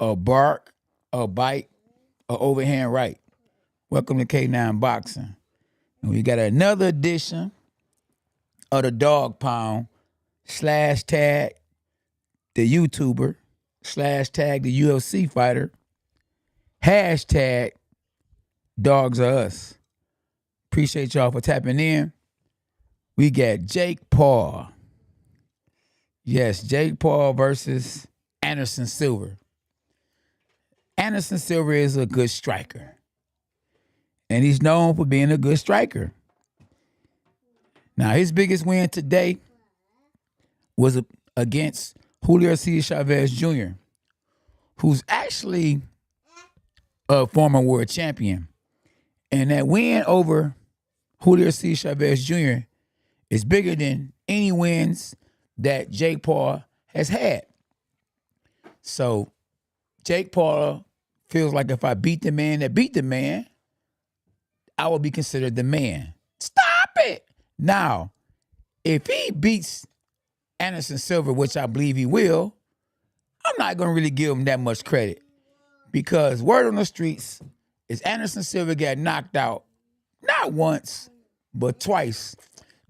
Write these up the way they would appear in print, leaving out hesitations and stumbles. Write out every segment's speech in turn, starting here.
a bark, a bite, a overhand right. Welcome to K9 Boxing. And we got another edition of the Dog Pound slash tag the YouTuber slash tag the UFC fighter hashtag Dogs Are Us. Appreciate y'all for tapping in. We got Jake Paul. Yes, Jake Paul versus Anderson Silva. Anderson Silva is a good striker. And he's known for being a good striker. Now, his biggest win today was against Julio Cesar Chavez Jr., who's actually a former world champion. And that win over Julio Cesar Chavez Jr. is bigger than any wins that Jake Paul has had. So Jake Paul feels like if I beat the man that beat the man, I will be considered the man. Stop it. Now, if he beats Anderson Silva, which I believe he will, I'm not going to really give him that much credit because word on the streets is Anderson Silva got knocked out not once, but twice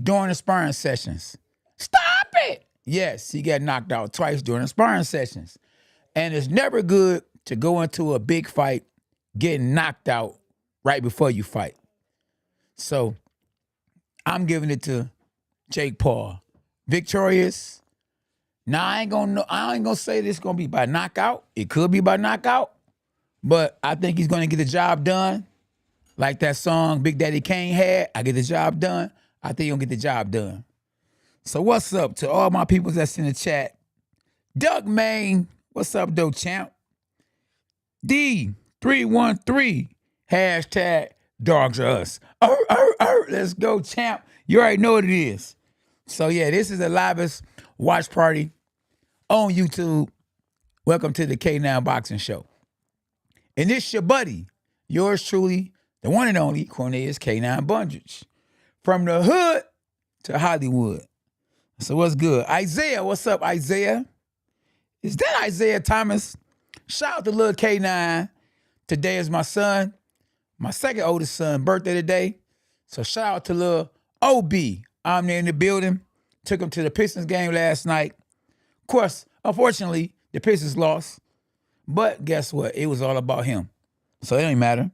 during the sparring sessions. Stop it. Yes, he got knocked out twice during the sparring sessions. And it's never good to go into a big fight getting knocked out right before you fight. So I'm giving it to Jake Paul. Victorious. Now I ain't gonna say this gonna be by knockout. It could be by knockout, but I think he's gonna get the job done. Like that song Big Daddy Kane had, I get the job done. I think he'll get the job done. So what's up to all my people that's in the chat? Doug Main, what's up though, champ? D313, hashtag Dogs Are Us. Let's go, champ. You already know what it is. So yeah, this is the livest watch party on YouTube. Welcome to the K9 Boxing Show. And this your buddy, yours truly, the one and only Cornelius K9 Bundridge. From the hood to Hollywood. So what's good? Isaiah, what's up, Isaiah? Is that Isaiah Thomas? Shout out to little K9. Today is my second oldest son, birthday today. So shout out to little OB. I'm there in the building. Took him to the Pistons game last night. Of course, unfortunately, the Pistons lost. But guess what? It was all about him. So it ain't matter.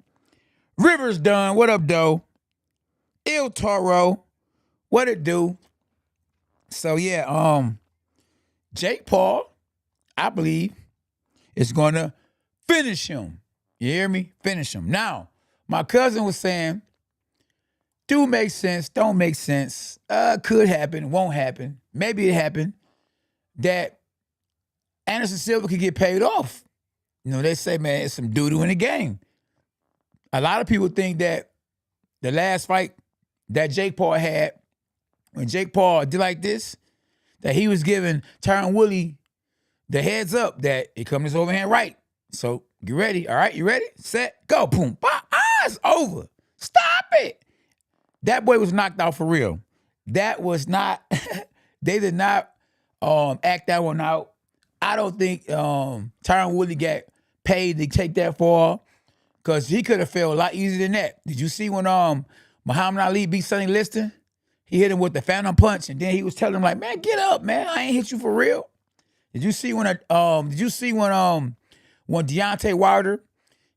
Rivers done. What up, though? Il Toro. What it do? So yeah, Jake Paul, I believe, is gonna finish him. You hear me? Finish him. Now, my cousin was saying, do make sense, don't make sense, could happen, won't happen, maybe it happened, that Anderson Silva could get paid off. You know, they say, man, it's some doo-doo in the game. A lot of people think that the last fight that Jake Paul had, when Jake Paul did like this, that he was giving Tyron Woodley the heads up that it comes this overhand right. So get ready. All right, you ready? Set, go. Boom. It's over. Stop it. That boy was knocked out for real. That was not, they did not act that one out. I don't think Tyron Woodley got paid to take that fall because he could have failed a lot easier than that. Did you see when Muhammad Ali beat Sonny Liston? He hit him with the phantom punch, and then he was telling him like, "Man, get up, man! I ain't hit you for real." Did you see when when Deontay Wilder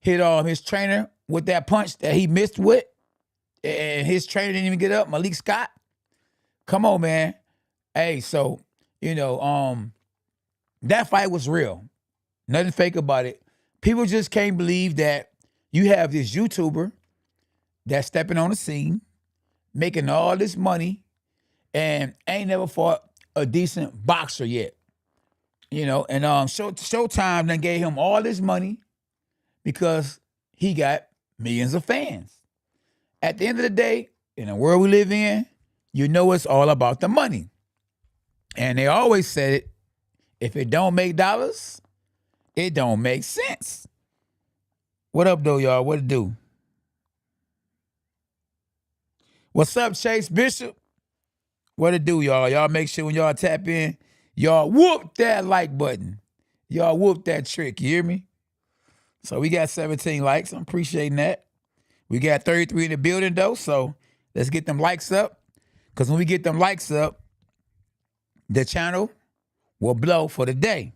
hit his trainer with that punch that he missed with, and his trainer didn't even get up? Malik Scott, come on, man! Hey, so you know, that fight was real. Nothing fake about it. People just can't believe that you have this YouTuber that's stepping on the scene, making all this money, and ain't never fought a decent boxer yet. You know, and Showtime then gave him all this money because he got millions of fans. At the end of the day, in the world we live in, you know it's all about the money. And they always said it, if it don't make dollars, it don't make sense. What up, though, y'all? What it do? What's up, Chase Bishop? What it do, y'all? Y'all make sure when y'all tap in, y'all whoop that like button. Y'all whoop that trick, you hear me? So we got 17 likes. I'm appreciating that. We got 33 in the building though, so let's get them likes up. Because when we get them likes up, the channel will blow for the day.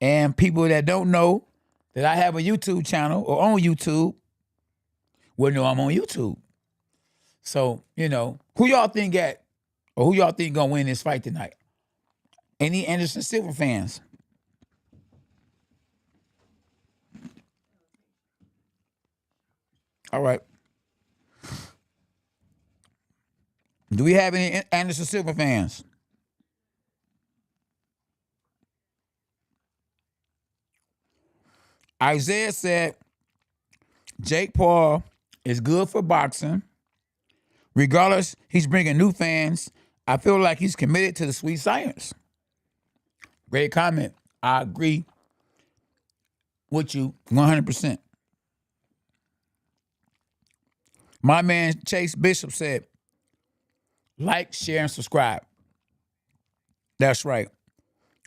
And people that don't know that I have a YouTube channel or on YouTube will know I'm on YouTube. So, who y'all think gonna win this fight tonight? Any Anderson Silva fans? All right. Do we have any Anderson Silva fans? Isaiah said Jake Paul is good for boxing. Regardless, he's bringing new fans. I feel like he's committed to the sweet science. Great comment. I agree with you 100%. My man Chase Bishop said, like, share, and subscribe. That's right.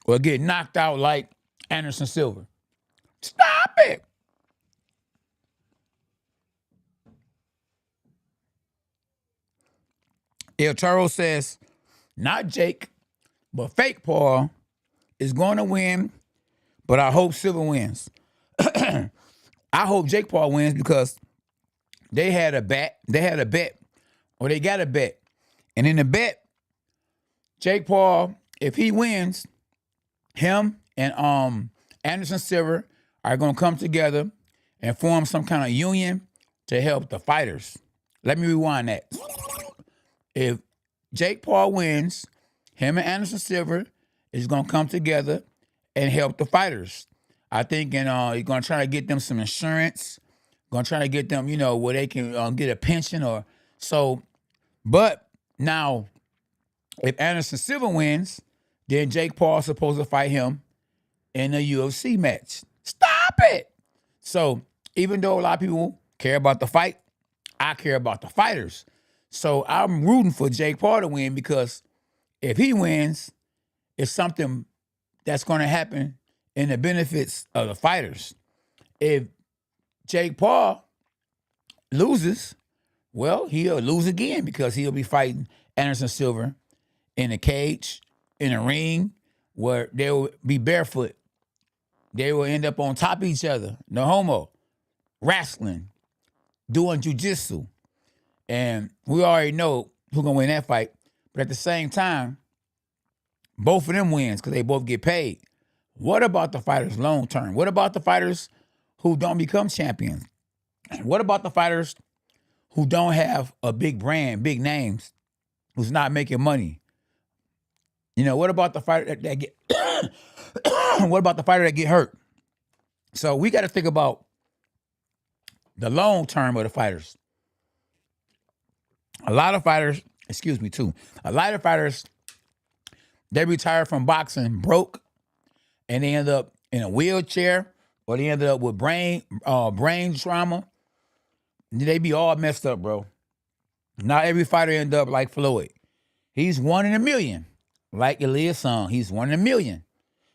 Or get knocked out like Anderson Silva. Stop it. El Toro says, not Jake, but fake Paul is going to win, but I hope Silva wins. I hope Jake Paul wins because they had a bet, or they got a bet. And in the bet, Jake Paul, if he wins, him and Anderson Silva are going to come together and form some kind of union to help the fighters. Let me rewind that. If Jake Paul wins, him and Anderson Silva is going to come together and help the fighters. I think he's going to try to get them some insurance, going to try to get them, where they can get a pension or so. But now, if Anderson Silva wins, then Jake Paul's supposed to fight him in a UFC match. Stop it. So even though a lot of people care about the fight, I care about the fighters. So I'm rooting for Jake Paul to win because if he wins, it's something that's going to happen in the benefits of the fighters. If Jake Paul loses, well, he'll lose again because he'll be fighting Anderson Silva in a cage, in a ring, where they will be barefoot. They will end up on top of each other. No homo. Wrestling. Doing jiu-jitsu. And we already know who's going to win that fight. But at the same time, both of them wins because they both get paid. What about the fighters long term? What about the fighters who don't become champions? What about the fighters who don't have a big brand, big names, who's not making money? What about the fighter that get what about the fighter that get hurt? So we got to think about the long term of the fighters. A lot of fighters, they retire from boxing broke and they end up in a wheelchair or they end up with brain trauma. They be all messed up, bro. Not every fighter end up like Floyd. He's 1 in a million. Like Elias song, he's 1 in a million.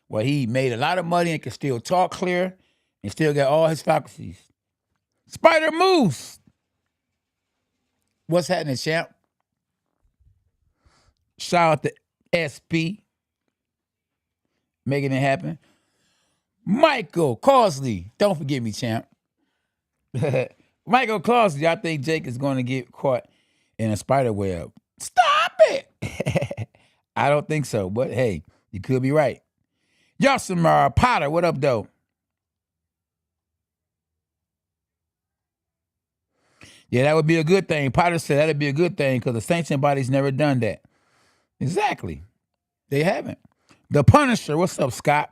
Where he made a lot of money and can still talk clear and still got all his faculties. Spider Moose. What's happening, champ? Shout out to SP. Making it happen. Michael Causley. Don't forget me, champ. Michael Causley, I think Jake is going to get caught in a spider web. Stop it. I don't think so, but hey, you could be right. Yasimar Potter, what up, though? Yeah, that would be a good thing. Potter said that'd be a good thing because the sanctioning body's never done that. Exactly. They haven't. The Punisher, what's up, Scott?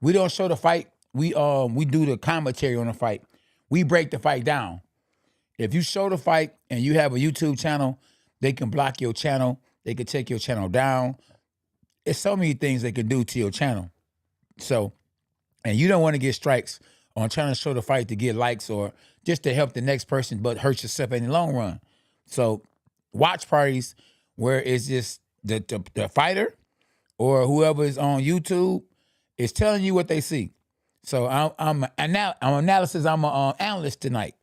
We don't show the fight. We do the commentary on the fight. We break the fight down. If you show the fight and you have a YouTube channel, they can block your channel. They can take your channel down. It's so many things they can do to your channel. So, and you don't want to get strikes on trying to show the fight to get likes or just to help the next person, but hurt yourself in the long run. So, watch parties where it's just the fighter or whoever is on YouTube is telling you what they see. So I'm analysis. I'm an analyst tonight.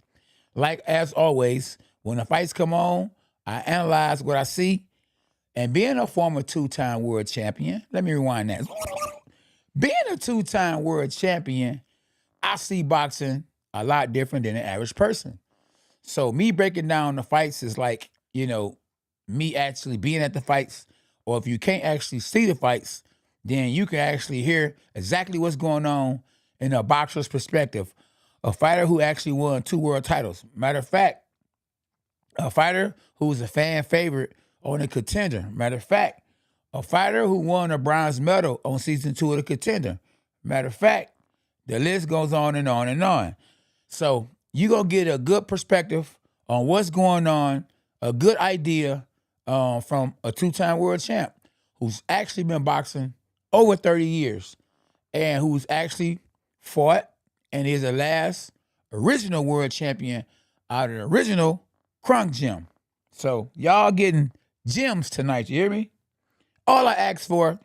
Like as always, when the fights come on, I analyze what I see. And being a former two-time world champion, let me rewind that. Being a two-time world champion, I see boxing a lot different than an average person. So me breaking down the fights is like, me actually being at the fights, or if you can't actually see the fights, then you can actually hear exactly what's going on in a boxer's perspective. A fighter who actually won 2 world titles. Matter of fact, a fighter who was a fan favorite on The Contender. Matter of fact, a fighter who won a bronze medal on season 2 of The Contender. Matter of fact, the list goes on and on and on. So you're going to get a good perspective on what's going on, a good idea from a 2-time world champ who's actually been boxing over 30 years and who's actually fought and is the last original world champion out of the original Crunk Gym. So y'all getting gems tonight, you hear me? All I ask for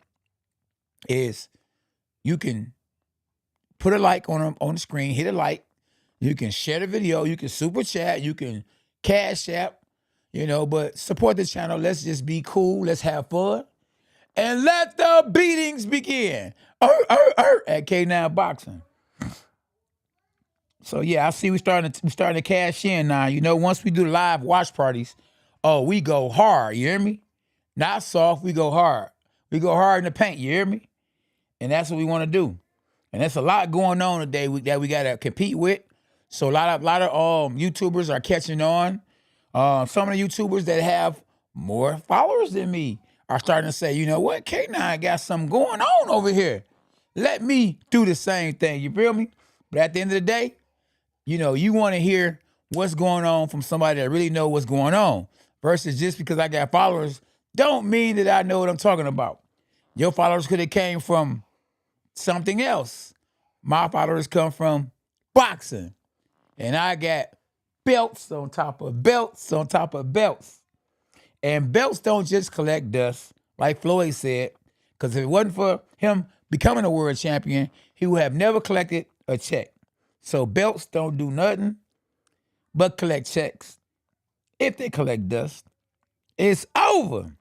is you can put a like on the screen, hit a like. You can share the video, you can super chat, you can cash app, but support the channel. Let's just be cool, let's have fun. And let the beatings begin. At K9 Boxing. So yeah, I see we starting to cash in now. Once we do live watch parties, we go hard, you hear me? Not soft, we go hard. We go hard in the paint, you hear me? And that's what we want to do. And there's a lot going on today that we got to compete with. So a lot of YouTubers are catching on. Some of the YouTubers that have more followers than me are starting to say, you know what, K9 got something going on over here. Let me do the same thing, you feel me? But at the end of the day, you want to hear what's going on from somebody that really know what's going on versus just because I got followers don't mean that I know what I'm talking about. Your followers could have came from something else. My followers come from boxing. And I got belts on top of belts on top of belts. And belts don't just collect dust, like Floyd said, because if it wasn't for him becoming a world champion, he would have never collected a check. So belts don't do nothing but collect checks. If they collect dust, it's over.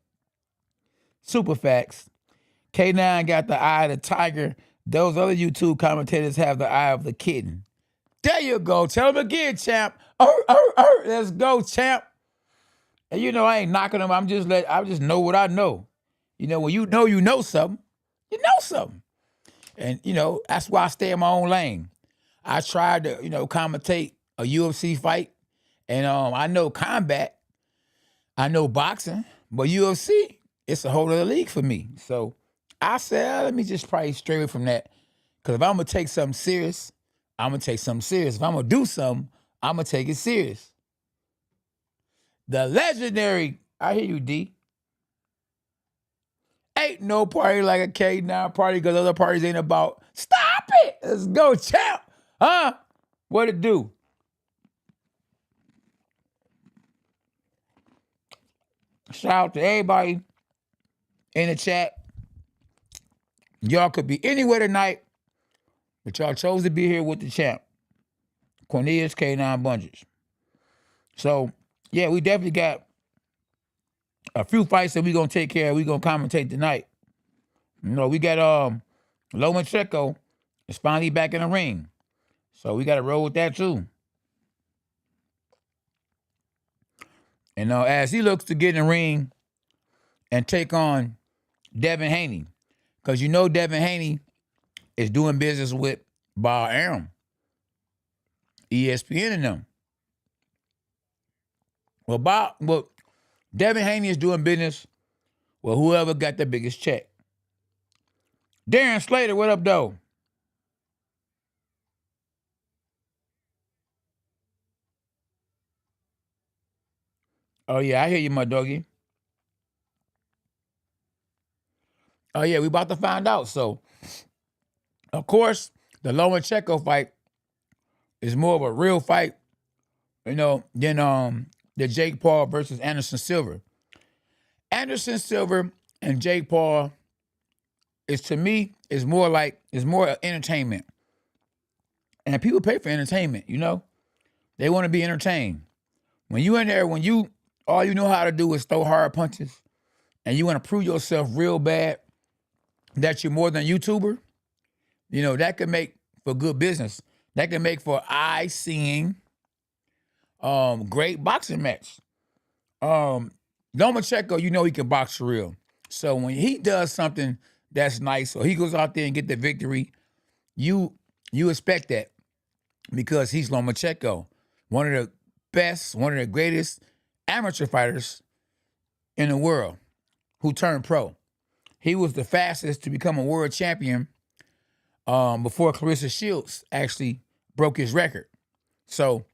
Super facts. K9 got the eye of the tiger. Those other YouTube commentators have the eye of the kitten. There you go. Tell them again, champ. Let's go, champ. And I ain't knocking them. I just know what I know. When you know something, you know something. And, that's why I stay in my own lane. I tried to, commentate a UFC fight. And I know combat. I know boxing. But UFC, it's a whole other league for me. So I said, let me just probably stray away from that. Because if I'm going to take something serious, I'm going to take something serious. If I'm going to do something, I'm going to take it serious. The legendary, I hear you, D. Ain't no party like a K9 party because other parties ain't about, stop it. Let's go, champ. Huh? What it do? Shout out to everybody in the chat. Y'all could be anywhere tonight, but y'all chose to be here with the champ, Cornelius K9 Bunches. So, yeah, we definitely got a few fights that we're going to take care of. We're going to commentate tonight. We got Lomachenko is finally back in the ring. So we got to roll with that too. And as he looks to get in the ring and take on Devin Haney, because Devin Haney is doing business with Bob Arum, ESPN and them. Well, Devin Haney is doing business with whoever got the biggest check. Darren Slater, what up, though? Oh, yeah, I hear you, my doggy. Oh, yeah, we about to find out. So, of course, the Lomachenko fight is more of a real fight, than the Jake Paul versus Anderson Silva. Anderson Silva and Jake Paul is, to me, is more entertainment. And people pay for entertainment, you know? They want to be entertained. When you in there, all you know how to do is throw hard punches and you want to prove yourself real bad that you're more than a YouTuber, you know, that can make for good business. That can make for eye-seeing, great boxing match. Lomachenko, you know he can box for real. So when he does something that's nice, or he goes out there and get the victory, you expect that because he's Lomachenko, one of the best, one of the greatest amateur fighters in the world who turned pro. He was the fastest to become a world champion before Clarissa Shields actually broke his record. So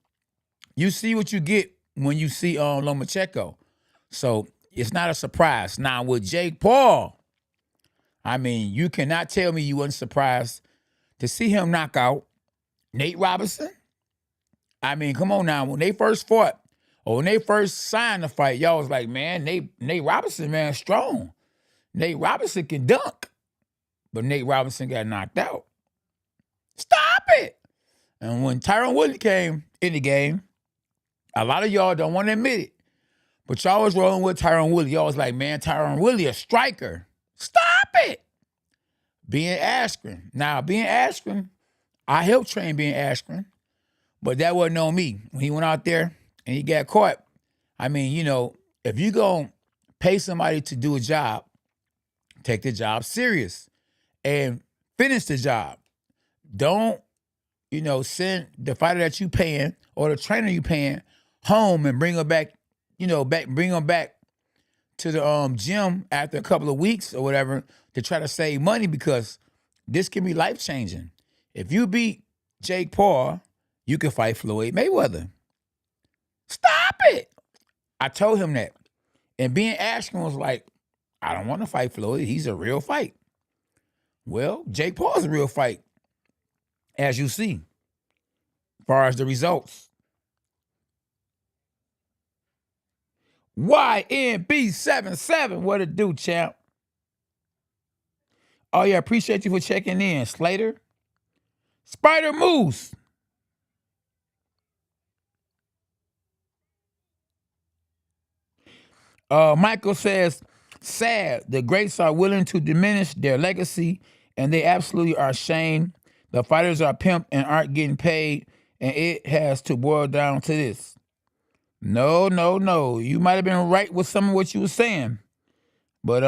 you see what you get when you see Lomachenko. So it's not a surprise. Now with Jake Paul, I mean, you cannot tell me you wasn't surprised to see him knock out Nate Robinson. I mean, come on now. When they first fought, or when they first signed the fight, y'all was like, man, Nate Robinson, man, strong. Nate Robinson can dunk. But Nate Robinson got knocked out. Stop it. And when Tyron Woodley came in the game, a lot of y'all don't want to admit it, but y'all was rolling with Tyron Woodley. Y'all was like, man, Tyron Woodley, a striker. Stop it. Ben Askren. Now, Ben Askren, I helped train Ben Askren, but that wasn't on me. When he went out there and he got caught, I mean, you know, if you going to pay somebody to do a job, take the job serious and finish the job. Don't, you know, send the fighter that you paying or the trainer you paying home and bring her back, you know, bring her back to the gym after a couple of weeks or whatever to try to save money, because this can be life-changing. If you beat Jake Paul, you can fight Floyd Mayweather. Stop it. I told him that. And Ben Askren was like, I don't want to fight Floyd. He's a real fight. Well, Jake Paul's a real fight, as you see, as far as the results. YNB77, what it do, champ? Oh, yeah, appreciate you for checking in, Slater. Spider Moose. Michael says, sad, the greats are willing to diminish their legacy, and they absolutely are ashamed. The fighters are pimped and aren't getting paid, and it has to boil down to this. No. You might have been right with some of what you were saying, but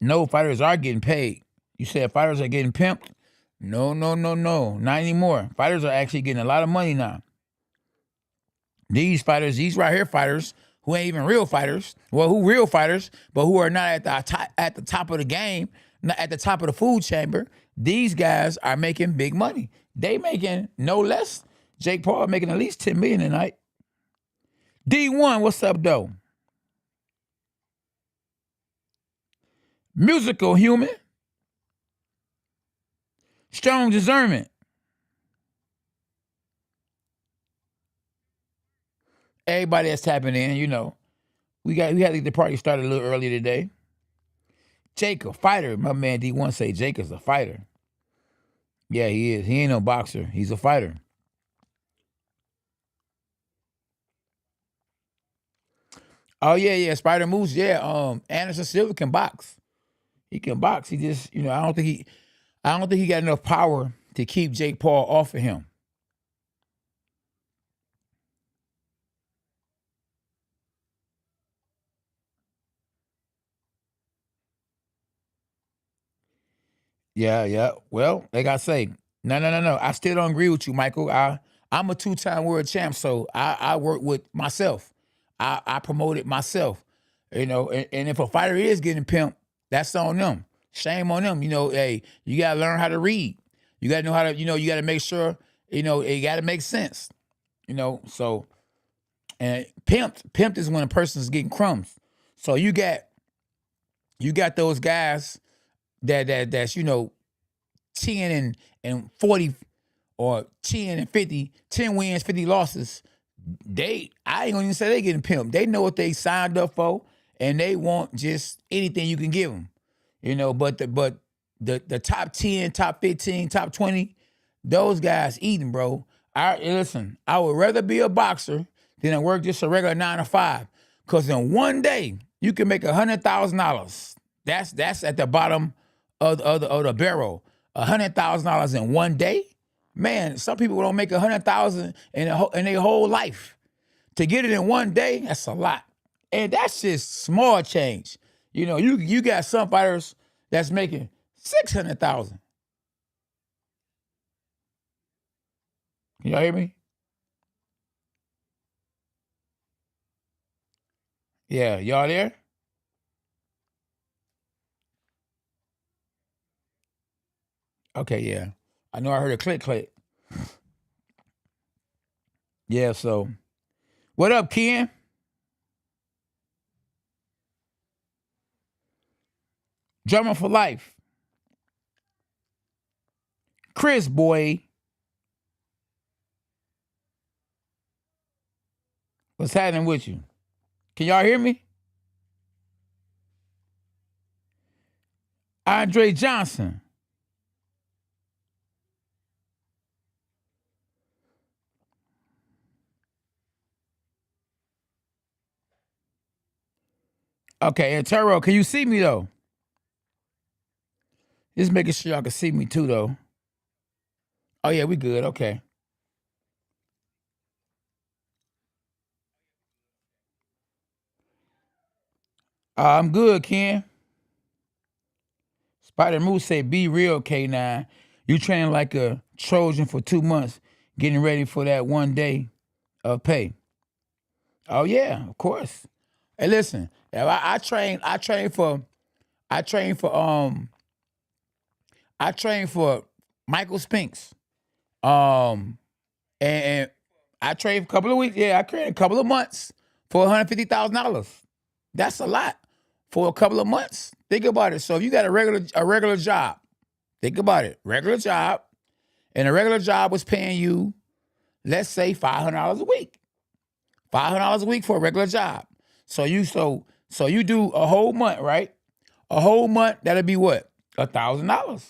no, fighters are getting paid. You said fighters are getting pimped? No, not anymore. Fighters are actually getting a lot of money now. These fighters, these right here fighters, who ain't even real fighters, well, who real fighters, but who are not at the top of the game, not at the top of the food chamber, these guys are making big money. They making no less. Jake Paul making at least $10 million a night. D1, what's up, though? Musical human. Strong discernment. Everybody that's tapping in, you know. We had to get the party started a little earlier today. Jake, a fighter. My man D1 say Jake is a fighter. Yeah, he is. He ain't no boxer. He's a fighter. Oh, yeah. Spider Moose, yeah. Anderson Silva can box. He can box. He just, you know, I don't think he got enough power to keep Jake Paul off of him. Yeah. Well, like I say, no. I still don't agree with you, Michael. I'm a 2-time world champ, so I work with myself. I promote it myself. You know, and if a fighter is getting pimped, that's on them. Shame on them. You know, hey, you gotta learn how to read. You gotta know how to, you know, you gotta make sure, you know, it gotta make sense. You know, so and pimped is when a person's getting crumbs. So you got those guys that's, you know, 10 and 40 or 10 and 50, 10 wins, 50 losses. I ain't gonna even say they getting pimped. They know what they signed up for, and they want just anything you can give them. You know, but the top 10, top 15, top 20, Those guys eating, bro. Listen, I would rather be a boxer than to work just a regular 9 to 5. Cause in one day you can make $100,000. That's at the bottom of the barrel. $100,000 in one day. Man, some people don't make 100,000 in their whole life. To get it in one day, that's a lot. And that's just small change. You know, you got some fighters that's making 600,000. Y'all hear me? Yeah, y'all there? Okay, yeah. I know I heard a click click. Yeah, so what up, Ken? Drummer for life. Chris, boy. What's happening with you? Can y'all hear me? Andre Johnson. Okay, and Turo, can you see me though? Just making sure y'all can see me too though. Oh yeah, we good. Okay. I'm good, Ken. Spider Moose say, be real, K9. You training like a Trojan for 2 months, getting ready for that one day of pay. Oh yeah, of course. Hey, listen, if I train for I train for Michael Spinks. And I trained for a couple of weeks. Yeah, I trained a couple of months for $150,000. That's a lot for a couple of months. Think about it. So if you got a regular job, think about it. Regular job, and a regular job was paying you, let's say $500 a week. $500 a week for a regular job. So you do a whole month, right? A whole month, that'll be what? $1,000.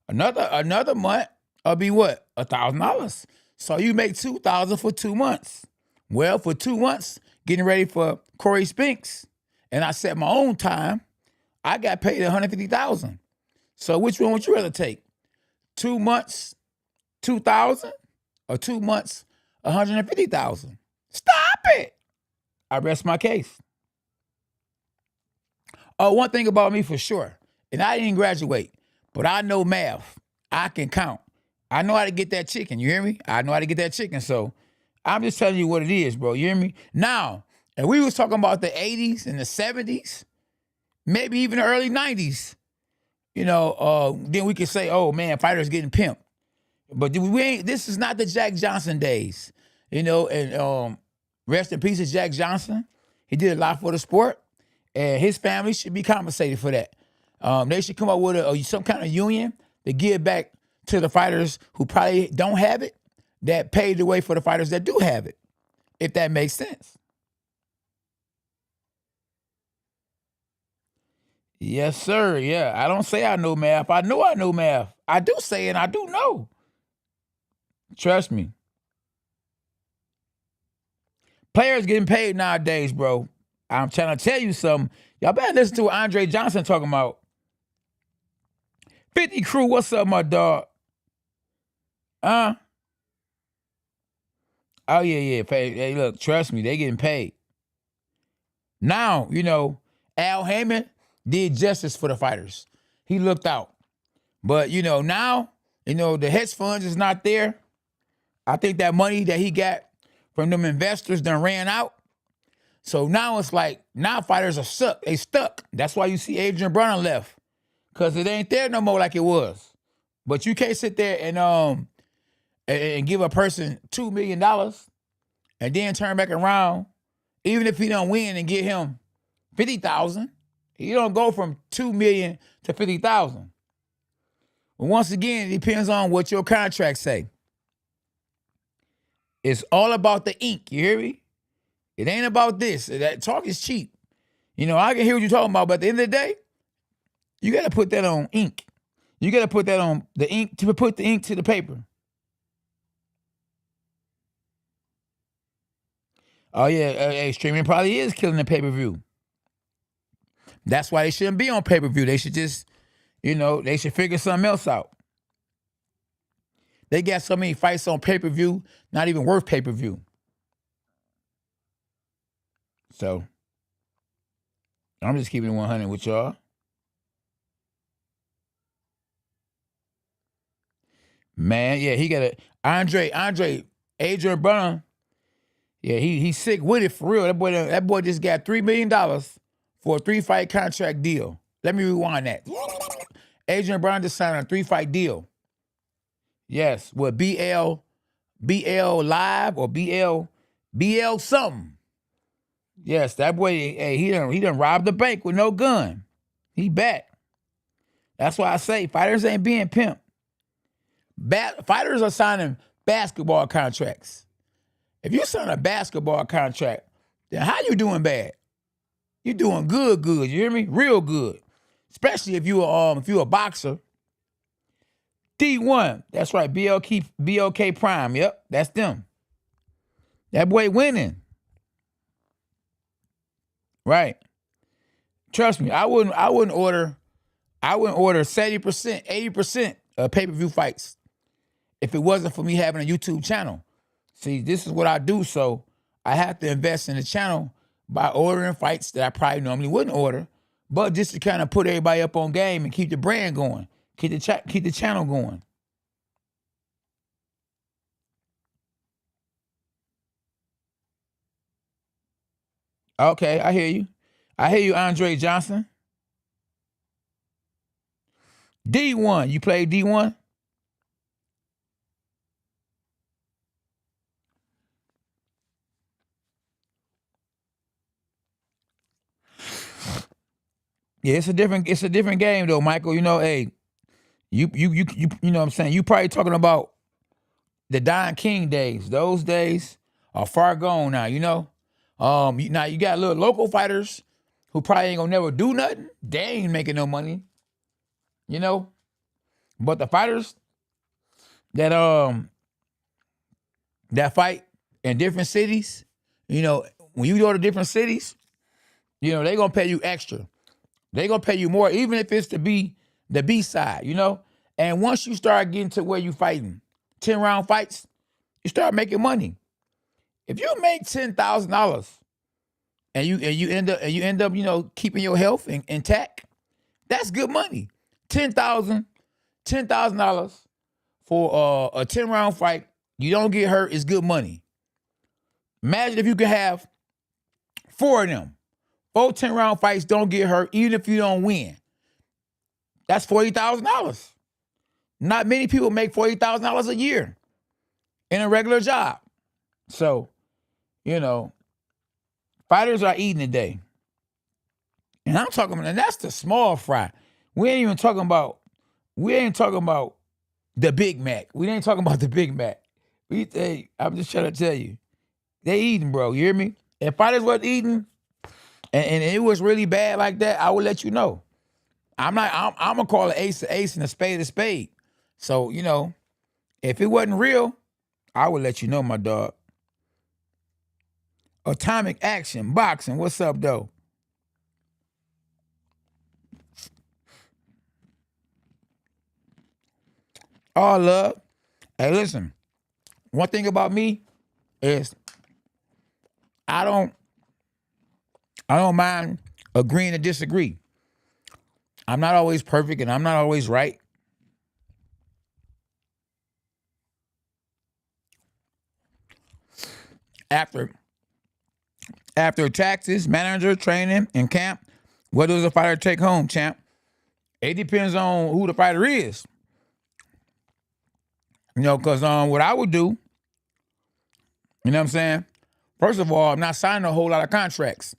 Another month will be what? $1,000. So you make $2,000 for 2 months. Well, for 2 months, getting ready for Corey Spinks, and I set my own time, I got paid $150,000. So which one would you rather take? 2 months, 2,000, or 2 months, 150,000? Stop it! I rest my case. Oh, one thing about me for sure, and I didn't graduate, but I know math. I can count. I know how to get that chicken. You hear me? I know how to get that chicken. So I'm just telling you what it is, bro. You hear me? Now, and we was talking about the 80s and the 70s, maybe even the early 90s. Then we could say, oh man, fighters getting pimped. But this is not the Jack Johnson days. And rest in peace to Jack Johnson. He did a lot for the sport, and his family should be compensated for that. They should come up with some kind of union to give back to the fighters who probably don't have it, that paved the way for the fighters that do have it, if that makes sense. Yes, sir. Yeah, I don't say I know math. I know I know math. I do say and I do know. Trust me. Players getting paid nowadays, bro. I'm trying to tell you something. Y'all better listen to what Andre Johnson talking about. 50 Crew, what's up, my dog? Oh yeah. Hey, look, trust me, they getting paid. Now, Al Heyman did justice for the fighters. He looked out. But, now, the hedge funds is not there. I think that money that he got from them investors done ran out. So now it's like, now fighters are stuck. They stuck. That's why you see Adrian Broner left. Because it ain't there no more like it was. But you can't sit there and give a person $2 million and then turn back around, even if he don't win, and get him 50,000. You don't go from 2 million to 50,000. But once again, it depends on what your contract say. It's all about the ink. You hear me? It ain't about this. That talk is cheap. I can hear what you're talking about, but at the end of the day, you got to put that on ink. You got to put that on the ink, to put the ink to the paper. Oh, yeah. Streaming probably is killing the pay-per-view. That's why they shouldn't be on pay-per-view. They should just, they should figure something else out. They got so many fights on pay-per-view, not even worth pay-per-view. So, I'm just keeping it 100 with y'all. Man, yeah, he got Adrian Broner. Yeah, he's sick with it for real. That boy just got $3 million for a 3-fight contract deal. Let me rewind that. Adrian Broner just signed a 3-fight deal. Yes, with BL Live or BL something. Yes, that boy, hey, he done robbed the bank with no gun. He back. That's why I say fighters ain't being pimped. Fighters are signing basketball contracts. If you sign a basketball contract, then how you doing bad? You doing good, you hear me? Real good. Especially if you a boxer. D1, that's right, BLK Prime, yep, that's them. That boy winning. Right. Trust me, I wouldn't order 70%, 80% of pay-per-view fights if it wasn't for me having a YouTube channel. See, this is what I do, so I have to invest in the channel by ordering fights that I probably normally wouldn't order, but just to kind of put everybody up on game and keep the brand going, keep the channel going. Okay, I hear you. Andre Johnson. D1, you play D1? Yeah, it's a different game though, Michael. Hey, you know what I'm saying? You probably talking about the Don King days. Those days are far gone now, now you got little local fighters who probably ain't gonna never do nothing. They ain't making no money. But the fighters that fight in different cities, when you go to different cities, they gonna pay you extra. They gonna pay you more, even if it's to be the B side, And once you start getting to where you fighting 10-round fights, you start making money. If you make $10,000 and you end up keeping your health intact, that's good money. $10,000 for a 10-round fight, you don't get hurt, is good money. Imagine if you could have 4 of them. 4 10-round fights, don't get hurt, even if you don't win. That's $40,000. Not many people make $40,000 a year in a regular job. So, fighters are eating today. And I'm talking about, and that's the small fry. We ain't talking about the Big Mac. We ain't talking about the Big Mac. I'm just trying to tell you, they eating, bro. You hear me? If fighters wasn't eating, and it was really bad like that, I would let you know. I'm gonna call an ace and a spade. So, if it wasn't real, I would let you know, my dog. Atomic Action, boxing. What's up, though? All love. Hey, listen. One thing about me is I don't mind agreeing to disagree. I'm not always perfect and I'm not always right. After taxes, manager, training, and camp, what does a fighter take home, champ? It depends on who the fighter is. Because what I would do, you know what I'm saying? First of all, I'm not signing a whole lot of contracts.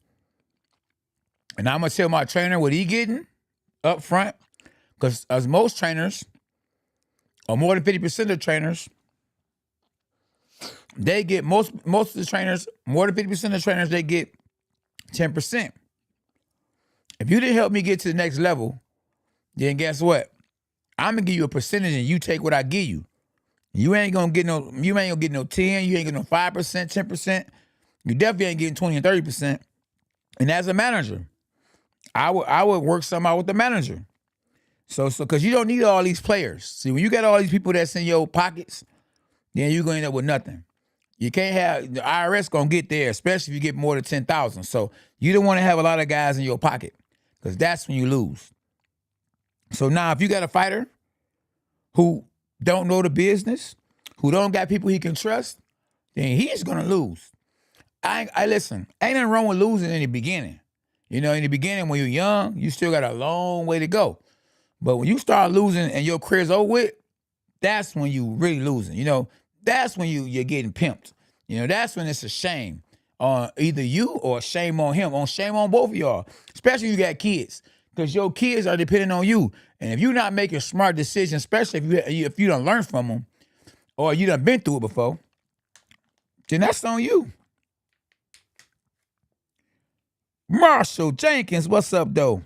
And I'm going to tell my trainer what he getting up front. Because as most trainers, or more than 50% of the trainers, they get, most of the trainers, more than 50% of the trainers, they get 10%. If you didn't help me get to the next level, then guess what? I'm gonna give you a percentage and you take what I give you. You ain't gonna get no 10, you ain't getting no 5%, 10%. You definitely ain't getting 20 and 30%. And as a manager, I would work some out with the manager. So because you don't need all these players. See, when you got all these people that's in your pockets, then you're gonna end up with nothing. You can't have the IRS gonna get there, especially if you get more than 10,000. So you don't want to have a lot of guys in your pocket because that's when you lose. So now, if you got a fighter who don't know the business, who don't got people he can trust, then he's gonna lose. I listen. Ain't nothing wrong with losing in the beginning. You know, in the beginning when you're young, you still got a long way to go. But when you start losing and your career's over with, that's when you really losing. You know, that's when you're getting pimped. You know, that's when it's a shame on either you or shame on him, on shame on both of y'all, especially if you got kids, because your kids are depending on you. And if you're not making smart decisions, especially if you don't learn from them or you done been through it before, then that's on you. Marshall Jenkins, what's up, though?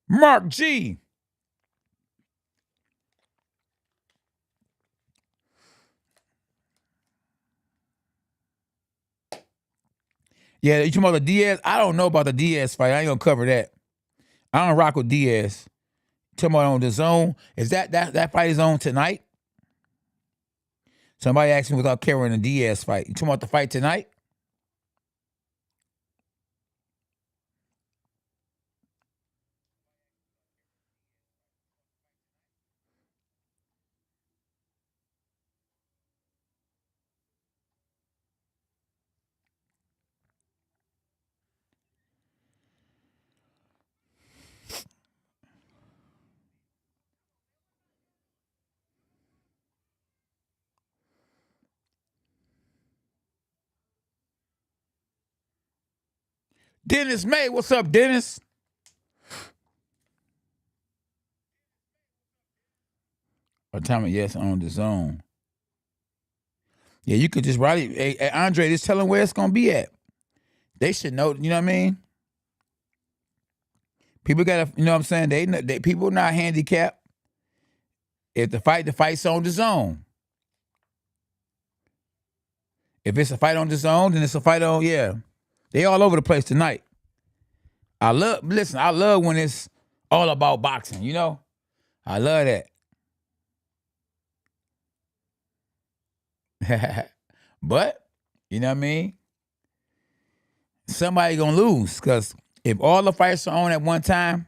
Mark G. Yeah, you talking about the Diaz? I don't know about the Diaz fight. I ain't gonna cover that. I don't rock with Diaz. Talking about on the zone. Is that fight is on tonight? Somebody asked me without covering the Diaz fight. You talking about the fight tonight? Dennis May, what's up, Dennis? Or tell me yes on the zone. Yeah, you could just write it. Hey, Andre, just tell them where it's gonna be at. They should know. You know what I mean? People gotta, you know what I'm saying? They people not handicapped. If the fight's on the zone. If it's a fight on the zone, then it's a fight on. Yeah, they all over the place tonight. I love when it's all about boxing. You know, I love that. But you know what I mean? Somebody gonna lose because if all the fights are on at one time,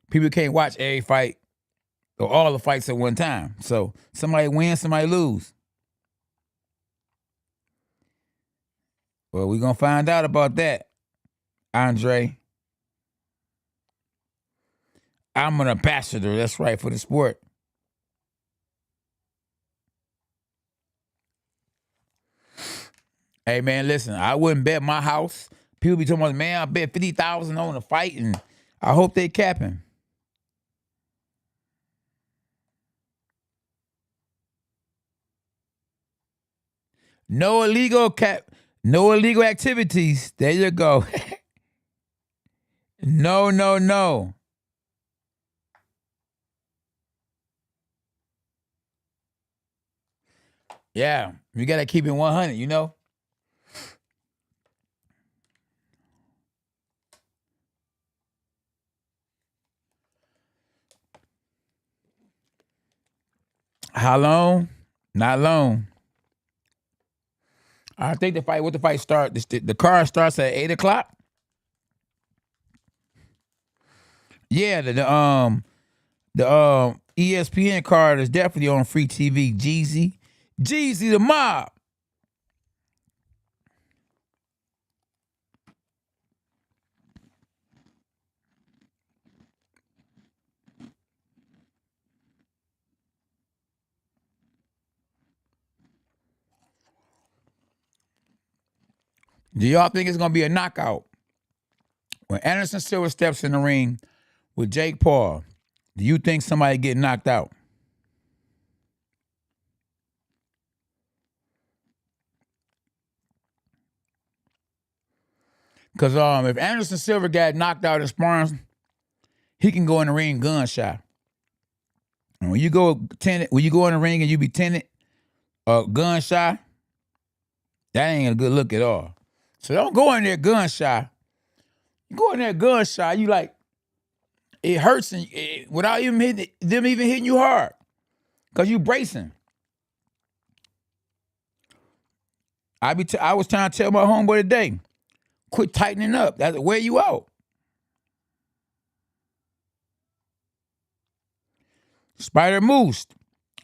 people can't watch every fight or all the fights at one time. So somebody wins, somebody lose. Well, we're gonna find out about that, Andre. I'm an ambassador, that's right, for the sport. Hey man, listen, I wouldn't bet my house. People be talking about, man, I bet 50,000 on the fight, and I hope they capping. No illegal no illegal activities. There you go. No, no, no. Yeah, you gotta keep it 100, you know? How long? Not long. I think what the fight start, the car starts at 8 o'clock. Yeah, the ESPN card is definitely on free TV. Jeezy the mob. Do y'all think it's gonna be a knockout? When Anderson Silva steps in the ring with Jake Paul, do you think somebody get knocked out? Because if Anderson Silva got knocked out in sparring, he can go in the ring gunshot. And when you go in the ring and you be tenant gunshot, that ain't a good look at all. So don't go in there gunshot. You go in there gunshot, you like, it hurts without them even hitting you hard. Because you bracing. I was trying to tell my homeboy today, quit tightening up. That's wear you out. Spider Moose.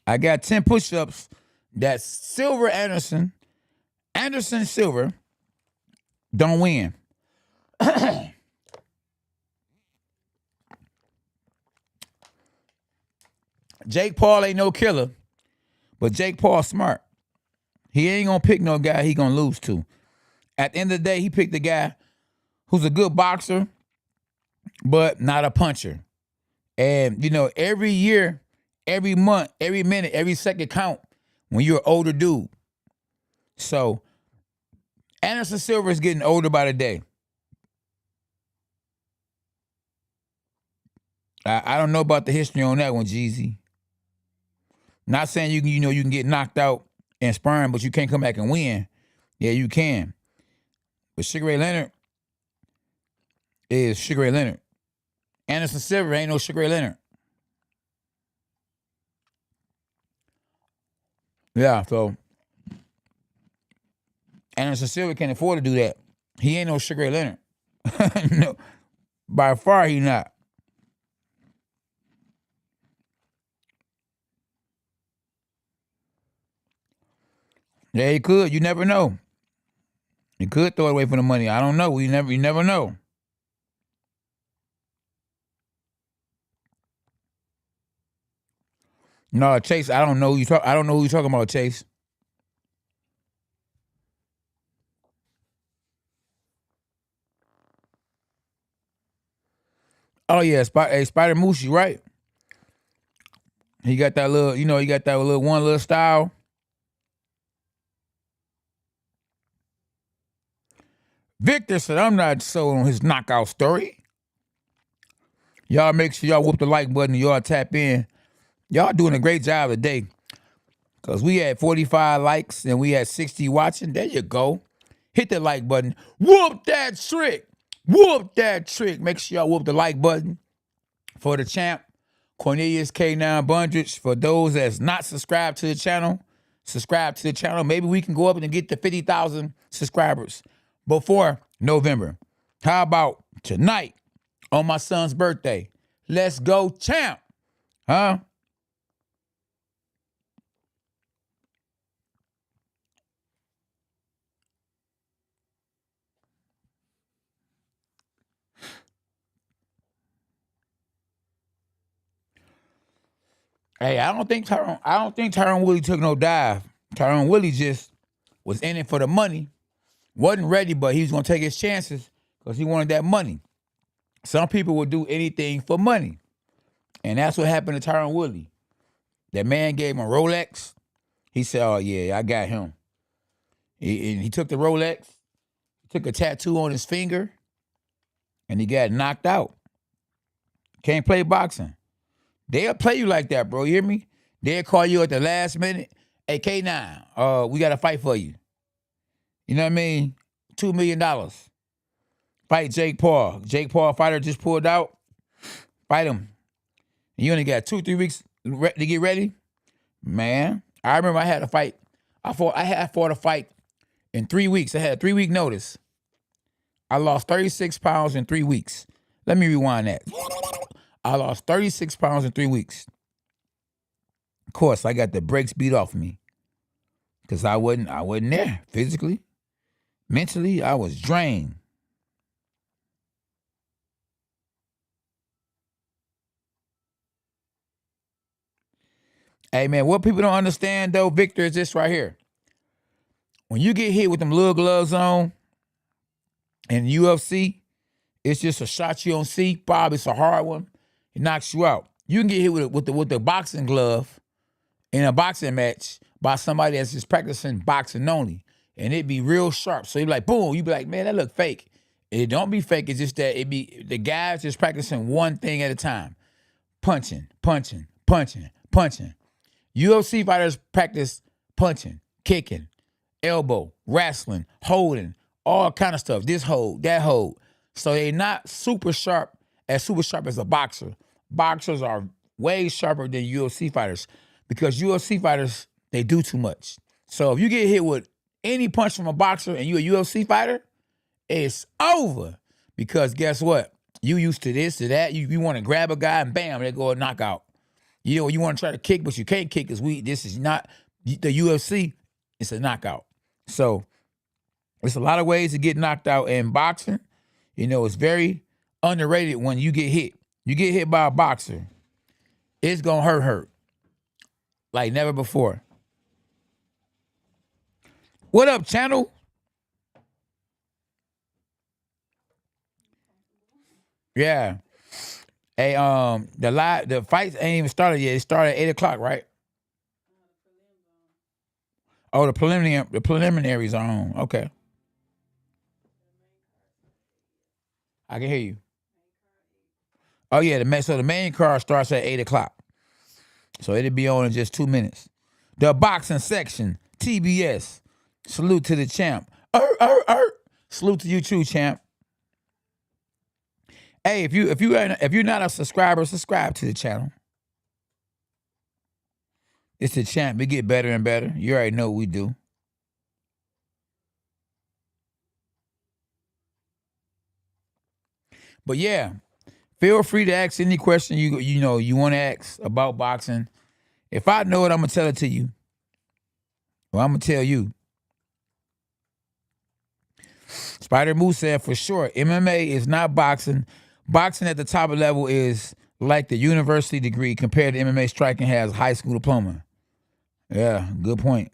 I got 10 push-ups that Anderson Silva don't win. Jake Paul ain't no killer, but Jake Paul smart. He ain't gonna pick no guy he gonna lose to. At the end of the day, he picked a guy who's a good boxer, but not a puncher. And, every year, every month, every minute, every second count when you're an older dude. So, Anderson Silva is getting older by the day. I don't know about the history on that one, Jeezy. Not saying you can get knocked out and sparring, but you can't come back and win. Yeah, you can. But Sugar Ray Leonard is Sugar Ray Leonard. Anderson Silva ain't no Sugar Ray Leonard. Yeah, so Anderson Silva can't afford to do that. He ain't no Sugar Ray Leonard. No, by far he not. Yeah, he could. You never know. He could throw it away for the money. I don't know. You never know. No, Chase, I don't know who you're talking about, Chase. Oh yeah, Spider Moose, you right. He got that little, he got that one little style. Victor said, I'm not sold on his knockout story. Y'all make sure y'all whoop the like button and y'all tap in. Y'all doing a great job today. Because we had 45 likes and we had 60 watching. There you go. Hit the like button. Whoop that trick. Whoop that trick. Make sure y'all whoop the like button for the champ, Cornelius K9 Bundrich. For those that's not subscribed to the channel, subscribe to the channel. Maybe we can go up and get to 50,000 subscribers before November. How about tonight on my son's birthday? Let's go, champ. Huh? Hey, I don't think Tyron Woodley took no dive. Tyron Woodley just was in it for the money. Wasn't ready, but he was gonna take his chances because he wanted that money. Some people will do anything for money. And that's what happened to Tyron Woodley. That man gave him a Rolex. He said, oh yeah, I got him. He took the Rolex, took a tattoo on his finger, and he got knocked out. Can't play boxing. They'll play you like that, bro. You hear me? They'll call you at the last minute. Hey, K9, we got to fight for you. You know what I mean? $2 million. Fight Jake Paul. Jake Paul fighter just pulled out. Fight him. And you only got 2-3 weeks to get ready. Man, I remember I had a fight. I fought a fight in 3 weeks. I had a 3-week notice. I lost 36 pounds in 3 weeks. Let me rewind that. I lost 36 pounds in 3 weeks. Of course, I got the brakes beat off me. Because I wasn't there physically. Mentally, I was drained. Hey, man, what people don't understand, though, Victor, is this right here. When you get hit with them little gloves on in UFC, it's just a shot you don't see. Bob, it's a hard one. It knocks you out. You can get hit with the boxing glove in a boxing match by somebody that's just practicing boxing only. And it'd be real sharp. So you'd be like, boom. You'd be like, man, that look fake. It don't be fake. It's just that it be the guys just practicing one thing at a time. Punching, punching, punching, punching. UFC fighters practice punching, kicking, elbow, wrestling, holding, all kind of stuff. This hold, that hold. So they're not super sharp as a boxer. Boxers are way sharper than UFC fighters because UFC fighters, they do too much. So if you get hit with any punch from a boxer and you a UFC fighter, it's over. Because guess what? You used to this, to that. You want to grab a guy and bam, they go a knockout. You know, you want to try to kick, but you can't kick because this is not the UFC. It's a knockout. So there's a lot of ways to get knocked out in boxing. You know, it's very underrated when you get hit. You get hit by a boxer, it's going to hurt like never before. What up, channel? Yeah. Hey, the fights ain't even started yet. It started at 8 o'clock, right? Oh, the preliminaries are on. Okay. I can hear you. Oh yeah, so the main card starts at 8 o'clock. So it'll be on in just 2 minutes. The boxing section, TBS. Salute to the champ. Salute to you too, champ. Hey, if you're not a subscriber, subscribe to the channel. It's the champ. We get better and better. You already know what we do. But yeah, feel free to ask any question you want to ask about boxing. If I know it, I'm gonna tell it to you. Well, I'm gonna tell you. Spider Moose said for sure, MMA is not boxing. Boxing at the top of level is like the university degree compared to MMA striking has high school diploma. Yeah, good point.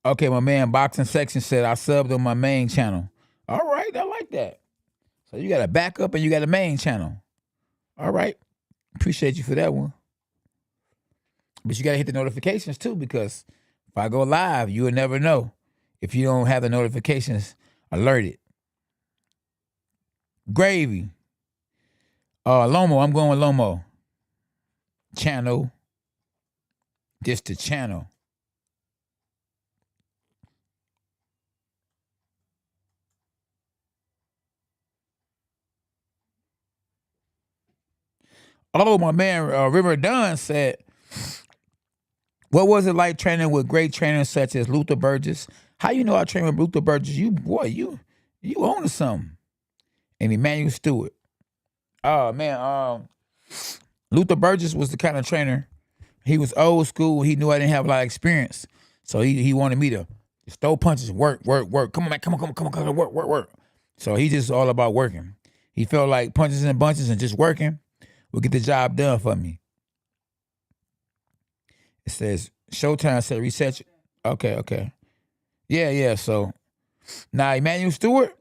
Okay, my man, boxing section said I subbed on my main channel. All right, I like that. So you got a backup and you got a main channel. All right, appreciate you for that one. But you got to hit the notifications too, because if I go live, you will never know if you don't have the notifications alerted. Gravy. Lomo, I'm going with Lomo. Channel. Just the channel. Oh, my man, River Dunn said, what was it like training with great trainers such as Luther Burgess? How you know I trained with Luther Burgess? You own something. And Emmanuel Stewart. Oh, man, Luther Burgess was the kind of trainer. He was old school. He knew I didn't have a lot of experience. So he wanted me to just throw punches, work. Come on, man, come on, work. So he just all about working. He felt like punches and bunches and just working will get the job done for me. It says, Showtime said reset. Okay. Yeah. So now Emmanuel Stewart,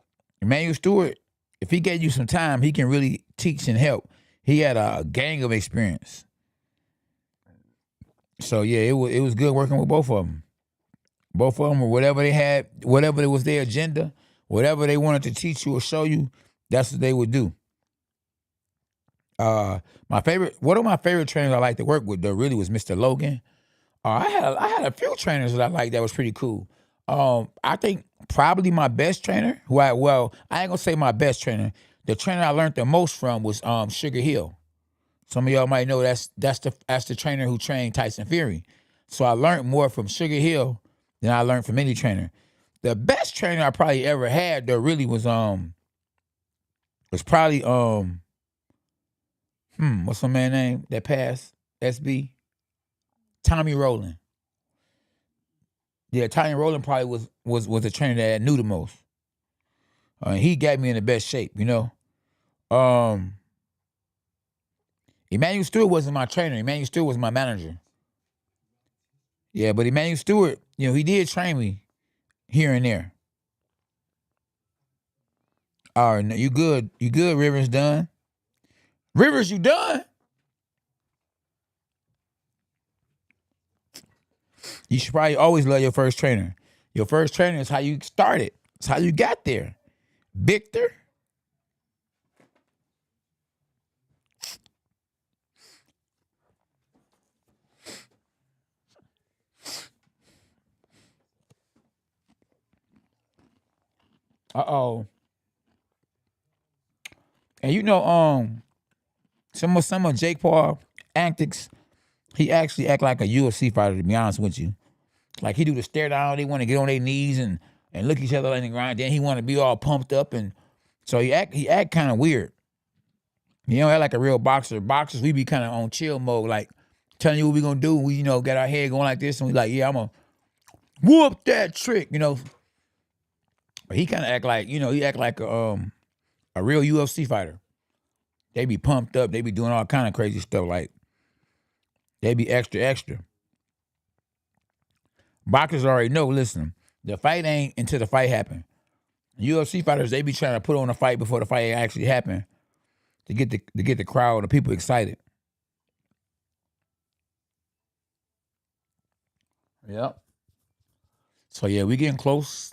if he gave you some time, he can really teach and help. He had a gang of experience. So yeah, it was good working with both of them. Both of them, or whatever they had, whatever was their agenda, whatever they wanted to teach you or show you, that's what they would do. One of my favorite trainers I like to work with though really was Mr. Logan. I had a few trainers that I liked that was pretty cool. I think probably my best trainer, I ain't gonna say my best trainer. The trainer I learned the most from was Sugar Hill. Some of y'all might know that's the trainer who trained Tyson Fury. So I learned more from Sugar Hill than I learned from any trainer. The best trainer I probably ever had though really was probably what's my man's name that passed? SB? Tommy Rowland. Yeah, Tommy Rowland probably was the trainer that I knew the most. He got me in the best shape, you know. Emmanuel Stewart wasn't my trainer. Emmanuel Stewart was my manager. Yeah, but Emmanuel Stewart, he did train me here and there. All right, you good. You good, Rivers done. Rivers, you done? You should probably always love your first trainer. Your first trainer is how you started. That's how you got there. Victor. Uh-oh. And you know, some of Jake Paul antics, he actually act like a UFC fighter, to be honest with you. Like he do the stare down, they want to get on their knees and look each other in the ground. Then he want to be all pumped up, and so he act kind of weird. You know, act like a real boxer. Boxers, we be kind of on chill mode, like telling you what we gonna do. We, you know, got our head going like this, and we like, yeah, I'm gonna whoop that trick, you know. But he kind of act like, you know, he act like a real UFC fighter. They be pumped up. They be doing all kind of crazy stuff. Like they be extra, extra. Boxers already know. Listen, the fight ain't until the fight happen. UFC fighters, they be trying to put on a fight before the fight actually happen to get the crowd, the people excited. Yep. So yeah, we getting close.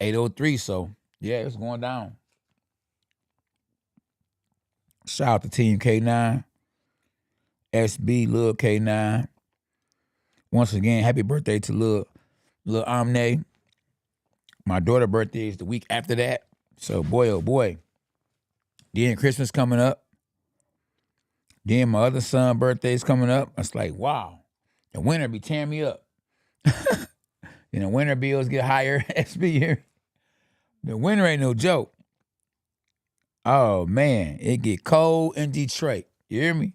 8:03. So yeah, it's going down. Shout out to Team K9, SB, Lil K9. Once again, happy birthday to Lil Omne. My daughter's birthday is the week after that. So boy, oh boy. Then Christmas coming up. Then my other son's birthday is coming up. It's like, wow. The winter be tearing me up. You know, winter bills get higher. SB here. The winter ain't no joke. Oh man, it get cold in Detroit. You hear me?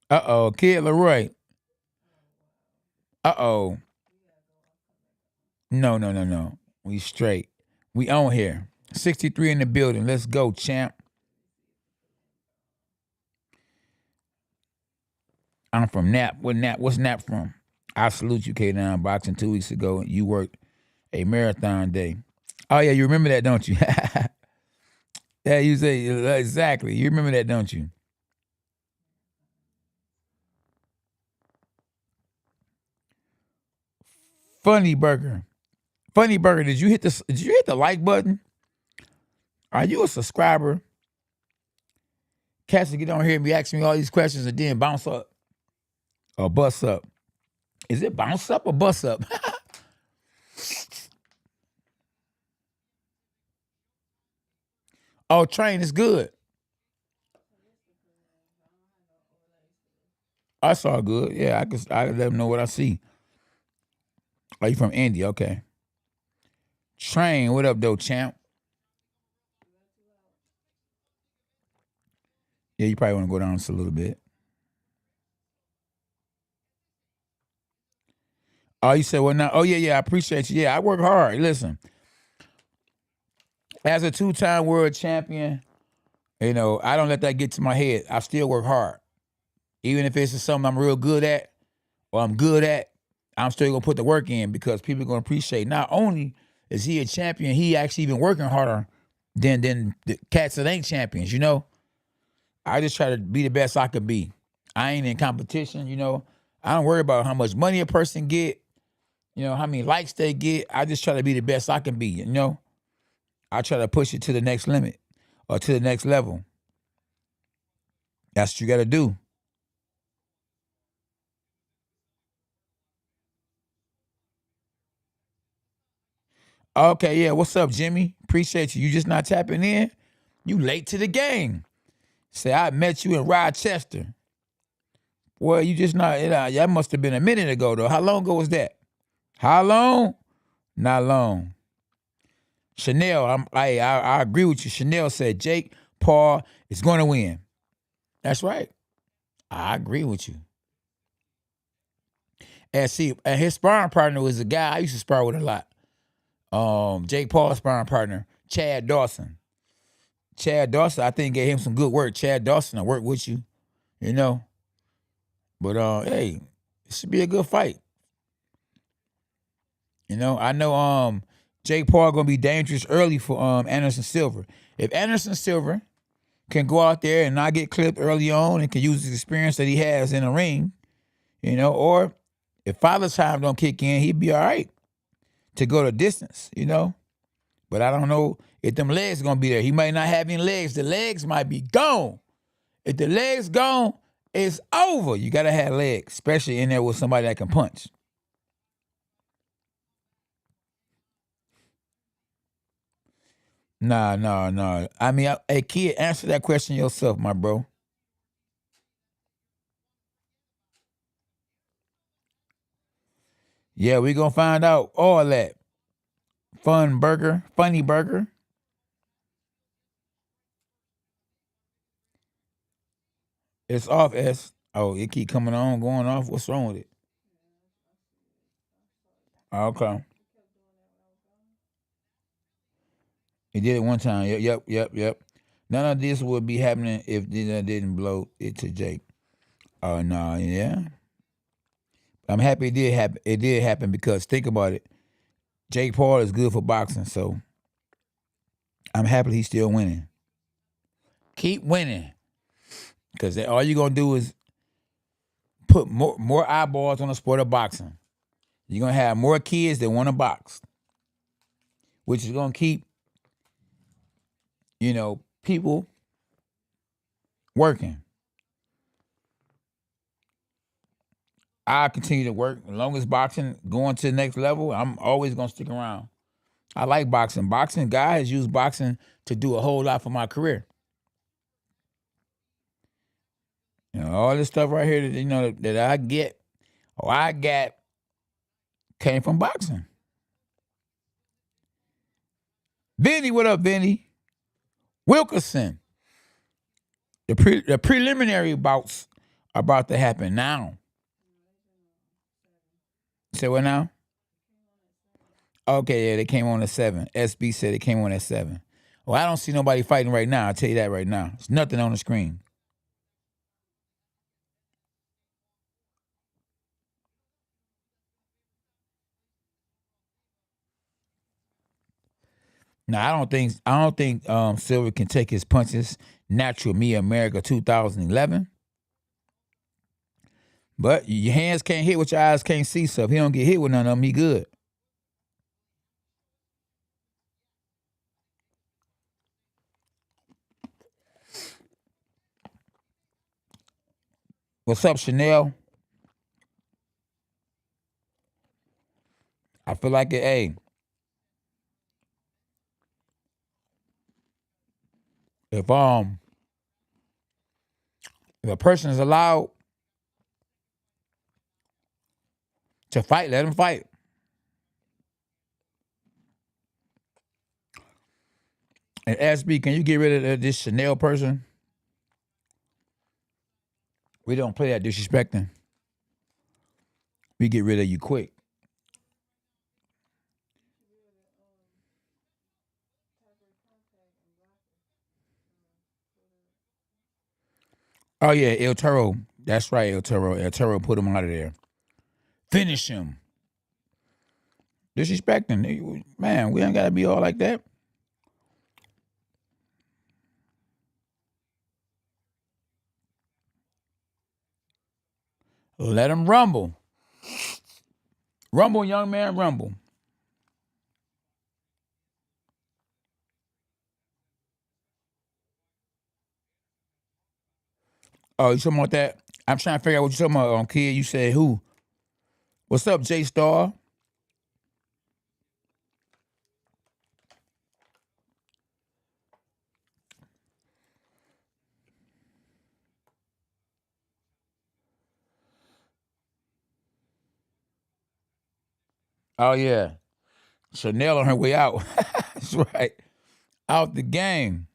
Uh-oh, Kid Leroy. Uh-oh. No, no, no, no. We straight. We on here. 63 in the building. Let's go, champ. I'm from Nap. What's Nap from? I salute you, K9 Boxing 2 weeks ago. You worked a marathon day. Oh yeah, you remember that, don't you? Yeah, you say exactly. You remember that, don't you? Funny Burger. Funny Burger, did you hit the like button? Are you a subscriber? Cats to get on here and be asking me all these questions and then bounce up or bust up. Is it bounce up or bust up? Oh, train is good. I saw good. Yeah, I let them know what I see. Are you from India? Okay. Train, what up, though, champ? Yeah, you probably want to go down just a little bit. Oh, you said what now? Oh, yeah, I appreciate you. Yeah, I work hard. Listen, as a two-time world champion, you know, I don't let that get to my head. I still work hard. Even if it's something I'm real good at or I'm good at, I'm still gonna put the work in because people are gonna appreciate. Not only is he a champion, he actually been working harder than the cats that ain't champions. You know, I just try to be the best I could be. I ain't in competition. You know, I don't worry about how much money a person get. You know, how many likes they get. I just try to be the best I can be. You know, I try to push it to the next limit or to the next level. That's what you got to do. Okay, yeah. What's up, Jimmy? Appreciate you. You just not tapping in. You late to the game. Say I met you in Rochester. Well, you just not. That must have been a minute ago though. How long ago was that? How long? Not long. Chanel, I agree with you. Chanel said Jake Paul is going to win. That's right. I agree with you. And see, and his sparring partner was a guy I used to spar with a lot. Jake Paul's sparring partner, Chad Dawson. Chad Dawson, I think gave him some good work. Chad Dawson, I work with you, you know. But hey, it should be a good fight. You know, I know Jake Paul gonna be dangerous early for Anderson Silva. If Anderson Silva can go out there and not get clipped early on and can use his experience that he has in the ring, or if Father Time don't kick in, he'd be all right to go the distance. But I don't know if them legs gonna be there. He might not have any legs. The legs might be gone. If the legs gone, it's over. You gotta have legs, especially in there with somebody that can punch. Nah. I mean, hey kid, answer that question yourself, my bro. Yeah, we gonna find out all that. Funny burger. It's off, S. Oh, it keep coming on, going off. What's wrong with it? Okay. It did it one time. Yep. None of this would be happening if I didn't blow it to Jake. Oh no, yeah. I'm happy it did happen. It did happen because think about it. Jake Paul is good for boxing, so I'm happy he's still winning. Keep winning. Because all you're gonna do is put more eyeballs on the sport of boxing. You're gonna have more kids that want to box, which is gonna keep, people working. I continue to work as long as boxing going to the next level. I'm always gonna stick around. I like boxing. Boxing, God has used boxing to do a whole lot for my career. All this stuff right here that I get or I got came from boxing. Vinny, what up, Vinny? Wilkerson. The preliminary bouts are about to happen now. Say what now? Okay, yeah, they came on at 7. SB said it came on at 7. Well, I don't see nobody fighting right now. I'll tell you that right now. There's nothing on the screen. Now, I don't think Silver can take his punches natural me America 2011. But your hands can't hit what your eyes can't see. So if he don't get hit with none of them, he good. What's up, Chanel? I feel like hey, if if a person is allowed to fight, let him fight. And SB, can you get rid of this Chanel person? We don't play that disrespecting. We get rid of you quick. Oh yeah, El Toro. That's right, El Toro. El Toro put him out of there. Finish him. Disrespecting. Man, we ain't gotta be all like that. Let him rumble. Rumble, young man, rumble. Oh, you talking about that? I'm trying to figure out what you talking about, kid. You said who? What's up, J Star? Oh yeah, Chanel on her way out. That's right, out the game.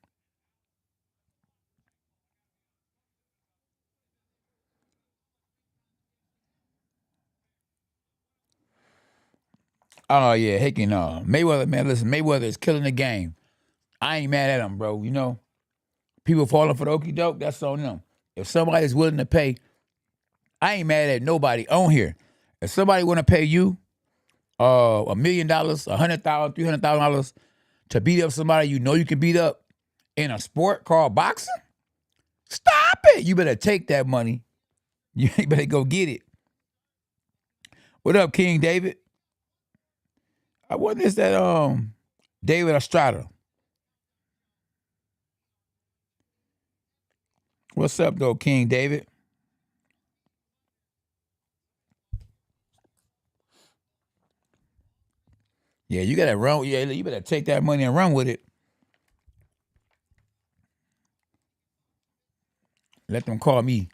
Oh yeah, heck no. Mayweather, man, listen, Mayweather is killing the game. I ain't mad at him, bro. People falling for the okey doke, that's on them. If somebody's willing to pay, I ain't mad at nobody on here. If somebody want to pay you $1 million, $100,000, $300,000 to beat up somebody you know you can beat up, in a sport called boxing? Stop it. You better take that money. You better go get it. What up, King David? I wonder is that David Estrada. What's up though, King David? Yeah, you gotta run. Yeah, you better take that money and run with it. Let them call me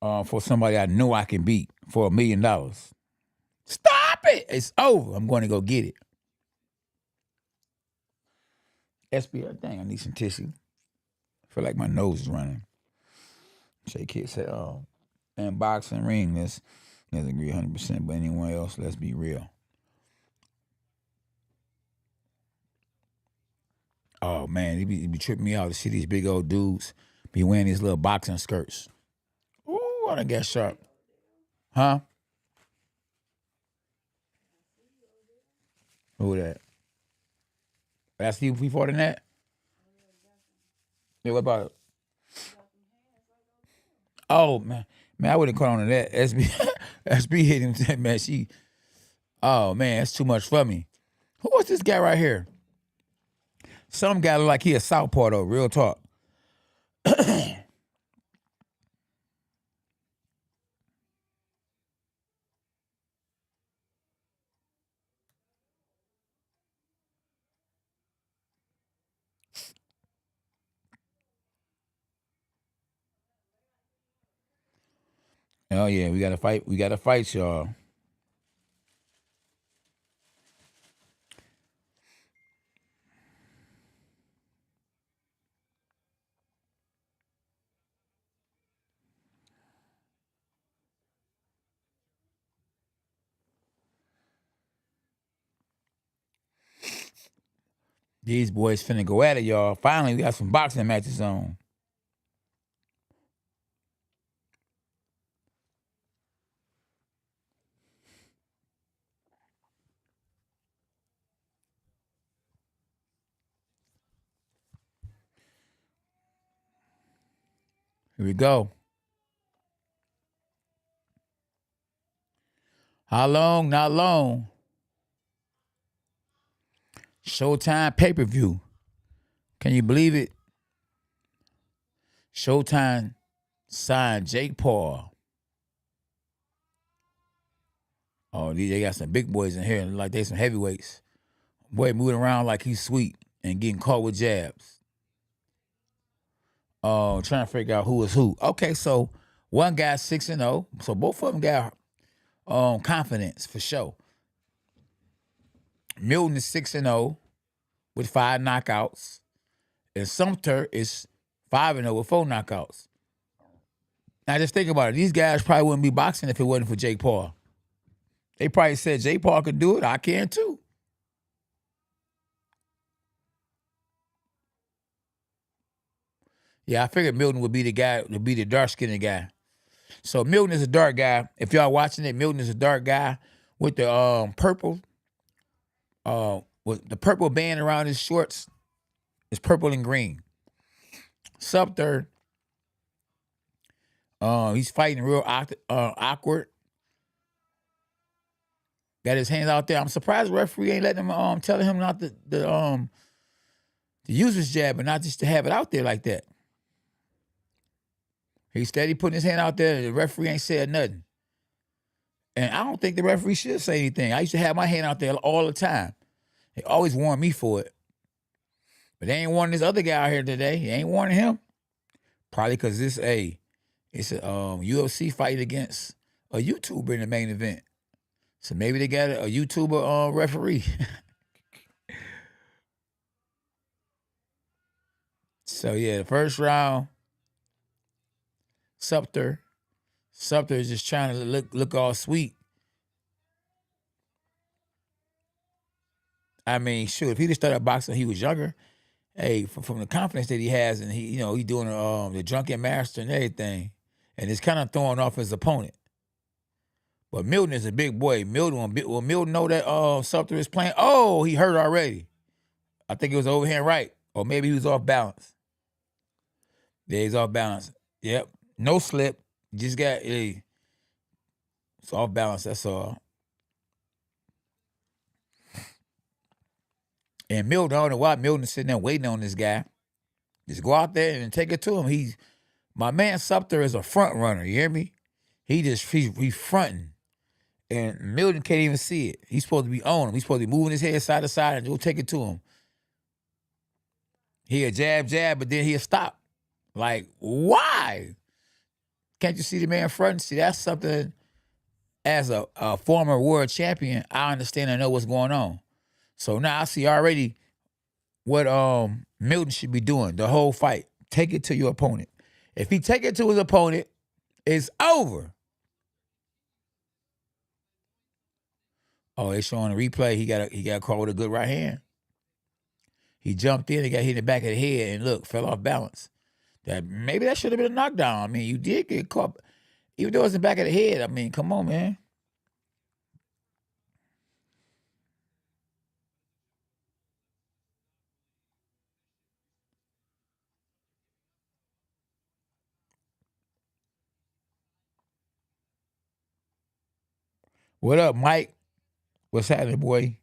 for somebody I know I can beat for $1 million. Stop it. It's over. I'm going to go get it. SB, dang, I need some tissue. I feel like my nose is running. Shay Kid said, and boxing ring, let's agree 100%, but anyone else, let's be real. Oh, man, it be tripping me out to see these big old dudes be wearing these little boxing skirts. Ooh, I done got sharp. Huh? Who that? That's you before than that? Yeah, what about it? Oh, man. Man, I wouldn't call on to that. SB hit him and said, man, oh, man, that's too much for me. Who was this guy right here? Some guy look like he a southpaw though, real talk. Oh yeah, we gotta fight. We gotta fight, y'all. These boys finna go at it, y'all. Finally, we got some boxing matches on. Here we go. How long? Not long. Showtime pay-per-view. Can you believe it? Showtime signed Jake Paul. Oh, they got some big boys in here, like they some heavyweights. Boy moving around like he's sweet and getting caught with jabs. Oh, trying to figure out who is who. Okay, so one guy's 6-0, so both of them got confidence for sure. Milton is 6-0 with 5 knockouts, and Sumter is 5-0 with 4 knockouts. Now just think about it. These guys probably wouldn't be boxing if it wasn't for Jake Paul. They probably said Jake Paul could do it. I can too. Yeah, I figured Milton would be the guy, would be the dark-skinned guy. So Milton is a dark guy. If y'all watching it, Milton is a dark guy with the purple, with the purple band around his shorts. It's purple and green. Sumter, he's fighting real awkward. Got his hands out there. I'm surprised the referee ain't letting him telling him not to use his jab, but not just to have it out there like that. He's steady putting his hand out there. The referee ain't said nothing. And I don't think the referee should say anything. I used to have my hand out there all the time. They always warn me for it. But they ain't warning this other guy out here today. They ain't warning him. Probably because it's a UFC fight against a YouTuber in the main event. So maybe they got a YouTuber referee. So yeah, the first round, Sumter is just trying to look all sweet. I mean, shoot, if he just started boxing when he was younger, hey, from the confidence that he has, and he doing the drunken master and everything, and it's kind of throwing off his opponent. But Milton is a big boy. Will Milton know that Sumter is playing? Oh, he hurt already. I think it was overhand right. Or maybe he was off balance. Yeah, he's off balance. Yep. No slip. Just got it's off balance, that's all. And Milton, I don't know why Milton's sitting there waiting on this guy. Just go out there and take it to him. My man Sumter is a front runner, you hear me? He's fronting. And Milton can't even see it. He's supposed to be on him. He's supposed to be moving his head side to side and go take it to him. He'll jab, but then he'll stop. Like, why? Can't you see the man fronting? See, that's something, as a former world champion, I understand and know what's going on. So now I see already what Milton should be doing the whole fight. Take it to your opponent. If he take it to his opponent, it's over. Oh, they showing a replay. He got caught with a good right hand. He jumped in and got hit in the back of the head and look, fell off balance. Maybe that should have been a knockdown. I mean, you did get caught. Even though it was in the back of the head, I mean, come on, man. What up, Mike? What's happening, boy?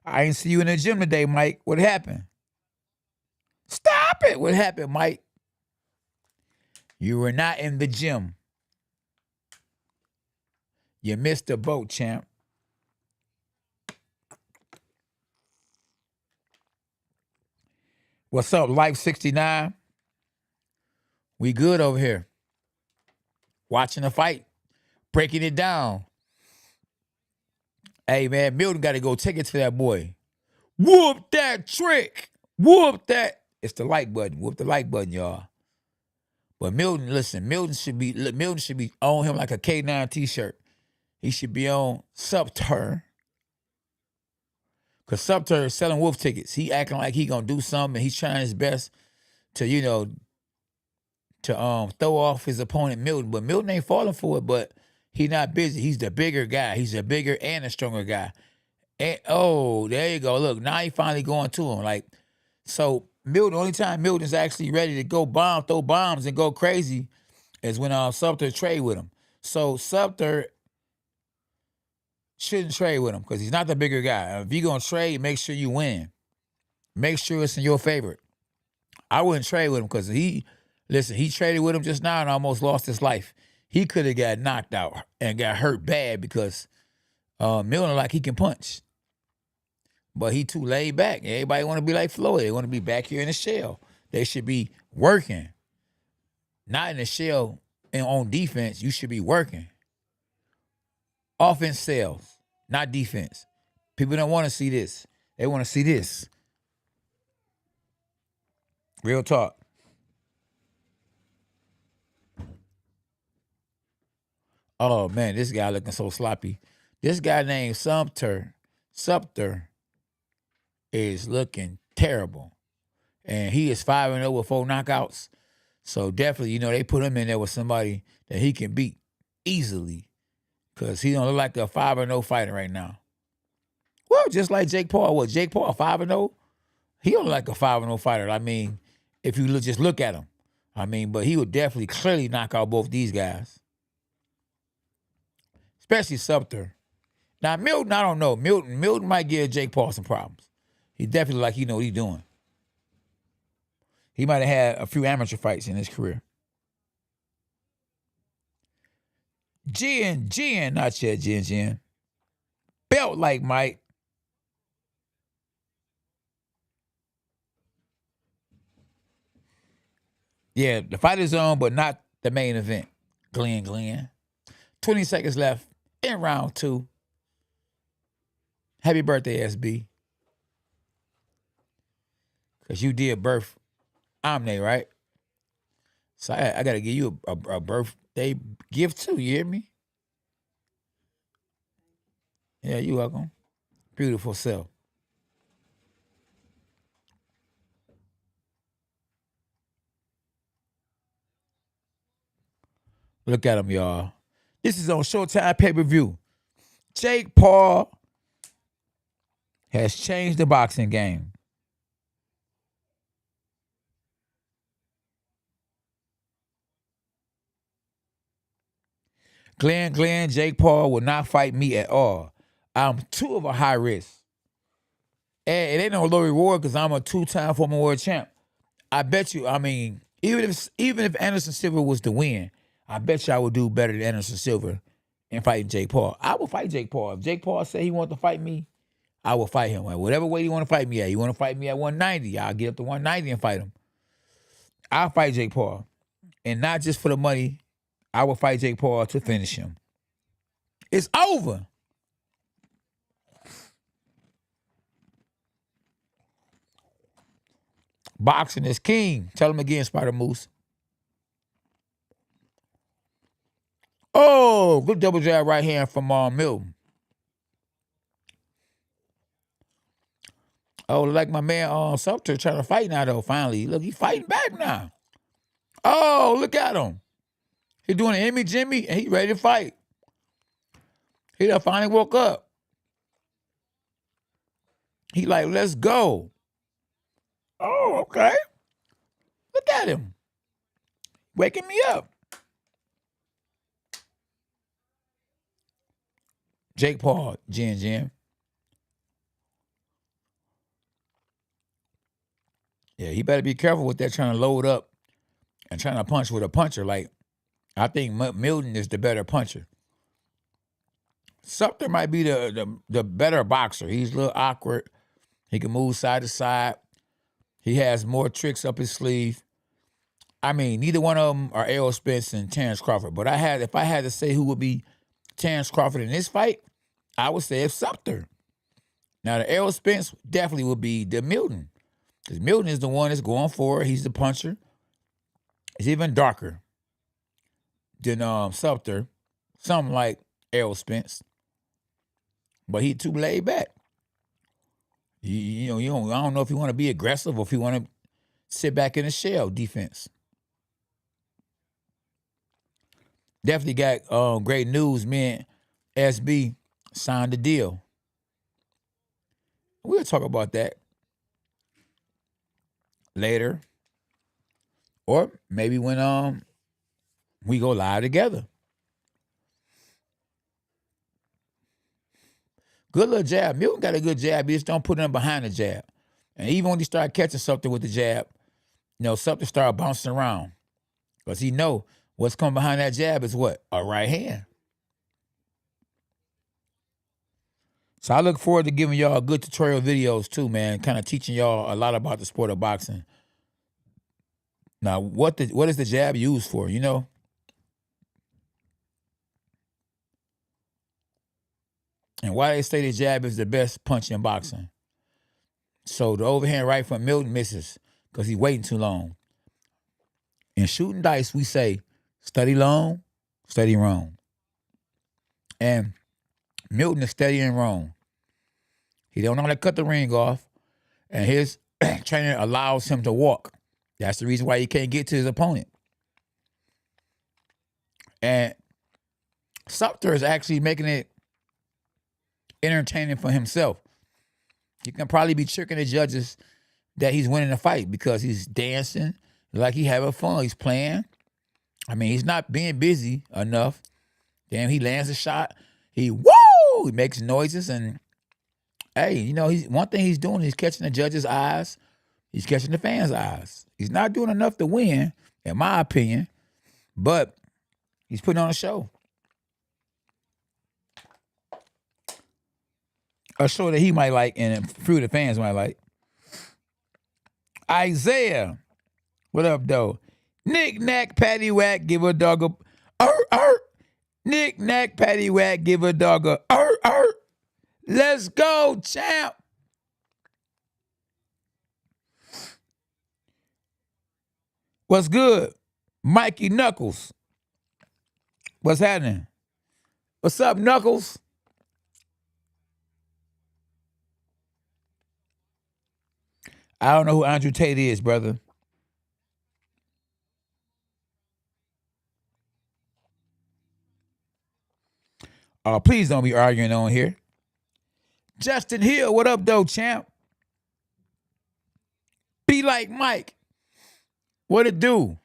I ain't see you in the gym today, Mike. What happened? Stop it. What happened, Mike? You were not in the gym. You missed the boat, champ. What's up, Life 69? We good over here. Watching the fight. Breaking it down. Hey, man, Milton got to go take it to that boy. Whoop that trick. Whoop that. It's the like button. Whoop the like button, y'all. But Milton, listen, Milton should be on him like a K9 t-shirt. He should be on Sumter. Because Sumter is selling wolf tickets. He acting like he going to do something, and he's trying his best to, throw off his opponent, Milton. But Milton ain't falling for it, but he not busy. He's the bigger guy. He's a bigger and a stronger guy. And, oh, there you go. Look, now he finally going to him. Like, so Milton, the only time Milton's actually ready to go throw bombs and go crazy is when Sumter trade with him. So Sumter shouldn't trade with him because he's not the bigger guy. If you're going to trade, make sure you win. Make sure it's in your favor. I wouldn't trade with him because he traded with him just now and almost lost his life. He could have got knocked out and got hurt bad because Milton like he can punch. But he too laid back. Everybody want to be like Floyd. They want to be back here in the shell. They should be working. Not in the shell and on defense. You should be working. Offense sells, not defense. People don't want to see this. They want to see this. Real talk. Oh, man, this guy looking so sloppy. This guy named Sumter is looking terrible. And he is 5-0 with 4 knockouts. So definitely, they put him in there with somebody that he can beat easily. Because he don't look like a 5-0 fighter right now. Well, just like Jake Paul. What, Jake Paul 5-0? He don't look like a 5-0 fighter. I mean, if you just look at him. I mean, but he would definitely clearly knock out both these guys. Especially Sumter. Now, Milton, I don't know. Milton might give Jake Paul some problems. He definitely like he know what he's doing. He might have had a few amateur fights in his career. Jin, not yet, Jin. Belt like Mike. Yeah, the fight is on, but not the main event. Glenn. 20 seconds left in round 2. Happy birthday, SB. Because you did birth Omni, right? So I got to give you a birthday gift too, you hear me? Yeah, you welcome. Beautiful self. Look at him, y'all. This is on Showtime pay-per-view. Jake Paul has changed the boxing game. Glenn, Jake Paul will not fight me at all. I'm too of a high risk. And it ain't no low reward because I'm a 2-time former world champ. I bet you, I mean, even if Anderson Silva was to win, I bet you I would do better than Anderson Silva in fighting Jake Paul. I will fight Jake Paul. If Jake Paul said he wants to fight me, I will fight him. Whatever way you want to fight me at. You want to fight me at 190, I'll get up to 190 and fight him. I'll fight Jake Paul. And not just for the money. I will fight Jake Paul to finish him. It's over. Boxing is king. Tell him again, Spider Moose. Oh, good double jab right hand from Milton. Oh, like my man Sumter trying to fight now, though, finally. Look, he's fighting back now. Oh, look at him. He doing an Emmy Jimmy, and he ready to fight. He done finally woke up. He like, let's go. Oh, okay. Look at him. Waking me up. Jake Paul, Jin. Yeah, he better be careful with that trying to load up and trying to punch with a puncher. Like, I think Milton is the better puncher. Sumter might be the better boxer. He's a little awkward. He can move side to side. He has more tricks up his sleeve. I mean, neither one of them are Errol Spence and Terrence Crawford. But if I had to say who would be Terrence Crawford in this fight, I would say it's Sumter. Now, the Errol Spence definitely would be the Milton. Because Milton is the one that's going for it. He's the puncher. He's even darker than Sumter. Something like Errol Spence. But he too laid back. I don't know if you want to be aggressive or if you want to sit back in a shell defense. Definitely got great news. Me and SB signed a deal. We'll talk about that later. Or maybe when we go live together. Good little jab. Milton got a good jab. He just don't put him behind the jab. And even when he start catching something with the jab, something start bouncing around. Because he know what's coming behind that jab is what? A right hand. So I look forward to giving y'all good tutorial videos too, man. Kind of teaching y'all a lot about the sport of boxing. Now, what is the jab used for, And why they say the jab is the best punch in boxing. So the overhand right from Milton misses because he's waiting too long. In shooting dice, we say, study long, study wrong. And Milton is studying wrong. He don't know how to cut the ring off, and his trainer allows him to walk. That's the reason why he can't get to his opponent. And Sumter is actually making it entertaining for himself. He can probably be tricking the judges that he's winning the fight because he's dancing like he having fun. He's playing. I mean, he's not being busy enough. Damn, he lands a shot. He makes noises, and hey, one thing he's doing is catching the judges' eyes. He's catching the fans' eyes. He's not doing enough to win, in my opinion, but he's putting on a show. A show that he might like and a few of the fans might like. Isaiah, what up, though? Knick, knack, patty, whack, give a dog a... Knick, knack, patty, whack, give a dog a... Let's go, champ. What's good? Mikey Knuckles. What's happening? What's up, Knuckles? I don't know who Andrew Tate is, brother. Please don't be arguing on here. Justin Hill, what up, though, champ? Be like Mike. What it do?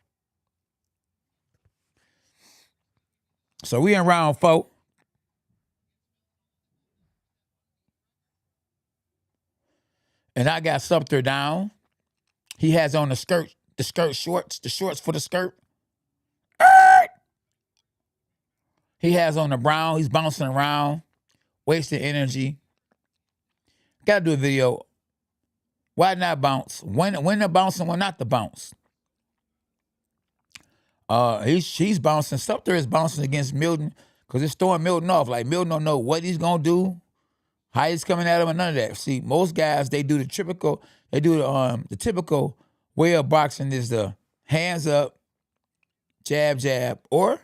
So we in round 4. And I got Sumter down. He has on the skirt shorts, the shorts for the skirt. He has on the brown. He's bouncing around, wasting energy. Gotta do a video. Why not bounce? When to bounce and when not to bounce. She's bouncing. Sumter is bouncing against Milton because it's throwing Milton off. Like Milton don't know what he's gonna do, how he's coming at him, and none of that. See, most guys they do the typical. They do the typical way of boxing is the hands up, jab, jab, or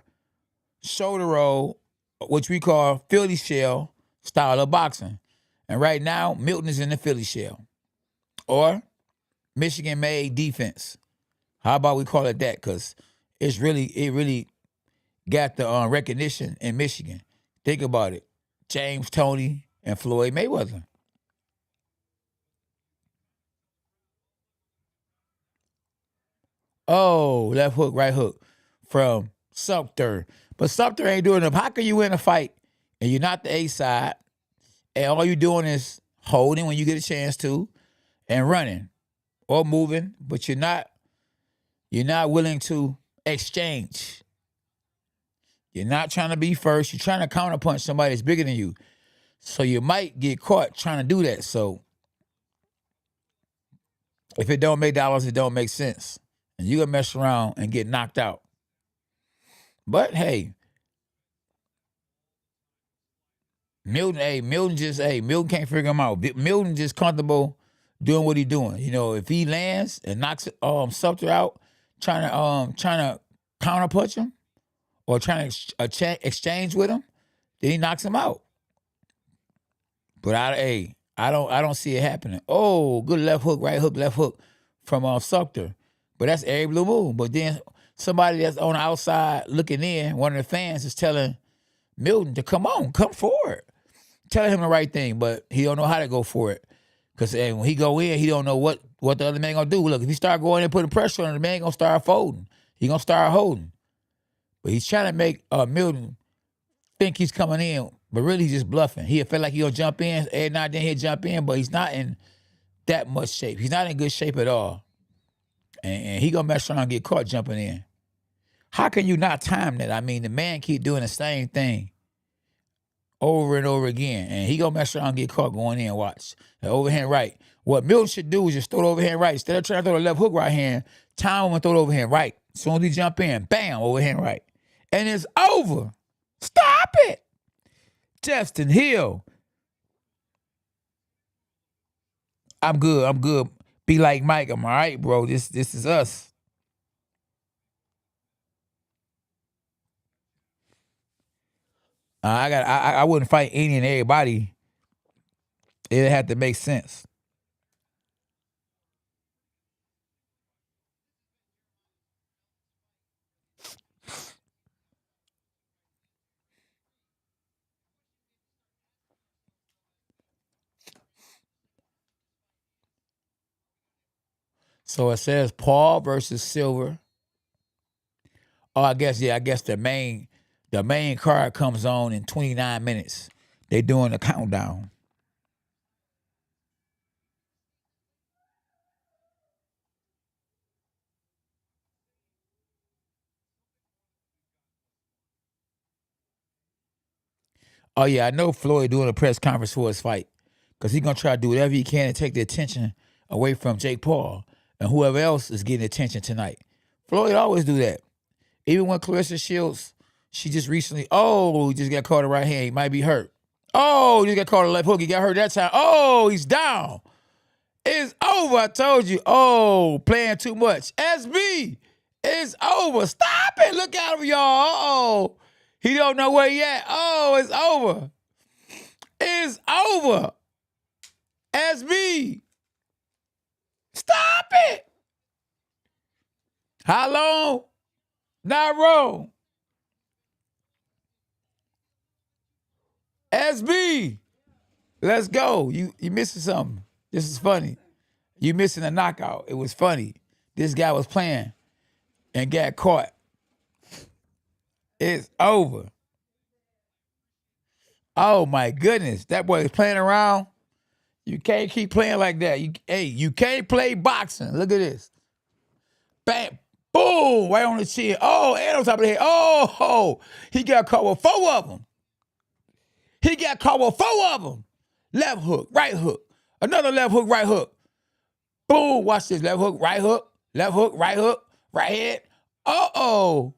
shoulder roll, which we call Philly shell style of boxing. And right now, Milton is in the Philly shell or Michigan made defense. How about we call it that? Because it really got the recognition in Michigan. Think about it. James Toney and Floyd Mayweather. Oh, left hook, right hook from Sumter. But Sumter ain't doing enough. How can you win a fight and you're not the A side and all you're doing is holding when you get a chance to and running or moving, but you're not willing to exchange. You're not trying to be first. You're trying to counterpunch somebody that's bigger than you. So you might get caught trying to do that. So if it don't make dollars, it don't make sense. And you gonna mess around and get knocked out. But hey, Milton can't figure him out. Milton just comfortable doing what he's doing. You know, if he lands and knocks Sumter out, trying to counterpunch him or trying to exchange with him, then he knocks him out. But I don't see it happening. Oh, good left hook, right hook, left hook from Sumter. But that's every blue moon. But then somebody that's on the outside looking in, one of the fans is telling Milton to come forward. Telling him the right thing, but he don't know how to go for it. Because when he go in, he don't know what the other man gonna do. Look, if he start going and putting pressure on him, the man gonna start folding. He gonna start holding. But he's trying to make Milton think he's coming in, but really he's just bluffing. He feel like he gonna jump in, and now then he'll jump in, but he's not in that much shape. He's not in good shape at all. And he gonna mess around and get caught jumping in. How can you not time that? I mean, the man keep doing the same thing over and over again, and he gonna mess around and get caught going in. Watch the overhand right. What Milton should do is just throw the overhand right instead of trying to throw the left hook right hand. Time him and throw the overhand right. As soon as he jump in, bam, overhand right, and it's over. Stop it, Justin Hill. I'm good. Be like Mike. I'm all right, bro. This is us. I wouldn't fight any and everybody. It had to make sense. So it says Paul versus Silver. Oh, I guess the main card comes on in 29 minutes. They doing the countdown. Oh yeah, I know Floyd doing a press conference for his fight because he's gonna try to do whatever he can to take the attention away from Jake Paul and whoever else is getting attention tonight. Floyd always do that. Even when Clarissa Shields, she just recently, he just got caught in right hand. He might be hurt. Oh, he just got caught in left hook. He got hurt that time. Oh, he's down. It's over. I told you. Oh, playing too much. SB, it's over. Stop it. Look out for y'all. Uh-oh. He don't know where he at. Oh, it's over. It's over. SB, stop it. How long? Not wrong. SB, let's go. You missing something. This is funny. You missing a knockout. It was funny. This guy was playing and got caught. It's over. Oh my goodness. That boy is playing around. You can't keep playing like that. You can't play boxing. Look at this. Bam. Boom. Right on the chin. Oh, and on top of the head. Oh, he got caught with 4 of them. He got caught with 4 of them. Left hook, right hook. Another left hook, right hook. Boom. Watch this. Left hook, right hook. Left hook, right head. Uh-oh.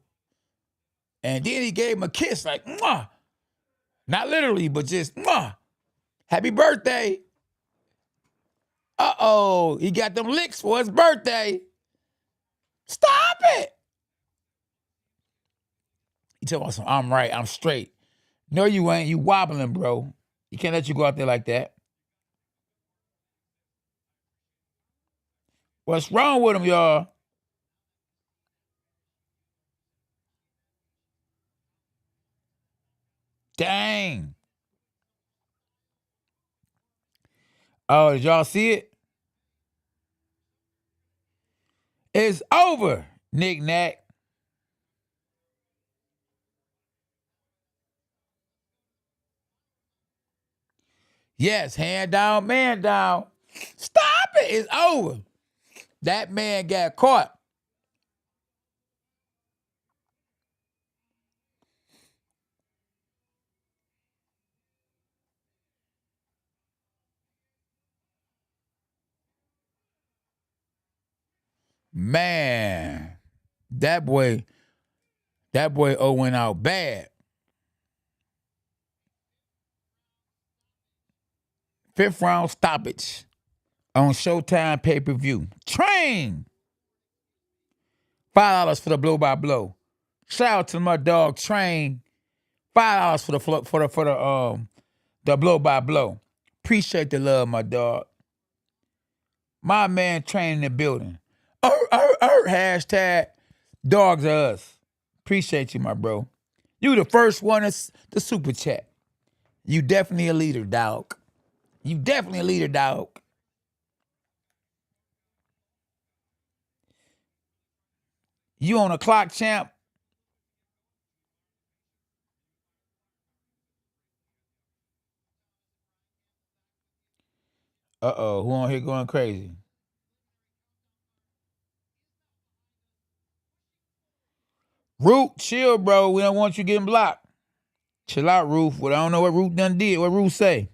And then he gave him a kiss like, mwah. Not literally, but just, mwah. Happy birthday. Uh-oh. He got them licks for his birthday. Stop it. He tell me, I'm right, I'm straight. No, you ain't. You wobbling, bro. You can't let you go out there like that. What's wrong with him, y'all? Dang. Oh, did y'all see it? It's over, Nick Nack. Yes, hand down, man down. Stop it. It's over. That man got caught. Man, that boy went out bad. 5th round stoppage on Showtime pay-per-view. Train. $5 for the blow-by-blow. Shout out to my dog Train. $5 for the blow-by-blow. Appreciate the love, my dog. My man Train in the building. Hashtag dogs are us. Appreciate you, my bro. You the first one to super chat. You definitely a leader, dog. You definitely a leader, dog. You on a clock, champ. Uh-oh, who on here going crazy? Root, chill, bro. We don't want you getting blocked. Chill out, Roof. Well, I don't know what Root done did. What Root say?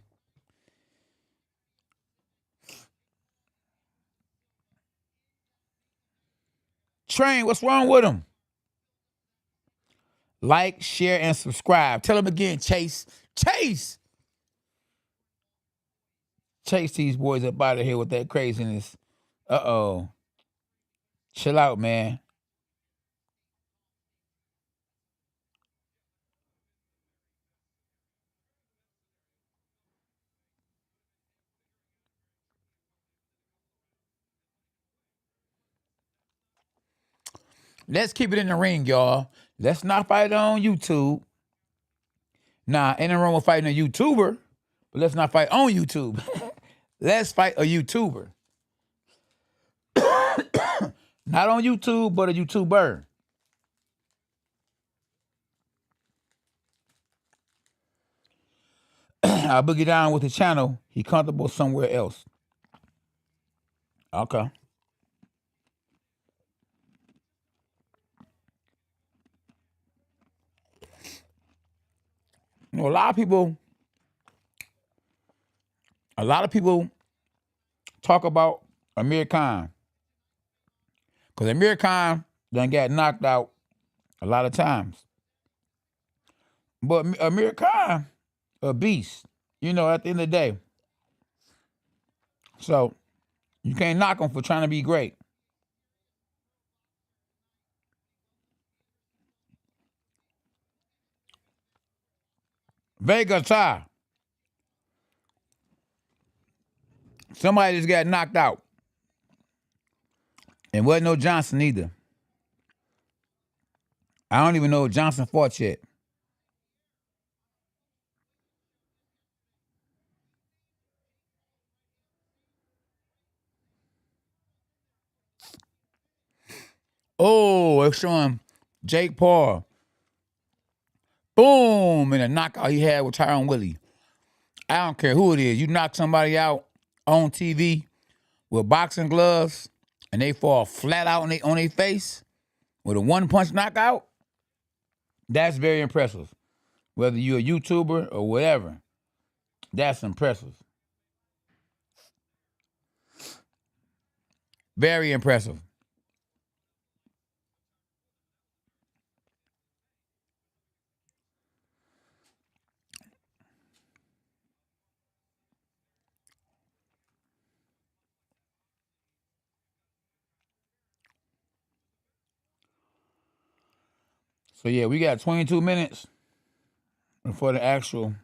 Train, what's wrong with him? Like, share, and subscribe. Tell him again, Chase. Chase! Chase these boys up out of here with that craziness. Uh-oh. Chill out, man. Let's keep it in the ring, y'all. Let's not fight on YouTube. Nah, ain't no wrong with fighting a YouTuber, but let's not fight on YouTube. Let's fight a YouTuber. Not on YouTube, but a YouTuber. I'll boogie down with the channel. He comfortable somewhere else. Okay. You know, a lot of people talk about Amir Khan. Because Amir Khan done got knocked out a lot of times. But Amir Khan, a beast, you know, at the end of the day. So you can't knock him for trying to be great. Vega Ty. Somebody just got knocked out. And wasn't no Johnson either. I don't even know if Johnson fought yet. Oh, it's showing Jake Paul Boom, and a knockout he had with Tyron Willie. I don't care who it is. You knock somebody out on TV with boxing gloves and they fall flat out on their face with a one-punch knockout, that's very impressive. Whether you're a YouTuber or whatever, that's impressive. Very impressive. So yeah, we got 22 minutes before the actual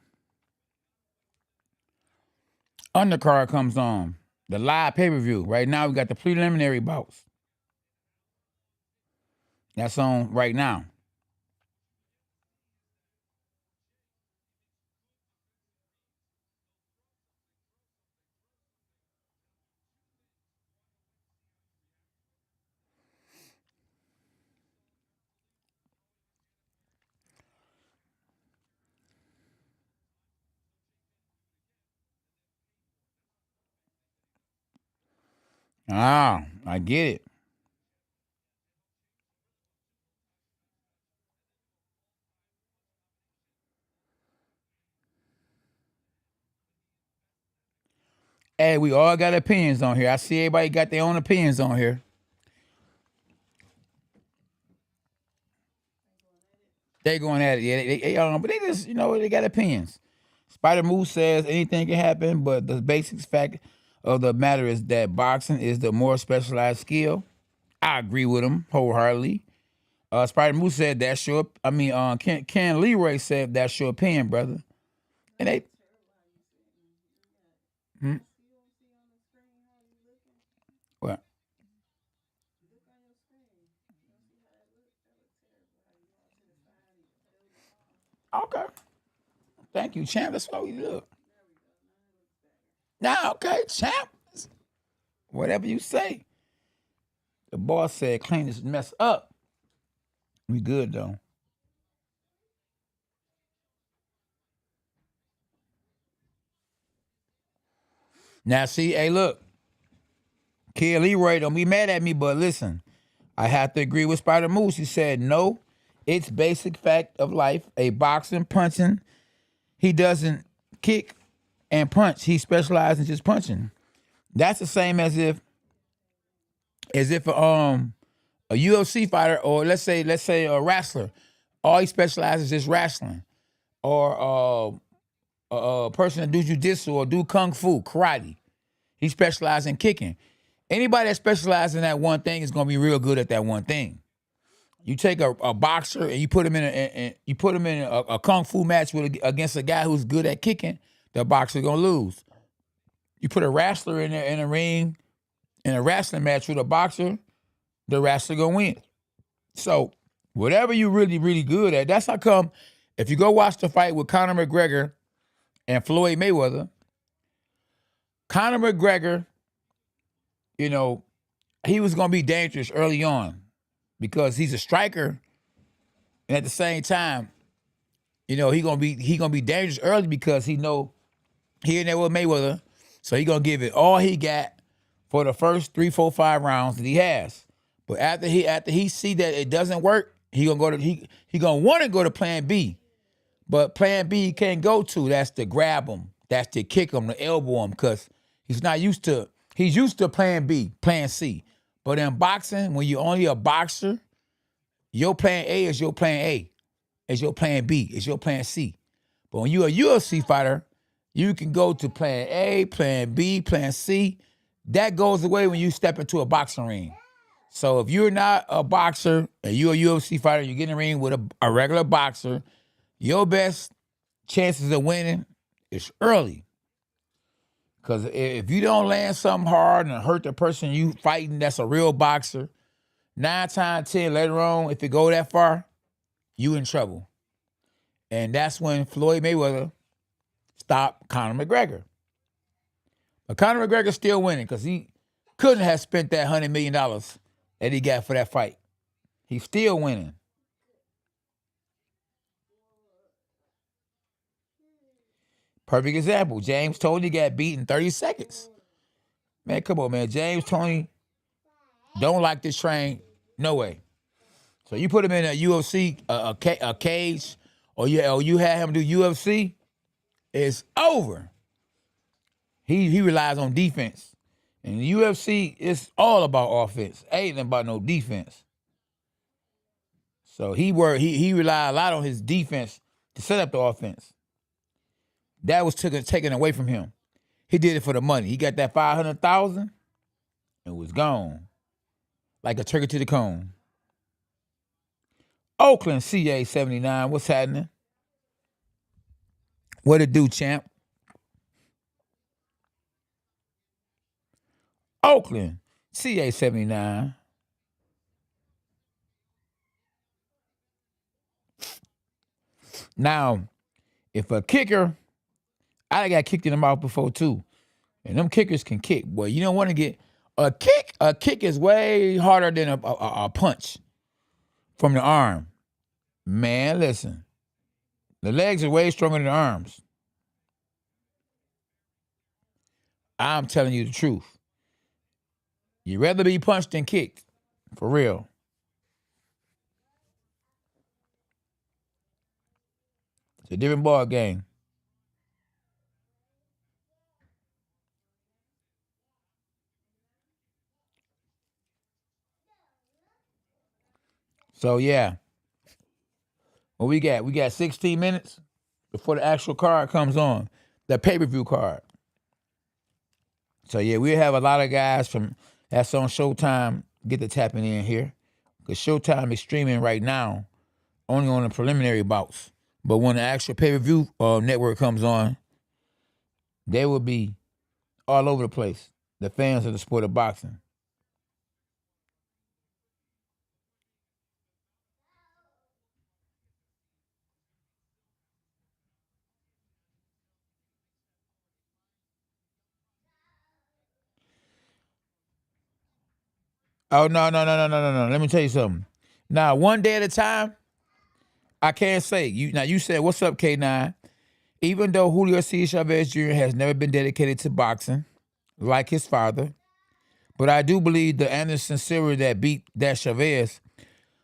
undercard comes on. The live pay-per-view. Right now we got the preliminary bouts. That's on right now. Ah, I get it. Hey, we all got opinions on here. I see everybody got their own opinions on here. They going at it, yeah. But they just, they got opinions. Spider Moose says anything can happen, but the basic fact of the matter is that boxing is the more specialized skill. I agree with him wholeheartedly. Spider Moose said that's your. Ken Leroy said that's your opinion, brother. And they, hmm, well, okay. Thank you, champ. That's what we look. Now, okay, champ. Whatever you say. The boss said clean this mess up. We good though. Now, see, hey, look, Kid Leroy, don't be mad at me, but listen, I have to agree with Spider Moose. He said, no, it's basic fact of life. A boxing, punching, he doesn't kick and punch. He specializes in just punching. That's the same as if a UFC fighter, or let's say a wrestler, all he specializes is wrestling, or a person that do jujitsu or do kung fu, karate. He specializes in kicking. Anybody that specializes in that one thing is going to be real good at that one thing. You take a boxer and you put him in a kung fu match against a guy who's good at kicking, the boxer gonna lose. You put a wrestler in there in a ring in a wrestling match with a boxer, the wrestler gonna win. So whatever you really really good at, that's how come. If you go watch the fight with Conor McGregor and Floyd Mayweather, Conor McGregor, you know, he was gonna be dangerous early on because he's a striker, and at the same time, he gonna be dangerous early because he in there with Mayweather, so he gonna give it all he got for the first 3, 4, 5 rounds that he has. But after he see that it doesn't work, he gonna want to go to Plan B. But Plan B he can't go to. That's to grab him. That's to kick him, to elbow him, because he's used to Plan B, Plan C. But in boxing, when you're only a boxer, your Plan A is your Plan A, is your Plan B, is your Plan C. But when you're a UFC fighter, you can go to Plan A, Plan B, Plan C. That goes away when you step into a boxing ring. So if you're not a boxer and you're a UFC fighter, you get in the ring with a regular boxer, your best chances of winning is early. Because if you don't land something hard and hurt the person you fighting that's a real boxer, 9 times 10 later on, if it go that far, you in trouble. And that's when Floyd Mayweather stopped Conor McGregor. But Conor McGregor's still winning because he couldn't have spent that $100 million that he got for that fight. He's still winning. Perfect example. James Toney got beat in 30 seconds. Man, come on, man. James Toney don't like this train. No way. So you put him in a UFC, a cage, or you had him do UFC, it's over. He relies on defense. And the UFC, it's all about offense. Ain't nothing about no defense. So he relied a lot on his defense to set up the offense. That was taken away from him. He did it for the money. He got that $500,000 and was gone. Like a turkey to the cone. Oakland CA 79, what's happening? What it do, champ? Oakland CA 79. Now, if a kicker, I got kicked in the mouth before too. And them kickers can kick. Boy, you don't want to get a kick. A kick is way harder than a punch from the arm. Man, listen. The legs are way stronger than the arms. I'm telling you the truth. You'd rather be punched than kicked. For real. It's a different ball game. So yeah. What we got? We got 16 minutes before the actual card comes on. The pay-per-view card. So yeah, we have a lot of guys from that's on Showtime get to tapping in here. Because Showtime is streaming right now, only on the preliminary bouts. But when the actual pay-per-view network comes on, they will be all over the place. The fans of the sport of boxing. Oh, no. Let me tell you something. Now, one day at a time, I can't say. You said, what's up, K9? Even though Julio C. Chavez Jr. has never been dedicated to boxing, like his father, but I do believe the Anderson Silva that beat that Chavez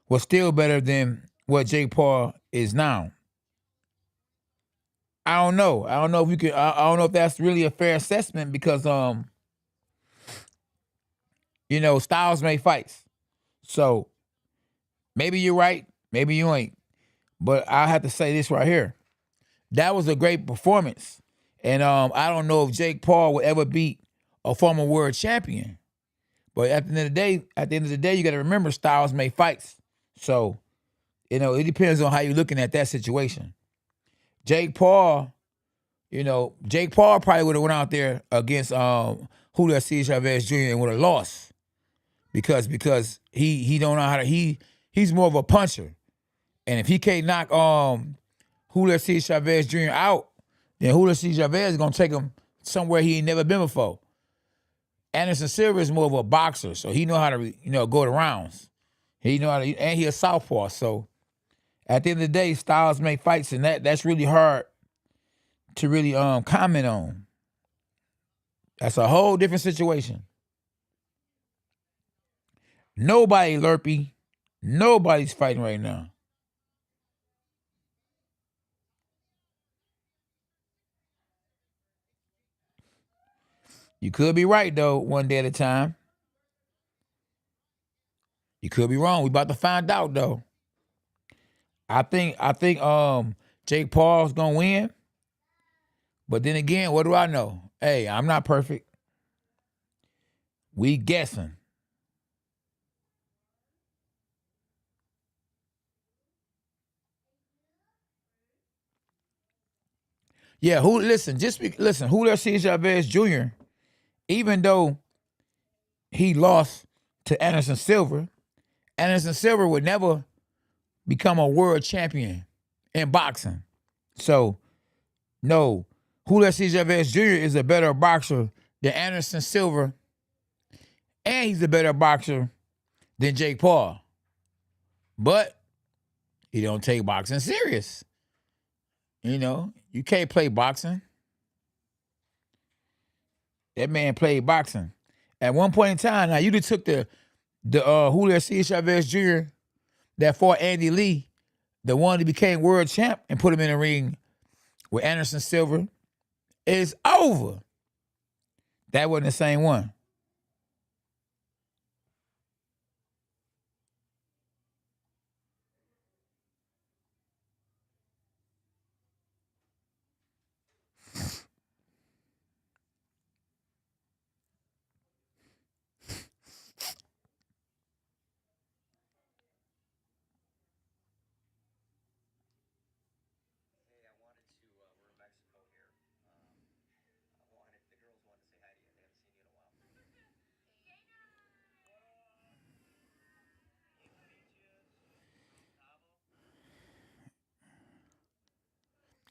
was still better than what Jake Paul is now. I don't know. I don't know if you can. I don't know if that's really a fair assessment because styles make fights. So maybe you're right, maybe you ain't. But I have to say this right here. That was a great performance. And I don't know if Jake Paul will ever beat a former world champion. But at the end of the day, you got to remember styles make fights. So, it depends on how you're looking at that situation. Jake Paul probably would have went out there against Julio C. Chavez Jr. and would have lost. Because he don't know how to he's more of a puncher. And if he can't knock Julio C. Chavez Jr. out, then Julio C. Chavez is gonna take him somewhere he ain't never been before. Anderson Silva is more of a boxer, so he know how to go the rounds. He know how to, and he a southpaw. So at the end of the day, styles make fights, and that's really hard to really comment on. That's a whole different situation. Nobody Lurpy, nobody's fighting right now. You could be right though, one day at a time. You could be wrong. We about to find out though. I think Jake Paul's gonna win. But then again, what do I know? Hey, I'm not perfect. We guessing. Yeah, Julio C. Chavez Jr., even though he lost to Anderson Silva, Anderson Silva would never become a world champion in boxing. So, no, Julio C. Chavez Jr. is a better boxer than Anderson Silva, and he's a better boxer than Jake Paul. But he don't take boxing serious. You can't play boxing. That man played boxing. At one point in time, now you just took the Julio C. Chavez Jr. that fought Andy Lee, the one that became world champ, and put him in a ring with Anderson Silva. It's over. That wasn't the same one.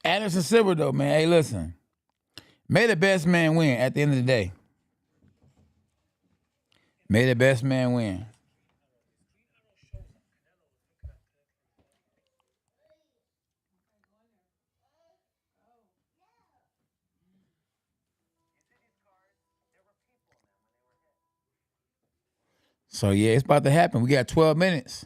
Anderson Silva, though, man. Hey, listen. May the best man win at the end of the day. May the best man win. So, yeah, it's about to happen. We got 12 minutes.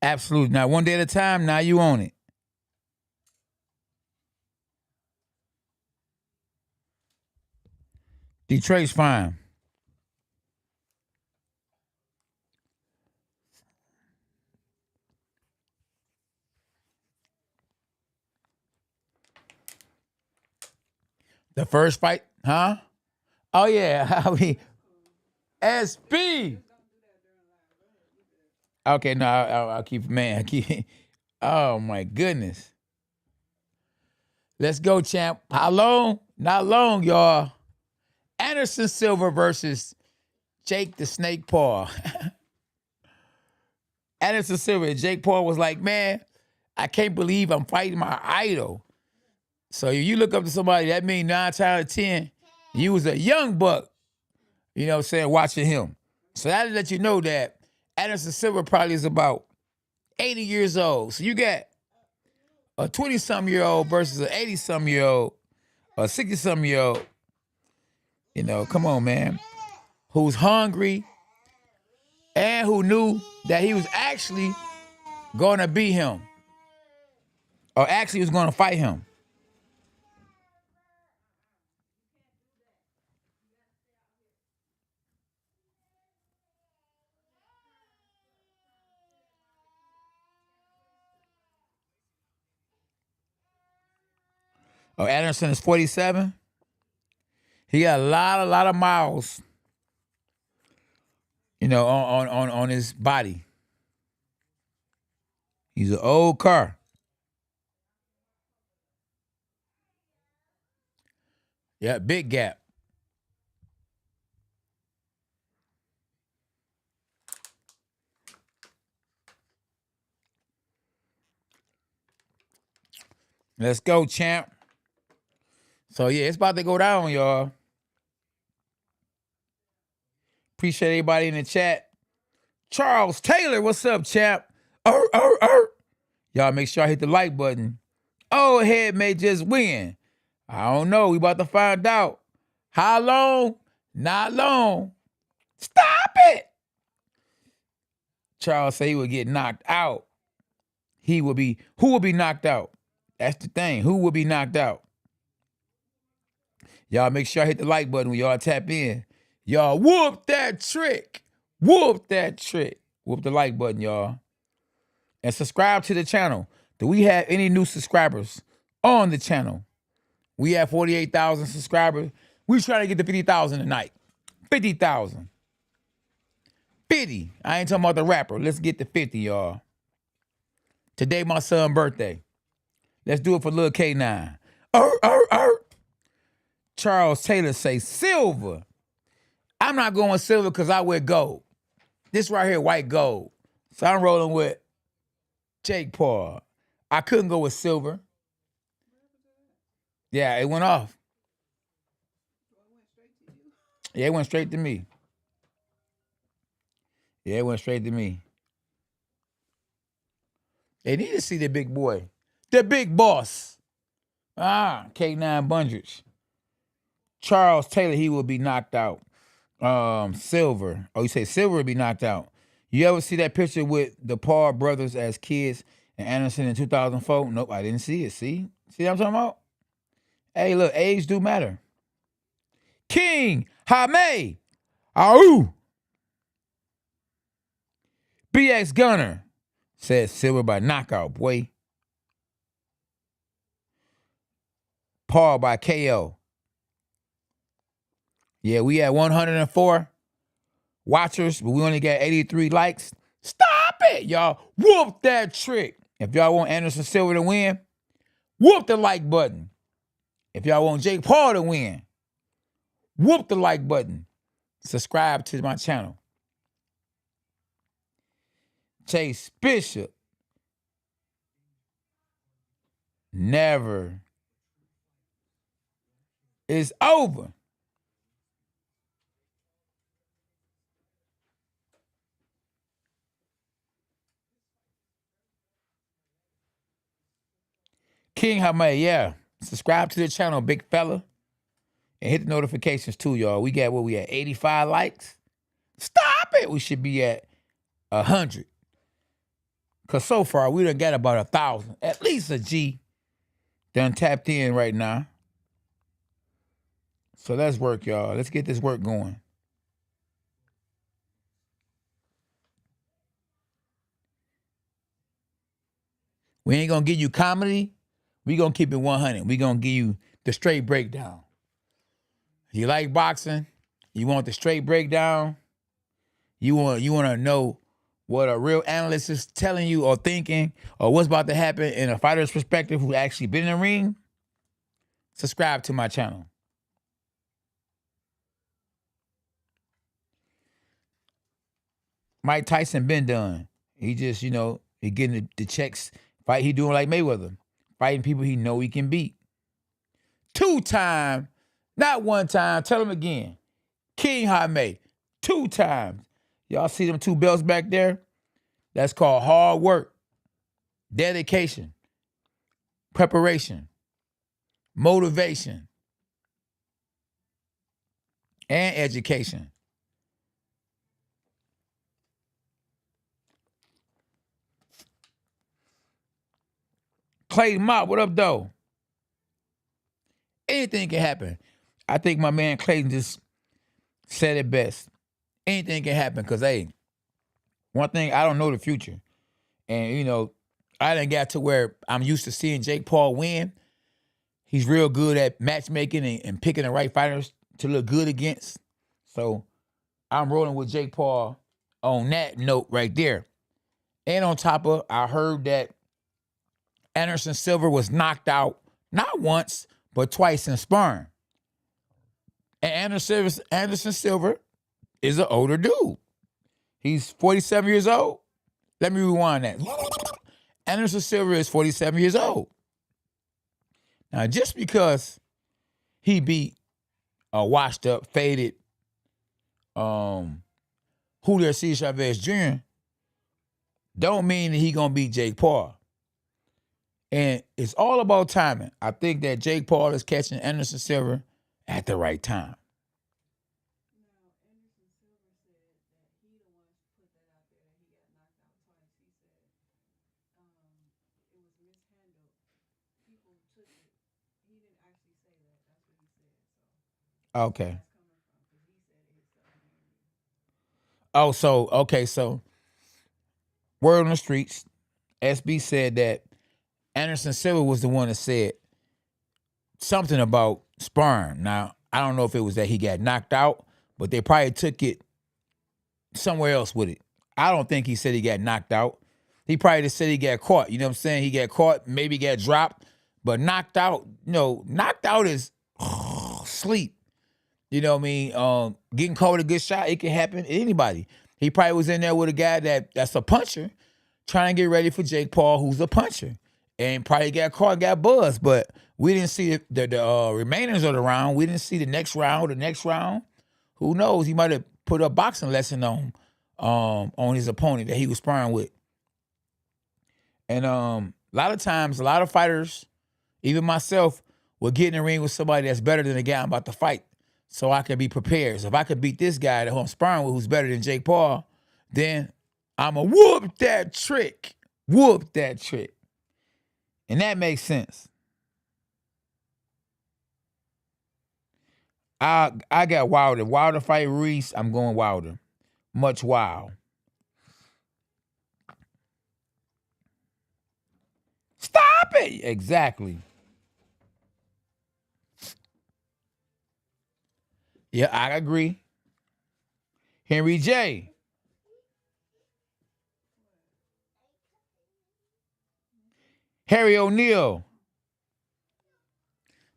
Absolutely. Now, one day at a time, now you own it. Detroit's fine. The first fight, huh? Oh, yeah. I mean, SB. Okay, no, I'll keep, man. I keep, oh, my goodness. Let's go, champ. How long? Not long, y'all. Anderson Silva versus Jake the Snake Paul. Anderson Silva and Jake Paul was like, man, I can't believe I'm fighting my idol. So if you look up to somebody, that means 9 times out of 10, you was a young buck, you know what I'm saying, watching him. So that let you know that Anderson Silva probably is about 80 years old. So you got a 20-something-year-old versus an 80-something-year-old, a 60-something-year-old. You know, come on, man. Who's hungry and who knew that he was actually going to beat him or actually was going to fight him. Oh, Anderson is 47. He got a lot of miles, you know, on his body. He's an old car. Yeah, big gap. Let's go, champ. So, yeah, it's about to go down, y'all. Appreciate everybody in the chat. Charles Taylor, what's up, champ? Y'all make sure I hit the like button. Old head may just win. I don't know. We about to find out. How long? Not long. Stop it. Charles say he would get knocked out. Who will be knocked out? That's the thing. Who will be knocked out? Y'all make sure I hit the like button when y'all tap in. Y'all whoop that trick. Whoop that trick. Whoop the like button, y'all. And subscribe to the channel. Do we have any new subscribers on the channel? We have 48,000 subscribers. We trying to get to 50,000 tonight. 50,000. 50. I ain't talking about the rapper. Let's get to 50, y'all. Today my son's birthday. Let's do it for Lil K9. Charles Taylor say silver. I'm not going silver because I wear gold. This right here, white gold. So I'm rolling with Jake Paul. I couldn't go with silver. Yeah, it went off. Yeah, it went straight to me. Yeah, it went straight to me. They need to see the big boy. The big boss. K9 Bundrich. Charles Taylor, he will be knocked out. Silver. Oh, you say Silver will be knocked out. You ever see that picture with the Paul brothers as kids and Anderson in 2004? Nope, I didn't see it. See what I'm talking about? Hey, look, age do matter. King Hasim. Ahoo. BX Gunner says Silver by knockout, boy. Paul by KO. Yeah, we had 104 watchers, but we only got 83 likes. Stop it, y'all. Whoop that trick. If y'all want Anderson Silva to win, whoop the like button. If y'all want Jake Paul to win, whoop the like button. Subscribe to my channel. Chase Bishop. Never is over. King Hasim, yeah. Subscribe to the channel, big fella. And hit the notifications too, y'all. We got 85 likes? Stop it. We should be at 100. Because so far, we done got about 1,000. At least a G done tapped in right now. So let's work, y'all. Let's get this work going. We ain't going to give you comedy. We going to keep it 100. We going to give you the straight breakdown. You like boxing? You want the straight breakdown? You want to know what a real analyst is telling you or thinking or what's about to happen in a fighter's perspective who actually been in the ring? Subscribe to my channel. Mike Tyson been done. He just, he getting the checks. Fight he doing like Mayweather. Fighting people he know he can beat. 2-time, not 1 time. Tell him again. King Hasim, 2 times. Y'all see them 2 belts back there? That's called hard work, dedication, preparation, motivation, and education. Clayton Mott, what up, though? Anything can happen. I think my man Clayton just said it best. Anything can happen because, hey, one thing, I don't know the future. And, I didn't get to where I'm used to seeing Jake Paul win. He's real good at matchmaking and picking the right fighters to look good against. So I'm rolling with Jake Paul on that note right there. And on top of, I heard that Anderson Silva was knocked out not once, but twice in sparring. And Anderson Silva is an older dude. He's 47 years old. Let me rewind that. Anderson Silva is 47 years old. Now, just because he beat a washed up, faded Julio Chavez Jr., don't mean that he gonna beat Jake Paul. And it's all about timing. I think that Jake Paul is catching Anderson Silva at the right time. Okay. Oh, so word on the streets, SB said that Anderson Silva was the one that said something about sparring. Now, I don't know if it was that he got knocked out, but they probably took it somewhere else with it. I don't think he said he got knocked out. He probably just said he got caught. You know what I'm saying? He got caught, maybe got dropped, but knocked out, knocked out is sleep. You know what I mean? Getting caught with a good shot, it can happen to anybody. He probably was in there with a guy that's a puncher, trying to get ready for Jake Paul, who's a puncher, and probably got caught, got buzzed. But we didn't see the remainers of the round. We didn't see the next round. Who knows? He might have put a boxing lesson on his opponent that he was sparring with. And a lot of times, a lot of fighters, even myself, will get in the ring with somebody that's better than the guy I'm about to fight, so I can be prepared. So if I could beat this guy that I'm sparring with, who's better than Jake Paul, then I'ma whoop that trick. Whoop that trick. And that makes sense. I got Wilder. Wilder fight Reese, I'm going Wilder. Much wild. Stop it! Exactly. Yeah, I agree. Henry J. Harry O'Neal.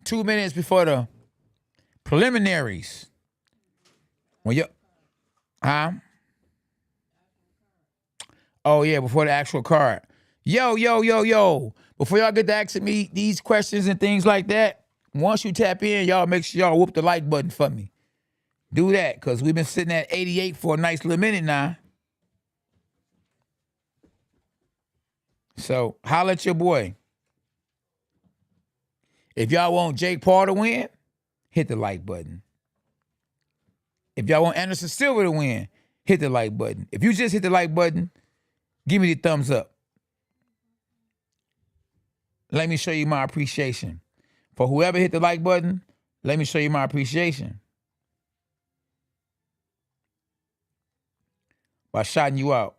2 minutes before the preliminaries. When you, huh? Oh yeah, before the actual card. Yo. Before y'all get to asking me these questions and things like that, once you tap in, y'all make sure y'all whoop the like button for me. Do that, because we've been sitting at 88 for a nice little minute now. So holla at your boy. If y'all want Jake Paul to win, hit the like button. If y'all want Anderson Silva to win, hit the like button. If you just hit the like button, give me the thumbs up. Let me show you my appreciation. For whoever hit the like button, let me show you my appreciation by shouting you out.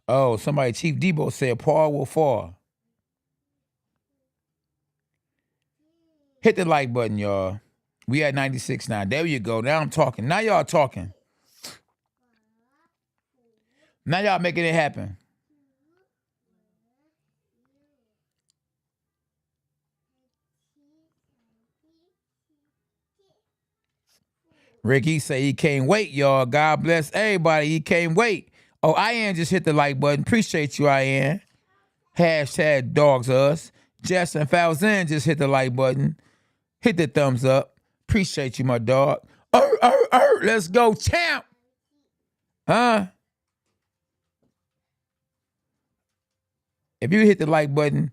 Oh, somebody, Chief Debo said Paul will fall. Hit the like button, y'all. We at 96 now. There you go. Now I'm talking. Now y'all talking. Now y'all making it happen. Ricky say he can't wait, y'all. God bless everybody. He can't wait. Oh, Ian just hit the like button. Appreciate you, Ian. Hashtag dogs us. Justin Falzan just hit the like button. Hit the thumbs up. Appreciate you, my dog. Let's go, champ. Huh? If you hit the like button,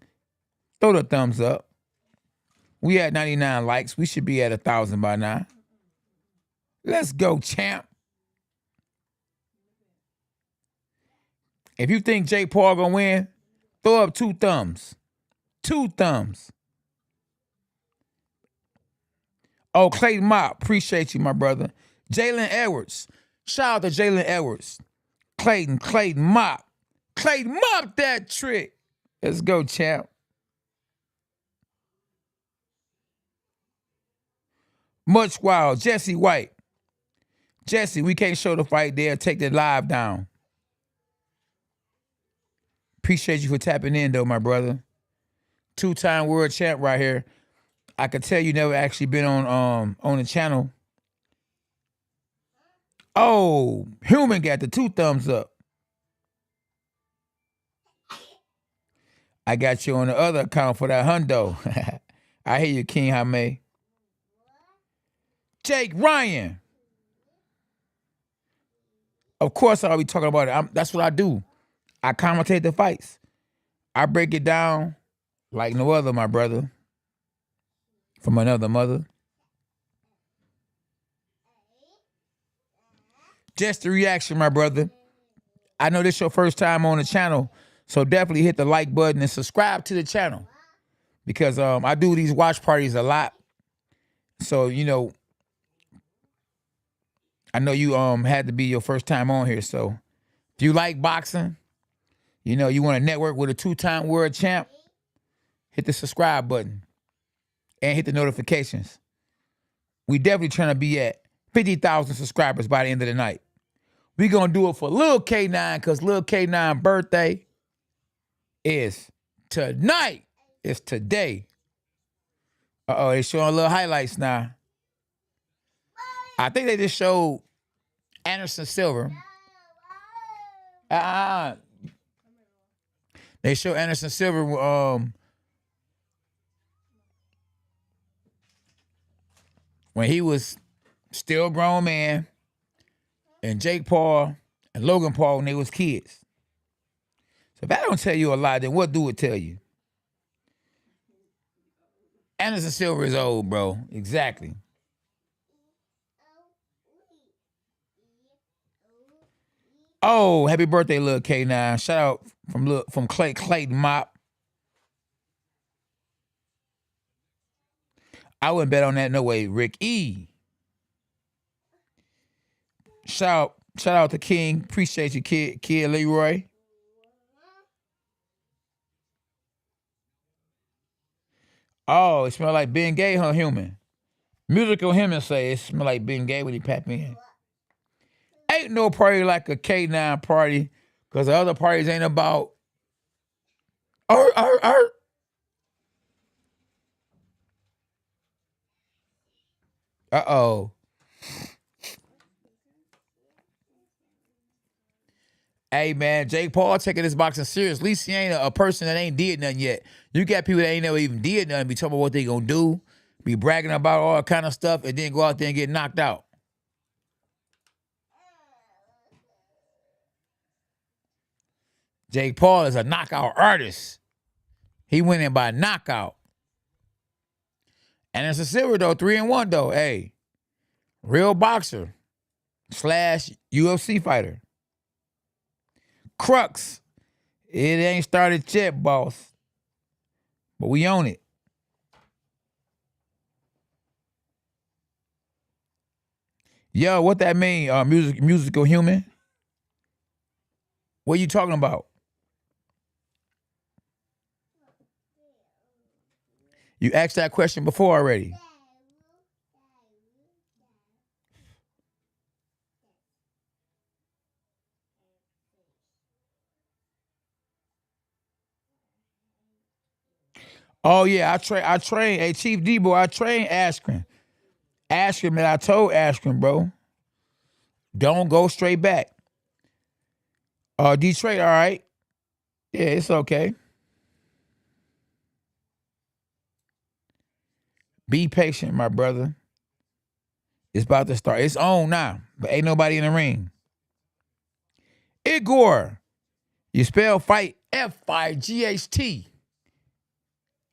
throw the thumbs up. We at 99 likes. We should be at 1,000 by now. Let's go, champ. If you think Jake Paul gonna win, throw up 2 thumbs. 2 thumbs. Oh, Clayton Mop, appreciate you, my brother. Jalen Edwards. Shout out to Jalen Edwards. Clayton Mop. Clayton Mop that trick. Let's go, champ. Much wild. Jesse White. Jesse, we can't show the fight there. Take the live down. Appreciate you for tapping in, though, my brother. 2-time world champ right here. I could tell you never actually been on the channel. Oh, Human got the 2 thumbs up. I got you on the other account for that hundo. I hear you, King Jaime. Jake Ryan. Of course I'll be talking about it. That's what I do. I commentate the fights. I break it down like no other, my brother. From another mother. Just the reaction, my brother. I know this is your first time on the channel, so definitely hit the like button and subscribe to the channel. Because I do these watch parties a lot. So, you know, I know you had to be your first time on here. So if you like boxing, you know, you want to network with a 2-time world champ, hit the subscribe button and hit the notifications. We definitely trying to be at 50,000 subscribers by the end of the night. We going to do it for Lil K9 because Lil K9 birthday is tonight. It's today. Uh-oh, they showing little highlights now. I think they just showed Anderson Silva. They show Anderson Silva when he was still a grown man, and Jake Paul and Logan Paul when they was kids. So if that don't tell you a lot, then what do it tell you? Anderson Silva is old, bro. Exactly. Oh, happy birthday, Lil K9. Shout out from Clayton Mop. I wouldn't bet on that no way. Rick E. Shout out to King. Appreciate you, kid Leroy. Oh, it smell like Ben Gay, huh, human? Musical human say it smell like Ben Gay when he pap in. Ain't no party like a K9 party, because the other parties ain't about Uh-oh. Hey, man, Jake Paul taking this boxing serious. At least he ain't a person that ain't did nothing yet. You got people that ain't never even did nothing, be talking about what they gonna do, be bragging about all kind of stuff, and then go out there and get knocked out. Jake Paul is a knockout artist. He went in by knockout. And it's a silver, though, 3-1, though. Hey, real boxer / UFC fighter. Crux. It ain't started yet, boss. But we own it. Yo, what that mean? Musical human? What you talking about? You asked that question before already. Oh yeah, I train. Hey, Chief Debo, I train Askren. Askren, man, I told Askren, bro, don't go straight back. Detroit, all right. Yeah, it's okay. Be patient, my brother. It's about to start. It's on now, but ain't nobody in the ring. Igor, you spell fight F-I-G-H-T.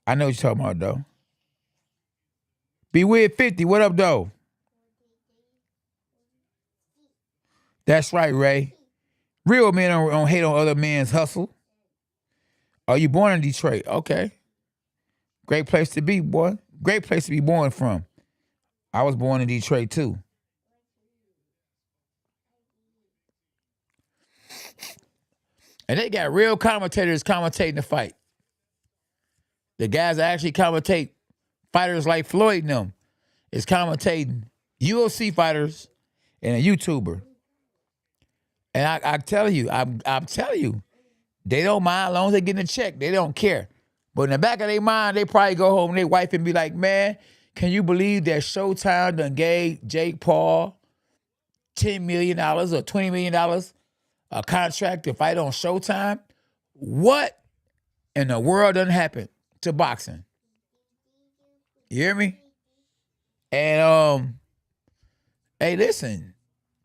I know what you're talking about, though. Be with 50. What up, though? That's right, Ray. Real men don't hate on other men's hustle. Oh, you born in Detroit? Okay. Great place to be, boy. Great place to be born from. I was born in Detroit, too. And they got real commentators commentating the fight. The guys that actually commentate fighters like Floyd and them is commentating UFC fighters and a YouTuber. And I tell you, I'm telling you, they don't mind as long as they getting a check. They don't care. But in the back of their mind, they probably go home and their wife and be like, man, can you believe that Showtime done gave Jake Paul $10 million or $20 million a contract to fight on Showtime? What in the world done happened to boxing? You hear me? And hey, listen,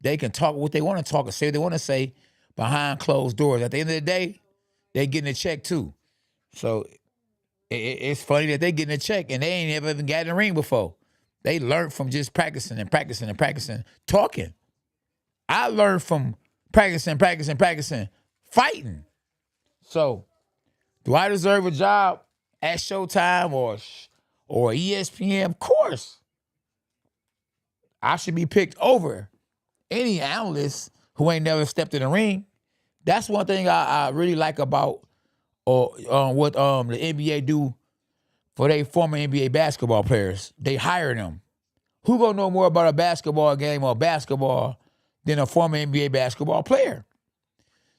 they can talk what they want to talk or say what they want to say behind closed doors. At the end of the day, they getting a check too. So it's funny that they getting a check and they ain't ever even got in the ring before. They learned from just practicing and practicing and practicing, talking. I learned from practicing, fighting. So, do I deserve a job at Showtime or ESPN? Of course. I should be picked over any analyst who ain't never stepped in the ring. That's one thing I really like about what the NBA do for their former NBA basketball players. They hire them. Who gonna know more about a basketball game or basketball than a former NBA basketball player?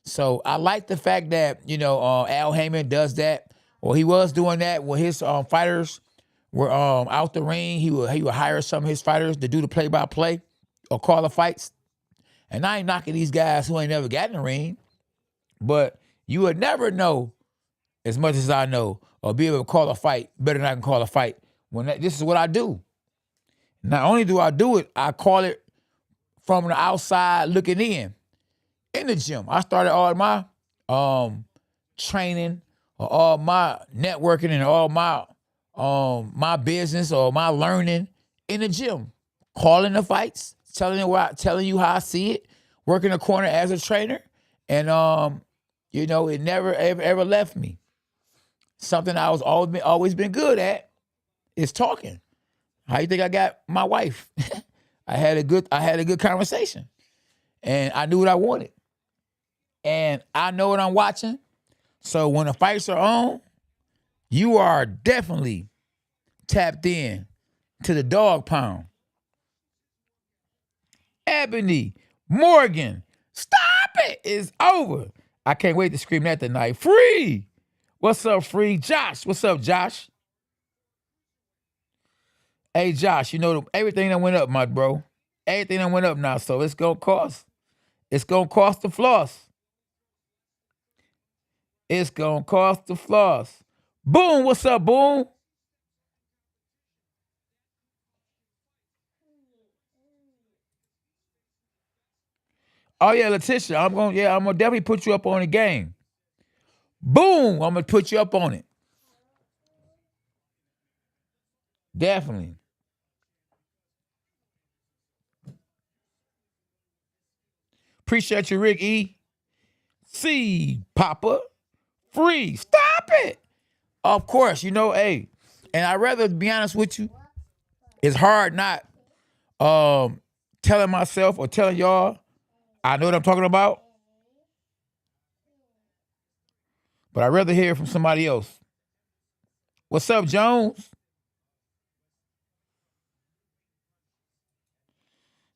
So I like the fact that, Al Heyman does that, or he was doing that when his fighters were out the ring. He would hire some of his fighters to do the play-by-play or call the fights. And I ain't knocking these guys who ain't never got in the ring, but you would never know as much as I know or be able to call a fight better than I can call a fight. This is what I do. Not only do I do it, I call it from the outside looking in. in the gym. I started all my training or all my networking and all my business or my learning in the gym. Calling the fights, telling you how I see it, working the corner as a trainer, and it never ever left me. Something I was always been good at is talking. How you think I got my wife? I had a good conversation, and I knew what I wanted, and I know what I'm watching. So when the fights are on, you are definitely tapped in to the dog pound. Ebony Morgan, stop it! It's over. I can't wait to scream that tonight. Free. What's up, Free? Josh, what's up, Josh? Hey, Josh, everything that went up, my bro. Everything that went up now, so it's gonna cost. It's gonna cost the floss. It's gonna cost the floss. Boom, what's up, Boom? Oh yeah, Letitia, I'm gonna definitely put you up on the game. Boom, I'm gonna put you up on it. Definitely. Appreciate you, Rick E. C. Papa. Free. Stop it. Of course, hey, and I'd rather be honest with you. It's hard not telling myself or telling y'all I know what I'm talking about, but I'd rather hear it from somebody else. What's up, Jones?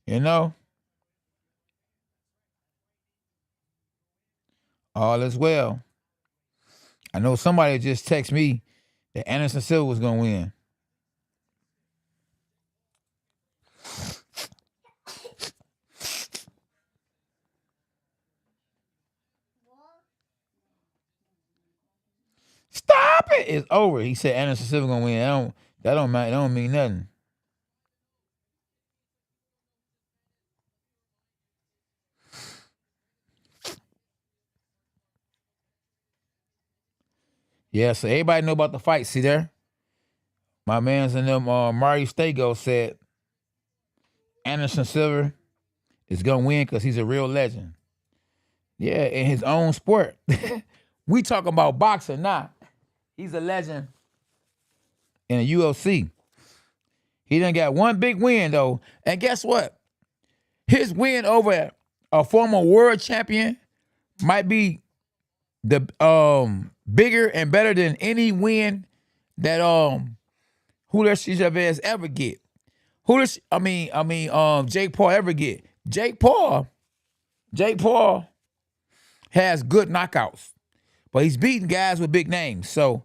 You know, all is well. I know somebody just texted me that Anderson Silva was gonna win. Stop it! It's over. He said Anderson Silva gonna win. That don't matter. That don't mean nothing. Yeah, so everybody know about the fight. See there? My man's in them Mario Stego said Anderson Silva is gonna win because he's a real legend. Yeah, in his own sport. We talking about boxing now. He's a legend in the UFC. He done got one big win though. And guess what? His win over a former world champion might be the bigger and better than any win that Julio Chavez ever get. Jake Paul ever get. Jake Paul has good knockouts, but he's beating guys with big names. So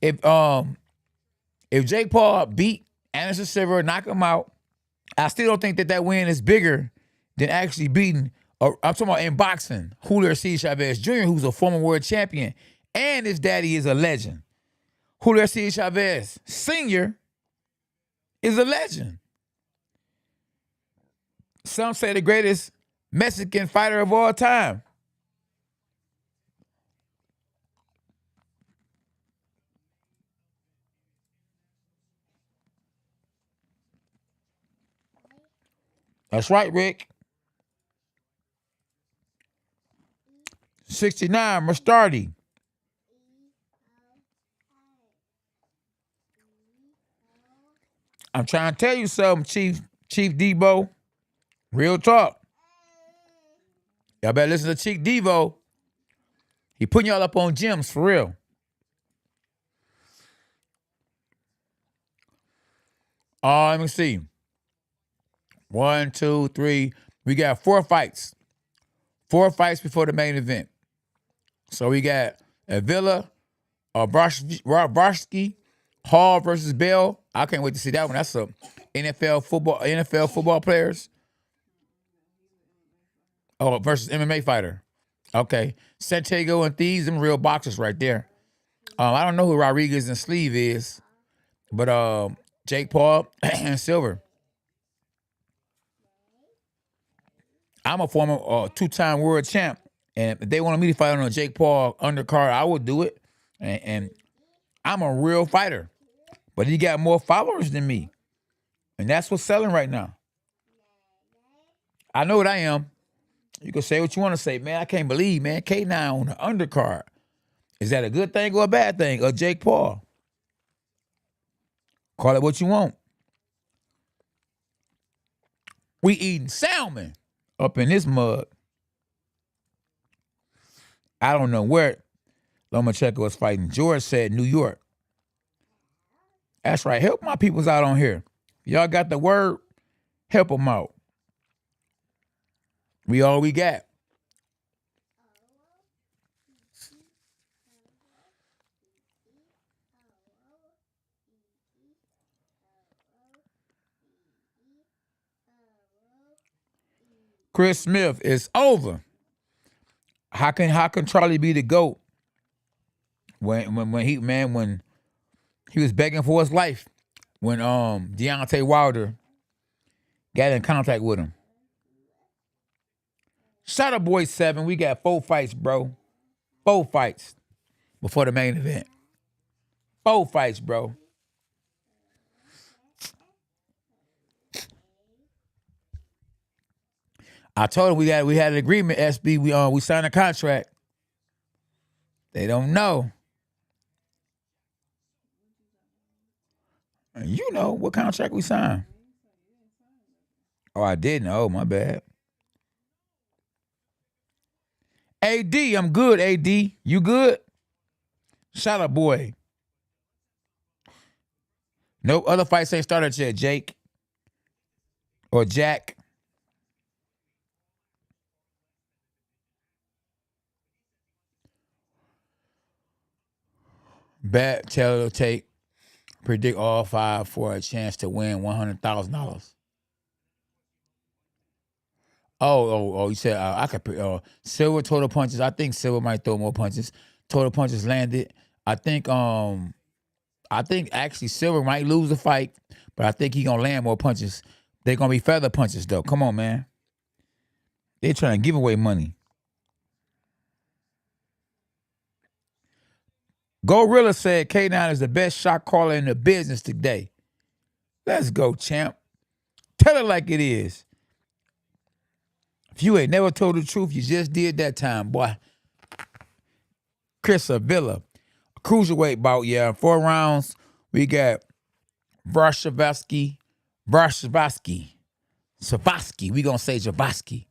if Jake Paul beat Anderson Silva, knock him out, I still don't think that win is bigger than actually beating. I'm talking about in boxing, Julio Chavez Jr., who's a former world champion, and his daddy is a legend. Julio Chavez Sr. is a legend. Some say the greatest Mexican fighter of all time. That's right, Rick. 69, Mustardi. I'm trying to tell you something, Chief Debo. Real talk. Y'all better listen to Chief Devo. He putting y'all up on gyms for real. Let me see. 1, 2, 3. We got 4 fights. 4 fights before the main event. So we got Avila, Varsky, Hall versus Bell. I can't wait to see that one. That's some NFL football players. Oh, versus MMA fighter. Okay. Santiago and Thieves, them real boxers right there. I don't know who Rodriguez and Sleeve is, but Jake Paul and Silver. I'm a former two-time world champ, and if they wanted me to fight on a Jake Paul undercard, I would do it. And I'm a real fighter, but he got more followers than me, and that's what's selling right now. I know what I am. You can say what you want to say, man. I can't believe, man, K9 on the undercard. Is that a good thing or a bad thing? Or Jake Paul? Call it what you want. We eating salmon up in this mug. I don't know where Lomachenko was fighting. George said New York. That's right. Help my peoples out on here. Y'all got the word? Help them out. We all we got. Chris Smith is over. How can Charlie be the GOAT when he was begging for his life when Deontay Wilder got in contact with him? Shout out Boy 7. We got 4 fights, bro. 4 fights before the main event. 4 fights, bro. I told him we had an agreement, SB. We signed a contract. They don't know. And you know what contract we signed. Oh, I didn't. Oh, my bad. AD, I'm good, AD. You good? Shout out, boy. Nope, other fights ain't started yet, Jake. Or Jack. Bet, tell, take, predict all 5 for a chance to win $100,000. Oh, you said I could Silva total punches. I think Silva might throw more punches. Total punches landed. I think actually Silva might lose the fight, but I think he gonna land more punches. They're gonna be feather punches though. Come on, man. They're trying to give away money. Gorilla said K9 is the best shot caller in the business today. Let's go, champ. Tell it like it is. If you ain't never told the truth, you just did that time, boy. Chris Avila. Cruiserweight bout, 4 rounds. We got Varshavsky. Savasky. We gonna say Javaski.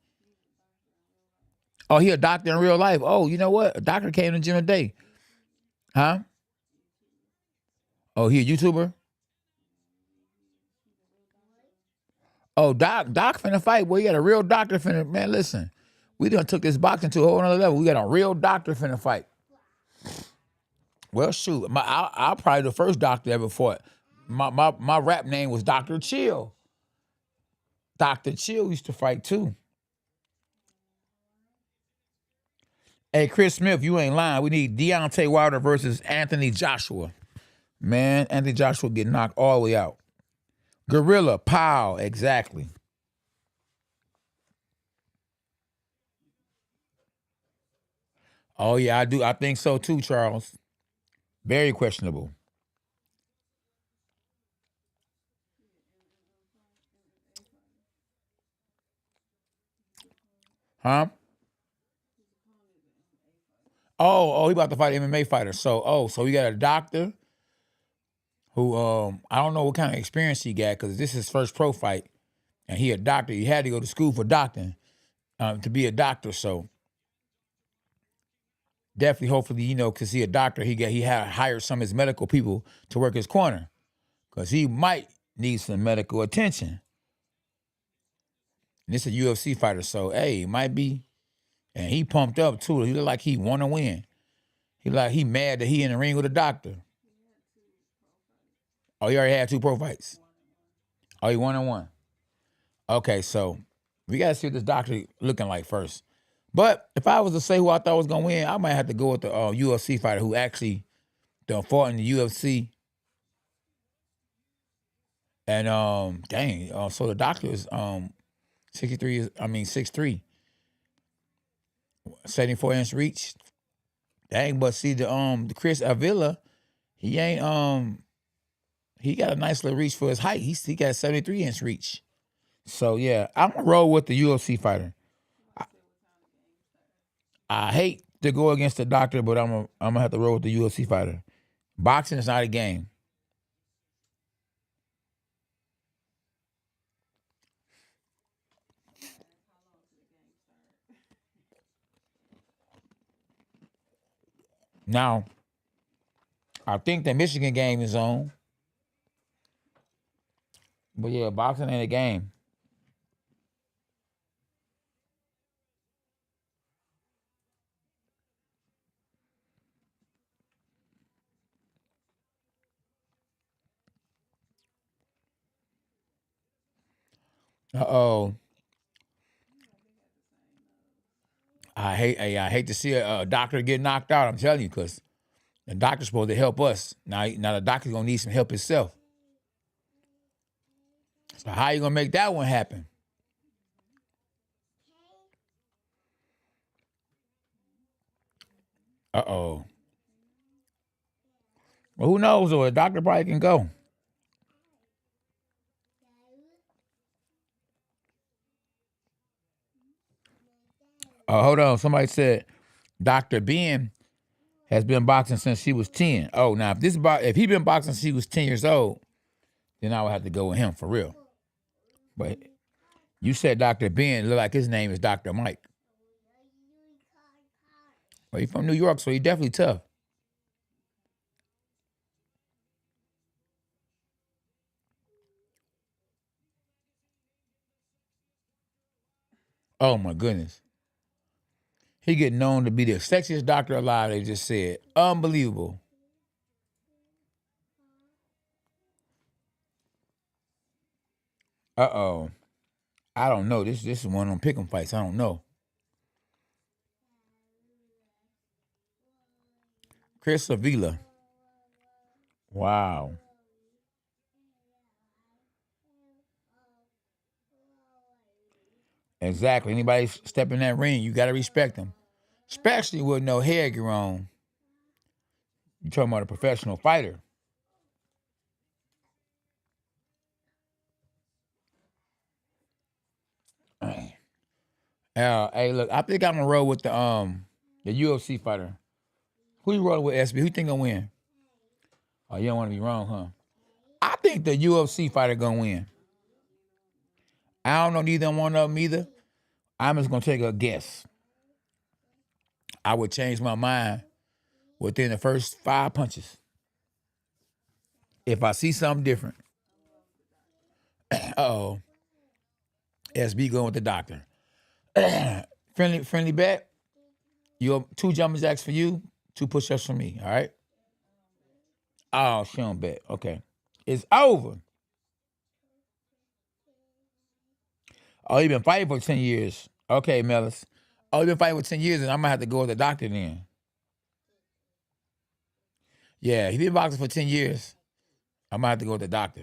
Oh, he a doctor in real life. Oh, you know what? A doctor came to the gym today. Huh? Oh, he a YouTuber? Oh, Doc finna fight. Boy, you got a real doctor finna. Man, listen. We done took this boxing to a whole nother level. We got a real doctor finna fight. Well, shoot. I'll probably the first doctor ever fought. My rap name was Dr. Chill. Dr. Chill used to fight too. Hey, Chris Smith, you ain't lying. We need Deontay Wilder versus Anthony Joshua. Man, Anthony Joshua get knocked all the way out. Gorilla, pow, exactly. Oh, yeah, I do. I think so too, Charles. Very questionable. Huh? Oh, he about to fight an MMA fighter. So we got a doctor who I don't know what kind of experience he got because this is his first pro fight, and he a doctor. He had to go to school for doctoring to be a doctor. So definitely, hopefully, because he a doctor, he had hired some of his medical people to work his corner because he might need some medical attention. And this is a UFC fighter, so hey, it might be. And he pumped up too. He look like he want to win. He mad that he in the ring with a doctor. Oh, he already had 2 pro fights. Oh, he 1-1. Okay, so we gotta see what this doctor looking like first. But if I was to say who I thought was gonna win, I might have to go with the UFC fighter who actually done fought in the UFC. And so the doctor is 63 is, 6'3". 74-inch reach. Dang, but see the Chris Avila, he ain't he got a nice little reach for his height. He got a 73-inch reach. So yeah, I'm gonna roll with the UFC fighter. I hate to go against the doctor, but I'm gonna have to roll with the UFC fighter. Boxing is not a game. Now, I think the Michigan game is on. But yeah, boxing ain't a game. Uh-oh. I hate to see a doctor get knocked out, I'm telling you, because the doctor's supposed to help us. Now the doctor's gonna need some help himself. So how you gonna make that one happen? Uh-oh. Well, who knows? Or a doctor probably can go. Hold on. Somebody said Dr. Ben has been boxing since she was 10. Oh, now if he been boxing since he was 10 years old, then I would have to go with him for real. But you said Dr. Ben, look like his name is Dr. Mike. Well, he's from New York, so he's definitely tough. Oh my goodness. He get known to be the sexiest doctor alive, they just said. Unbelievable. Uh-oh. I don't know. This is one of them pick'em fights. I don't know. Chris Avila. Wow. Exactly. Anybody step in that ring, you gotta respect them. Especially with no headgear on. You talking about a professional fighter. Hey, look, I think I'm gonna roll with the UFC fighter. Who you rolling with, SB? Who you think gonna win? Oh, you don't want to be wrong, huh? I think the UFC fighter gonna win. I don't know neither one of them either. I'm just gonna take a guess. I would change my mind within the first 5 punches if I see something different. Uh-oh. SB going with the doctor. friendly bet. You 2 jumping jacks for you, 2 push-ups for me. All right. Oh, she don't bet. Okay. It's over. Oh, you been fighting for 10 years. Okay, Mellis. Oh, you been fighting for 10 years, and I'm gonna have to go with the doctor then. Yeah, he been boxing for 10 years. I'm gonna have to go with the doctor.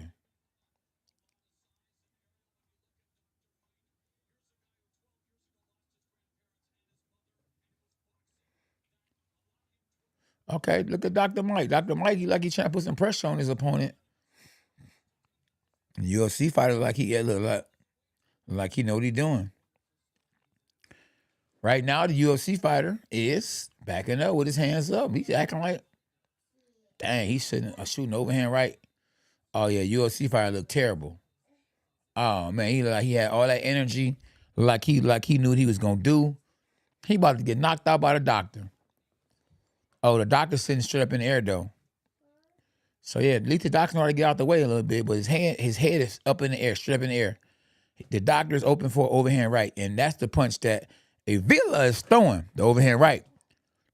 Okay, look at Dr. Mike. Dr. Mike, he trying to put some pressure on his opponent. UFC fighter look like he know what he doing. Right now, the UFC fighter is backing up with his hands up. He's acting like, dang, he's shooting overhand right. Oh yeah, UFC fighter look terrible. Oh man, he look like he had all that energy, like he knew what he was gonna do. He about to get knocked out by the doctor. Oh, the doctor's sitting straight up in the air though. So yeah, at least the doctor know how to get out the way a little bit, but his head is up in the air, straight up in the air. The doctor's open for overhand right, and that's the punch that Avila is throwing, the overhand right.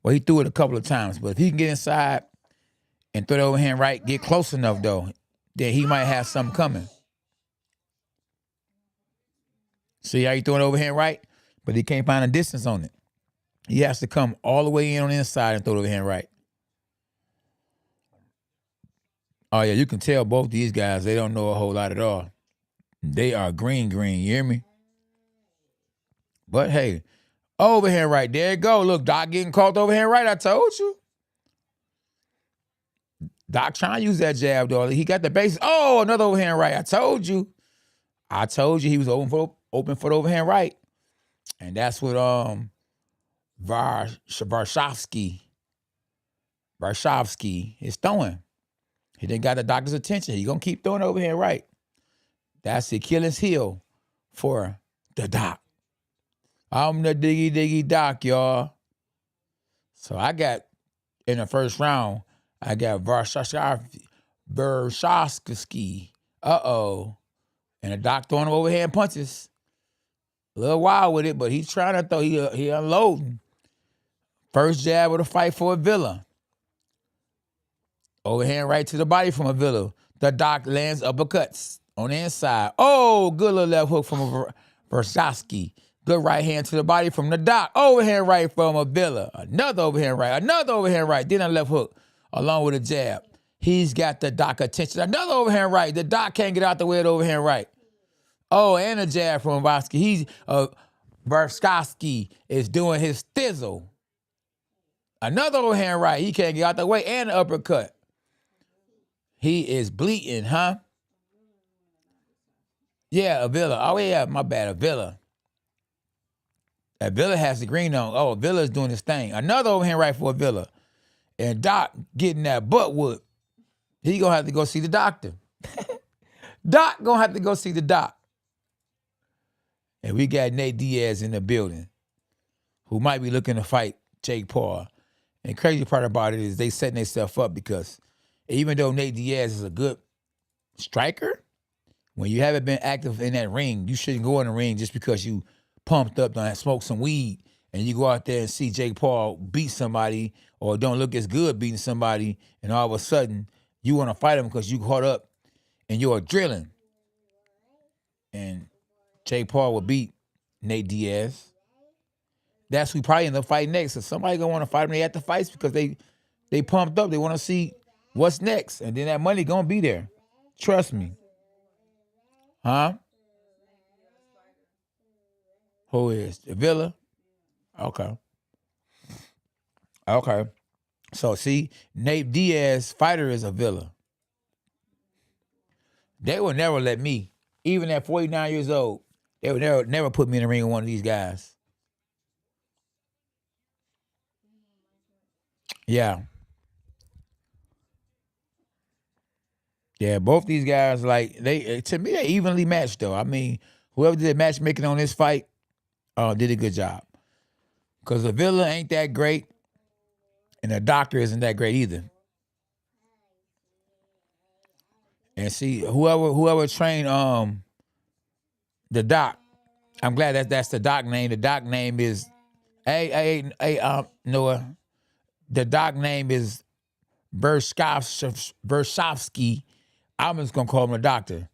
Well, he threw it a couple of times, but if he can get inside and throw the overhand right, get close enough though, then he might have something coming. See how he throwing the overhand right? But he can't find a distance on it. He has to come all the way in on the inside and throw the overhand right. Oh yeah, you can tell both these guys, they don't know a whole lot at all. They are green, you hear me? But hey, overhand right. There you go. Look, Doc getting caught overhand right. I told you. Doc trying to use that jab, though. He got the bases. Oh, another overhand right. I told you. He was open for the overhand right. And that's what Varshavsky is throwing. He didn't got the doctor's attention. He gonna keep throwing overhand right. That's the Achilles heel for the Doc. I'm the diggy Doc, y'all. So I got, in the first round, I got Varshavsky. And the Doc throwing him overhand punches. A little wild with it, but he's trying to throw. He unloading. First jab of the fight for Avila. Overhand right to the body from Avila. The Doc lands uppercuts on the inside. Oh, good little left hook from Varshavsky. Good right hand to the body from the Doc. Overhand right from Avila. Another overhand right. Then a left hook along with a jab. He's got the Doc attention. Another overhand right. The Doc can't get out the way of the overhand right. Oh, and a jab from Varshavsky. Varshavsky is doing his thizzle. Another overhand right. He can't get out the way, and an uppercut. He is bleeding, huh? Yeah, Avila. Oh, yeah, my bad, Avila. Avila has the green on. Oh, Avila's doing his thing. Another overhand right for Avila. And Doc getting that butt whoop. He gonna have to go see the doctor. Doc gonna have to go see the doc. And we got Nate Diaz in the building, who might be looking to fight Jake Paul. And the crazy part about it is they setting themselves up, because even though Nate Diaz is a good striker, when you haven't been active in that ring, you shouldn't go in the ring just because you pumped up, done smoked some weed, and you go out there and see Jake Paul beat somebody or don't look as good beating somebody, and all of a sudden you want to fight him because you caught up in your adrenaline. And Jake Paul will beat Nate Diaz. That's who probably end up fighting next. So somebody gonna want to fight him. They at the fights because they pumped up. They want to see what's next, and then that money gonna be there. Trust me. Huh? Who is Villa? Okay. So see, Nate Diaz fighter is a Villa. They will never let me, even at 49 years old, they would never put me in the ring with one of these guys. Yeah. Yeah, both these guys, like, to me, they evenly matched, though. I mean, whoever did matchmaking on this fight did a good job. Because the Villa ain't that great, and the doctor isn't that great either. And see, whoever trained the doc, I'm glad that's the doc name. The doc name is Noah. The doc name is Varshavsky. I'm just gonna call him a doctor.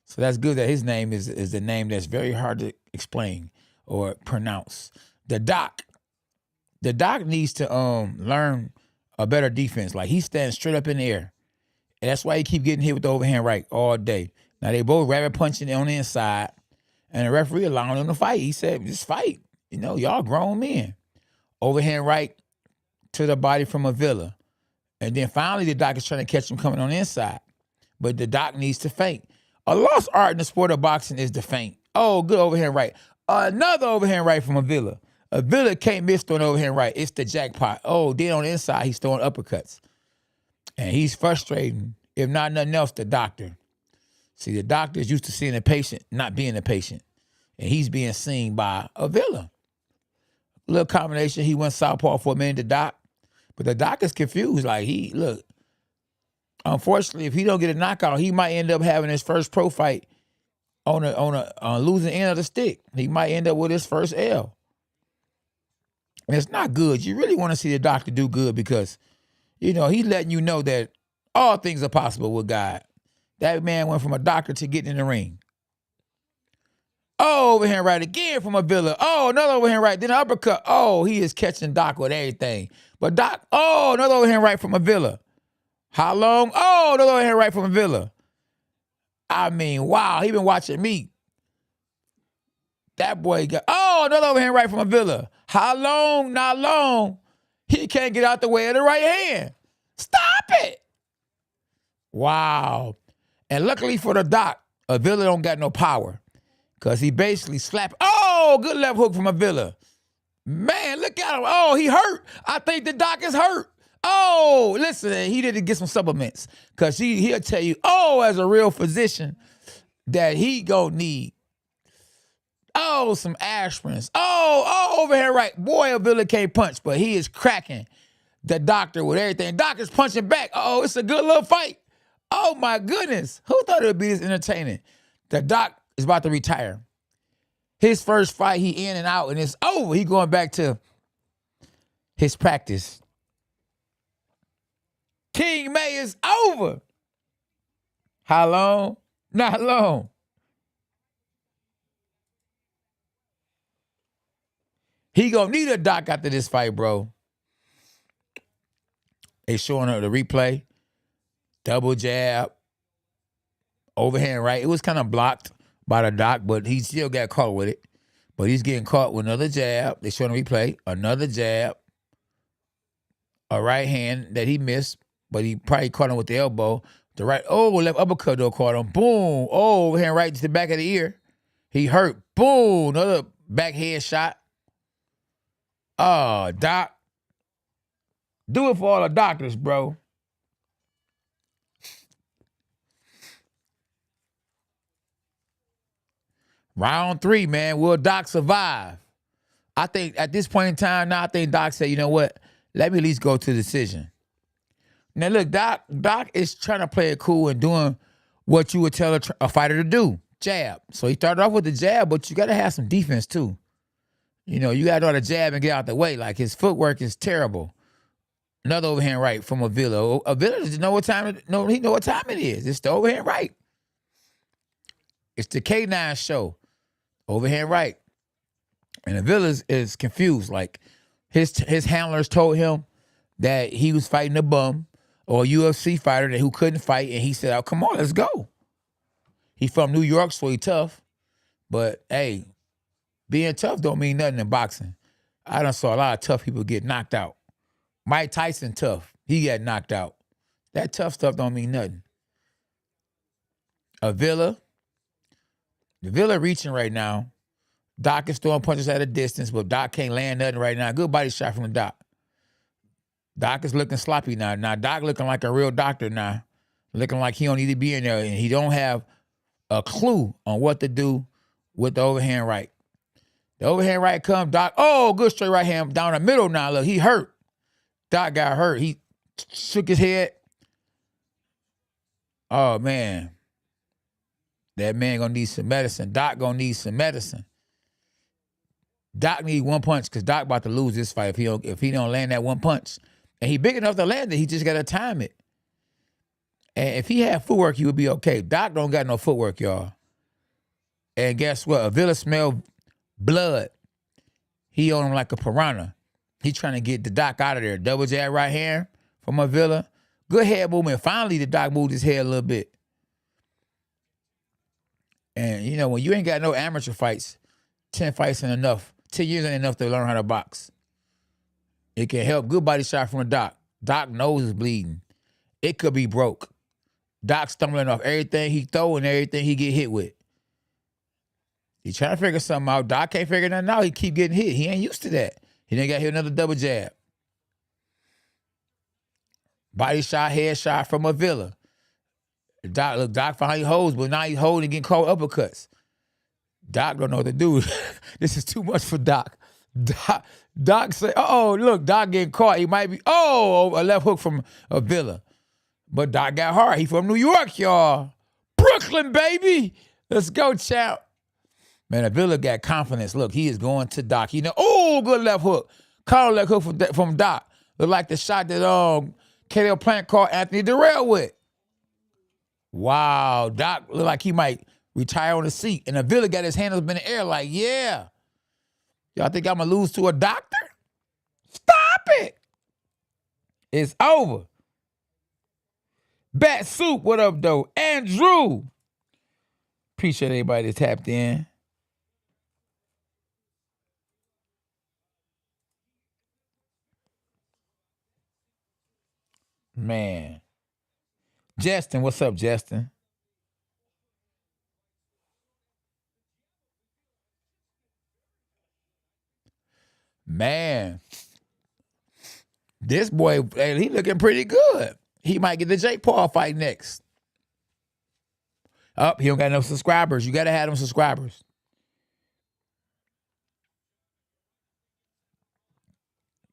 So that's good that his name is the name that's very hard to explain or pronounce. The doc needs to learn a better defense. Like, he stands straight up in the air. And that's why he keep getting hit with the overhand right all day. Now they both rabbit punching on the inside, and the referee allowing them to fight. He said, just fight. You know, y'all grown men. Overhand right to the body from Avila. And then finally the doc is trying to catch him coming on the inside. But the doc needs to feint. A lost art in the sport of boxing is the feint. Oh, good overhand right. Another overhand right from Avila. Avila can't miss throwing overhand right. It's the jackpot. Oh, then on the inside, he's throwing uppercuts. And he's frustrating, if not nothing else, the doctor. See, the doctor is used to seeing a patient, not being a patient. And he's being seen by Avila. A little combination. He went southpaw for a minute, the doc. But the doc is confused. Like, look, unfortunately, if he don't get a knockout, he might end up having his first pro fight on a losing end of the stick. He might end up with his first L. And it's not good. You really want to see the doctor do good, because, you know, he's letting you know that all things are possible with God. That man went from a doctor to getting in the ring. Oh, overhand right again from Avila. Oh, another overhand right. Then an uppercut. Oh, he is catching Doc with everything. But Doc, oh, another overhand right from Avila. How long? Oh, another overhand right from Avila. I mean, wow, he been watching me That boy got, another overhand right from Avila. How long? Not long. He can't get out the way of the right hand. Stop it. Wow. And luckily for the doc, Avila don't got no power because he basically slapped. Oh, good left hook from Avila. Man, look at him. Oh, he hurt. I think the doc is hurt. Oh, listen, he did get some supplements because he'll tell you, as a real physician, that he gonna need, some aspirins. Overhand right. Boy, Avila can't punch, but he is cracking the doctor with everything. Doctor's punching back. It's a good little fight. Oh, my goodness. Who thought it would be this entertaining? The doc is about to retire. His first fight, he in and out, and it's over. He going back to his practice. King May is over. How long? Not long. He gonna need a doc after this fight, bro. They showing her the replay. Double jab. Overhand right. It was kind of blocked by the doc, but he still got caught with it. But he's getting caught with another jab. They showing the replay. Another jab. A right hand that he missed, but he probably caught him with the elbow. The right, left uppercut though caught him. Boom. Overhand right to the back of the ear. He hurt. Boom. Another back head shot. Doc. Do it for all the doctors, bro. Round 3, man. Will Doc survive? I think at this point in time now, I think Doc said, you know what? Let me at least go to the decision. Now, look, Doc is trying to play it cool and doing what you would tell a fighter to do. Jab. So he started off with the jab, but you got to have some defense, too. You know, you got to know how to jab and get out the way. Like, his footwork is terrible. Another overhand right from Avila. Avila doesn't know what time he know what time it is. It's the overhand right. It's the K9 show. Overhand right. And Avila is confused. Like, his handlers told him that he was fighting a bum or a UFC fighter who couldn't fight, and he said, come on, let's go. He from New York, so he tough. But, hey, being tough don't mean nothing in boxing. I done saw a lot of tough people get knocked out. Mike Tyson tough. He got knocked out. That tough stuff don't mean nothing. Avila reaching right now. Doc is throwing punches at a distance, but Doc can't land nothing right now. Good body shot from the Doc. Doc is looking sloppy now. Now, Doc looking like a real doctor now. Looking like he don't need to be in there, and he don't have a clue on what to do with the overhand right. The overhand right come, Doc. Good straight right hand down the middle now. Look, he hurt. Doc got hurt. He shook his head. Oh, man. That man gonna need some medicine. Doc gonna need some medicine. Doc need one punch because Doc about to lose this fight if he don't land that one punch. And he big enough to land it. He just gotta time it. And if he had footwork, he would be okay. Doc don't got no footwork, y'all. And guess what? Avila smelled blood. He on him like a piranha. He trying to get the Doc out of there. Double jab right hand from Avila. Good head movement. Finally, the Doc moved his head a little bit. And, you know, when you ain't got no amateur fights, 10 fights ain't enough. 10 years ain't enough to learn how to box. It can help. Good body shot from the Doc. Doc nose is bleeding. It could be broke. Doc stumbling off everything he throw and everything he get hit with. He trying to figure something out. Doc can't figure nothing out. He keep getting hit. He ain't used to that. He done got hit another double jab. Body shot, head shot from Avila. Doc finally holds, but now he's holding and getting called uppercuts. Doc don't know what to do. This is too much for Doc. Doc say, look, Doc getting caught. He might be, a left hook from Avila. But Doc got hard. He from New York, y'all. Brooklyn, baby. Let's go, champ. Man, Avila got confidence. Look, he is going to Doc. Good left hook. Caught a left hook from Doc. Look like the shot that K.L. Plant caught Anthony Durrell with. Wow, Doc look like he might retire on the seat. And Avila got his hand up in the air like, yeah. Y'all think I'm going to lose to a doctor? Stop it. It's over. Bat Soup, what up, though? Andrew. Appreciate everybody that tapped in. Man. Justin, what's up, Justin? Man, this boy, he looking pretty good. He might get the Jake Paul fight next. He don't got enough subscribers. You got to have them subscribers.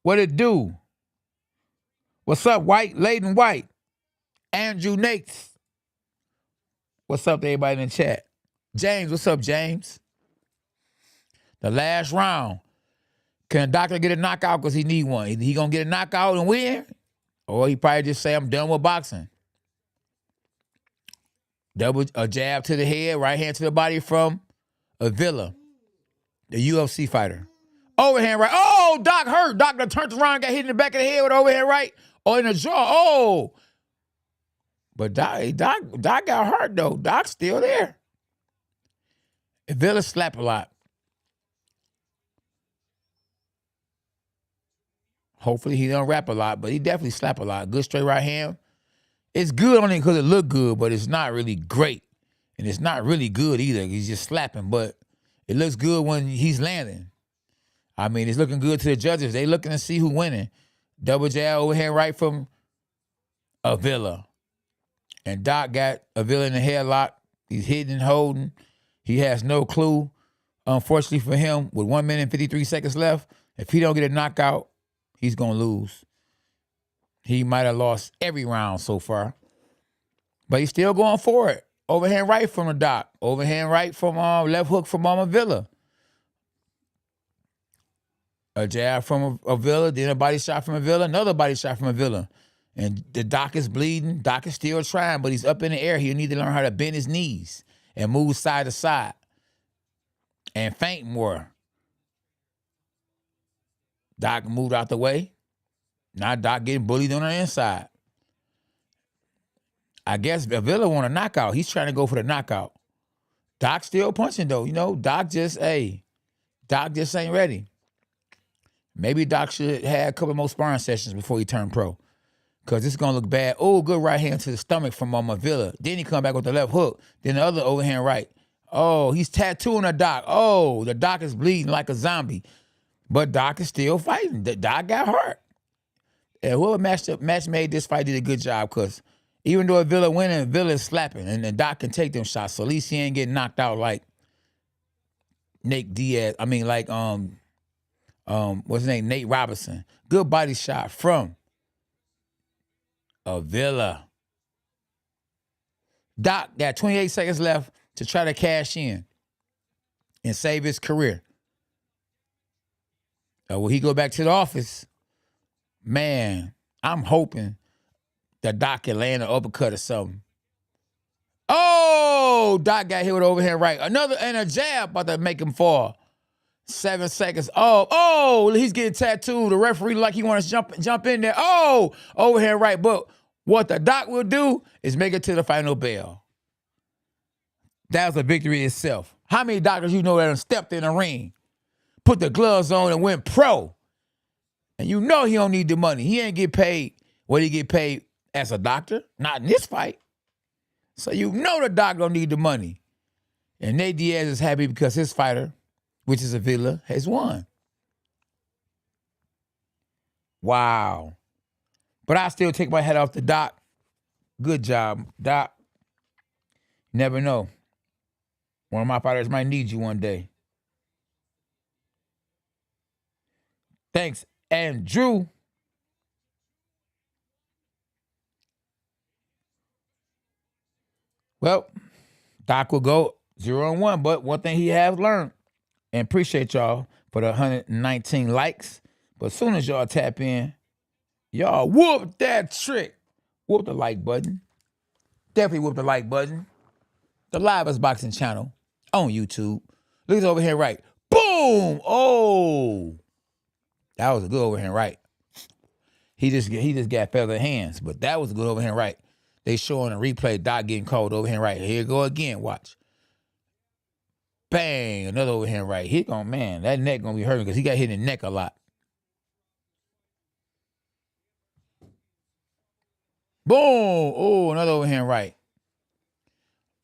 What it do? What's up, White? Layden White. Andrew Nates. What's up to everybody in the chat? James, what's up, James? The last round. Can a doctor get a knockout because he need one? He going to get a knockout and win? Or he probably just say, I'm done with boxing. Double a jab to the head, right hand to the body from Avila, the UFC fighter. Overhand right. Oh, Doc hurt. Doc turned around and got hit in the back of the head with overhand right. Or in the jaw. Oh. But Doc got hurt, though. Doc's still there. Avila slap a lot. Hopefully he don't rap a lot, but he definitely slap a lot. Good straight right hand. It's good on it because it look good, but it's not really great. And it's not really good either. He's just slapping, but it looks good when he's landing. I mean, it's looking good to the judges. They looking to see who winning. Double jab overhand right from Avila. And Doc got Avila in the headlock. He's hitting and holding. He has no clue. Unfortunately for him, with 1 minute and 53 seconds left, if he don't get a knockout, he's going to lose. He might have lost every round so far. But he's still going for it. Overhand right from the Doc. Overhand right from left hook from Avila. A jab from Avila, then a body shot from Avila, another body shot from Avila. And the Doc is bleeding. Doc is still trying, but he's up in the air. He'll need to learn how to bend his knees and move side to side and feint more. Doc moved out the way. Now Doc getting bullied on the inside. I guess Avila want a knockout. He's trying to go for the knockout. Doc still punching though. You know, Doc just ain't ready. Maybe Doc should have a couple more sparring sessions before he turned pro. Because it's going to look bad. Oh, good right hand to the stomach from Avila. Then he come back with the left hook. Then the other overhand right. Oh, he's tattooing the Doc. Oh, the Doc is bleeding like a zombie. But Doc is still fighting. The Doc got hurt. And whoever match made this fight did a good job because even though Avila winning, Avila is slapping. And the Doc can take them shots. So at least he ain't getting knocked out like Nate Diaz. I mean, like, what's his name? Nate Robinson. Good body shot from Avila. Doc got 28 seconds left to try to cash in and save his career. Will he go back to the office? Man, I'm hoping that Doc can land an uppercut or something. Oh, Doc got hit with overhand right. Another and a jab about to make him fall. 7 seconds. Oh, he's getting tattooed. The referee like he wants to jump in there. Oh, overhand right. But what the Doc will do is make it to the final bell. That was a victory itself. How many doctors you know that have stepped in the ring, put the gloves on and went pro? And you know he don't need the money. He ain't get paid what he get paid as a doctor. Not in this fight. So you know the Doc don't need the money. And Nate Diaz is happy because his fighter, which is Avila, has won. Wow. But I still take my head off the Doc. Good job, Doc. Never know. One of my fighters might need you one day. Thanks, Andrew. Well, Doc will go 0-1, but one thing he has learned, and appreciate y'all for the 119 likes, but as soon as y'all tap in, y'all whoop that trick. Whoop the like button. Definitely whoop the like button. The Livest Boxing channel on YouTube. Look at over here right. Boom! Oh! That was a good overhand right. He just got feather hands, but that was a good overhand right. They showing a replay, Doc getting called overhand right. Here you go again, watch. Bang, another overhand right. That neck gonna be hurting because he got hit in the neck a lot. Boom. Oh, another overhand right.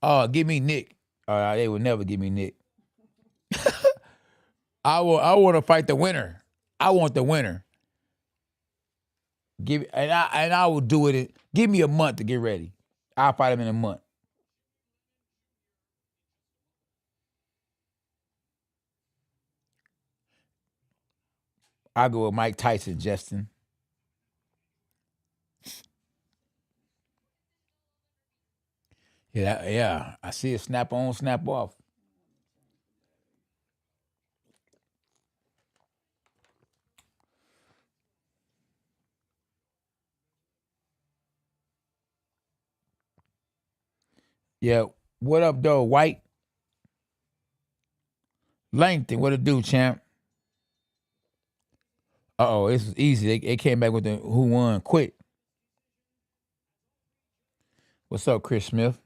Oh, give me Nick. They would never give me Nick. I want to fight the winner. I want the winner. I will do it. Give me a month to get ready. I'll fight him in a month. I'll go with Mike Tyson, Justin. Yeah. I see it snap on, snap off. Yeah. What up, though? White Langton. What it do, champ? This was easy. They came back with the who won quick. What's up, Chris Smith?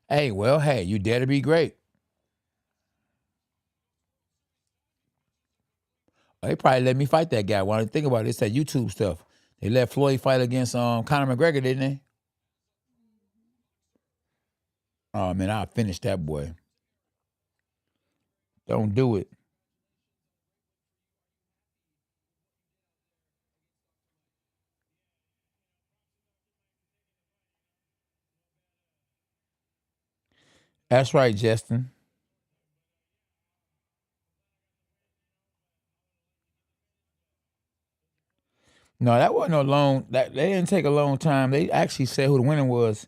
Hey, well, hey, you dare to be great. They probably let me fight that guy. When I think about it, it's that YouTube stuff. They let Floyd fight against Conor McGregor, didn't they? Oh man, I'll finish that boy. Don't do it. That's right, Justin. No, that wasn't a long. That they didn't take a long time. They actually said who the winner was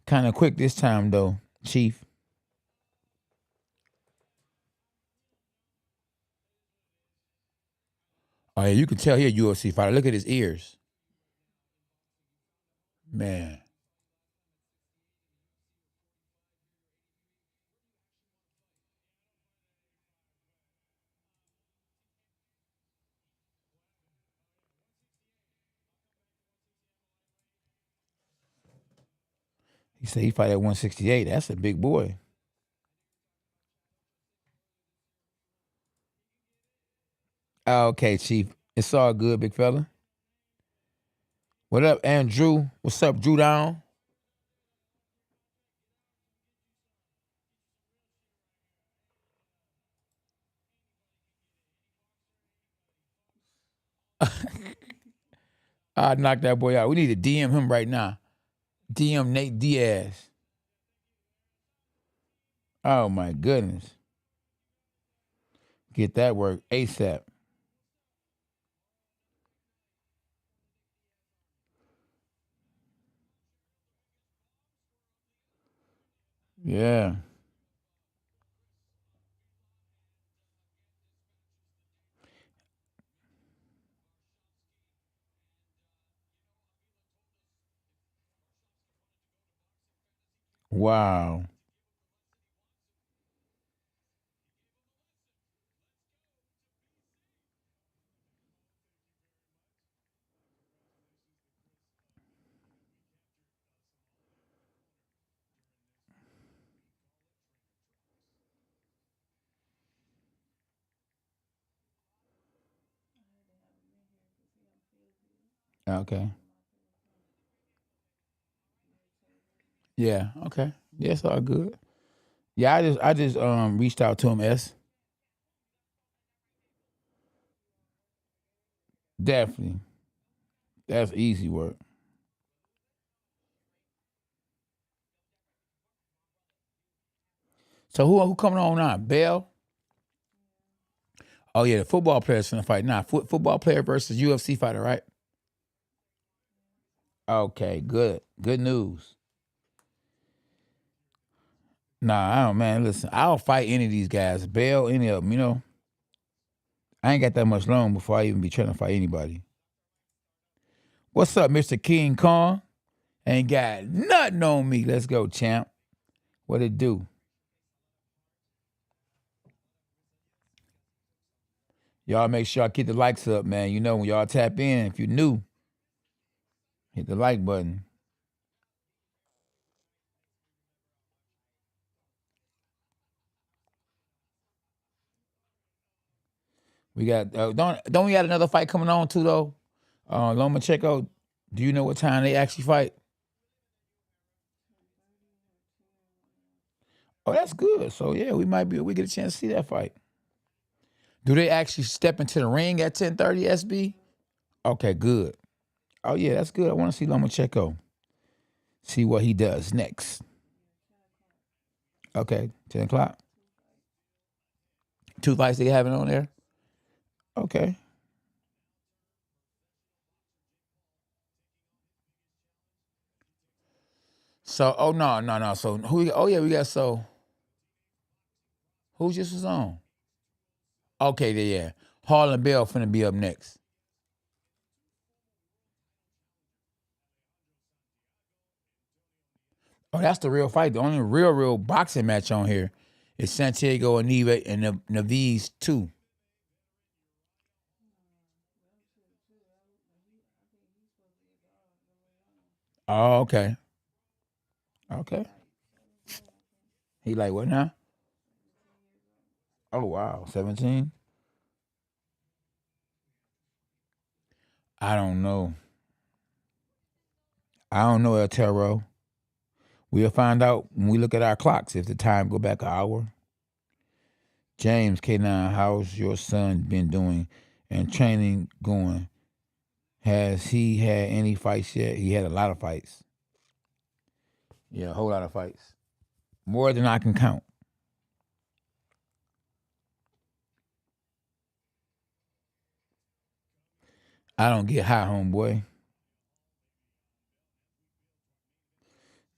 kind of quick this time, though, Chief. Oh yeah, you can tell he a UFC fighter. Look at his ears, man. He said he fight at 168. That's a big boy. Okay, Chief. It's all good, big fella. What up, Andrew? What's up, Drew Down? I knock that boy out. We need to DM him right now. DM Nate Diaz. Oh my goodness. Get that work ASAP. Yeah. Wow. Okay. Yeah. Okay. Yeah, it's all good. Yeah, I just reached out to him. Definitely. That's easy work. So who coming on now? Bell? Oh yeah, the football player's gonna fight. Nah, football player versus UFC fighter, right? Okay, good. Good news. Nah, I don't man. Listen, I'll fight any of these guys. Bell, any of them, I ain't got that much long before I even be trying to fight anybody. What's up, Mr. King Kong? Ain't got nothing on me. Let's go, champ. What it do? Y'all make sure I keep the likes up, man. You know, when y'all tap in, if you're new, hit the like button. We got don't we got another fight coming on too though? Lomachenko. Do you know what time they actually fight? Oh, that's good. So yeah, we get a chance to see that fight. Do they actually step into the ring at 10:30 SB? Okay, good. Oh yeah, that's good. I want to see Lomachenko. See what he does next. Okay, 10 o'clock. Two fights they having on there. Okay. So no. So who? Oh yeah, we got who just was on? Okay, yeah. Harlan Bell finna be up next. Oh, that's the real fight. The only real boxing match on here is Santiago and Neva and Naviz 2. Oh, okay. Okay. He like what now? Oh wow, 17. I don't know. I don't know El Tero. We'll find out when we look at our clocks if the time go back an hour. James K9, how's your son been doing and training going? Has he had any fights yet? He had a lot of fights. Yeah, a whole lot of fights. More than I can count. I don't get high, homeboy.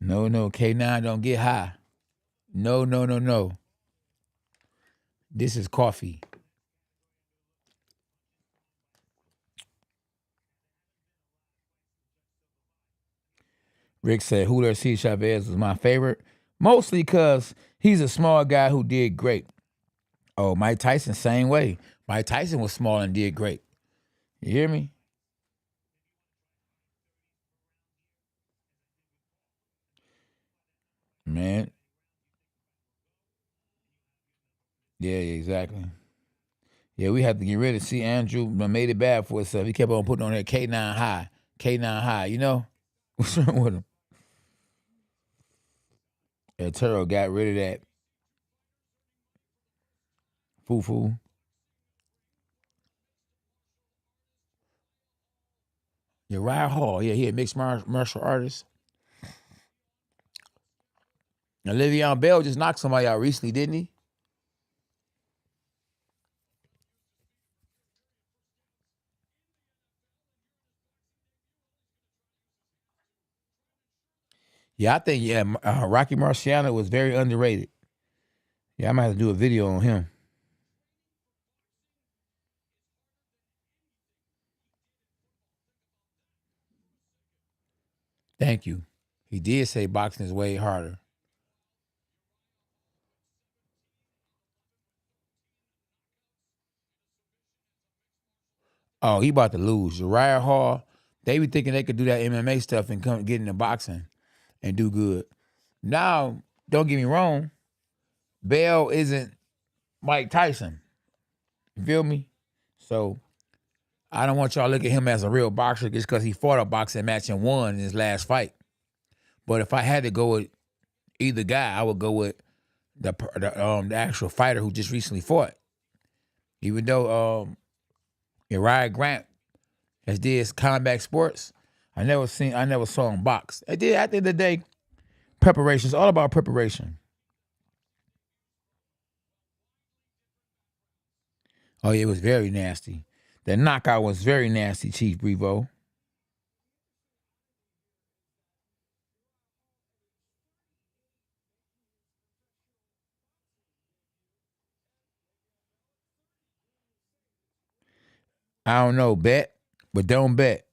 No, K9 don't get high. No. This is coffee. Rick said Julio C. Chavez was my favorite, mostly because he's a small guy who did great. Oh, Mike Tyson, same way. Mike Tyson was small and did great. You hear me? Man, yeah, exactly. Yeah, we had to get rid of. See, Andrew made it bad for himself. He kept on putting on that K9 high, K9 high. You know what's wrong with him? And Turo got rid of that foo foo. Uriah Hall, yeah, he a mixed martial artist. And Le'Veon Bell just knocked somebody out recently, didn't he? Yeah, I think Rocky Marciano was very underrated. Yeah, I might have to do a video on him. Thank you. He did say boxing is way harder. Oh, he about to lose. Uriah Hall, they be thinking they could do that MMA stuff and come get into boxing and do good. Now, don't get me wrong, Bell isn't Mike Tyson. You feel me? So I don't want y'all to look at him as a real boxer just because he fought a boxing match and won in his last fight. But if I had to go with either guy, I would go with the actual fighter who just recently fought. Even though Uriah Grant has did combat sports, I never saw him box. It did at the end of the day, preparation. It's all about preparation. Oh yeah, it was very nasty. The knockout was very nasty, Chief Brevo. I don't know, bet, but don't bet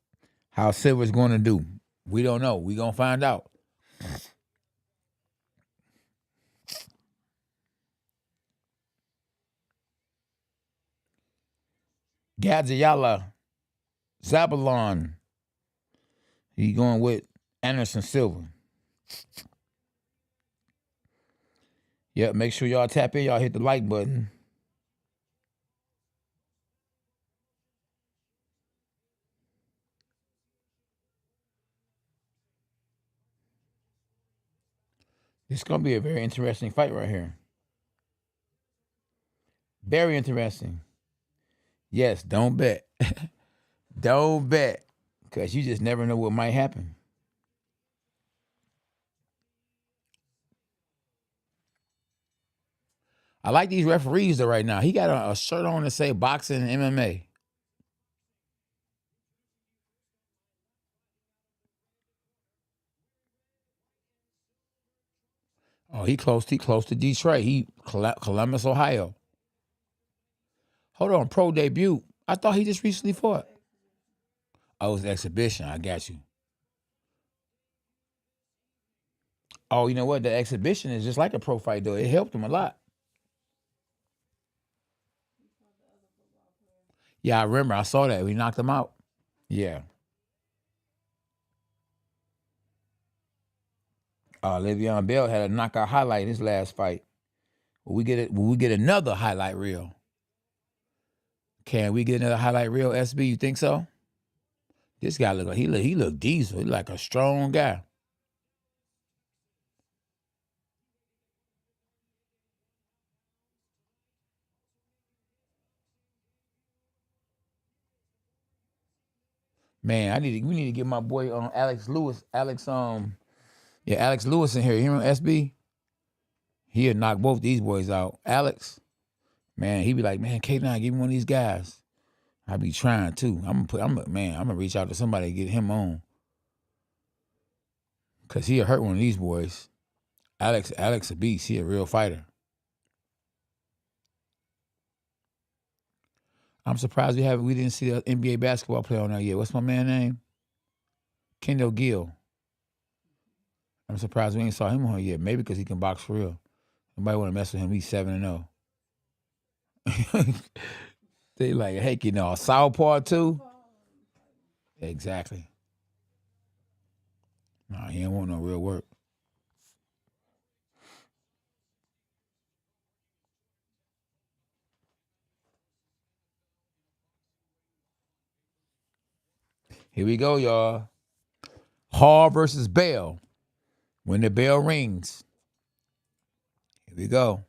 how Silver's going to do. We don't know. We gonna find out. Gadzayala, Zabalon. He going with Anderson Silva. Yep, make sure y'all tap in. Y'all hit the like button. It's going to be a very interesting fight right here. Very interesting. Yes, don't bet. Don't bet. Because you just never know what might happen. I like these referees though right now. He got a shirt on that say boxing and MMA. Oh, he close to Detroit. He Columbus, Ohio. Hold on, pro debut. I thought he just recently fought. Oh, it was an exhibition. I got you. Oh, you know what? The exhibition is just like a pro fight though. It helped him a lot. Yeah, I remember. I saw that. We knocked him out. Yeah. Le'Veon Bell had a knockout highlight in his last fight. Will we get another highlight reel? Can we get another highlight reel, SB? You think so? This guy look like he look diesel. He like a strong guy. Man, we need to get my boy Alex Lewis. Alex Lewis in here. You hear him, SB? He'll knock both these boys out. Alex, man, he be like, man, K9, give me one of these guys. I be trying too. I'm gonna reach out to somebody to get him on. Cause he'll hurt one of these boys. Alex a beast. He a real fighter. I'm surprised we didn't see the NBA basketball player on there yet. What's my man's name? Kendall Gill. I'm surprised we ain't saw him on here yet. Maybe because he can box for real. Nobody want to mess with him. He's 7-0. They like, heck, a southpaw too? Exactly. Nah, he don't want no real work. Here we go, y'all. Hall versus Bell. When the bell rings. Here we go.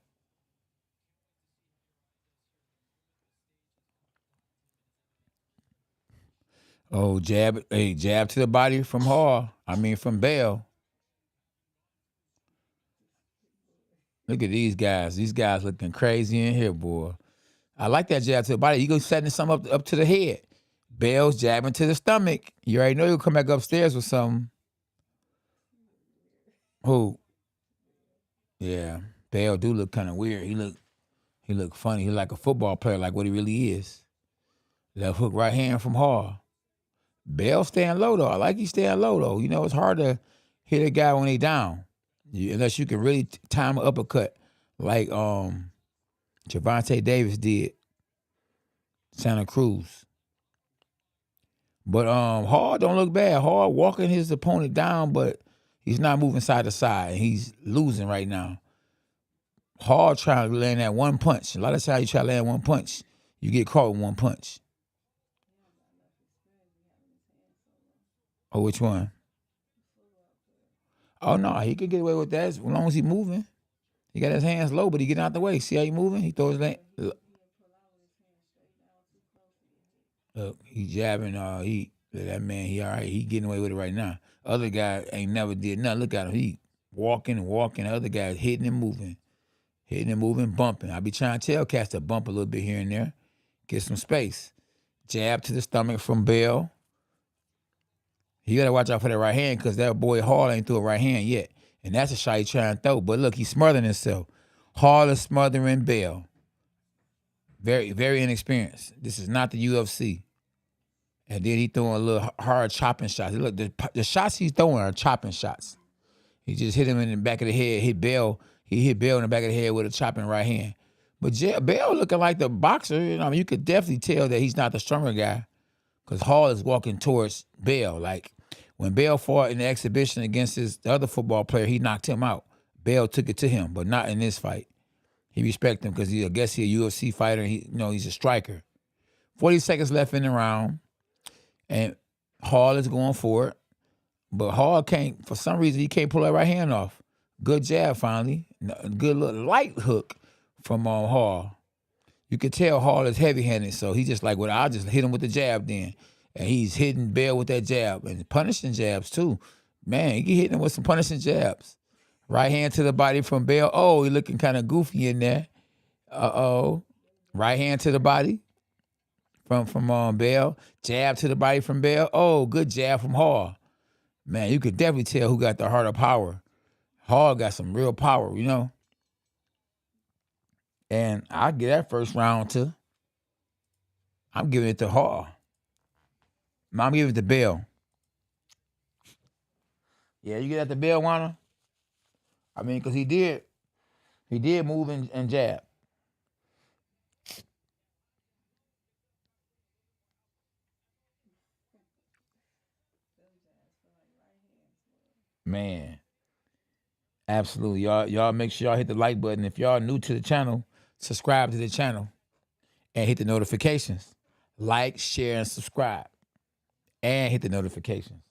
Oh, jab to the body from from Bell. Look at these guys. These guys looking crazy in here, boy. I like that jab to the body. You go setting something up to the head. Bell's jabbing to the stomach. You already know he'll come back upstairs with something. Who? Yeah. Bell do look kind of weird. He look funny. He like a football player, like what he really is. Left hook right hand from Hall. Bell staying low though. I like he staying low though. It's hard to hit a guy when he down. Unless you can really time an uppercut like Javante Davis did. Santa Cruz. But Hall don't look bad. Hall walking his opponent down, but he's not moving side to side. He's losing right now. Hall trying to land that one punch. A lot of times you try to land one punch, you get caught with one punch. Oh, which one? Oh no, he could get away with that as long as he moving. He got his hands low, but he getting out the way. See how he moving? He throws his look, he jabbing. That man, he all right. He getting away with it right now. Other guy ain't never did nothing. Look at him. He walking and walking. The other guy hitting and moving. Bumping. I be trying to tell cats to bump a little bit here and there. Get some space. Jab to the stomach from Bell. You got to watch out for that right hand because that boy Hall ain't threw a right hand yet. And that's a shot he trying to throw. But look, he's smothering himself. Hall is smothering Bell. Very, very inexperienced. This is not the UFC. And then he throwing a little hard chopping shots. Look, the shots he's throwing are chopping shots. He just hit him in the back of the head, hit Bell. He hit Bell in the back of the head with a chopping right hand. But Bell looking like the boxer. You could definitely tell that he's not the stronger guy because Hall is walking towards Bell. Like when Bell fought in the exhibition against the other football player, he knocked him out. Bell took it to him, but not in this fight. He respect him because I guess he's a UFC fighter. And he's a striker. 40 seconds left in the round, and Hall is going for it. But Hall can't, for some reason, he can't pull that right hand off. Good jab finally. Good little light hook from Hall. You could tell Hall is heavy-handed, so he just like, well, I'll just hit him with the jab then. And he's hitting Bell with that jab and punishing jabs too. Man, he hitting him with some punishing jabs. Right hand to the body from Bell. Oh, he looking kind of goofy in there. Uh-oh. Right hand to the body from Bell. Jab to the body from Bell. Oh, good jab from Hall. Man, you could definitely tell who got the heart of power. Hall got some real power, you know. And I give that first round to, I'm giving it to Hall. I'm giving it to Bell. Yeah, you get at the Bell, Warner? I mean, because he did move and jab. Man, absolutely. Y'all make sure y'all hit the like button. If y'all new to the channel, subscribe to the channel and hit the notifications. Like, share, and subscribe. And hit the notifications.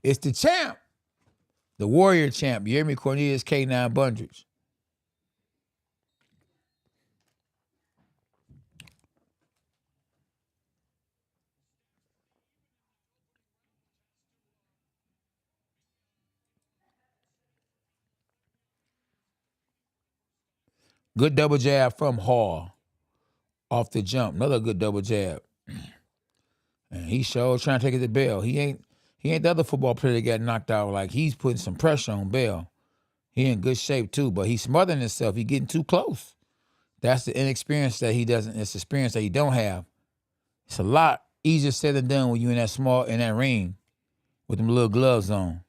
It's the champ. The warrior champ. You hear me? Cornelius K9 Bundridge. Good double jab from Hall. Off the jump. Another good double jab. And he showed trying to take it to Bell. He ain't the other football player that got knocked out. Like, he's putting some pressure on Bell. He in good shape too, but he's smothering himself. He getting too close. That's the inexperience that he doesn't. It's experience that he don't have. It's a lot easier said than done when you in that ring with them little gloves on.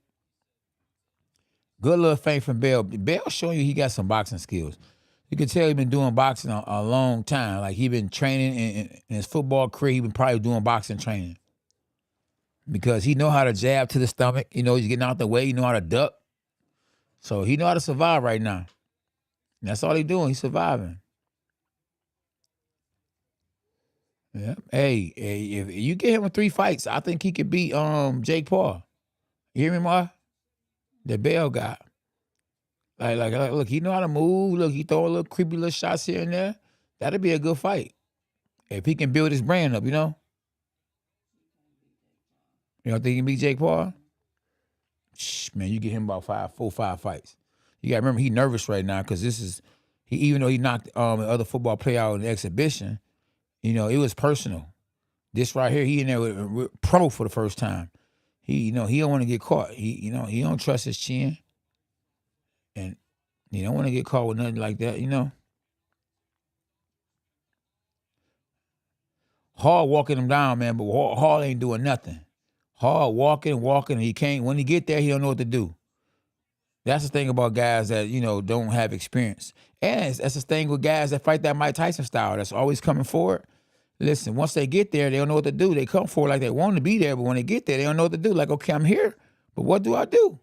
Good little feint from Bell. Bell showing you he got some boxing skills. You can tell he been doing boxing a long time. Like, he been training in his football career. He been probably doing boxing training because he know how to jab to the stomach. You know, he's getting out the way. He know how to duck. So he know how to survive right now. And that's all he doing. He's surviving. Yeah. Hey, if you get him in 3 fights, I think he could beat Jake Paul. You hear me, Ma? The Bell guy. Like, look, he know how to move. Look, he throw a little creepy little shots here and there. That'd be a good fight. If he can build his brand up, you know? You don't think he can beat Jake Paul? Shh, man, you get him about 4 or 5 fights. You gotta remember he nervous right now because even though he knocked the other football player out in the exhibition, you know, it was personal. This right here, he in there with pro for the first time. He don't want to get caught. He don't trust his chin. And he don't want to get caught with nothing like that, you know. Hall walking him down, man, but Hall ain't doing nothing. Hall walking, he can't, when he get there, he don't know what to do. That's the thing about guys that, you know, don't have experience. And that's the thing with guys that fight that Mike Tyson style, that's always coming forward. Listen, once they get there, they don't know what to do. They come forward like they want to be there, but when they get there, they don't know what to do. Like, okay, I'm here, but what do I do?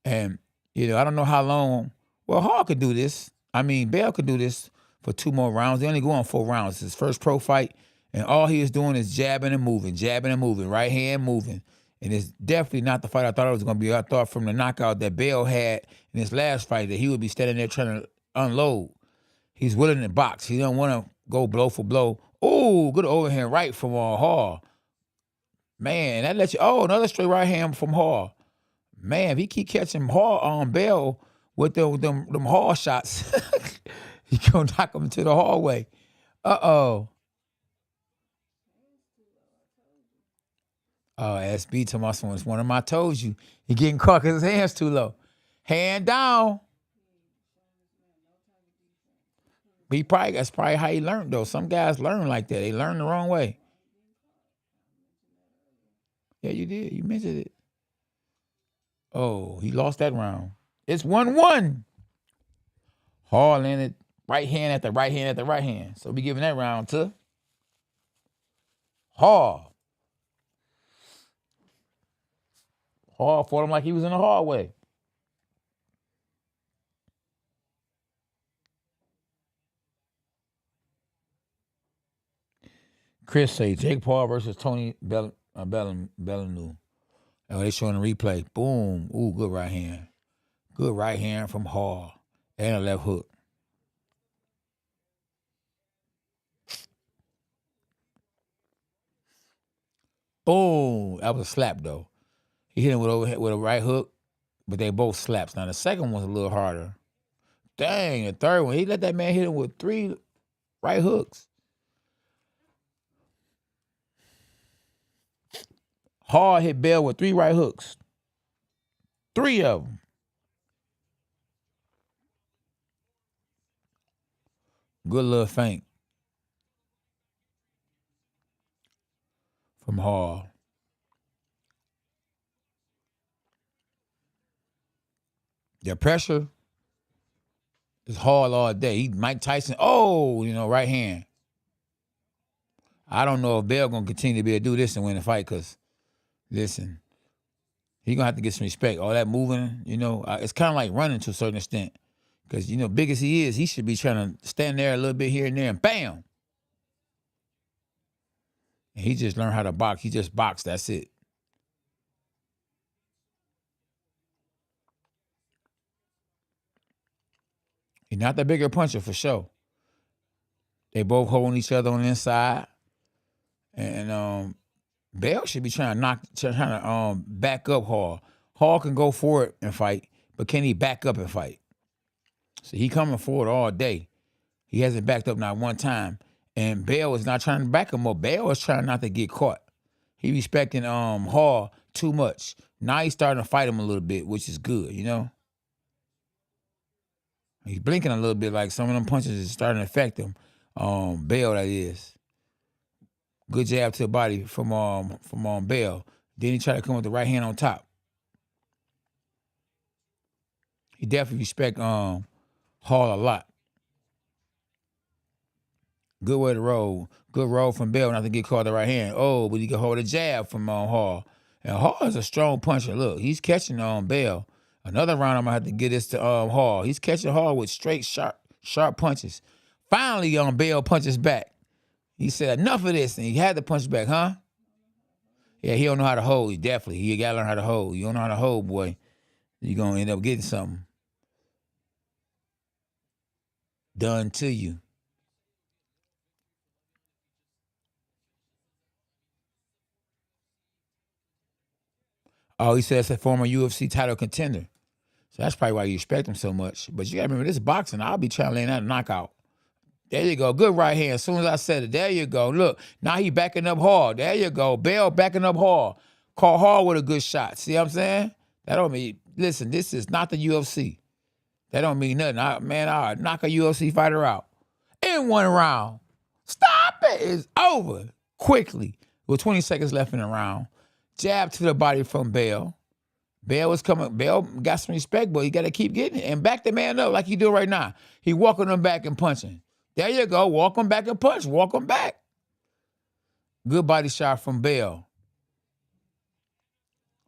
And, you know, I don't know how long. Well, Hall could do this. I mean, Bell could do this for 2 more rounds. They only go on 4 rounds. It's his first pro fight, and all he is doing is jabbing and moving, right hand moving. And it's definitely not the fight I thought it was going to be. I thought from the knockout that Bell had in his last fight that he would be standing there trying to unload. He's willing to box. He don't want to go blow for blow. Oh, good overhand right from Hall. Man, that lets you. Oh, another straight right hand from Hall. Man, if he keep catching Hall on Bell with them Hall shots, he gonna knock him into the hallway. Uh-oh. Oh, SB to my son. It's one of my told you. He getting caught because his hand's too low. Hand down. But that's probably how he learned, though. Some guys learn like that. They learn the wrong way. Yeah, you did. You mentioned it. Oh, he lost that round. It's 1-1. Hall landed right hand at the right hand at the right hand. So we giving that round to Hall. Hall fought him like he was in the hallway. Chris say Jake Paul versus Tony Bellew. Oh, they showing the replay. Boom. Ooh, good right hand. Good right hand from Hall. And a left hook. Boom. That was a slap, though. He hit him with a right hook, but they both slaps. Now, the second one's a little harder. Dang, the third one, he let that man hit him with 3 right hooks. Hall hit Bell with 3 right hooks. 3 of them. Good little feint from Hall. The pressure is Hall all day. Mike Tyson, right hand. I don't know if Bell going to continue to be able to do this and win the fight because, listen, he going to have to get some respect. All that moving, it's kind of like running to a certain extent. Because, big as he is, he should be trying to stand there a little bit here and there and bam. And he just learned how to box. He just boxed. That's it. He's not the bigger puncher for sure. They both holding each other on the inside. And Bell should be trying to back up Hall. Hall can go forward and fight, but can he back up and fight? So he coming forward all day. He hasn't backed up not one time. And Bell is not trying to back him up. Bell is trying not to get caught. He respecting Hall too much. Now he's starting to fight him a little bit, which is good, He's blinking a little bit like some of them punches is starting to affect him. Bell, that is. Good jab to the body from Bell. Then he tried to come with the right hand on top. He definitely respect Hall a lot. Good way to roll. Good roll from Bell not to get caught the right hand. Oh, but he can hold a jab from Hall. And Hall is a strong puncher. Look, he's catching Bell. Another round, I'm going to have to get this to Hall. He's catching Hall with straight, sharp punches. Finally, Bell punches back. He said, enough of this. And he had to punch back, huh? Yeah, he don't know how to hold. He got to learn how to hold. You don't know how to hold, boy. You're going to end up getting something done to you. Oh, he said it's a former UFC title contender. So that's probably why you respect him so much. But you got to remember, this boxing, I'll be trying to land that knockout. There you go. Good right hand. As soon as I said it, there you go. Look, now he backing up Hall. There you go. Bell backing up Hall. Caught Hall with a good shot. See what I'm saying? That don't mean, listen, this is not the UFC. That don't mean nothing. I'll knock a UFC fighter out in one round. Stop it. It's over quickly with 20 seconds left in the round. Jab to the body from Bell. Bell was coming. Bell got some respect, but he got to keep getting it and back the man up like he do right now. He walking him back and punching. There you go. Walk him back and punch. Walk him back. Good body shot from Bell.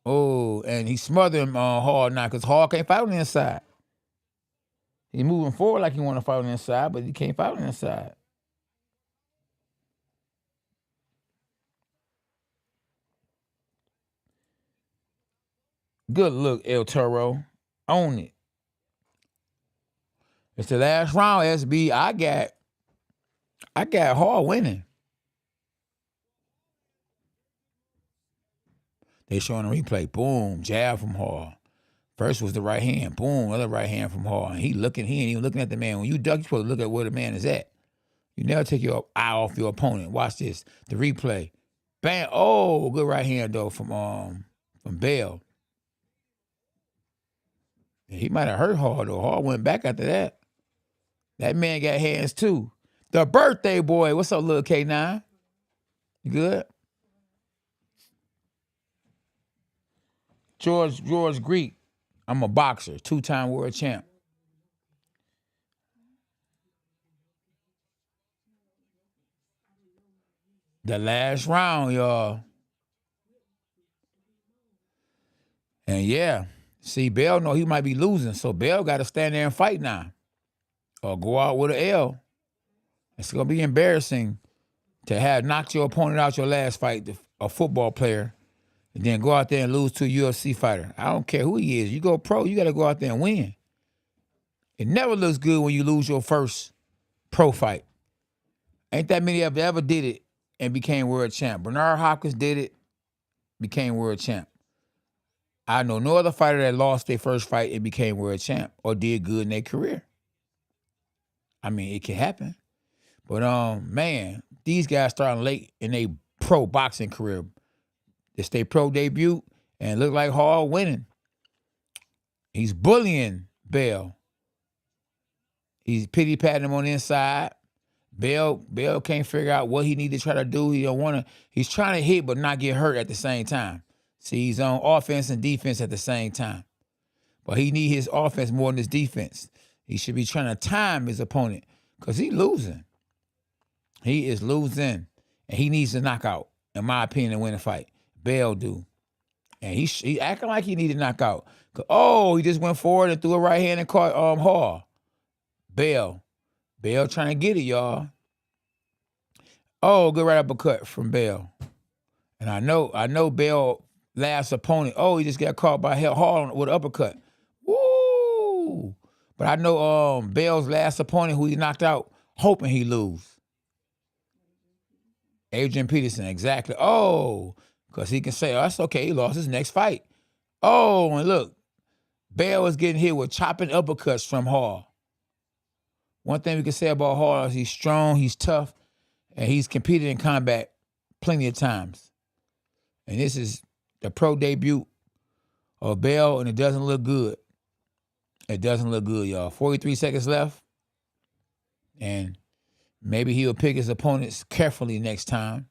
Oh, and he smothered him hard now because Hall can't fight on the inside. He's moving forward like he want to fight on the inside, but he can't fight on the inside. Good look, El Toro. Own it. It's the last round, SB. I got Hall winning. They showing a replay. Boom, jab from Hall. First was the right hand. Boom, other right hand from Hall. And he ain't even looking at the man. When you duck, you're supposed to look at where the man is at. You never take your eye off your opponent. Watch this. The replay. Bam. Oh, good right hand though from Bell. He might have hurt Hall though. Hall went back after that. That man got hands too. The birthday boy. What's up, little K9? You good? George Greek. I'm a boxer, 2-time world champ. The last round, y'all. And yeah, see, Bell know he might be losing, so Bell got to stand there and fight now. Or go out with an L. It's going to be embarrassing to have knocked your opponent out your last fight, a football player, and then go out there and lose to a UFC fighter. I don't care who he is. You go pro, you got to go out there and win. It never looks good when you lose your first pro fight. Ain't that many of ever did it and became world champ. Bernard Hopkins did it, became world champ. I know no other fighter that lost their first fight and became world champ or did good in their career. I mean, it can happen. But man, these guys starting late in their pro boxing career. It's their pro debut and look like Hall winning. He's bullying Bell. He's pity patting him on the inside. Bell can't figure out what he need to try to do. He don't want to. He's trying to hit but not get hurt at the same time. See, he's on offense and defense at the same time. But he need his offense more than his defense. He should be trying to time his opponent because he's losing. He is losing, and he needs a knockout, in my opinion, to win a fight. Bell do. And he acting like he needed a knockout. Oh, he just went forward and threw a right hand and caught Hall. Bell trying to get it, y'all. Oh, good right uppercut from Bell. And I know Bell last opponent. Oh, he just got caught by Hall with an uppercut. Woo! But I know Bell's last opponent who he knocked out, hoping he lose. Adrian Peterson, exactly. Oh, because he can say, oh, that's okay, he lost his next fight. Oh, and look, Bell is getting hit with chopping uppercuts from Hall. One thing we can say about Hall is he's strong, he's tough, and he's competed in combat plenty of times. And this is the pro debut of Bell, and it doesn't look good. It doesn't look good, y'all. 43 seconds left, and maybe he'll pick his opponents carefully next time.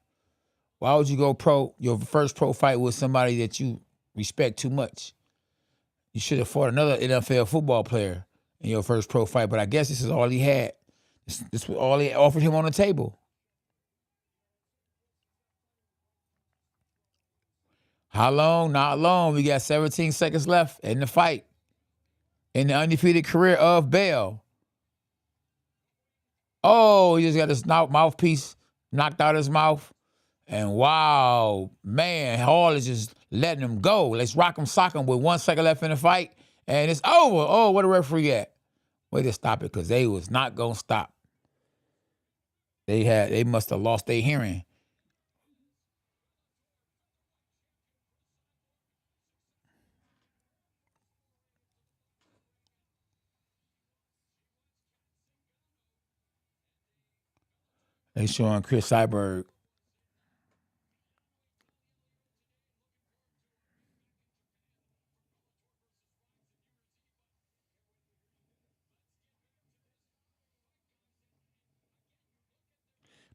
Why would you go pro, your first pro fight with somebody that you respect too much? You should have fought another NFL football player in your first pro fight, but I guess this is all he had. This was all they offered him on the table. How long? Not long. We got 17 seconds left in the fight. In the undefeated career of Bell. Oh, he just got his mouthpiece knocked out of his mouth. And wow, man, Hall is just letting him go. Let's rock him, sock him with 1 second left in the fight. And it's over. Oh, where the referee at? Way to stop it, because they was not going to stop. They must have lost their hearing. They showing Chris Cyborg.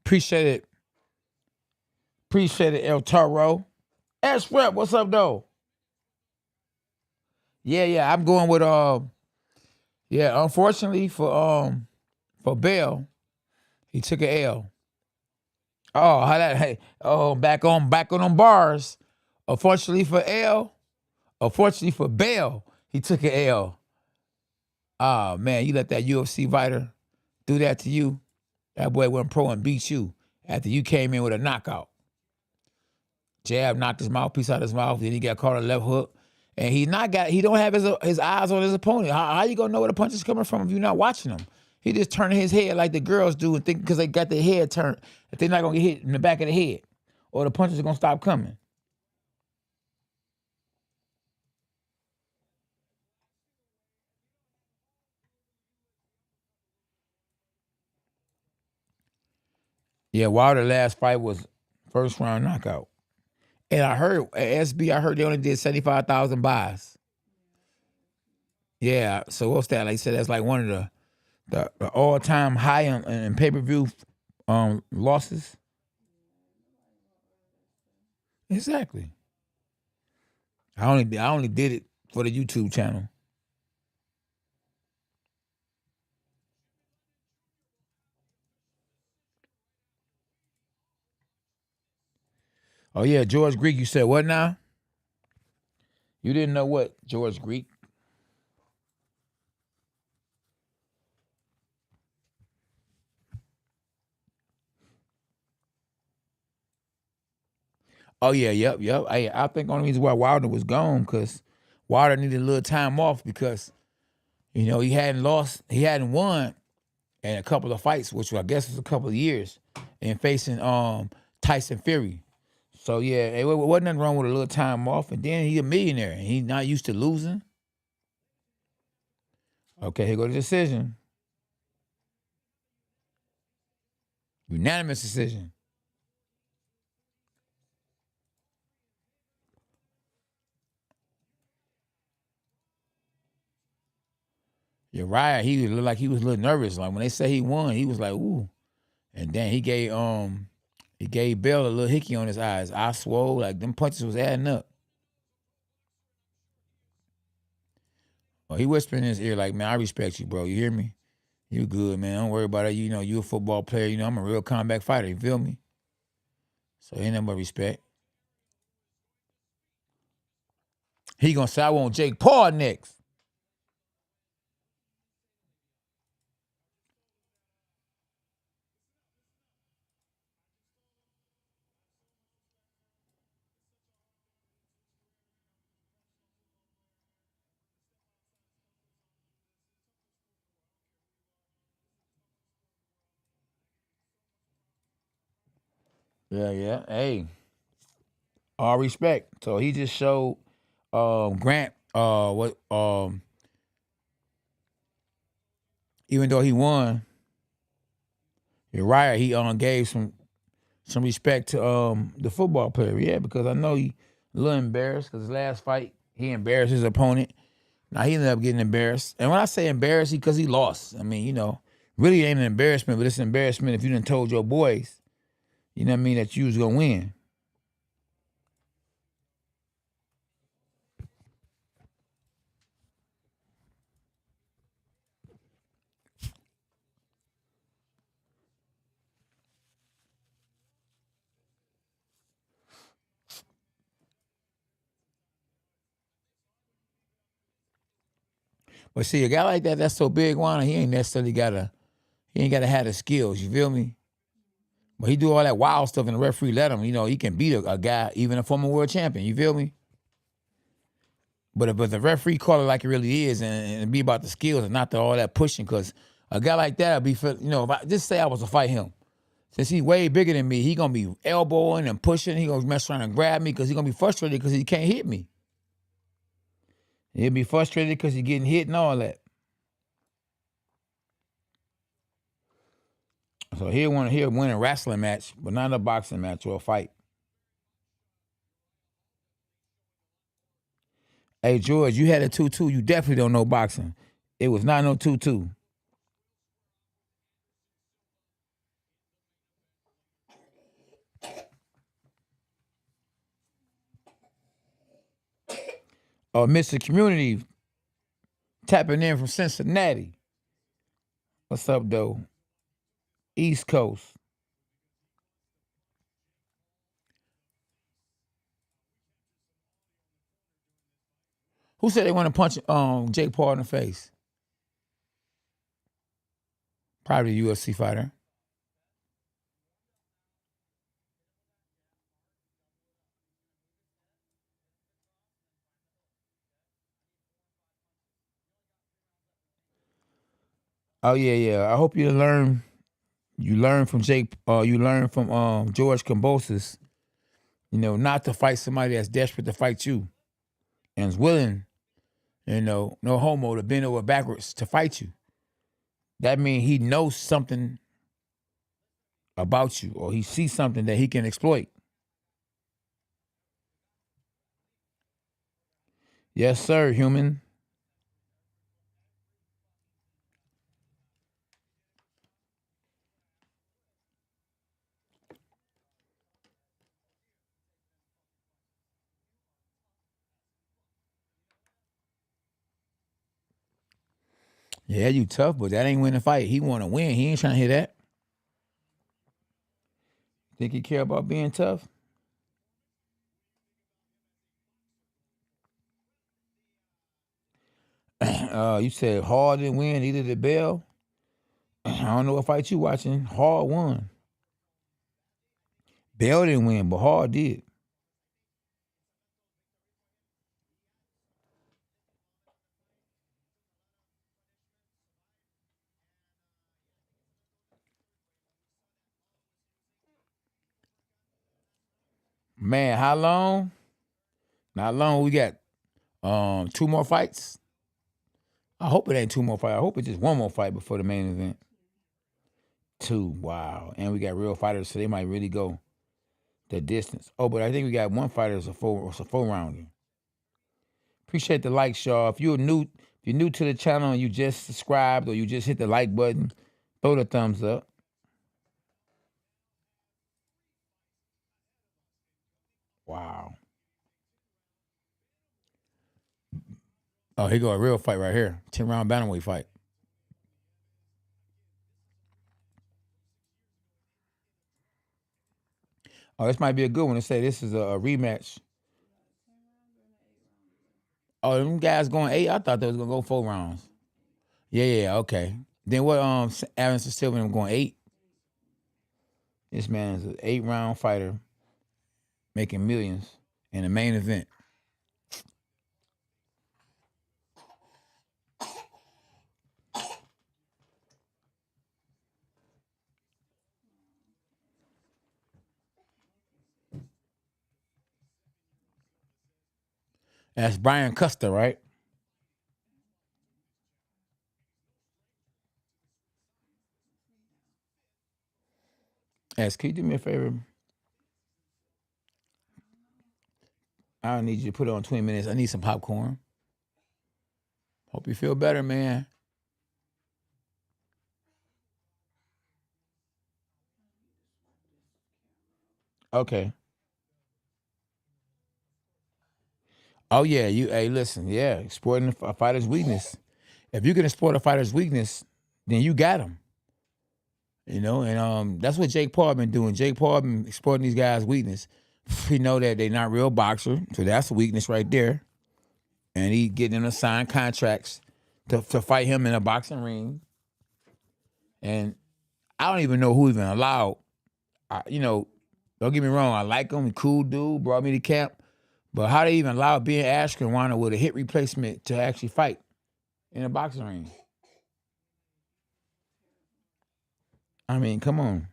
Appreciate it. Appreciate it, El Toro. S-Rep, what's up, though? Yeah, I'm going with unfortunately for Bell, he took an L. Oh, how that hey, oh back on them bars. Unfortunately for Bell, he took an L. Oh man, you let that UFC fighter do that to you. That boy went pro and beat you after you came in with a knockout. Jab knocked his mouthpiece out of his mouth, then he got caught a left hook. And he don't have his eyes on his opponent. How you gonna know where the punch is coming from if you're not watching him? He just turning his head like the girls do and think because they got their head turned that they're not gonna get hit in the back of the head or the punches are gonna stop coming. Yeah, Wilder last fight was first round knockout. And I heard at SB, they only did 75,000 buys. Yeah, so what's that? Like I said, that's like one of the all time high in pay per view losses. Exactly. I only did it for the YouTube channel. Oh yeah, George Greek. You said what now? You didn't know what George Greek? Oh yeah, yep. I think only reason why Wilder was gone because Wilder needed a little time off because he hadn't won in a couple of fights, which I guess was a couple of years, and facing Tyson Fury. So yeah, it wasn't nothing wrong with a little time off, and then he a millionaire and he's not used to losing. Okay, here go the decision, unanimous decision. Uriah, he looked like he was a little nervous. Like when they say he won, he was like, ooh. And then he gave Bell a little hickey on his eyes. I swole, like them punches was adding up. Well, he whispered in his ear, like, man, I respect you, bro. You hear me? You good, man. Don't worry about it. You a football player. I'm a real combat fighter. You feel me? So ain't nothing but respect. He gonna say, I want Jake Paul next. Yeah. Hey, all respect. So he just showed Grant what even though he won, Uriah, he gave some respect to the football player. Yeah, because I know he a little embarrassed because his last fight, he embarrassed his opponent. Now he ended up getting embarrassed. And when I say embarrassed, because he lost. I mean, really ain't an embarrassment, but it's an embarrassment if you done told your boys, you know what I mean, that you was gonna win. But see, a guy like that, that's so big, Juan, he ain't necessarily gotta have the skills. You feel me? But he do all that wild stuff, and the referee let him. He can beat a guy, even a former world champion. You feel me? But the referee call it like it really is, and be about the skills and not all that pushing. Because a guy like that, if I just say I was to fight him, since he's way bigger than me, he gonna be elbowing and pushing. He gonna mess around and grab me because he gonna be frustrated because he can't hit me. He'll be frustrated because he's getting hit and all that. So he'll win a wrestling match, but not a boxing match or a fight. Hey George, you had a 2-2. You definitely don't know boxing. It was not no 2-2. Mr. Community tapping in from Cincinnati. What's up, though? East Coast. Who said they want to punch Jake Paul in the face? Probably a UFC fighter. Oh yeah. I hope you learn. You learn from Jake. You learn from George Kambosos. Not to fight somebody that's desperate to fight you and is willing. No homo to bend over backwards to fight you. That means he knows something about you, or he sees something that he can exploit. Yes, sir, human. Yeah, you tough, but that ain't win the fight. He want to win. He ain't trying to hear that. Think he care about being tough? You said Hard didn't win, either did Bell. I don't know what fight you watching. Hard won. Bell didn't win, but Hard did. Man, how long? Not long. We got two more fights. I hope it ain't two more fights. I hope it's just one more fight before the main event. Two. Wow. And we got real fighters, so they might really go the distance. Oh, but I think we got one fighter that's a four rounder. Appreciate the likes, y'all. If you're new to the channel and you just subscribed or you just hit the like button, throw the thumbs up. Wow. Oh, here go a real fight right here. 10-round bantamweight fight. Oh, this might be a good one to say this is a rematch. Oh, them guys going 8? I thought they was gonna go 4 rounds. Yeah, okay. Then what Anderson Silva them going 8? This man is an 8-round fighter making millions in the main event. That's Brian Custer, right? Can you do me a favor? I don't need you to put it on 20 minutes. I need some popcorn. Hope you feel better, man. Okay. Oh yeah, hey listen, yeah, exploiting a fighter's weakness. If you can exploit a fighter's weakness, then you got him. And that's what Jake Paul been doing. Jake Paul been exploiting these guys' weakness. He know that they're not real boxer, so that's a weakness right there. And he getting them to sign contracts to fight him in a boxing ring. And I don't even know who even allowed. Don't get me wrong, I like him, he cool dude, brought me to camp. But how they even allowed Ben Askren with a hip replacement to actually fight in a boxing ring? I mean, come on.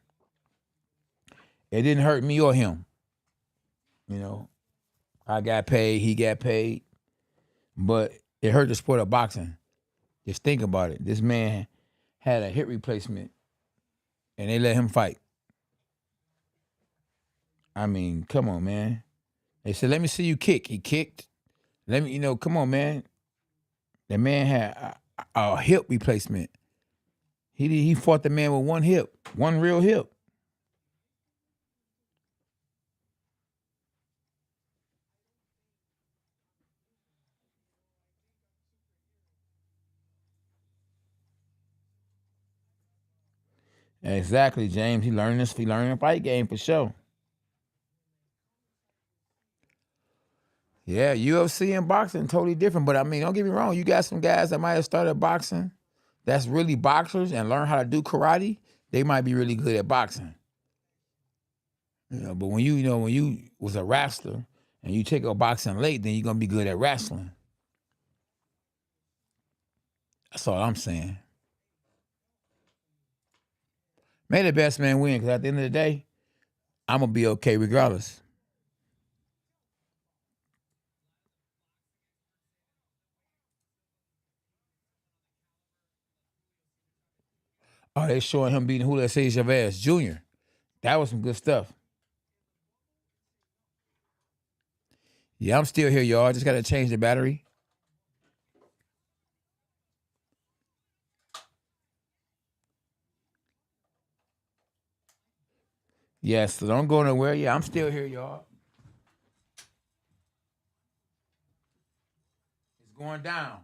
It didn't hurt me or him. You know, I got paid, he got paid, but it hurt the sport of boxing. Just think about it. This man had a hip replacement and they let him fight. I mean, come on, man. They said, let me see you kick. He kicked. Come on, man. The man had a hip replacement. He fought the man with one hip, one real hip. Exactly, James. He learned this. He learned a fight game for sure. Yeah, UFC and boxing totally different. But I mean, don't get me wrong. You got some guys that might have started boxing that's really boxers and learn how to do karate. They might be really good at boxing. But when you was a wrestler and you take up boxing late, then you're gonna be good at wrestling. That's all I'm saying. May the best man win, because at the end of the day, I'm gonna be okay regardless. Oh, they showing him beating Julio Chavez Jr. That was some good stuff. Yeah, I'm still here, y'all. I just gotta change the battery. Yes, so don't go nowhere. Yeah, I'm still here, y'all. It's going down.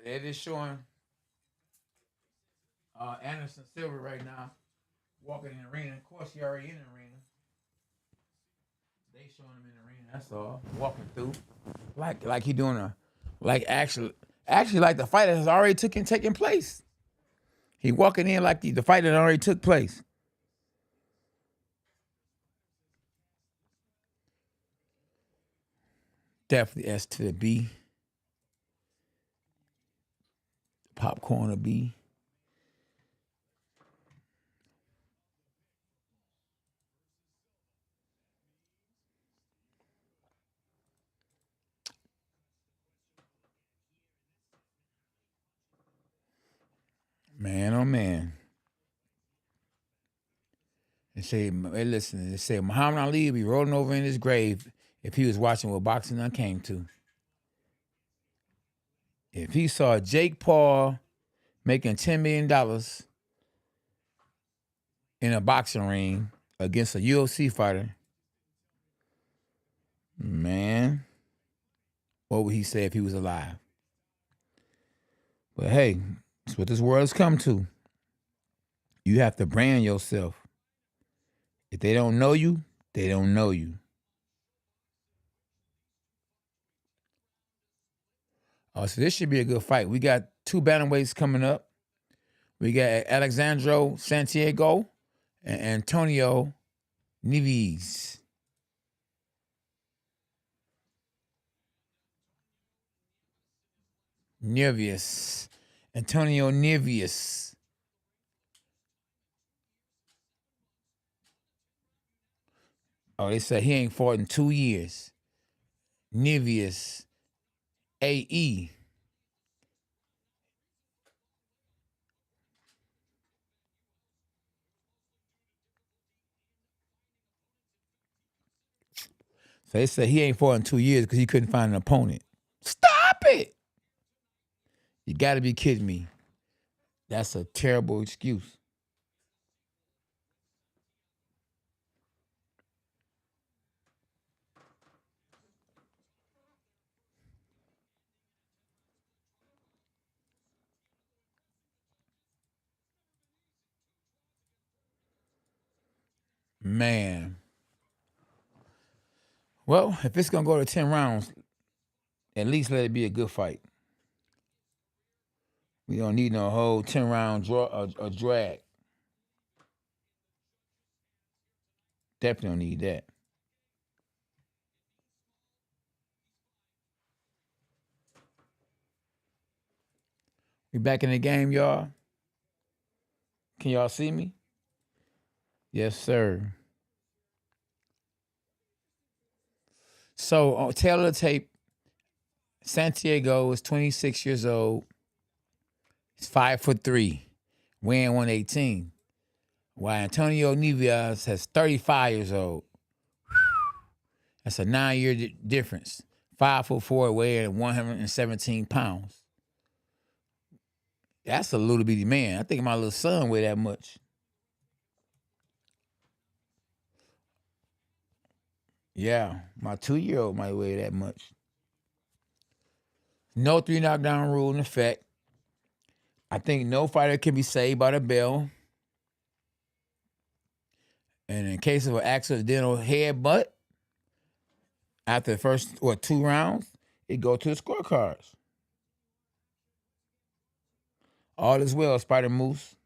They're just showing Anderson Silva right now walking in the arena. Of course, he already in the arena. They showing him in the arena. That's all. Walking through, like he doing a, like actually like the fight has already taken place. He walking in like the fight that already took place. Definitely S to the B. Popcorn to B. Man, oh man. They say, hey, listen, they say Muhammad Ali would be rolling over in his grave if he was watching what boxing done came to. If he saw Jake Paul making $10 million in a boxing ring against a UFC fighter, man, what would he say if he was alive? But hey, that's what this world has come to. You have to brand yourself. If they don't know you, they don't know you. Oh, so this should be a good fight. We got 2 bantamweights coming up. We got Alexandro Santiago and Antonio Nieves. Nieves. Antonio Nieves. Oh, they said he ain't fought in 2 years. Nieves. AE. So they said he ain't fought in 2 years because he couldn't find an opponent. Stop it! You got to be kidding me. That's a terrible excuse. Man. Well, if it's going to go to 10 rounds, at least let it be a good fight. We don't need no whole 10-round draw or drag. Definitely don't need that. We back in the game, y'all. Can y'all see me? Yes, sir. So, tail of the tape, Santiago is 26 years old. He's 5'3", weighing 118. While Antonio Nieves has 35 years old. That's a 9-year difference. 5'4", weighing 117 pounds. That's a little bitty man. I think my little son weigh that much. Yeah, my 2-year-old might weigh that much. No 3 knockdown rule in effect. I think no fighter can be saved by the bell. And in case of an accidental headbutt, after the first 2 rounds, it go to the scorecards. All is well, Spider Moose.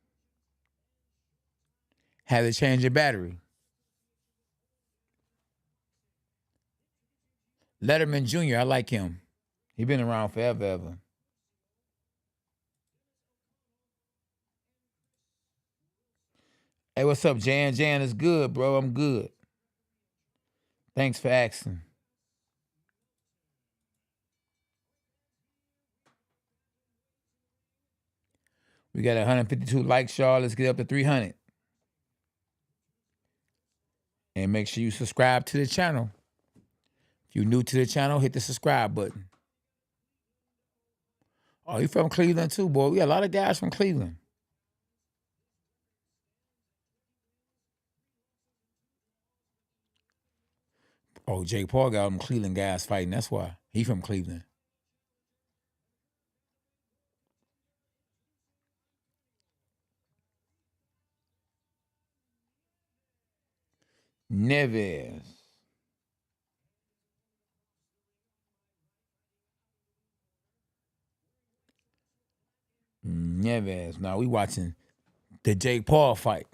Had to change your battery. Letterman Jr., I like him. He been around forever, ever. Hey, what's up, Jan? Jan is good, bro. I'm good. Thanks for asking. We got 152 likes, y'all. Let's get up to 300. And make sure you subscribe to the channel. If you're new to the channel, hit the subscribe button. Oh, you from Cleveland too, boy. We got a lot of guys from Cleveland. Oh, Jake Paul got them Cleveland guys fighting. That's why. He from Cleveland. Neves. Neves. Now we watching the Jake Paul fight.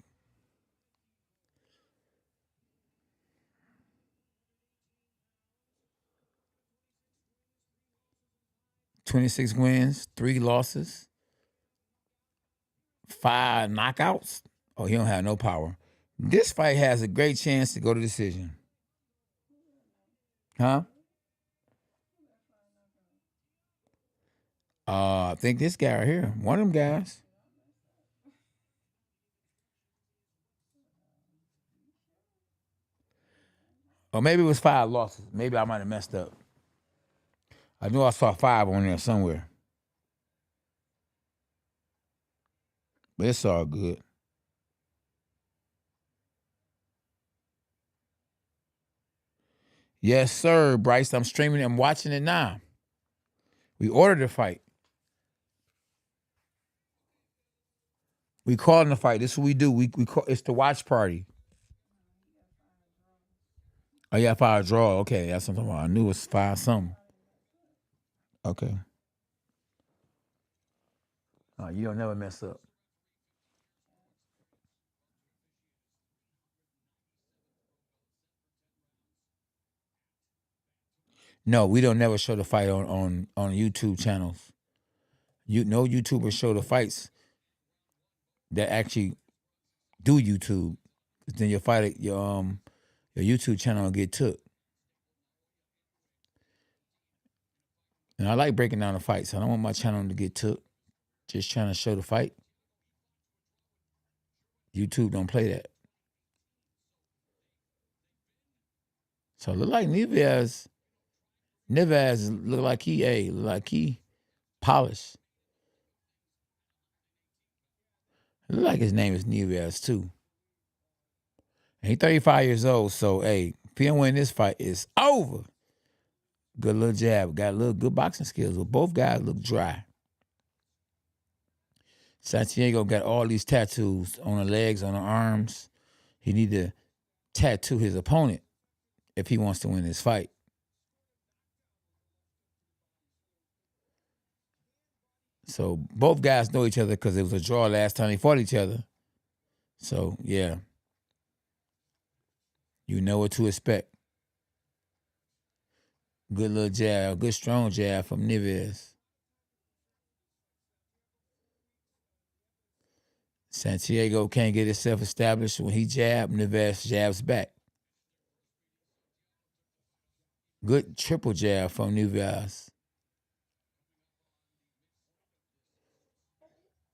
26 wins, 3 losses, 5 knockouts. Oh, he don't have no power. This fight has a great chance to go to decision. Huh? I think this guy right here, one of them guys. Or maybe it was 5 losses. Maybe I might have messed up. I knew I saw 5 on there somewhere. But it's all good. Yes, sir, Bryce. I'm streaming it. I'm watching it now. We ordered the fight. We calling the fight. This is what we do. We call it's the watch party. Oh yeah, 5 draw. Okay, that's something I knew it was 5 something. Okay. You don't never mess up. No, we don't never show the fight on YouTube channels. No YouTubers show the fights that actually do YouTube. Then your fight your YouTube channel will get took. And I like breaking down the fights. I don't want my channel to get took. Just trying to show the fight. YouTube don't play that. So it look like Neves look like he polished. It look like his name is Neves too. And he's 35 years old, so hey, if he don't win this fight, it's over. Good little jab. Got a little good boxing skills, but both guys look dry. Santiago got all these tattoos on the legs, on the arms. He need to tattoo his opponent if he wants to win this fight. So both guys know each other because it was a draw last time they fought each other. So yeah, you know what to expect. Good little jab, good strong jab from Neves. Santiago can't get himself established. When he jabs, Neves jabs back. Good triple jab from Neves.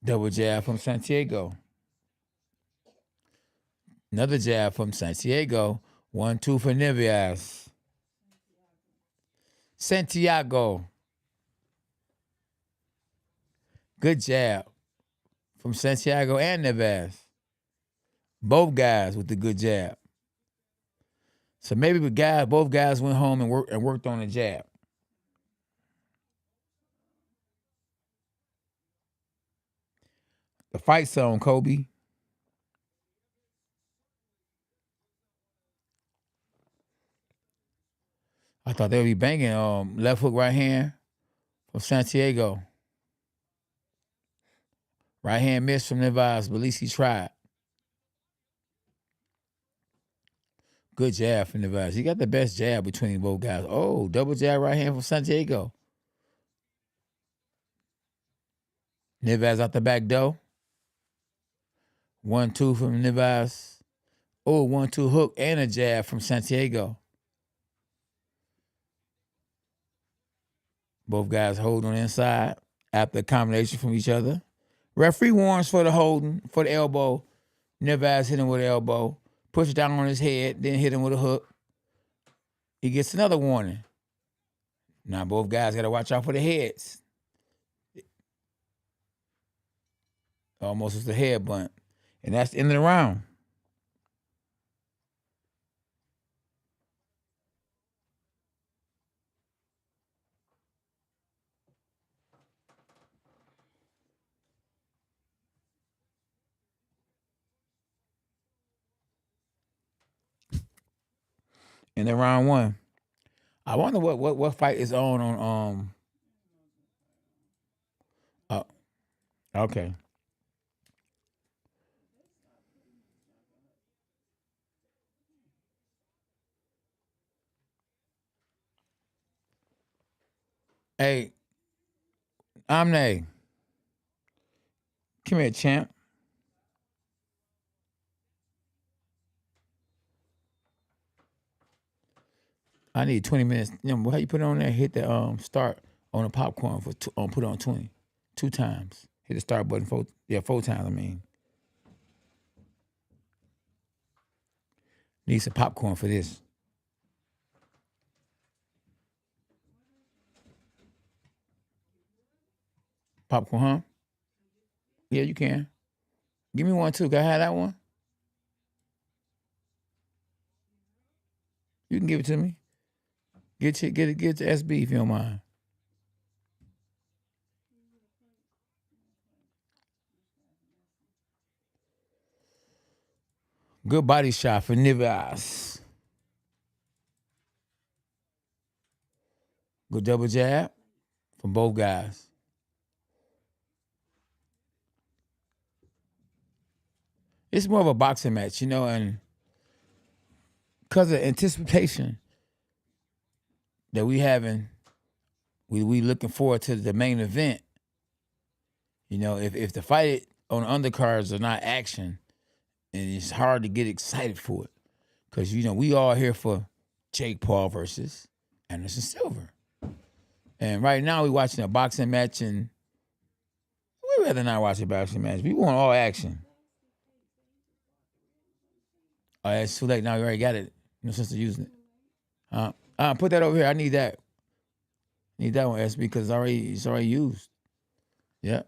Double jab from Santiago. Another jab from Santiago. 1-2 for Neves. Santiago. Good jab from Santiago and Neves. Both guys with the good jab. So maybe both guys went home and worked on the jab. The fight song, Kobe. I thought they would be banging left hook, right hand from Santiago. Right hand missed from Neves, but at least he tried. Good jab from Neves. He got the best jab between both guys. Oh, double jab right hand from Santiago. Neves out the back door. 1-2 from Neves. Oh, 1-2 hook and a jab from Santiago. Both guys hold on the inside after a combination from each other. Referee warns for the holding, for the elbow. Neves hit him with an elbow. Push down on his head, then hit him with a hook. He gets another warning. Now both guys got to watch out for the heads. Almost was the head bunt. And that's the end of the round. in the round one. I wonder what fight is on okay. Hey, Omne, come here, champ. I need 20 minutes. You know, how you put it on there? Hit the start on the popcorn for put it on 20. 2 times. Hit the start button 4 times, I mean. Need some popcorn for this. Popcorn, huh? Yeah, you can. Give me one too. Can I have that one? You can give it to me. Get it to SB if you don't mind. Good body shot for Nivas. Good double jab from both guys. It's more of a boxing match, and because of anticipation that we looking forward to the main event. If the fight on undercards are not action, and it's hard to get excited for it, because we all here for Jake Paul versus Anderson Silva, and right now we watching a boxing match, and we rather not watch a boxing match. We want all action. Oh, it's too late now. We already got it. No sense of using it. Put that over here. I need that. Need that one, SB, because it's already used. Yeah.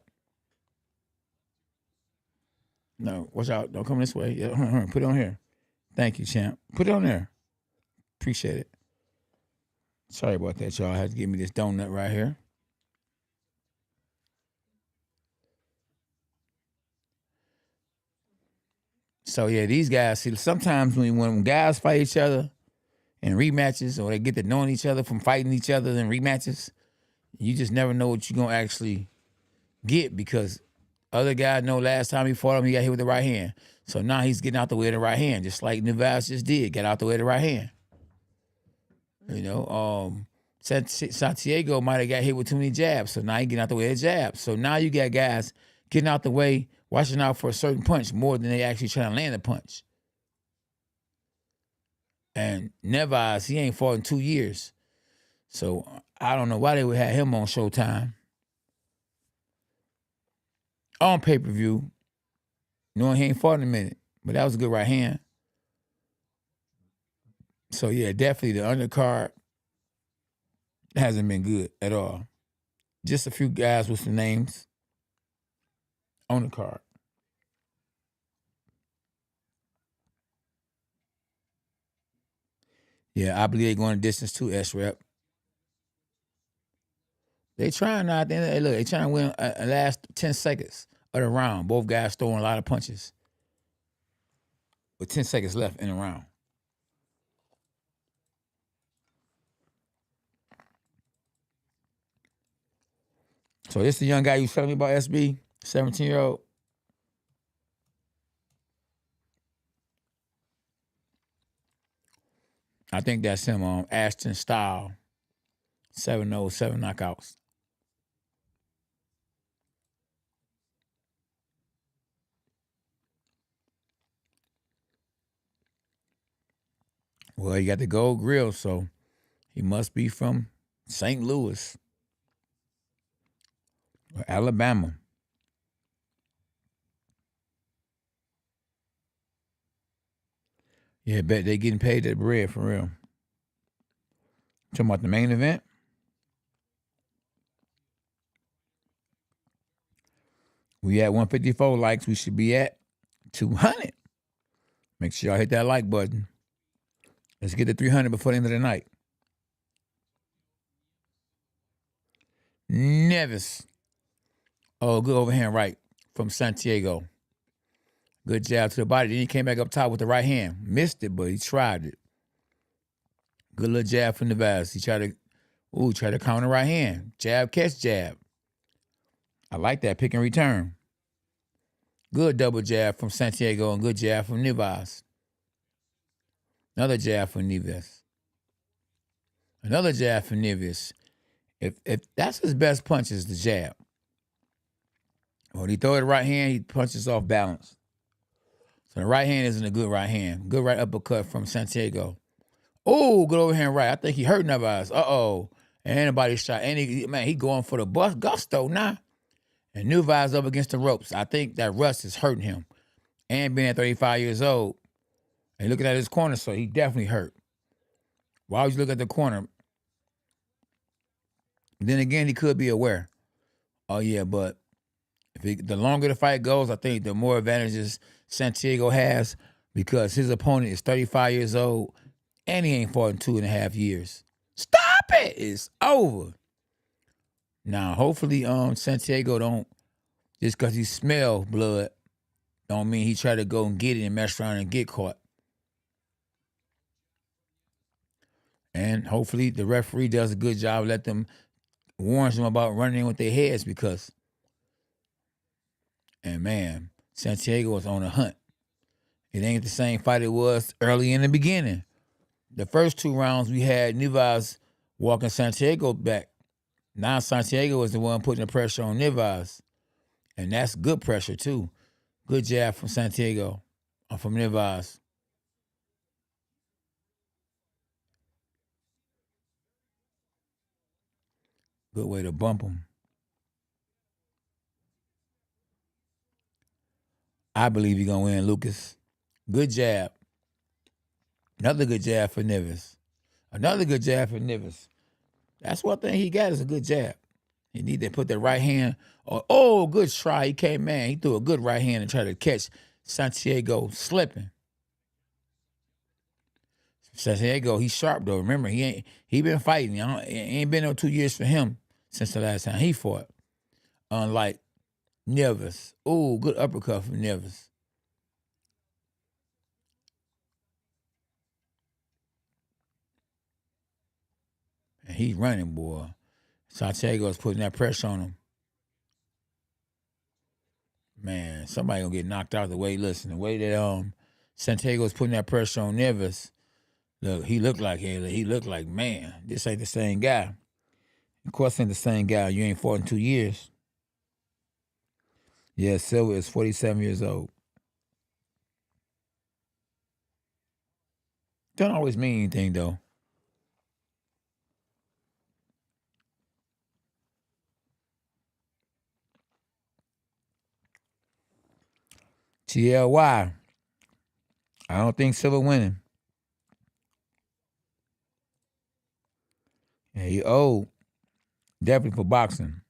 No, watch out. Don't come this way. Yeah, put it on here. Thank you, champ. Put it on there. Appreciate it. Sorry about that, y'all. I had to give me this donut right here. So, yeah, these guys, see, sometimes when guys fight each other in rematches, or they get to knowing each other from fighting each other in rematches, you just never know what you're going to actually get, because other guy know last time he fought him, he got hit with the right hand. So now he's getting out the way of the right hand, just like Navas just did, get out the way of the right hand. Santiago might have got hit with too many jabs, so now he getting out the way of the jabs. So now you got guys getting out the way, watching out for a certain punch more than they actually trying to land a punch. And Nevas, he ain't fought in 2 years. So I don't know why they would have him on Showtime. On pay-per-view, knowing he ain't fought in a minute. But that was a good right hand. So, yeah, definitely the undercard hasn't been good at all. Just a few guys with some names on the card. Yeah, I believe they're going the distance too, S-Rep. They trying now. At the end of the day, look, they trying to win the last 10 seconds of the round. Both guys throwing a lot of punches with 10 seconds left in the round. So this the young guy you was telling me about, SB, 17-year-old. I think that's him on Ashton Style, 7-0, 7 knockouts. Well, he got the gold grill, so he must be from St. Louis or Alabama. Yeah, bet they getting paid that bread for real. Talking about the main event. We at 154 likes. We should be at 200. Make sure y'all hit that like button. Let's get to 300 before the end of the night. Nevis. Oh, good overhand right from Santiago. Good jab to the body. Then he came back up top with the right hand. Missed it, but he tried it. Good little jab from Neves. He try to counter right hand. Jab, catch, jab. I like that pick and return. Good double jab from Santiago and good jab from Neves. Another jab from Neves. Another jab from Neves. If that's his best punch is the jab. When he throw it right hand, he punches off balance. So the right hand isn't a good right hand. Good right uppercut from Santiago. Oh, good overhand right. I think he hurt Neves. Uh-oh. And anybody shot. And he going for the gusto now. And Neves up against the ropes. I think that rust is hurting him. And being at 35 years old, and looking at his corner, so he definitely hurt. Why would you look at the corner? Then again, he could be aware. Oh, yeah, but the longer the fight goes, I think the more advantages Santiago has because his opponent is 35 years old and he ain't fought in 2.5 years. Stop it! It's over. Now, hopefully, Santiago don't, just because he smell blood, don't mean he try to go and get it and mess around and get caught. And hopefully the referee does a good job, warns them about running in with their heads because, and man, Santiago is on a hunt. It ain't the same fight it was early in the beginning. The first 2 rounds we had Neves walking Santiago back. Now Santiago is the one putting the pressure on Neves. And that's good pressure too. Good jab from Santiago, from Neves. Good way to bump him. I believe he's going to win, Lucas. Good jab. Another good jab for Neves. Another good jab for Neves. That's one thing he got is a good jab. He need to put the right hand. Oh, good try. He came, man. He threw a good right hand and tried to catch Santiago slipping. Santiago, he's sharp though. Remember, he been fighting. It ain't been no 2 years for him since the last time he fought. Unlike Neves. Oh, good uppercut from Neves. And he's running, boy. Santiago's putting that pressure on him. Man, somebody gonna get knocked out the way. Listen, the way that Santiago's putting that pressure on Neves. Look, he looked like, man, this ain't the same guy. Of course, ain't the same guy. You ain't fought in 2 years. Yeah, Silva is 47 years old. Don't always mean anything, though. TLY. I don't think Silva winning. Yeah, he old. Definitely for boxing.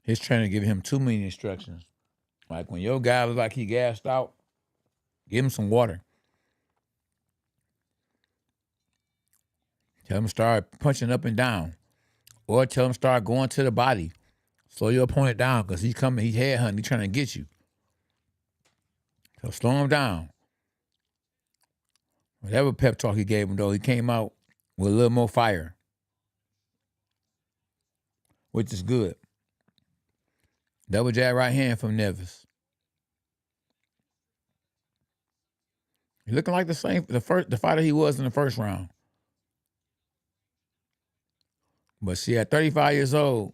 His trainer giving him too many instructions. Like when your guy looks like he gassed out, give him some water. Tell him start punching up and down. Or tell him start going to the body. Slow your opponent down because he's coming, he's headhunting, he's trying to get you. So slow him down. Whatever pep talk he gave him, though, he came out with a little more fire, which is good. Double jab right hand from Neves. He looking like the fighter he was in the first round. But see, at 35 years old,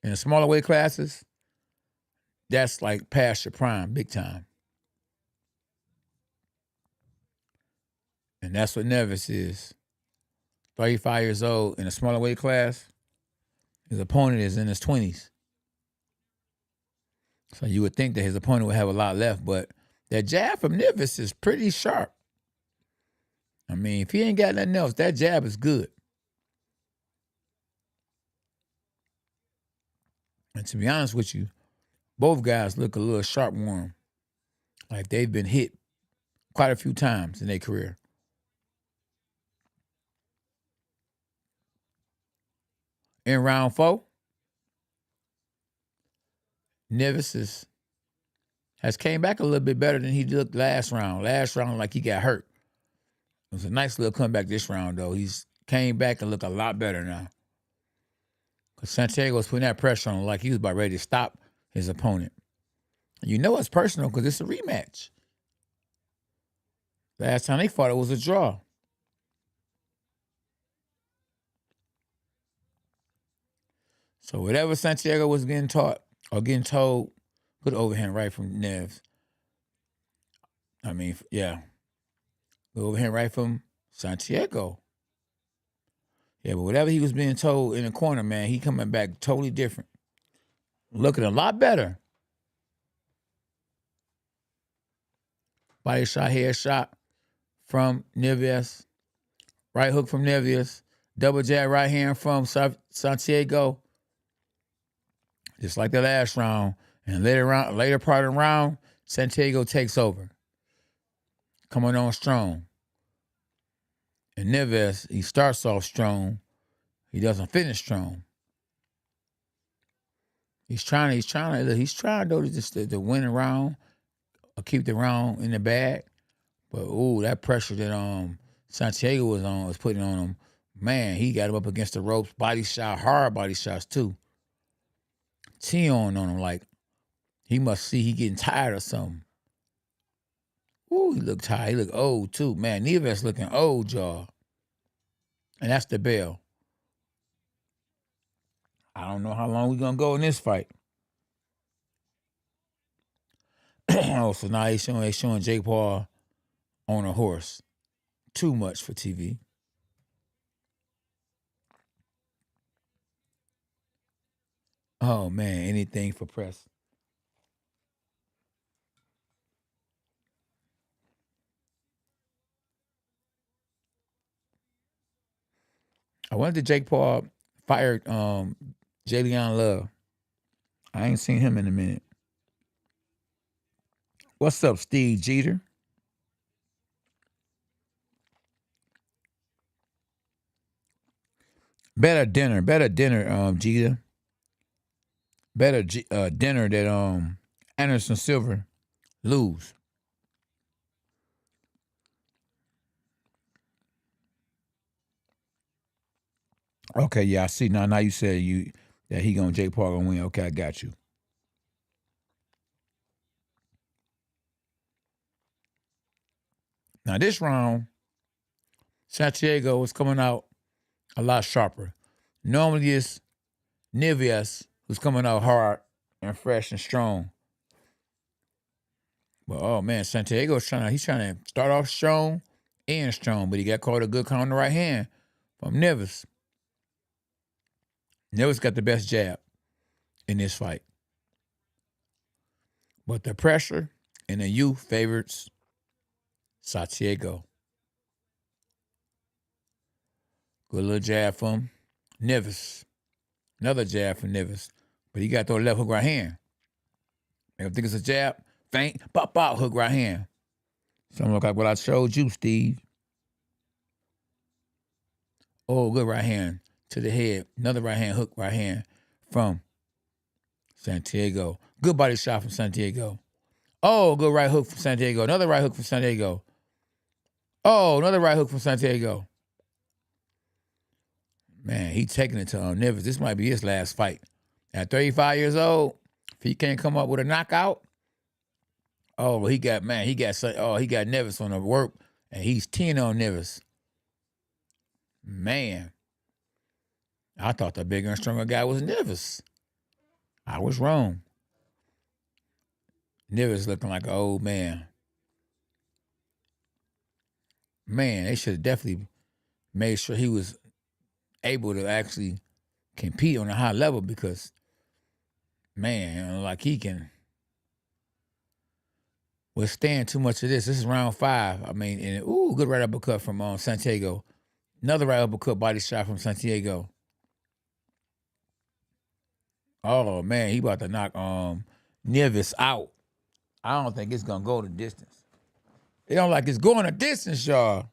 in the smaller weight classes, that's like past your prime, big time. And that's what Neves is. 35 years old in a smaller weight class. His opponent is in his 20s. So you would think that his opponent would have a lot left, but that jab from Neves is pretty sharp. I mean, if he ain't got nothing else, that jab is good. And to be honest with you, both guys look a little sharp worm. Like they've been hit quite a few times in their career. In round 4, Nevis has came back a little bit better than he looked last round. Last round, like he got hurt. It was a nice little comeback this round, though. He's came back and look a lot better now. Because Santiago was putting that pressure on him like he was about ready to stop his opponent. And you know it's personal because it's a rematch. Last time they fought, it was a draw. So whatever Santiago was getting taught or getting told, good overhand right from Neves. I mean, yeah. Good overhand right from Santiago. Yeah, but whatever he was being told in the corner, man, he coming back totally different. Looking a lot better. Body shot, head shot from Neves. Right hook from Neves. Double jab right hand from Santiago. Just like the last round. And later part of the round, Santiago takes over. Coming on strong. And Neves, he starts off strong. He doesn't finish strong. He's trying though to win a round or keep the round in the bag. But that pressure that Santiago was putting on him, man, he got him up against the ropes, body shot, hard body shots too. T-on him like he must see he getting tired or something. He looked tired. He looked old too. Man, Neves looking old, y'all. And that's the bell. I don't know how long we're going to go in this fight. So now they showing Jake Paul on a horse. Too much for TV. Oh, man, anything for press. I wonder did Jake Paul fired Jalen Love. I ain't seen him in a minute. What's up, Steve Jeter? Better dinner, Jeter. Better dinner that Anderson Silva lose. Okay, yeah, I see. Now you said that Jake Paul gonna win. Okay, I got you. Now this round, Santiago was coming out a lot sharper. Normally it's Neves who's coming out hard and fresh and strong. But oh man, Santiago's trying to start off strong and strong, but he got caught a good counter right hand from Neves. Neves got the best jab in this fight. But the pressure and the youth favors Santiago. Good little jab from Neves. Another jab from Neves. But he got the left hook right hand. Make him think it's a jab, feint, pop, hook right hand. Something look like what I showed you, Steve. Oh, good right hand to the head. Another right hand hook right hand from Santiago. Good body shot from Santiago. Oh, good right hook from Santiago. Another right hook from Santiago. Oh, another right hook from Santiago. Man, he taking it to Neves. This might be his last fight. At 35 years old, if he can't come up with a knockout, he got Neves on the work, and he's 10 on Neves. Man, I thought the bigger and stronger guy was Neves. I was wrong. Neves looking like an old man. Man, they should have definitely made sure he was able to actually compete on a high level because, man, like he can withstand too much of this. This is round 5. I mean, and good right uppercut from Santiago. Another right uppercut body shot from Santiago. Oh man, he about to knock Neves out. I don't think it's gonna go the distance. It don't like it's going a distance, y'all.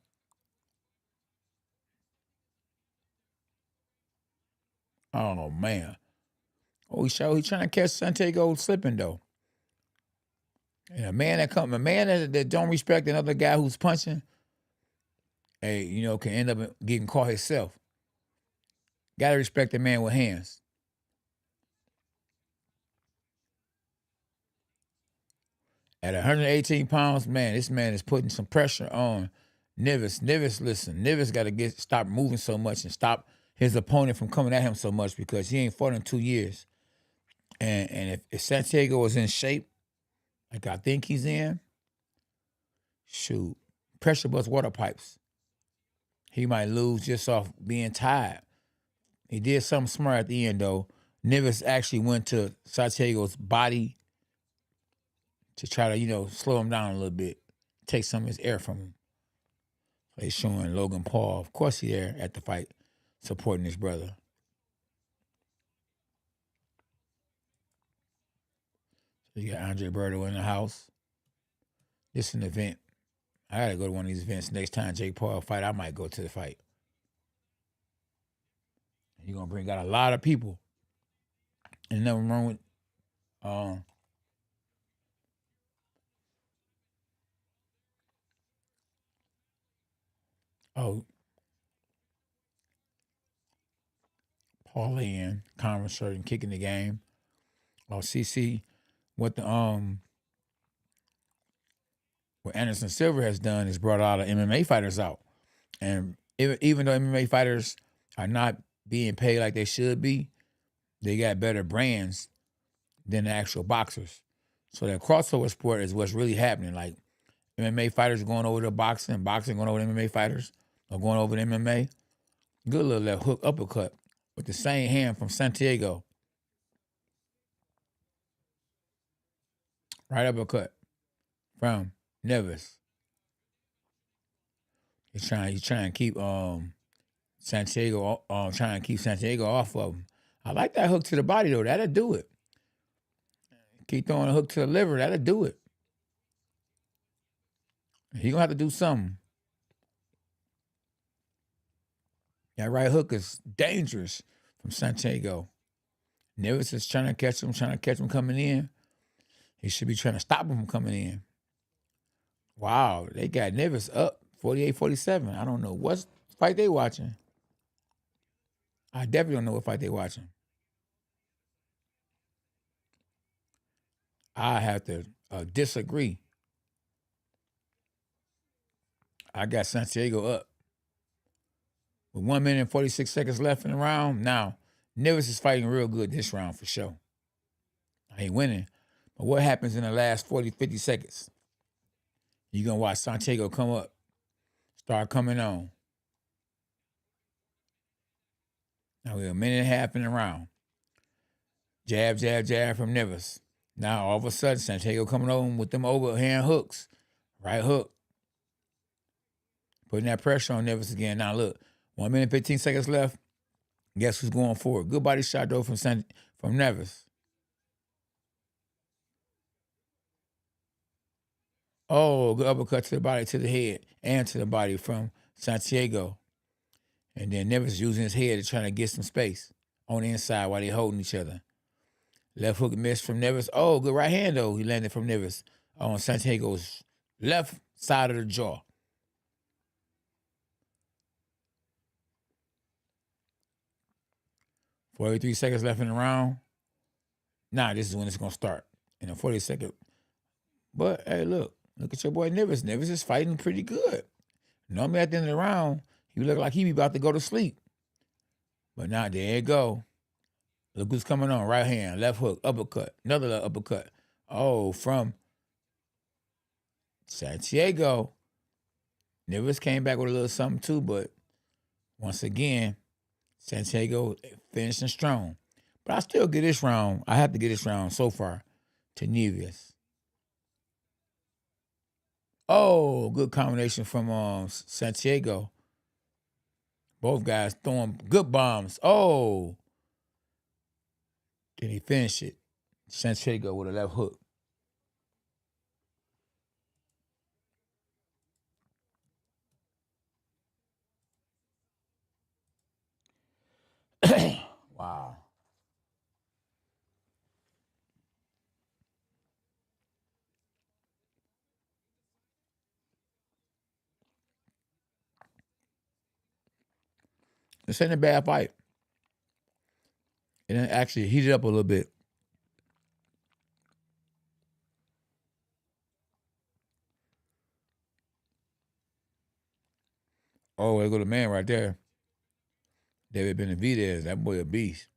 Oh man. Oh, he trying to catch Santiago slipping though. And a man that don't respect another guy who's punching, hey, can end up getting caught himself. Gotta respect a man with hands. At 118 pounds, man, this man is putting some pressure on Neves. Neves got to stop moving so much and stop his opponent from coming at him so much because he ain't fought in 2 years. And if Santiago is in shape, like I think he's in, shoot, pressure bust water pipes. He might lose just off being tired. He did something smart at the end, though. Neves actually went to Santiago's body to try to, slow him down a little bit, take some of his air from him. They showing Logan Paul, of course, he there at the fight, supporting his brother. So you got Andre Berto in the house. This is an event. I gotta go to one of these events next time Jake Paul fight. I might go to the fight. You're gonna bring out a lot of people. And nothing wrong with Paulie conversation, kicking the game. CC, what Anderson Silva has done is brought a lot of MMA fighters out. And even though MMA fighters are not being paid like they should be, they got better brands than the actual boxers. So that crossover sport is what's really happening. Like MMA fighters going over to boxing going over to MMA fighters, or going over to MMA. Good little left hook uppercut with the same hand from Santiago. Right uppercut from Neves. He's trying to keep Santiago off of him. I like that hook to the body though. That'll do it. Keep throwing a hook to the liver. That'll do it. He gonna have to do something. That right hook is dangerous from Santiago. Neves is trying to catch him coming in. He should be trying to stop him from coming in. Wow, they got Neves up 48-47. I don't know what fight they watching. I definitely don't know what fight they watching. I have to disagree. I got Santiago up. With 1 minute and 46 seconds left in the round, now Neves is fighting real good this round for sure. I ain't winning. But what happens in the last 40, 50 seconds? You're going to watch Santiago come up, start coming on. Now we're a minute and a half in the round. Jab, jab, jab from Neves. Now all of a sudden, Santiago coming on with them overhand hooks. Right hook. Putting that pressure on Neves again. Now look, 1 minute, 15 seconds left. Guess who's going forward? Good body shot though from Neves. Oh, good uppercut to the body, to the head, and to the body from Santiago. And then Neves using his head to try to get some space on the inside while they holding each other. Left hook missed from Neves. Oh, good right hand though. He landed from Neves on Santiago's left side of the jaw. 43 seconds left in the round. Now this is when it's gonna start. In a 40-second. But hey, look at your boy Neves. Neves is fighting pretty good. Normally at the end of the round, he look like he be about to go to sleep. But now there you go. Look who's coming on. Right hand, left hook, uppercut, another uppercut. Oh, from Santiago. Neves came back with a little something too, but once again, Santiago finishing strong. But I still get this round. I have to get this round so far to Neves. Oh, good combination from Santiago. Both guys throwing good bombs. Oh. Can he finish it? Santiago with a left hook. Wow. This ain't a bad fight. It actually heated up a little bit. Oh, there go the man right there. David Benavidez. That boy a beast.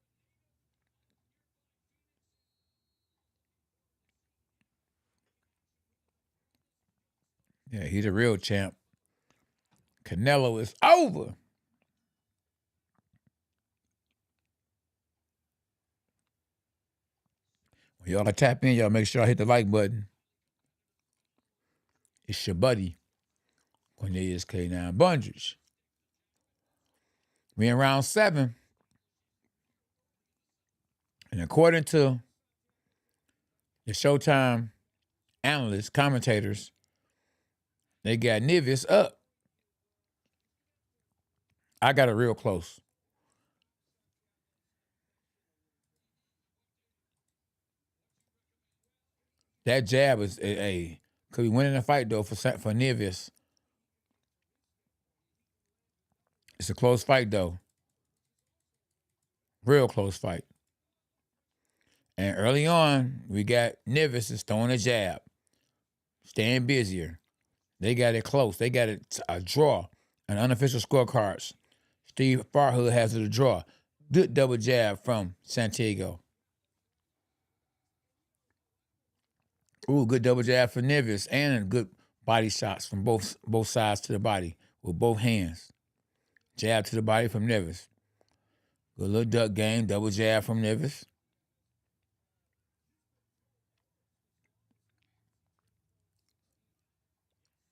Yeah, he's a real champ. Canelo is over. When y'all tap in, y'all make sure I hit the like button. It's your buddy, Cornelius K9 Bundridge. We in round 7. And according to the Showtime analysts, commentators, they got Nivis up. I got it real close. That jab is could be winning the fight though for Nivis. It's a close fight though. Real close fight. And early on, we got Nivis is throwing a jab, staying busier. They got it close. They got it a draw, an unofficial scorecards. Steve Farhood has it a draw. Good double jab from Santiago. Ooh, good double jab for Nivis and good body shots from both sides to the body with both hands. Jab to the body from Nivis. Good little duck game, double jab from Nivis.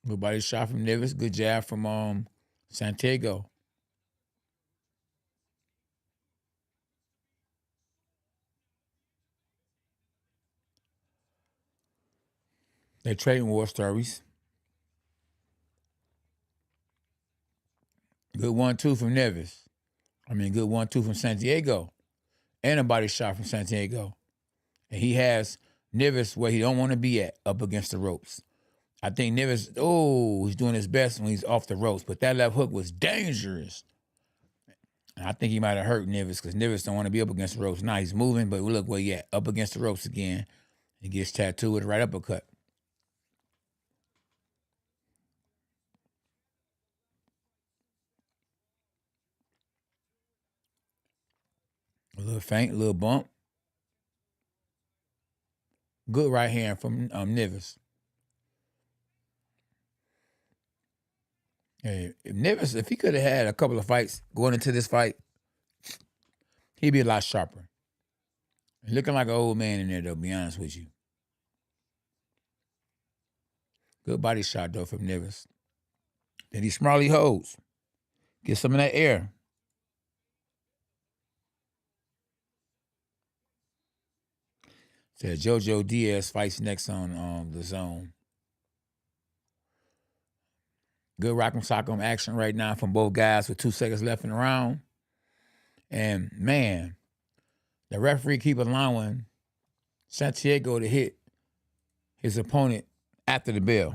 Good body shot from Nivis. Good jab from Santiago. They trading war stories. Good 1-2 from Nevis. Good 1-2 from Santiago. And a body shot from Santiago. And he has Nevis where he don't want to be at, up against the ropes. I think Nevis, he's doing his best when he's off the ropes. But that left hook was dangerous. And I think he might have hurt Nevis because Nevis don't want to be up against the ropes. Now he's moving, but look where he at. Up against the ropes again. He gets tattooed with a right uppercut. A little feint, a little bump. Good right hand from Nevis. Hey, if Nevis, if he could have had a couple of fights going into this fight, he'd be a lot sharper. Looking like an old man in there, though, to be honest with you. Good body shot, though, from Nevis. Then he smartly holds. Get some of that air. Said JoJo Diaz fights next on the zone. Good rock'em sock'em action right now from both guys with 2 seconds left in the round. And, man, the referee keep allowing Santiago to hit his opponent after the bell.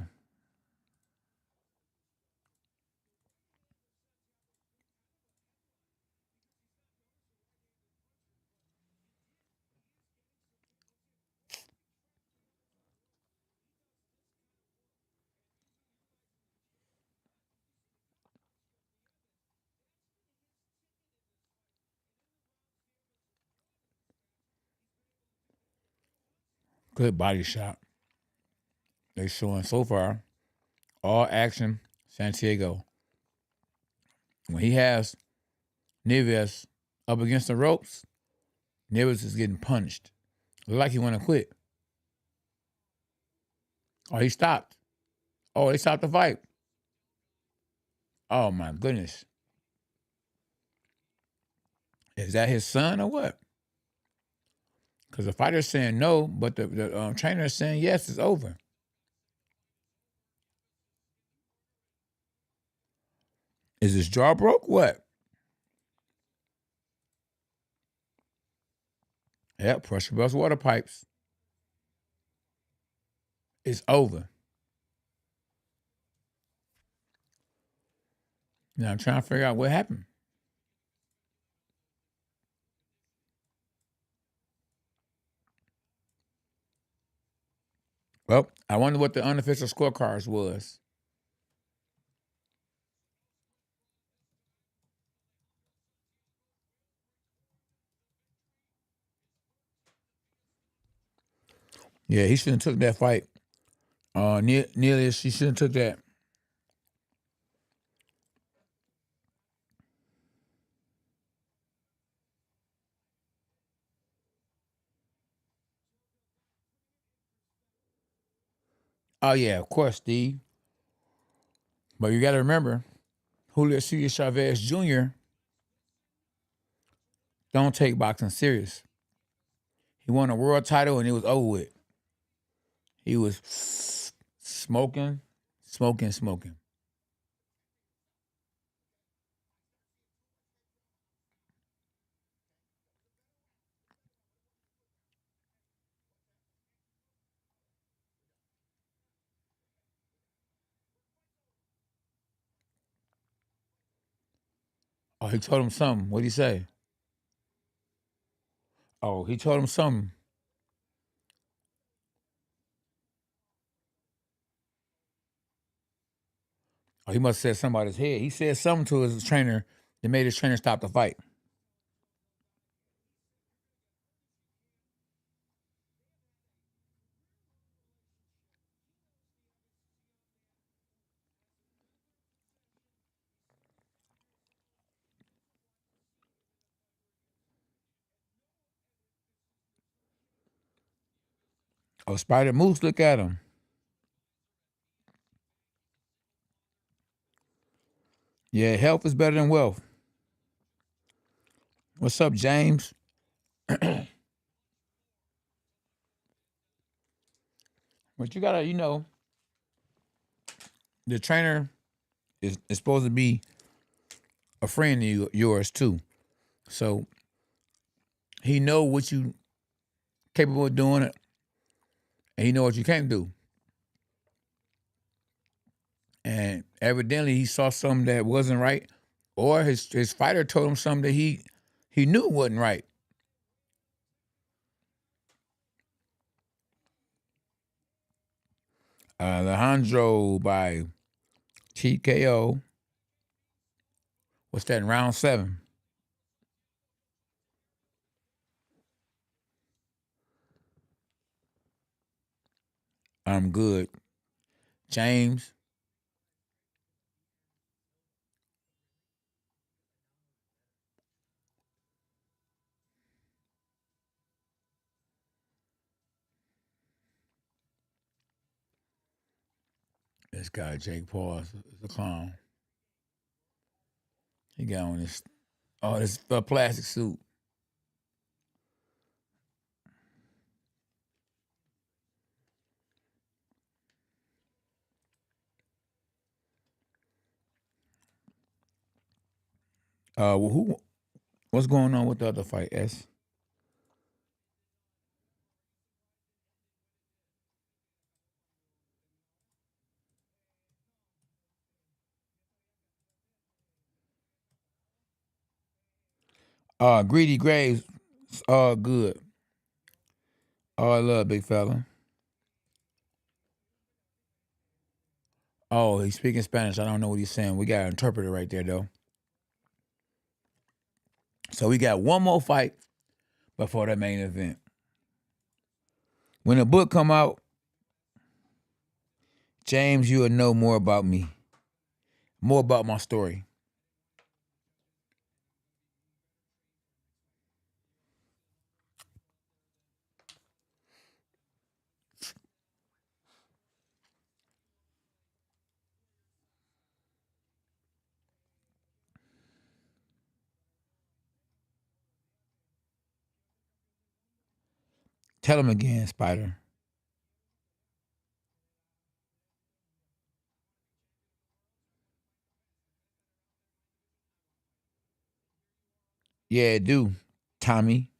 Good body shot. They showing so far all action Santiago. When he has Neves up against the ropes, Neves is getting punished. Look like he want to quit. Oh, he stopped. Oh, they stopped the fight. Oh, my goodness. Is that his son or what? Because the fighter's saying no, but the trainer is saying yes, it's over. Is his jaw broke? What? Yep, pressure bust water pipes. It's over. Now I'm trying to figure out what happened. Well, I wonder what the unofficial scorecards was. Yeah, he shouldn't have took that fight. Nearly as she shouldn't have took that. Oh yeah, of course, Steve. But you got to remember, Julio Cesar Chavez Jr. don't take boxing serious. He won a world title and it was over with. He was smoking, smoking, smoking. Oh, he told him something. What'd he say? Oh, he told him something. Oh, he must have said something about his head. He said something to his trainer that made his trainer stop the fight. Oh, Spider Moose, look at him. Yeah, health is better than wealth. What's up, James? But you gotta, the trainer is supposed to be a friend of yours too. So he know what you capable of doing it, and he know what you can't do. And evidently, he saw something that wasn't right, or his fighter told him something that he knew wasn't right. Alejandro by TKO. What's that in round 7? I'm good. James. This guy, Jake Paul, is a clown. He got on this plastic suit. What's going on with the other fight, S? Greedy Graves, good. I love big fella. Oh, he's speaking Spanish. I don't know what he's saying. We got an interpreter right there, though. So we got one more fight before the main event. When the book come out, James, you will know more about me, more about my story. Tell him again, Spider. Yeah, do. Tommy.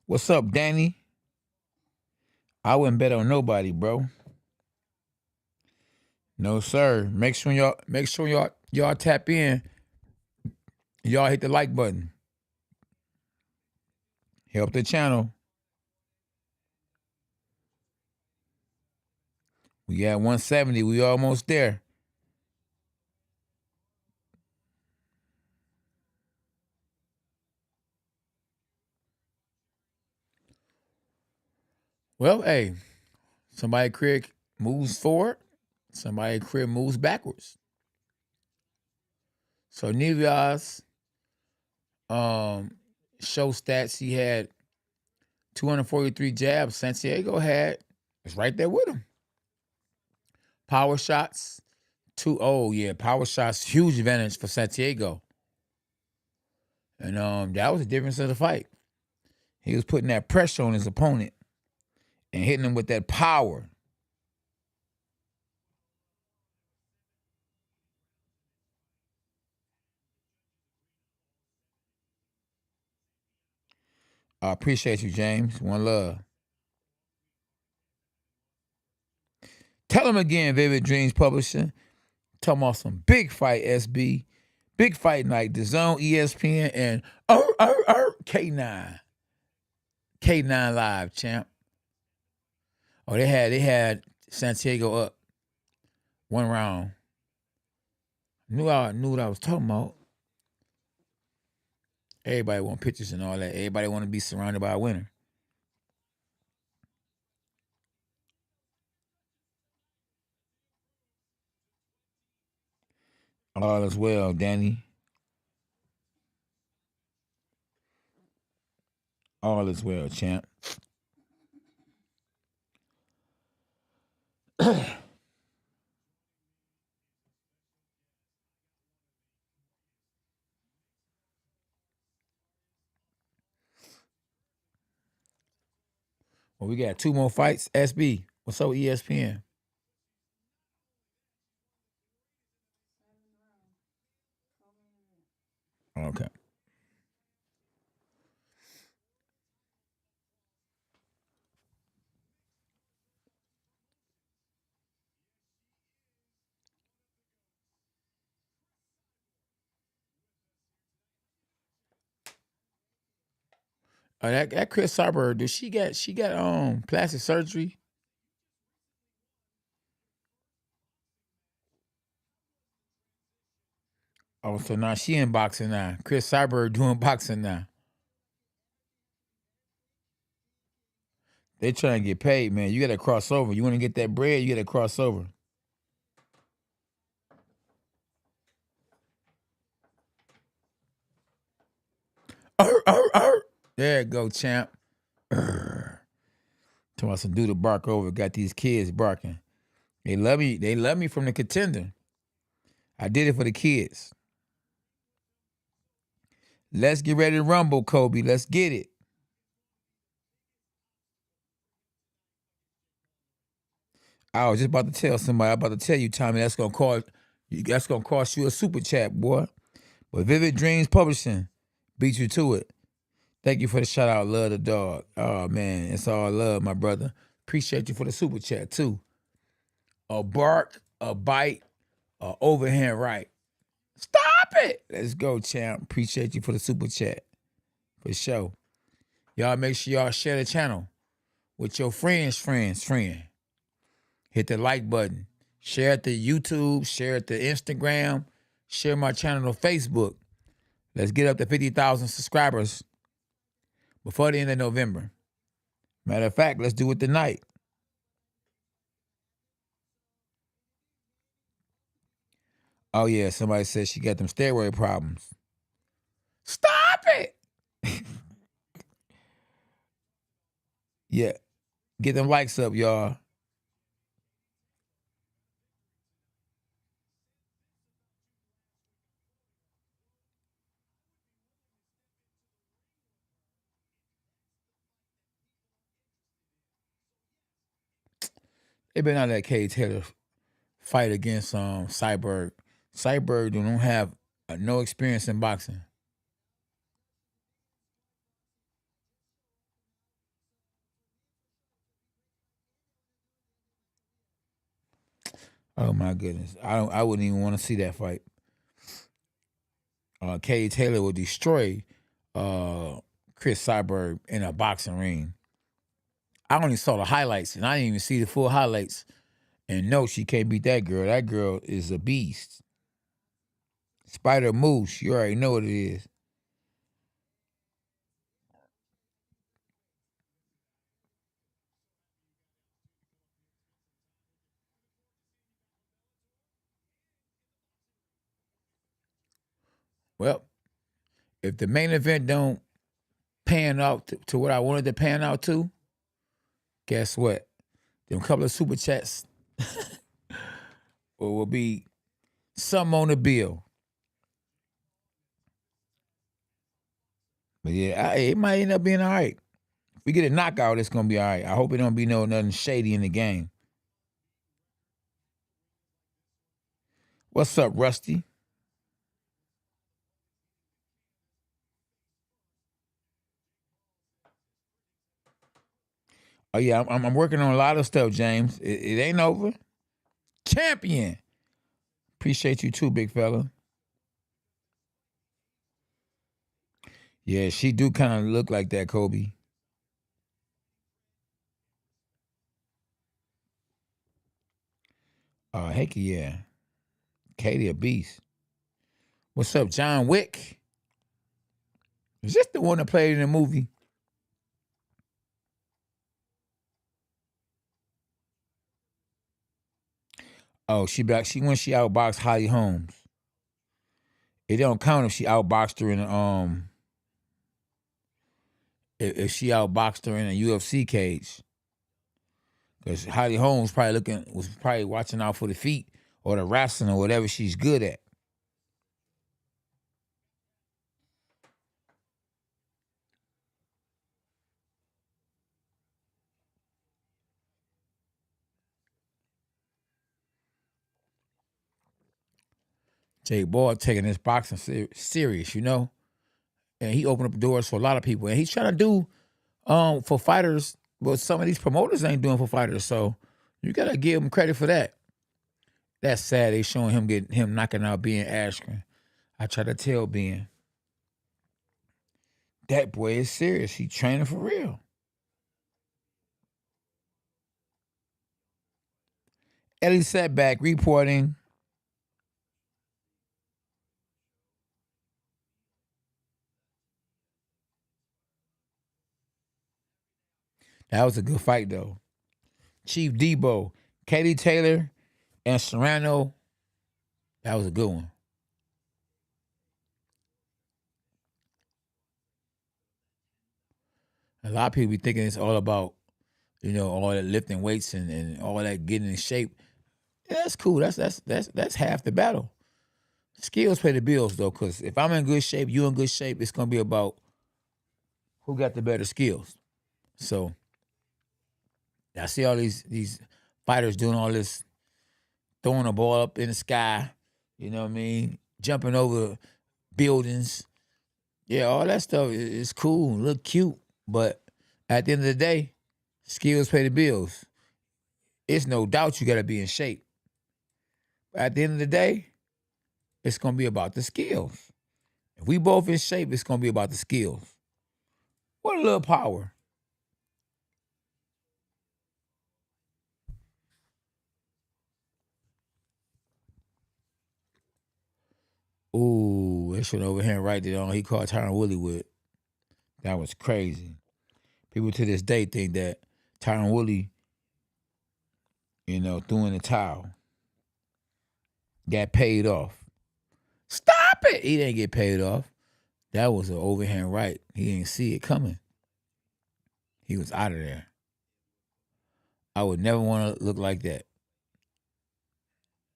What's up, Danny? I wouldn't bet on nobody, bro. No, sir. Make sure y'all tap in. Y'all hit the like button. Help the channel. We got 170. We almost there. Well, hey, somebody career moves forward. Somebody career moves backwards. So Nivias show stats, he had 243 jabs. Santiago had, it's right there with him. Power shots, power shots, huge advantage for Santiago. And that was the difference of the fight. He was putting that pressure on his opponent and hitting him with that power. I appreciate you, James. One love. Tell him again, Vivid Dreams Publishing. Talking about some big fight, SB. Big fight night. The Zone, ESPN, and K9. K9 Live, champ. Oh, they had Santiago up 1 round. Knew what I was talking about. Everybody want pictures and all that. Everybody want to be surrounded by a winner. All is well, Danny. All is well, champ. Well, we got 2 more fights. SB, what's up with ESPN? Okay. That Chris Cyber, did she got plastic surgery? Oh, so now she in boxing now. Chris Cyber doing boxing now. They trying to get paid, man. You got to cross over. You want to get that bread, you got to cross over. There you go, champ. Talking about some dude to bark over. Got these kids barking. They love me. They love me from the contender. I did it for the kids. Let's get ready to rumble, Kobe. Let's get it. I was just about to tell somebody. I'm about to tell you, Tommy. That's gonna cost you a super chat, boy. But Vivid Dreams Publishing beat you to it. Thank you for the shout out. Love the dog. Oh man, it's all love, my brother. Appreciate you for the super chat too. A bark, a bite, a overhand right. Stop it. Let's go, champ. Appreciate you for the super chat. For sure. Y'all make sure y'all share the channel with your friends. Hit the like button. Share it to YouTube. Share it to Instagram. Share my channel on Facebook. Let's get up to 50,000 subscribers before the end of November. Matter of fact, let's do it tonight. Oh, yeah, somebody said she got them steroid problems. Stop it! Yeah, get them likes up, y'all. They better not let Cade Taylor fight against Cyborg. Cyborg don't have no experience in boxing. Oh my goodness, I wouldn't even want to see that fight. Cade Taylor will destroy Chris Cyborg in a boxing ring. I only saw the highlights, and I didn't even see the full highlights. And no, she can't beat that girl. That girl is a beast. Spider Moose, you already know what it is. Well, if the main event don't pan out to what I wanted to pan out to, guess what? Them couple of super chats will be some on the bill. But yeah, it might end up being all right. If we get a knockout, it's gonna be all right. I hope it don't be nothing shady in the game. What's up, Rusty? Oh yeah, I'm working on a lot of stuff, James. It ain't over. Champion. Appreciate you too, big fella. Yeah, she do kind of look like that, Kobe. Heck yeah. Katie a beast. What's up, John Wick? Is this the one that played in the movie? Oh, she back. She when she outboxed Holly Holmes. It don't count if she outboxed her in if she outboxed her in a UFC cage. Because Holly Holmes was probably watching out for the feet or the wrestling or whatever she's good at. Jake Boyd taking this boxing serious, and he opened up doors for a lot of people. And he's trying to do for fighters what some of these promoters ain't doing for fighters. So you gotta give him credit for that. That's sad. They showing him knocking out Ben Askren. I try to tell Ben that boy is serious. He training for real. Eddie Setback reporting. That was a good fight though. Chief Debo, Katie Taylor, and Serrano. That was a good one. A lot of people be thinking it's all about, all that lifting weights and all that getting in shape. Yeah, that's cool. That's half the battle. Skills pay the bills though, because if I'm in good shape, you in good shape, it's gonna be about who got the better skills. So I see all these fighters doing all this, throwing a ball up in the sky, you know what I mean? Jumping over buildings. Yeah, all that stuff is cool, look cute. But at the end of the day, skills pay the bills. It's no doubt you gotta be in shape. At the end of the day, it's gonna be about the skills. If we both in shape, it's gonna be about the skills. What a little power. Ooh, that shit over here right there on he caught Tyron Woodley with. That was crazy. People to this day think that Tyron Woodley, threw in the towel, got paid off. Stop it! He didn't get paid off. That was an overhand right. He didn't see it coming. He was out of there. I would never want to look like that.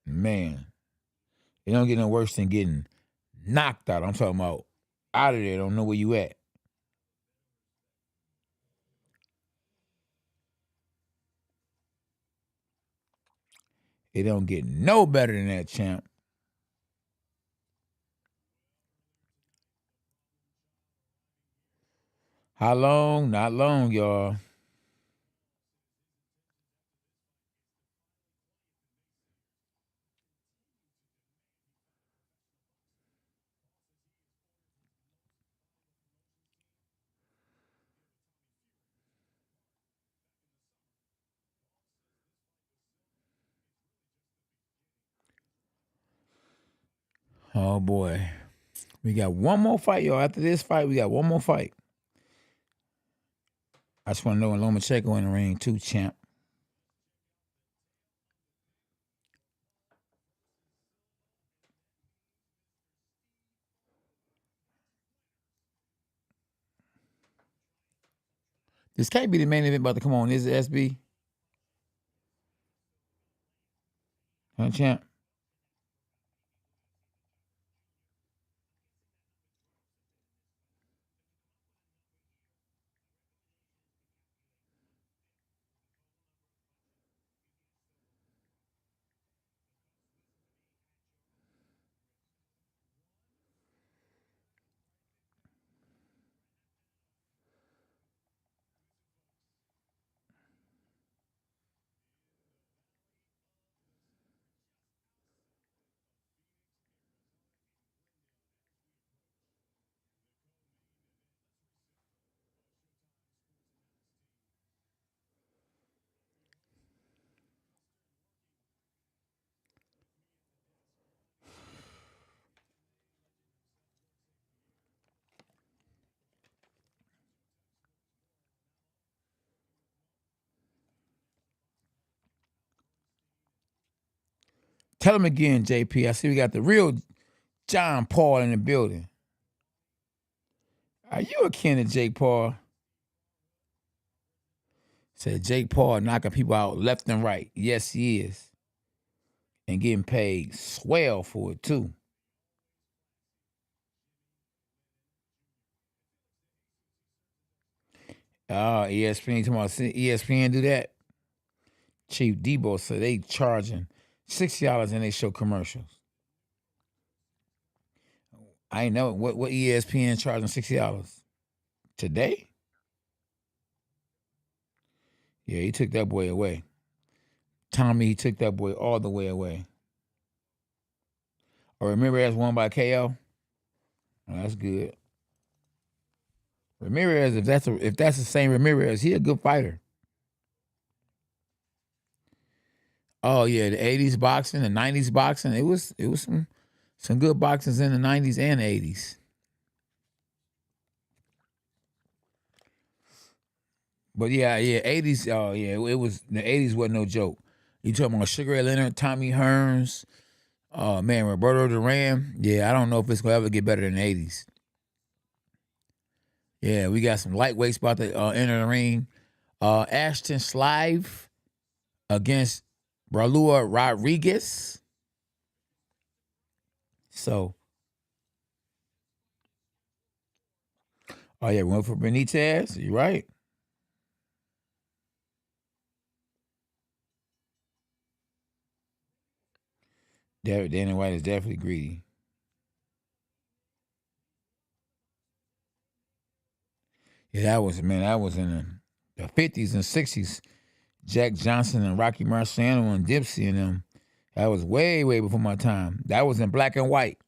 Man, it don't get no worse than getting knocked out. I'm talking about out of there. Don't know where you at. It don't get no better than that, champ. How long? Not long, y'all. Oh boy. We got one more fight, y'all. After this fight, we got one more fight. I just want to know when Lomachenko in the ring too, champ. This can't be the main event about to come on, is it, SB? Huh, champ? Tell him again, JP. I see we got the real John Paul in the building. Are you akin to Jake Paul? Said Jake Paul knocking people out left and right. Yes, he is. And getting paid swell for it, too. ESPN, talking about ESPN do that? Chief Debo said they charging $60 and they show commercials. I ain't know what ESPN charging $60 today. Yeah, he took that boy away. Tommy, he took that boy all the way away. Or Ramirez won by KO. Oh, that's good. Ramirez, if that's the same Ramirez, he a good fighter. Oh yeah, the '80s boxing, the '90s boxing, it was some good boxers in the '90s and '80s. But yeah, '80s. Oh yeah, it was the '80s wasn't no joke. You talking about Sugar Ray Leonard, Tommy Hearns, oh man, Roberto Duran. Yeah, I don't know if it's gonna ever get better than the '80s. Yeah, we got some lightweights about to enter the ring. Ashton Slive against Bralua Rodriguez. So, oh yeah, we went for Benitez. You're right. Dana White is definitely greedy. Yeah, that was in the 50s and 60s. Jack Johnson and Rocky Marciano and Dipsy and them. That was way, way before my time. That was in black and white.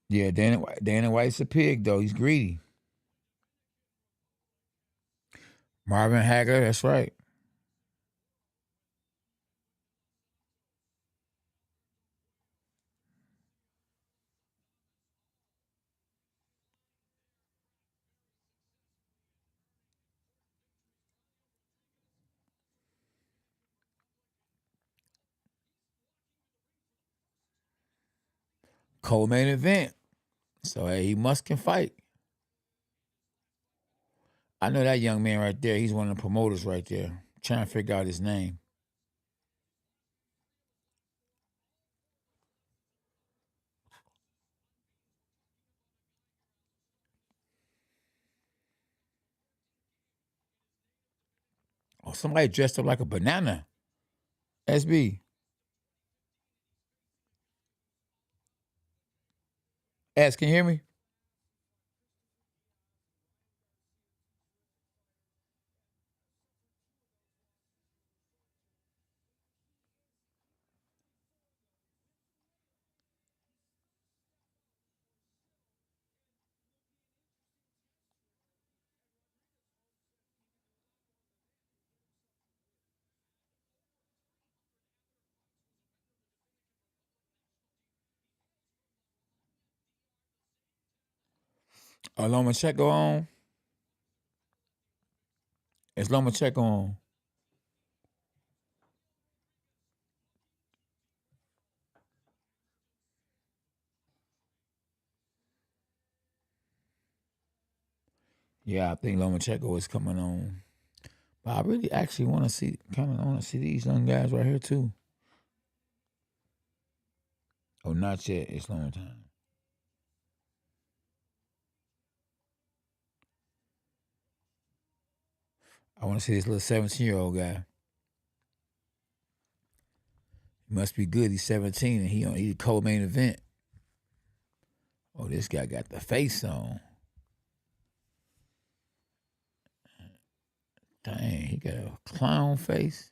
Yeah, Dana White's a pig though. He's greedy. Marvin Hagler, that's right. Co-main event. So hey, he must can fight. I know that young man right there. He's one of the promoters right there. Trying to figure out his name. Oh, somebody dressed up like a banana. SB. S, can you hear me? Lomachenko on? Is Lomachenko on? Yeah, I think Lomachenko is coming on. But I really actually want to see, these young guys right here too. Oh, not yet. It's long time. I want to see this little 17-year-old guy. He must be good. He's 17 and he co-main event. Oh, this guy got the face on. Dang, he got a clown face.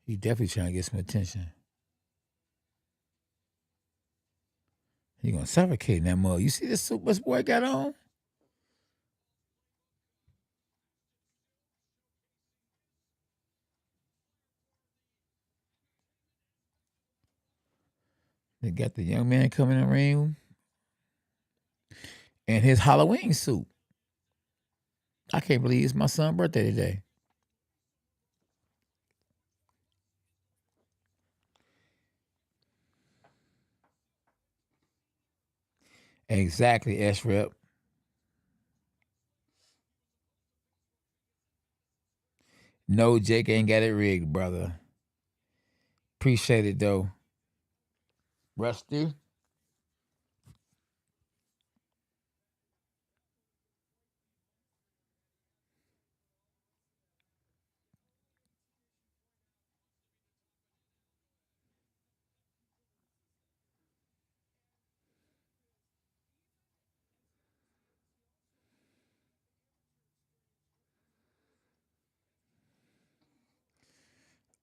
He definitely trying to get some attention. He gonna suffocate in that mug. You see this suit this boy got on? They got the young man coming in the ring in his Halloween suit. I can't believe it's my son's birthday today. Exactly, S-Rep. No, Jake ain't got it rigged, brother. Appreciate it, though. Rusty?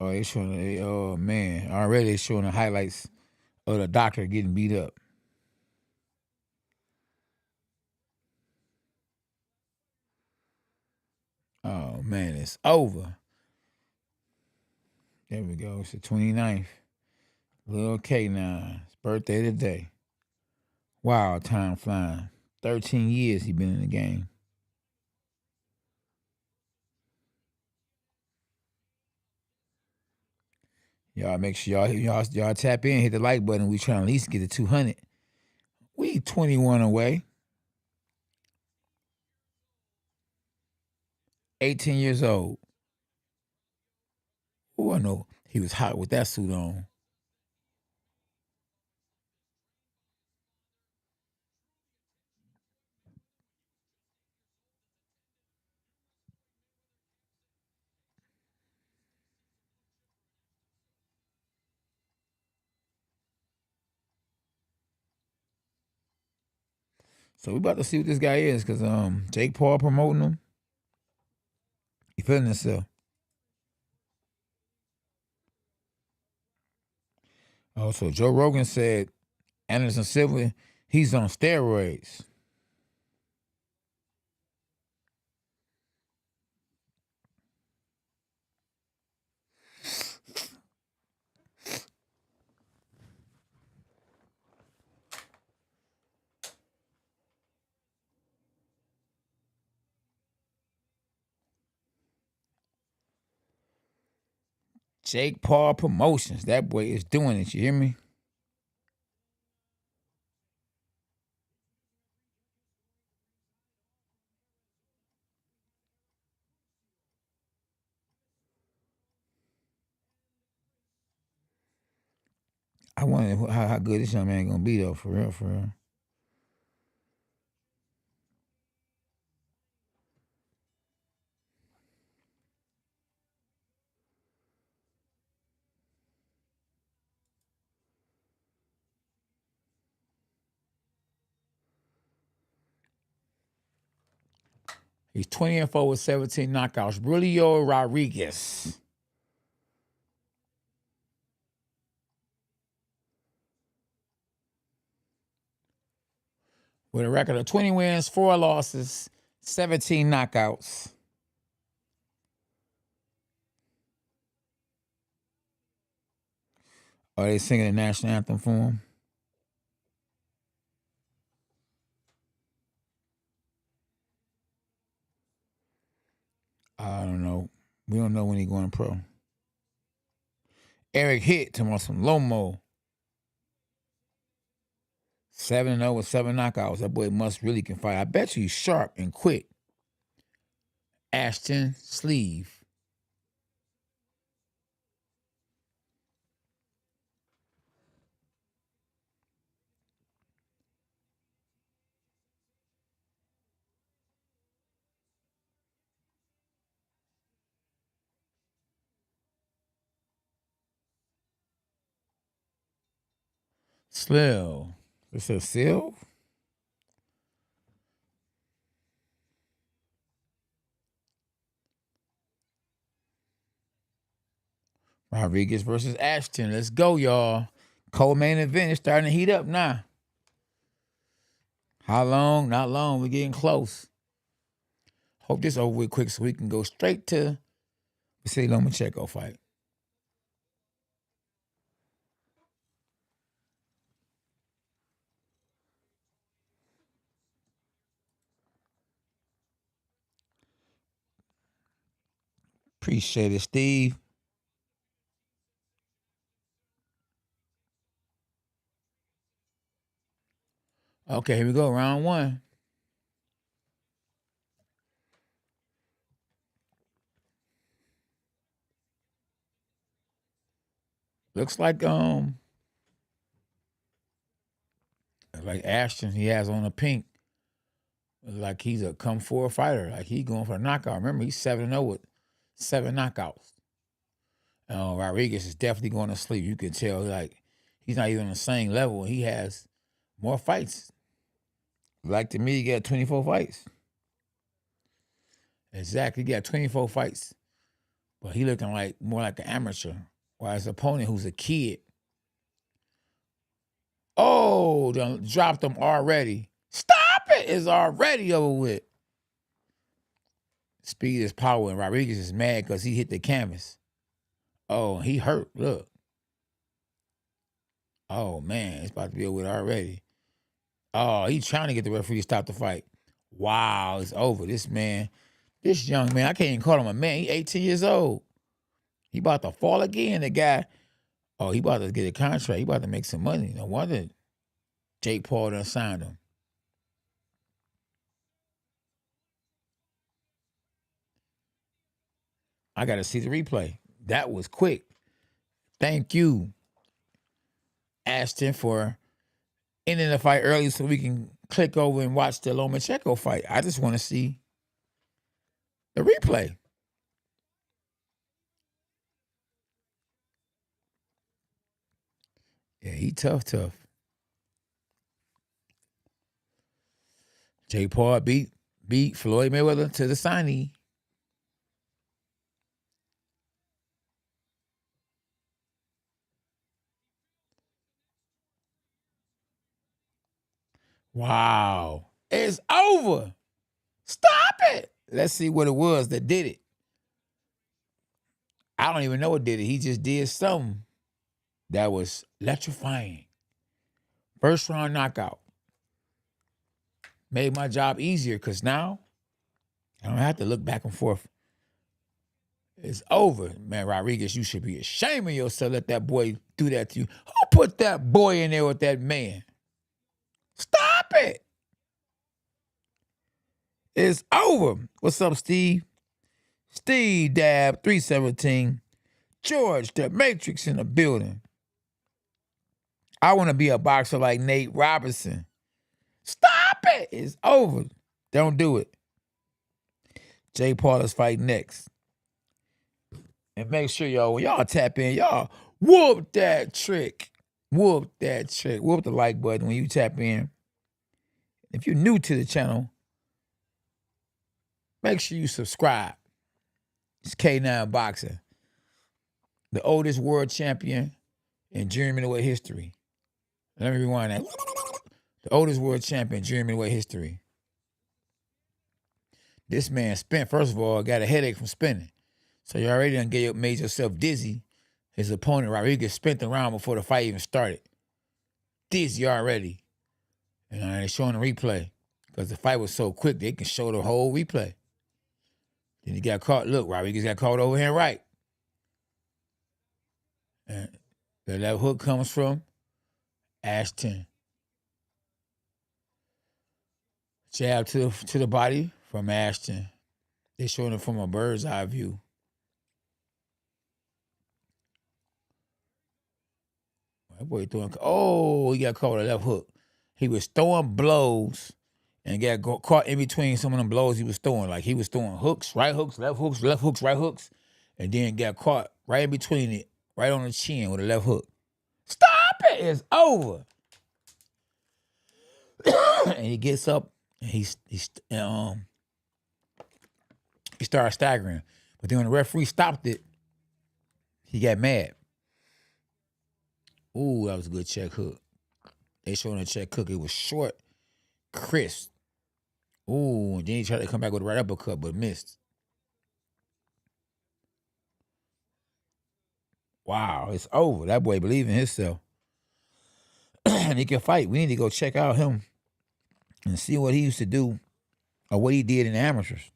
Oh, they showing, oh, man. Already they showing the highlights of the doctor getting beat up. Oh, man, it's over. There we go. It's the 29th. Little K9. His birthday today. Wow, time flying. 13 years he been in the game. Y'all make sure y'all tap in, hit the like button. We trying to at least get to 200. We 21 away. 18 years old. Oh, I know he was hot with that suit on. So we about to see what this guy is, because Jake Paul promoting him. He feeling himself. Also, Joe Rogan said Anderson Silva, he's on steroids. Jake Paul Promotions. That boy is doing it. You hear me? I wonder how good this young man gonna be though. For real, for real. He's 20-4 with 17 knockouts. Julio Rodriguez. With a record of 20 wins, 4 losses, 17 knockouts. Are they singing the national anthem for him? We don't know when he's going pro. Eric Hitt, talking about some Lomo. 7-0 with 7 knockouts. That boy must really can fight. I bet you he's sharp and quick. Ashton Sleeve. Slill. It's a Sil? Rodriguez versus Ashton. Let's go, y'all. Co-main event is starting to heat up now. How long? Not long. We're getting close. Hope this over with quick so we can go straight to the Lomachenko fight. Appreciate it, Steve. Okay, here we go. Round one. Looks like Ashton, he has on a pink. Like he's a come forward fighter. Like he going for a knockout. Remember, he's 7-0 with 7 knockouts. Rodriguez is definitely going to sleep. You can tell, like, he's not even on the same level. He has more fights. Like to me, he got 24 fights. Exactly, he got 24 fights. But he looking like more like an amateur. While his opponent, who's a kid, done dropped him already. Stop it! It's already over with. Speed is power, and Rodriguez is mad because he hit the canvas. Oh, he hurt. Look. Oh, man, it's about to be over with already. Oh, he's trying to get the referee to stop the fight. Wow, it's over. This young man, I can't even call him a man. He 18 years old. He about to fall again. The guy, he about to get a contract. He about to make some money. No wonder Jake Paul done signed him. I got to see the replay. That was quick. Thank you, Ashton, for ending the fight early so we can click over and watch the Lomachenko fight. I just want to see the replay. Yeah, he tough. Jake Paul beat Floyd Mayweather to the signee. Wow. It's over. Stop it. Let's see what it was that did it. I don't even know what did it. He just did something that was electrifying. First round knockout. Made my job easier because now I don't have to look back and forth. It's over. Man, Rodriguez, you should be ashamed of yourself. Let that boy do that to you. Who put that boy in there with that man? Stop it. It's over. What's up, Steve? Steve Dab 317. George the Matrix in the building. I want to be a boxer like Nate Robinson. Stop it. It's over. Don't do it. Jay Paul is fighting next. And make sure, y'all, when y'all tap in, y'all whoop that trick. Whoop that trick. Whoop the like button when you tap in. If you're new to the channel, make sure you subscribe. It's K9 Boxing, the oldest world champion in junior middleweight history. Let me rewind that. The oldest world champion in junior middleweight history. This man spent, first of all, got a headache from spinning. So you already done made yourself dizzy. His opponent, Rodriguez, spent the round before the fight even started. Dizzy already. And they're showing the replay. Because the fight was so quick, they can show the whole replay. Then he got caught. Look, Rodriguez got caught overhand right. And the left hook comes from Ashton. Jab to the body from Ashton. They're showing it from a bird's eye view. That boy throwing. Oh, he got caught with a left hook. He was throwing blows and got caught in between some of them blows he was throwing. Like he was throwing hooks, right hooks, left hooks, right hooks, and then got caught right in between it, right on the chin with a left hook. Stop it! It's over. And he gets up and he started staggering. But then when the referee stopped it, he got mad. Ooh, that was a good check hook. They showing a check hook. It was short, crisp. Ooh, and then he tried to come back with a right uppercut, but missed. Wow, it's over. That boy believe in himself. And he can fight. We need to go check out him and see what he used to do or what he did in the amateurs.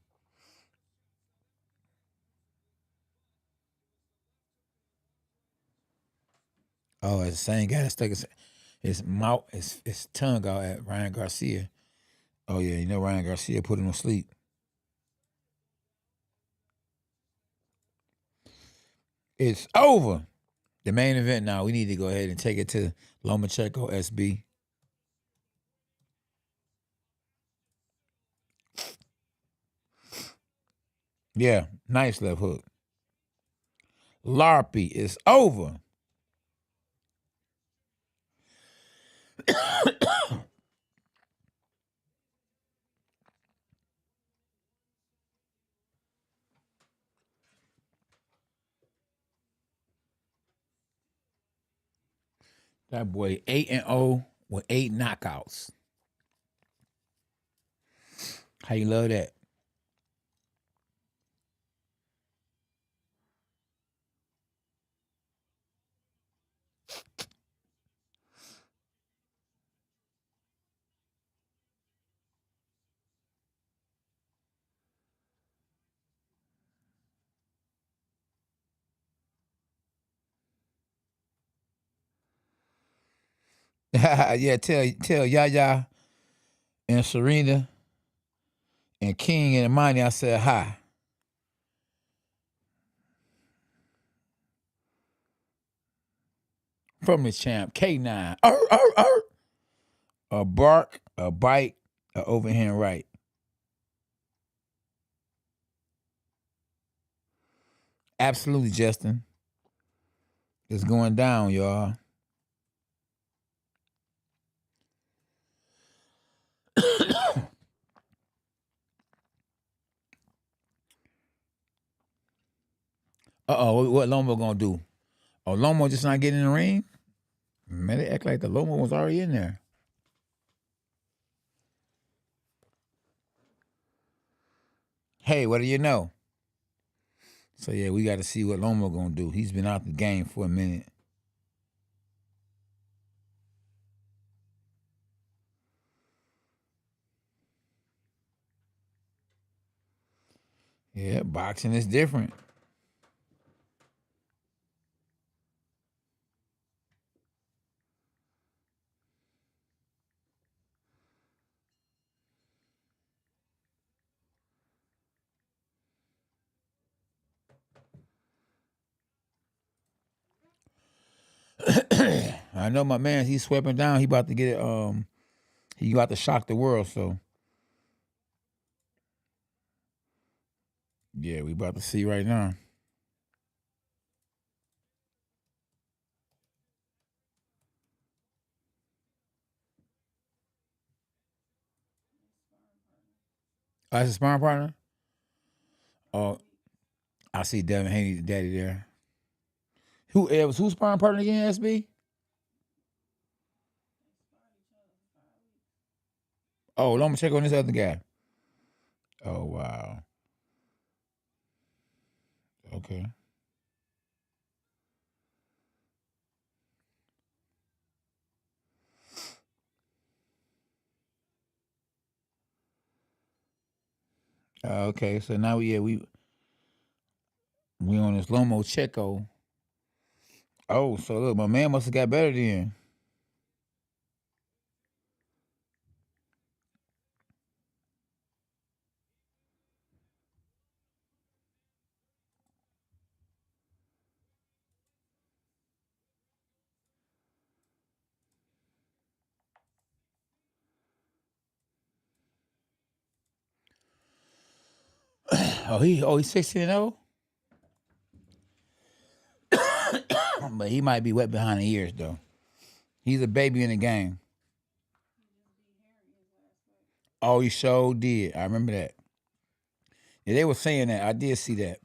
Oh, it's the same guy that stuck his mouth, his tongue out at Ryan Garcia. Oh yeah, you know Ryan Garcia put him to sleep. It's over. The main event now. We need to go ahead and take it to Lomachenko SB. Yeah, nice left hook. Larpy is over. That boy 8-0 with 8 knockouts. How you love that? Yeah, tell Yaya and Serena and King and Imani I said hi. From the champ, K9. A bark, a bite, a overhand right. Absolutely, Justin. It's going down, y'all. What Lomo gonna do? Oh, Lomo just not getting in the ring? Man, they act like the Lomo was already in there. Hey, what do you know? So yeah, we got to see what Lomo gonna do. He's been out the game for a minute. Yeah, boxing is different. I know my man. He's sweeping down. He about to get it. He about to shock the world. So yeah, we about to see right now. Oh, that's a sparring partner. Oh, I see Devin Haney's daddy there. Who's sparring partner again? SB. Oh, let me check on this other guy. Oh wow. Okay. Okay. So now we We on this Lomachenko. Oh, so look, my man must have got better then. He's 16-0? But he might be wet behind the ears though. He's a baby in the game. Oh, he sure did. I remember that. Yeah, they were saying that. I did see that.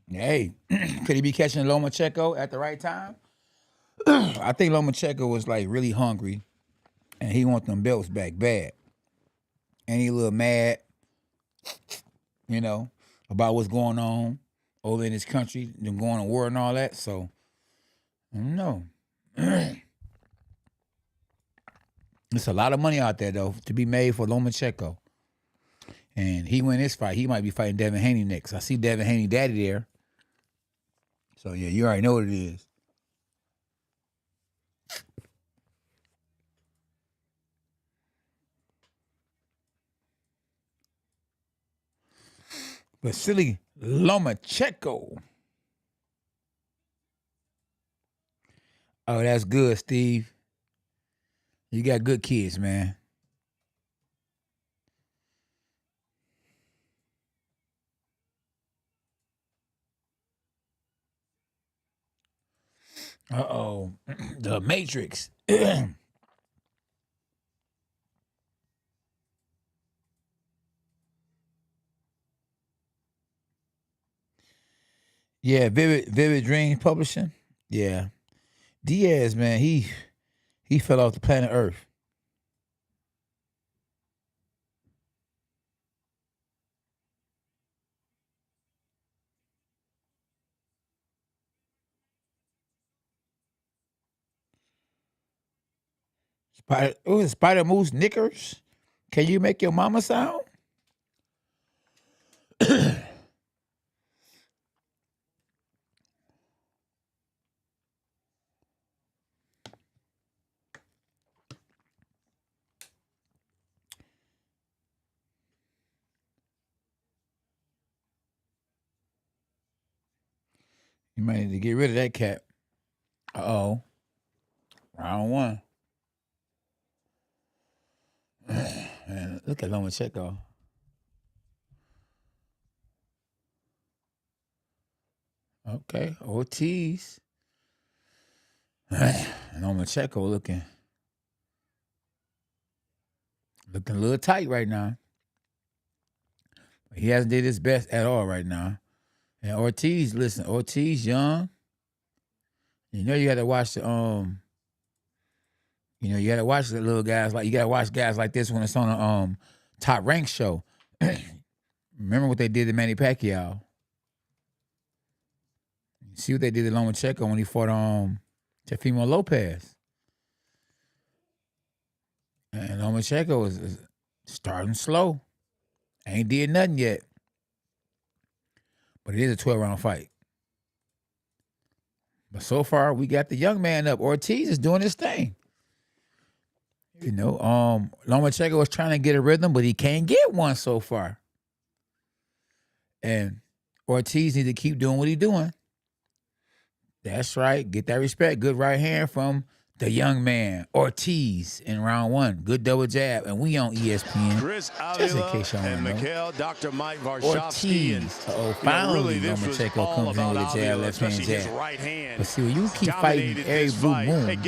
Hey, could he be catching Lomachenko at the right time? I think Lomachenko was like really hungry, and he want them belts back bad. And he a little mad, you know, about what's going on over in his country, them going to war and all that. So, I don't know. There's a lot of money out there though to be made for Lomachenko. And he win this fight, he might be fighting Devin Haney next. I see Devin Haney daddy there. So yeah, you already know what it is. Vasily Lomachenko. Oh, that's good, Steve. You got good kids, man. Uh-oh. The Matrix. Yeah, Vivid Dreams Publishing. Yeah. Diaz, man, he fell off the planet Earth. Spider Moose Knickers. Can you make your mama sound? You might need to get rid of that cat. Uh-oh. Round one. Man, look at Lomachenko. Okay, Ortiz. Lomachenko looking a little tight right now. He hasn't did his best at all right now. And Ortiz, listen, Ortiz young. You know you got to watch the you got to watch the little guys you got to watch guys like this when it's on a Top Rank show. Remember what they did to Manny Pacquiao? See what they did to Lomachenko when he fought Teofimo Lopez. And Lomachenko is starting slow. Ain't did nothing yet. But it is a 12-round fight. But so far, we got the young man up. Ortiz is doing his thing. You know, Lomachenko was trying to get a rhythm, but he can't get one so far. And Ortiz needs to keep doing what he's doing. That's right. Get that respect. Good right hand from the young man, Ortiz, in round one. Good double jab. And we on ESPN. Chris just in Avila case y'all and know. Mikhail, Dr. Mike Varshavsky. Ortiz. Finally, Lomachenko comes in with a jab, left hand jab. Right hand. But see, when you keep fighting every blue moon,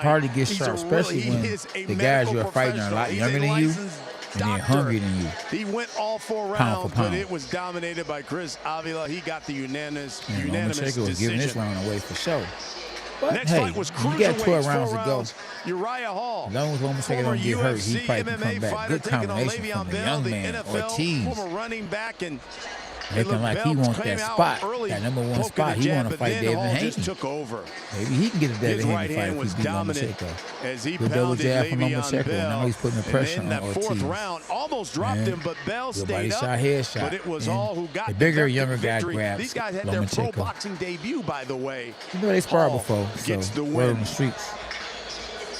party gets sharp, especially when the guys you're fighting are a lot younger than you and they're hungrier than you. He went all 4 rounds, pound for pound. but it was dominated by Chris Avila. He got the unanimous Lomachenko was giving this round away for sure. But next hey, fight was you got 12 rounds to go. Uriah Hall. As long as Lomachenko don't get hurt, he probably can come back. Good combination from the young man, Ortiz. Former running back and Looking like he wants that spot, that number one spot. He want to fight Devin Haney. Took over. Maybe he can get a Devin His Haney right fight hand if was he beat dominant Lomachenko. as he Good double pounded jab from Le'Veon Lomachenko. Bell. Now he's putting the pressure and then on that Ortiz. fourth round almost dropped him, but Bell Good stayed body up. shot, headshot. But it was all who got the bigger, the younger victory. guy grabs These guys had their pro Lomachenko. boxing debut, by the way. You know they sparred Hall before, so gets the word win. on the streets.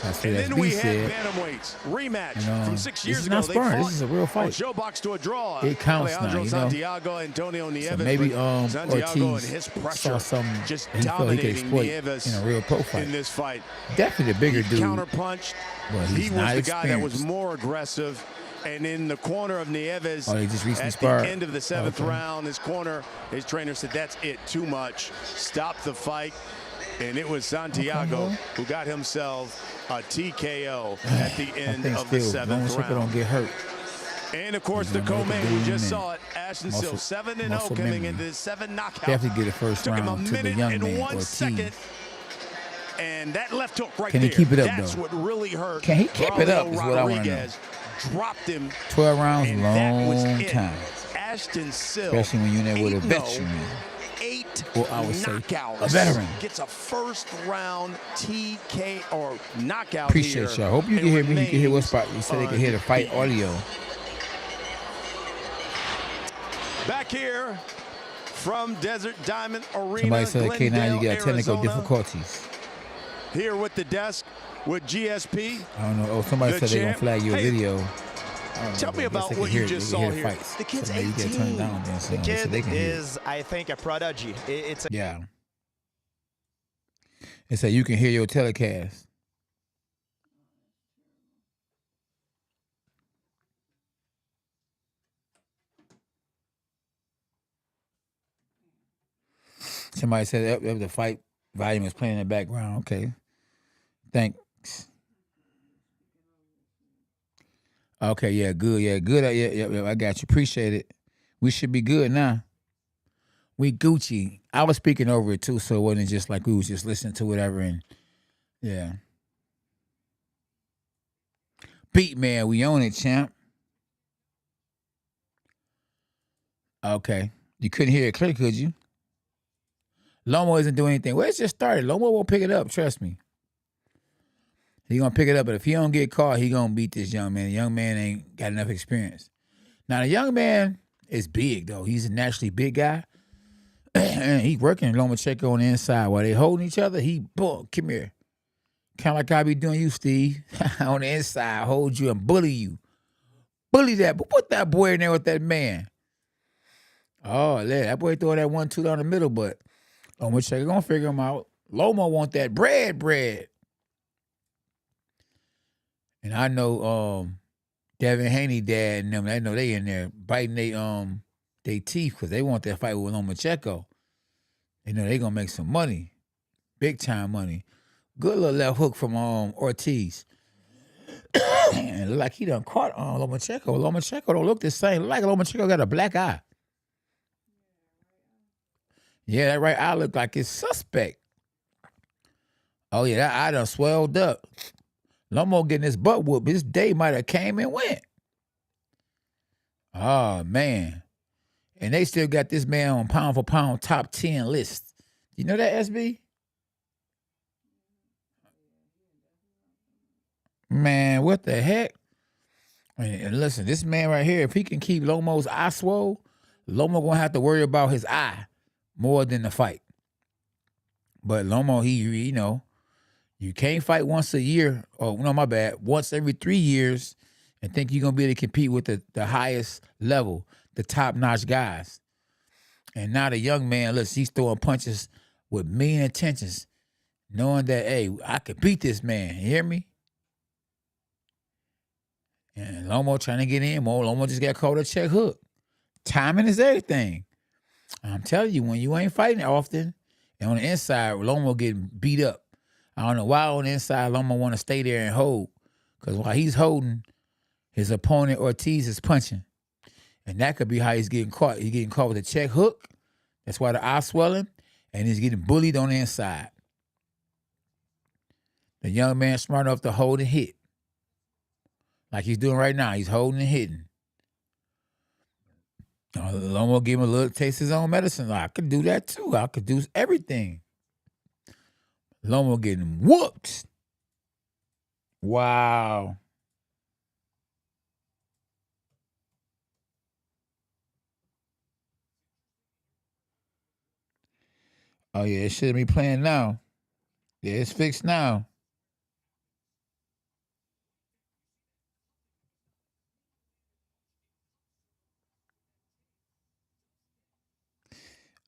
That's what And then SB we had said. bantamweights rematch from 6 This years is ago. not They sparring. fought This is a real fight. on Showbox to a draw. It counts now, Alejandro you know. Santiago, Antonio Nieves. So maybe Santiago Ortiz and his saw pressure something just he felt he could dominating exploit Nieves in a real pro fight. in this fight. Definitely the bigger He dude. counterpunched. But He he's was not the guy that was experienced. more aggressive. And in the corner of Nieves, They just recently at sparred. the end of the seventh round, his trainer said, that's it, too much. Stop the fight. And it was Santiago who got himself a TKO at the end of the seventh round. Don't get hurt. And of course, the co-main, we just saw it. Anderson Silva, 7-0 coming into this 7 knockout. Definitely get a first Took him a round to the minute young and man 1 Ortiz. second. And that left hook right Can there. he keep it up, That's though? what really hurt. Can he keep it up is what I want to know. Rodriguez dropped him. 12 rounds, And that was long it. time. Ashton Silva, Especially when you're in there with a 8-0, veteran. 8 Or I would say knockouts. a veteran. Gets a first round TK or knockout. Appreciate here y'all. Hope you can and hear me. You can hear what remains spot. You said they can hear the fight audio. Back here from Desert Diamond Arena. Somebody said, K9, you Glendale, got technical Arizona. difficulties. Here with the desk with GSP. I don't know. Oh, somebody The said they're going champ. to flag your Hey, video. Tell me about what hear you it. just They can saw hear here. fights. The kid's So maybe you get turned 18. down then. So The they said kid they can hear it. is, I think, a prodigy. It's a Yeah. They said you can hear your telecast. Somebody said that the fight volume was playing in the background. Okay. Thanks. Okay, yeah, good. Yeah, good. Yeah, I got you. Appreciate it. We should be good now. We Gucci. I was speaking over it too, so it wasn't just like we was just listening to whatever and yeah. Beat man, we own it, champ. Okay. You couldn't hear it clear, could you? Lomo isn't doing anything. Well, it's just started. Lomo won't pick it up, trust me. He gonna pick it up, but if he don't get caught, he gonna beat this young man. The young man ain't got enough experience. Now, the young man is big, though. He's a naturally big guy. And he working Lomachenko on the inside. While they holding each other, he, boom, come here. Kind of like I be doing you, Steve. On the inside, hold you and bully you. Bully that. But put that boy in there with that man. Oh, yeah, that boy throw that 1-2 down the middle, but Lomachenko gonna figure him out. Lomo want that bread. And I know Devin Haney dad and them, I know they in there biting they teeth because they want that fight with Lomachenko. They know they gonna make some money. Big time money. Good little left hook from Ortiz. And it look like he done caught Lomachenko. Lomachenko don't look the same. Look like Lomachenko got a black eye. Yeah, that right eye look like it's suspect. Oh yeah, that eye done swelled up. Lomo getting his butt whooped. His day might have came and went. Oh, man. And they still got this man on pound for pound top 10 list. You know that, SB? Man, what the heck? And listen, this man right here, if he can keep Lomo's eye swole, Lomo gonna have to worry about his eye more than the fight. But Lomo, you can't fight once a year. Oh, no, my bad. Once every 3 years and think you're going to be able to compete with the highest level, the top-notch guys. And now the young man, listen, he's throwing punches with mean intentions, knowing that, hey, I could beat this man. You hear me? And Lomo trying to get in more. Lomo just got caught a check hook. Timing is everything. I'm telling you, when you ain't fighting often, and on the inside, Lomo getting beat up. I don't know why on the inside Loma want to stay there and hold. Because while he's holding, his opponent Ortiz is punching. And that could be how he's getting caught. He's getting caught with a check hook. That's why the eye swelling. And he's getting bullied on the inside. The young man smart enough to hold and hit. Like he's doing right now. He's holding and hitting. Lomo give him a little taste of his own medicine. I could do that too. I could do everything. Lomo getting whooped. Wow. Oh yeah, it shouldn't be playing now. Yeah, it's fixed now.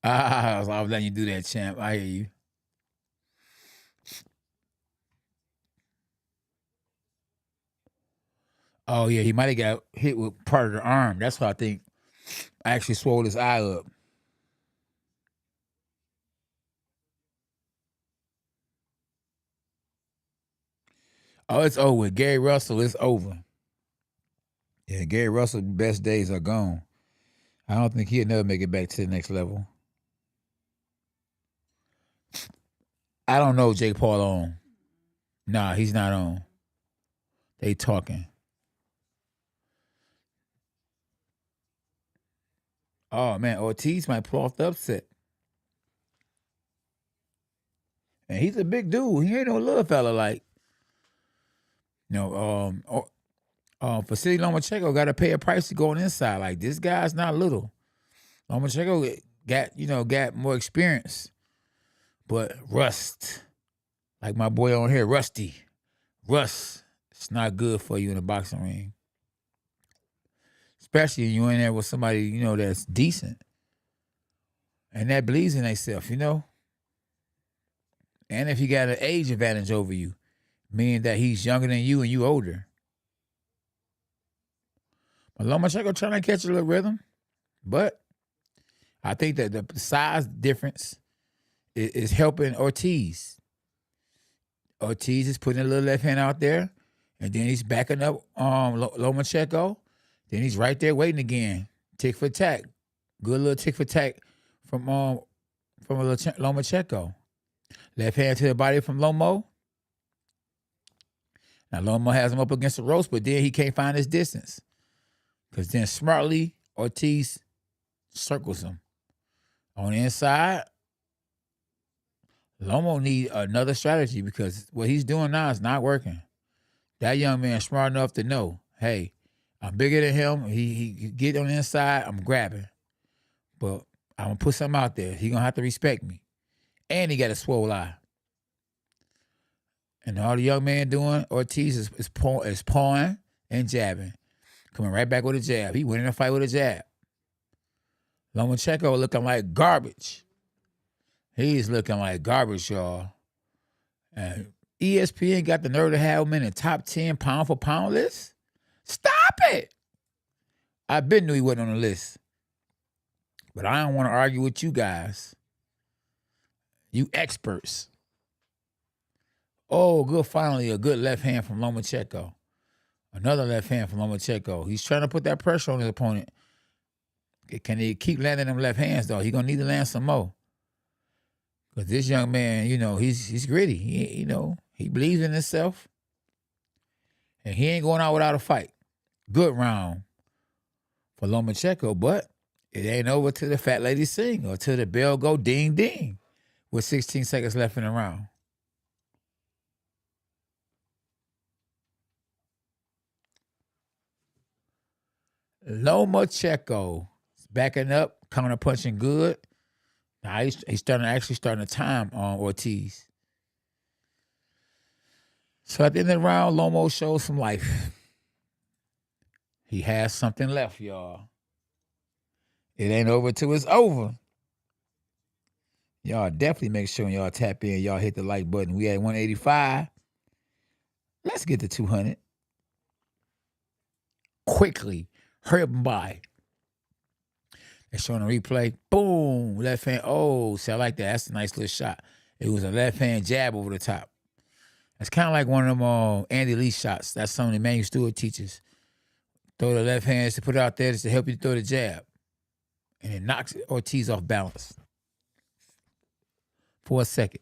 I was letting you do that, champ. I hear you. Oh yeah, he might have got hit with part of the arm. That's what I think. I actually swelled his eye up. Oh, it's over. Gary Russell, it's over. Yeah, Gary Russell's best days are gone. I don't think he'll never make it back to the next level. I don't know Jake Paul on. Nah, he's not on. They talking. Oh man, Ortiz might pull off the upset. And he's a big dude. He ain't no little fella like, for City Lomachenko got to pay a price to go on the inside. Like this guy's not little. Lomachenko got more experience, but rust. Like my boy on here, Rusty. Rust. It's not good for you in a boxing ring. Especially when you're in there with somebody, that's decent. And that believes in themselves. And if he got an age advantage over you, meaning that he's younger than you and you older. But Lomachenko trying to catch a little rhythm. But I think that the size difference is helping Ortiz. Ortiz is putting a little left hand out there, and then he's backing up Lomachenko. Then he's right there waiting again. Tick for tack. Good little tick for tack from Lomachenko. Left hand to the body from Lomo. Now Lomo has him up against the ropes, but then he can't find his distance. Because then smartly, Ortiz circles him. On the inside, Lomo need another strategy because what he's doing now is not working. That young man is smart enough to know, hey, I'm bigger than him. He get on the inside, I'm grabbing. But I'm going to put something out there. He going to have to respect me. And he got a swole eye. And all the young man doing, Ortiz is pawing and jabbing. Coming right back with a jab. He winning a fight with a jab. Lomachenko looking like garbage. He's looking like garbage, y'all. And ESPN got the nerve to have him in the top 10 pound for pound list? Stop it! I been knew he wasn't on the list. But I don't want to argue with you guys. You experts. Oh, good. Finally, a good left hand from Lomachenko. Another left hand from Lomachenko. He's trying to put that pressure on his opponent. Can he keep landing them left hands, though? He's going to need to land some more. Because this young man, he's gritty. He believes in himself. And he ain't going out without a fight. Good round for Lomachenko, but it ain't over till the fat lady sing or till the bell go ding ding with 16 seconds left in the round. Lomachenko is backing up, counter punching good. Now he's starting to time on Ortiz. So at the end of the round, Lomo shows some life. He has something left, y'all. It ain't over till it's over. Y'all definitely make sure y'all tap in. Y'all hit the like button. We at 185. Let's get to 200. Quickly. Hurry up and buy. They're showing a replay. Boom. Left hand. Oh, see, I like that. That's a nice little shot. It was a left hand jab over the top. It's kind of like one of them Andy Lee shots. That's something Emmanuel Stewart teaches. Throw the left hand to put it out there just to help you throw the jab. And it knocks Ortiz off balance for a second.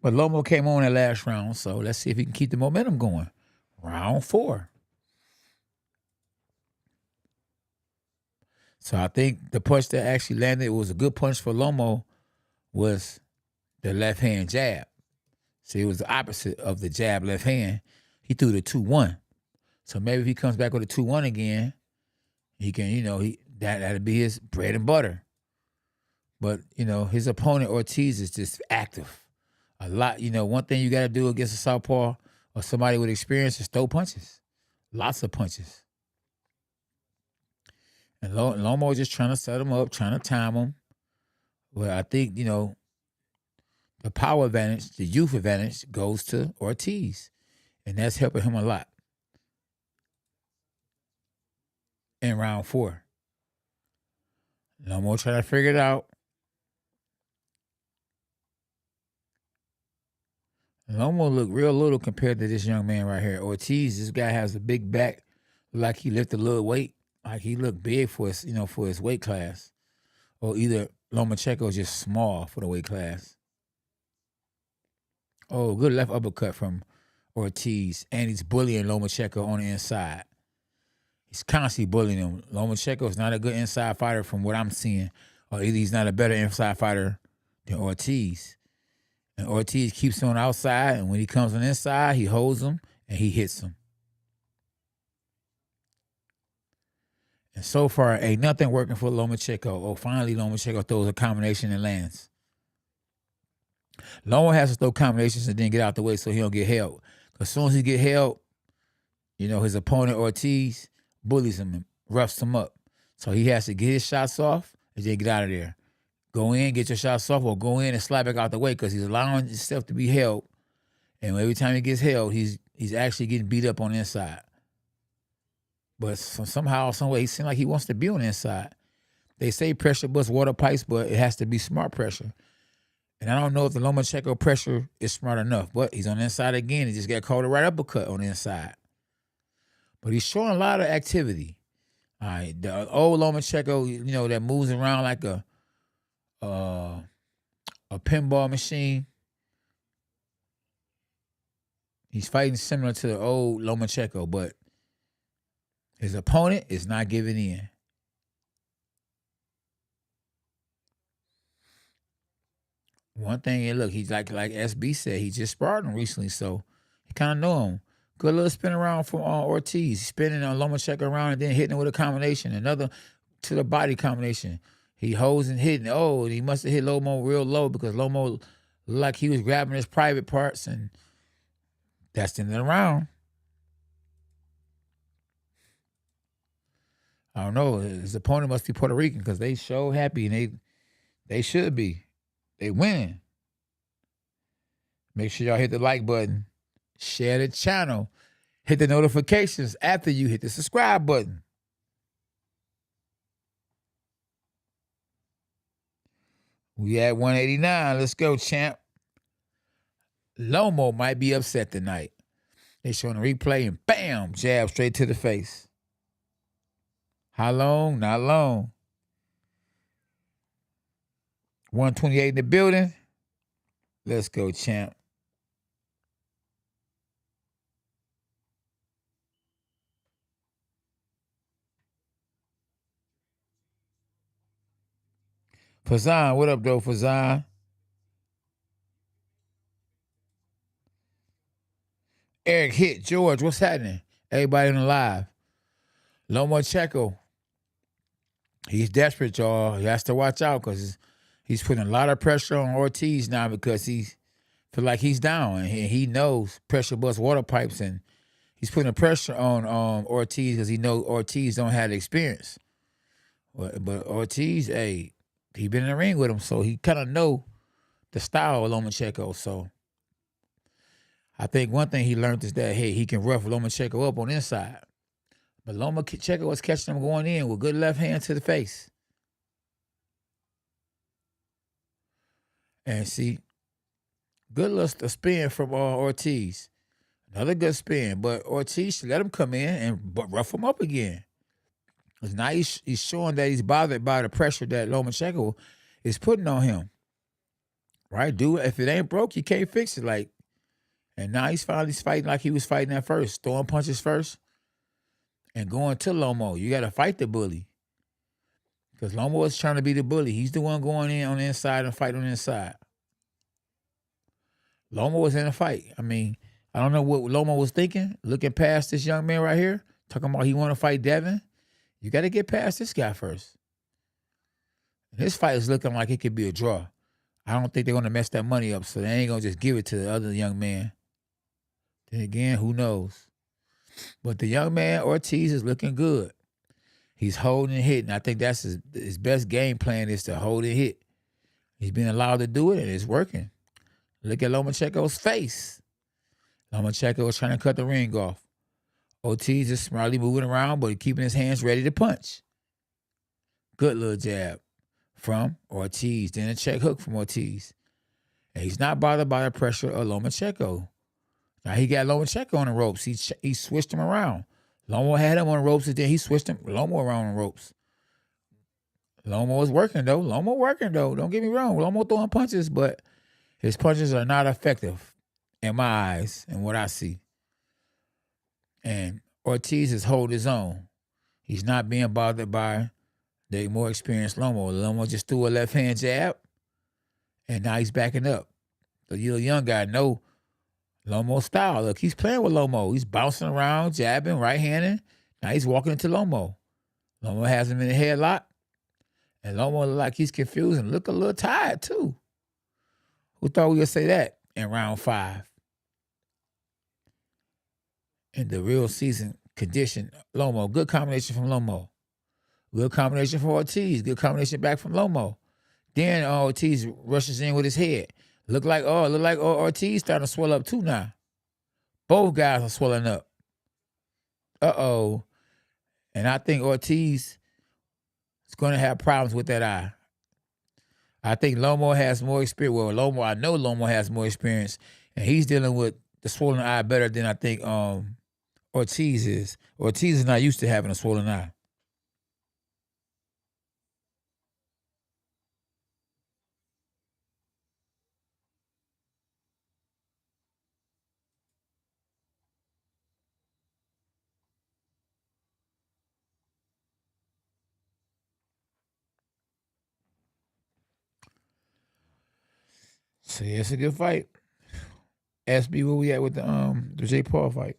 But Lomo came on that last round, so let's see if he can keep the momentum going. Round 4. So I think the punch that actually landed was a good punch for Lomo was the left hand jab. See, it was the opposite of the jab left hand. He threw the 2-1. So maybe if he comes back with a 2-1 again, he can, that'd be his bread and butter. But, his opponent, Ortiz, is just active. A lot, one thing you got to do against a southpaw or somebody with experience is throw punches. Lots of punches. And Lomo just trying to set him up, trying to time him. Well, I think, the power advantage, the youth advantage goes to Ortiz. And that's helping him a lot. In round 4. Lomo trying to figure it out. Lomo look real little compared to this young man right here. Ortiz, this guy has a big back, like he lifted a little weight. Like he looked big for his, for his weight class. Or either Lomachenko is just small for the weight class. Oh, good left uppercut from Ortiz. And he's bullying Lomachenko on the inside. He's constantly bullying him. Lomachenko is not a good inside fighter from what I'm seeing. Or either he's not a better inside fighter than Ortiz. And Ortiz keeps him on the outside, and when he comes on the inside, he holds him and he hits him. And so far, ain't nothing working for Lomachenko. Oh, finally, Lomachenko throws a combination and lands. Lomo has to throw combinations and then get out the way so he don't get held. Because as soon as he get held, his opponent, Ortiz, bullies him and roughs him up. So he has to get his shots off and then get out of there. Go in, get your shots off, or go in and slide back out the way because he's allowing himself to be held. And every time he gets held, he's actually getting beat up on the inside. But somehow, some way, he seems like he wants to be on the inside. They say pressure busts water pipes, but it has to be smart pressure. And I don't know if the Lomachenko pressure is smart enough, but he's on the inside again. He just got caught a right uppercut on the inside. But he's showing a lot of activity. All right, the old Lomachenko, that moves around like a pinball machine. He's fighting similar to the old Lomachenko, but his opponent is not giving in. One thing, and look, he's like SB said, he just sparred him recently, so he kind of know him. Good little spin around from Ortiz, spinning on Lomachenko around and then hitting him with a combination, another to the body combination. He holds and hitting. Oh, and he must have hit Lomo real low because Lomo looked like he was grabbing his private parts, and that's the end of the round. I don't know. His opponent must be Puerto Rican because they so happy, and they should be. They win. Make sure y'all hit the like button, share the channel, hit the notifications after you hit the subscribe button. We at 189. Let's go, champ. Lomo might be upset tonight. They showing the replay and bam, jab straight to the face. How long? Not long. 128 in the building. Let's go, champ. Fazan, what up, though, Fazan? Eric hit George. What's happening? Everybody on the live. Lomachenko. He's desperate, y'all. He has to watch out because he's putting a lot of pressure on Ortiz now because he feel like he's down and he knows pressure busts water pipes, and he's putting the pressure on Ortiz because he knows Ortiz don't have the experience. But Ortiz, hey, he been in the ring with him, so he kind of know the style of Lomachenko. So I think one thing he learned is that, hey, he can rough Lomachenko up on the inside. But Lomachenko was catching him going in with good left hand to the face. And see, good little spin from Ortiz. Another good spin, but Ortiz should let him come in and rough him up again. Because now he's showing that he's bothered by the pressure that Lomachenko is putting on him. Right, dude. If it ain't broke, you can't fix it. Like, and now he's finally fighting like he was fighting at first, throwing punches first and going to Lomo. You got to fight the bully because Lomo is trying to be the bully. He's the one going in on the inside and fighting on the inside. Lomo was in a fight. I mean, I don't know what Lomo was thinking, looking past this young man right here, talking about he want to fight Devin. You got to get past this guy first. And this fight is looking like it could be a draw. I don't think they're going to mess that money up, so they ain't going to just give it to the other young man. Then again, who knows? But the young man, Ortiz, is looking good. He's holding and hitting. I think that's his best game plan is to hold and hit. He's been allowed to do it, and it's working. Look at Lomachenko's face. Lomachenko is trying to cut the ring off. Ortiz is smartly moving around, but keeping his hands ready to punch. Good little jab from Ortiz. Then a check hook from Ortiz. And he's not bothered by the pressure of Lomachenko. Now he got Lomachenko on the ropes. He switched him around. Lomo had him on the ropes, and then he switched him Lomo around on the ropes. Lomo is working though. Don't get me wrong. Lomo throwing punches, but his punches are not effective in my eyes and what I see. And Ortiz is holding his own. He's not being bothered by the more experienced Lomo. Lomo just threw a left hand jab, and now he's backing up. The little young guy know Lomo style. Look, he's playing with Lomo. He's bouncing around, jabbing, right-handed. Now he's walking into Lomo. Lomo has him in a headlock. And Lomo look like he's confused and look a little tired, too. Who thought we would say that in round 5? In the real season condition, Lomo. Good combination from Lomo. Good combination from Ortiz. Good combination back from Lomo. Then Ortiz rushes in with his head. Look like Ortiz starting to swell up too now. Both guys are swelling up. Uh-oh. And I think Ortiz is going to have problems with that eye. I think Lomo has more experience. Well, I know Lomo has more experience, and he's dealing with the swollen eye better than I think Ortiz is. Ortiz is not used to having a swollen eye. So yeah, it's a good fight. SB, where we at with the Jay Paul fight?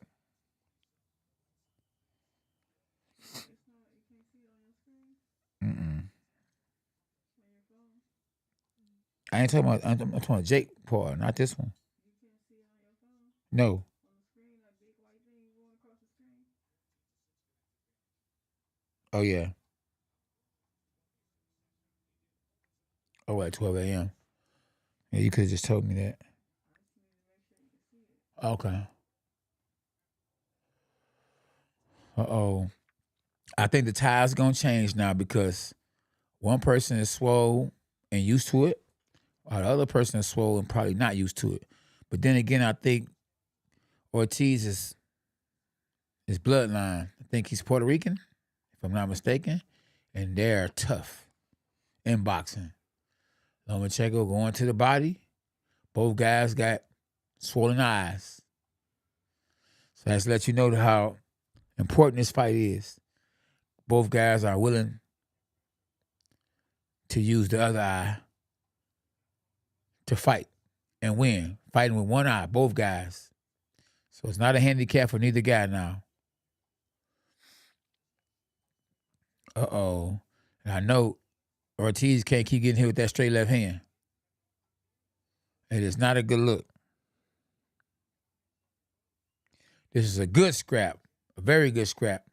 Mm-mm. I ain't talking about. I'm talking about Jake Paul, not this one. No. Oh yeah. Oh, at 12 a.m. Yeah, you could have just told me that. Okay. Uh-oh. I think the tide's gonna change now because one person is swole and used to it, while the other person is swole and probably not used to it. But then again, I think Ortiz is his bloodline. I think he's Puerto Rican, if I'm not mistaken, and they're tough in boxing. Lomachenko going to the body. Both guys got swollen eyes. So that's to let you know how important this fight is. Both guys are willing to use the other eye to fight and win. Fighting with one eye, both guys. So it's not a handicap for neither guy now. Uh-oh. And I know Ortiz can't keep getting hit with that straight left hand. It is not a good look. This is a good scrap, a very good scrap.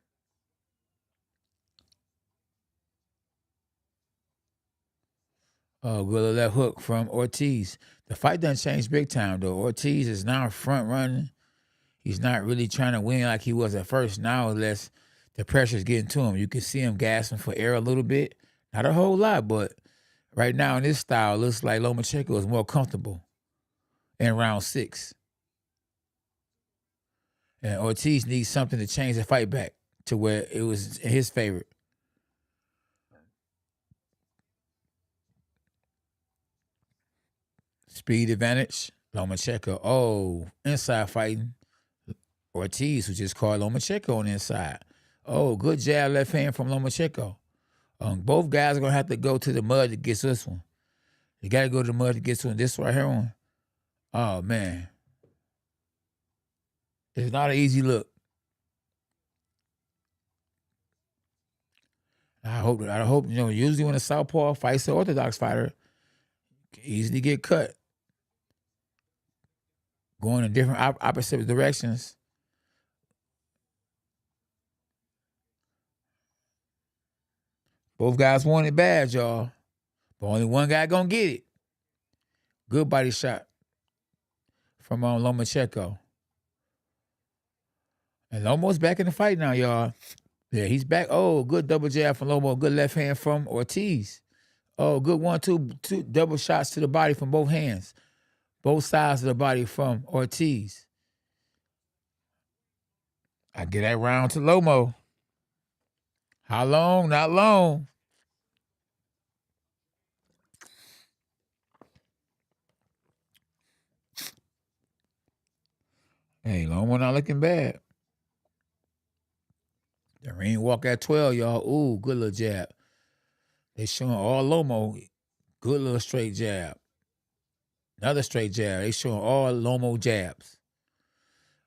Oh, good left hook from Ortiz. The fight done changed big time, though. Ortiz is now front running. He's not really trying to win like he was at first. Now, unless the pressure's getting to him, you can see him gasping for air a little bit. Not a whole lot, but right now in this style, it looks like Lomachenko is more comfortable in round 6. And Ortiz needs something to change the fight back to where it was his favorite. Speed advantage, Lomachenko. Oh, inside fighting. Ortiz, who just caught Lomachenko on the inside. Oh, good jab, left hand from Lomachenko. Both guys are going to have to go to the mud to get this one. You got to go to the mud to get this one. This right here one. Oh, man. It's not an easy look. I hope, usually when a southpaw fights an orthodox fighter, can easily get cut. Going in different opposite directions. Both guys want it bad, y'all. But only one guy gonna get it. Good body shot from Lomachenko. And Lomo's back in the fight now, y'all. Yeah, he's back. Oh, good double jab from Lomo. Good left hand from Ortiz. Oh, good 1-2, two double shots to the body from both hands. Both sides of the body from Ortiz. I get that round to Lomo. How long? Not long. Hey, Lomo not looking bad. The ring walk at 12, y'all. Ooh, good little jab. They showing all Lomo. Good little straight jab. Another straight jab. They showing all Lomo jabs.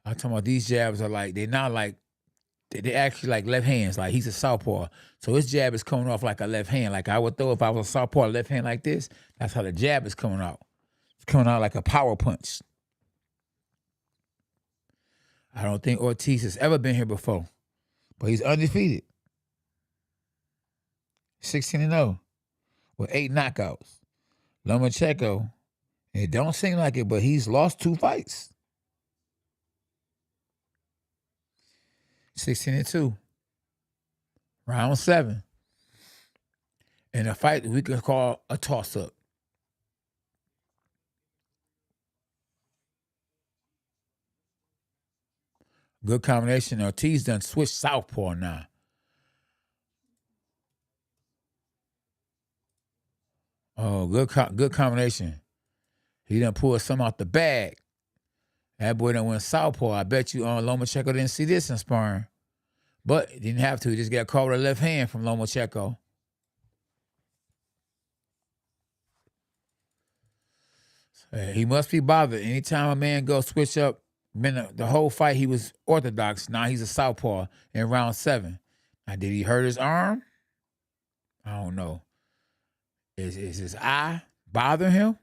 I'm talking about these jabs are like, they're not like, they actually like left hands. Like he's a southpaw. So his jab is coming off like a left hand. Like I would throw if I was a southpaw left hand like this. That's how the jab is coming out. It's coming out like a power punch. I don't think Ortiz has ever been here before. But he's undefeated. 16-0 with 8 knockouts. Lomachenko, it don't seem like it, but he's lost 2 fights. 16-2. Round 7. In a fight we could call a toss-up. Good combination. Ortiz done switched southpaw now. Oh, good combination. He done pulled some out the bag. That boy done went southpaw. I bet you Lomachenko didn't see this in sparring. But he didn't have to. He just got caught with a left hand from Lomachenko. He must be bothered. Anytime a man goes switch up, the whole fight he was orthodox. Now he's a southpaw in round 7. Now, did he hurt his arm? I don't know. Is his eye bothering him?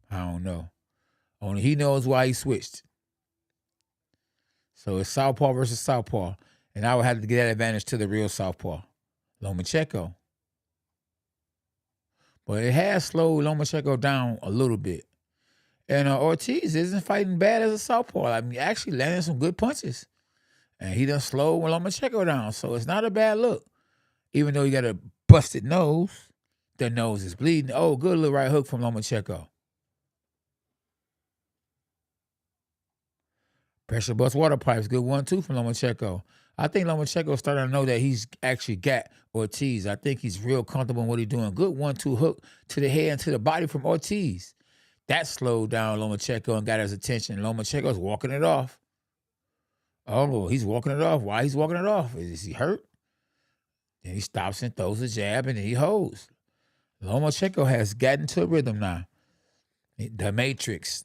I don't know. Only he knows why he switched. So it's southpaw versus southpaw. And I would have to get that advantage to the real southpaw, Lomachenko. But it has slowed Lomachenko down a little bit. And Ortiz isn't fighting bad as a southpaw. I mean, actually landing some good punches. And he done slowed Lomachenko down. So it's not a bad look. Even though he got a busted nose, the nose is bleeding. Oh, good little right hook from Lomachenko. Pressure bust water pipes. Good 1-2 from Lomachenko. I think Lomachenko's starting to know that he's actually got Ortiz. I think he's real comfortable in what he's doing. Good 1-2 hook to the head and to the body from Ortiz. That slowed down Lomachenko and got his attention. Lomachenko's walking it off. Oh, he's walking it off. Why he's walking it off? Is he hurt? Then he stops and throws a jab and then he holds. Lomachenko has gotten to a rhythm now. The Matrix.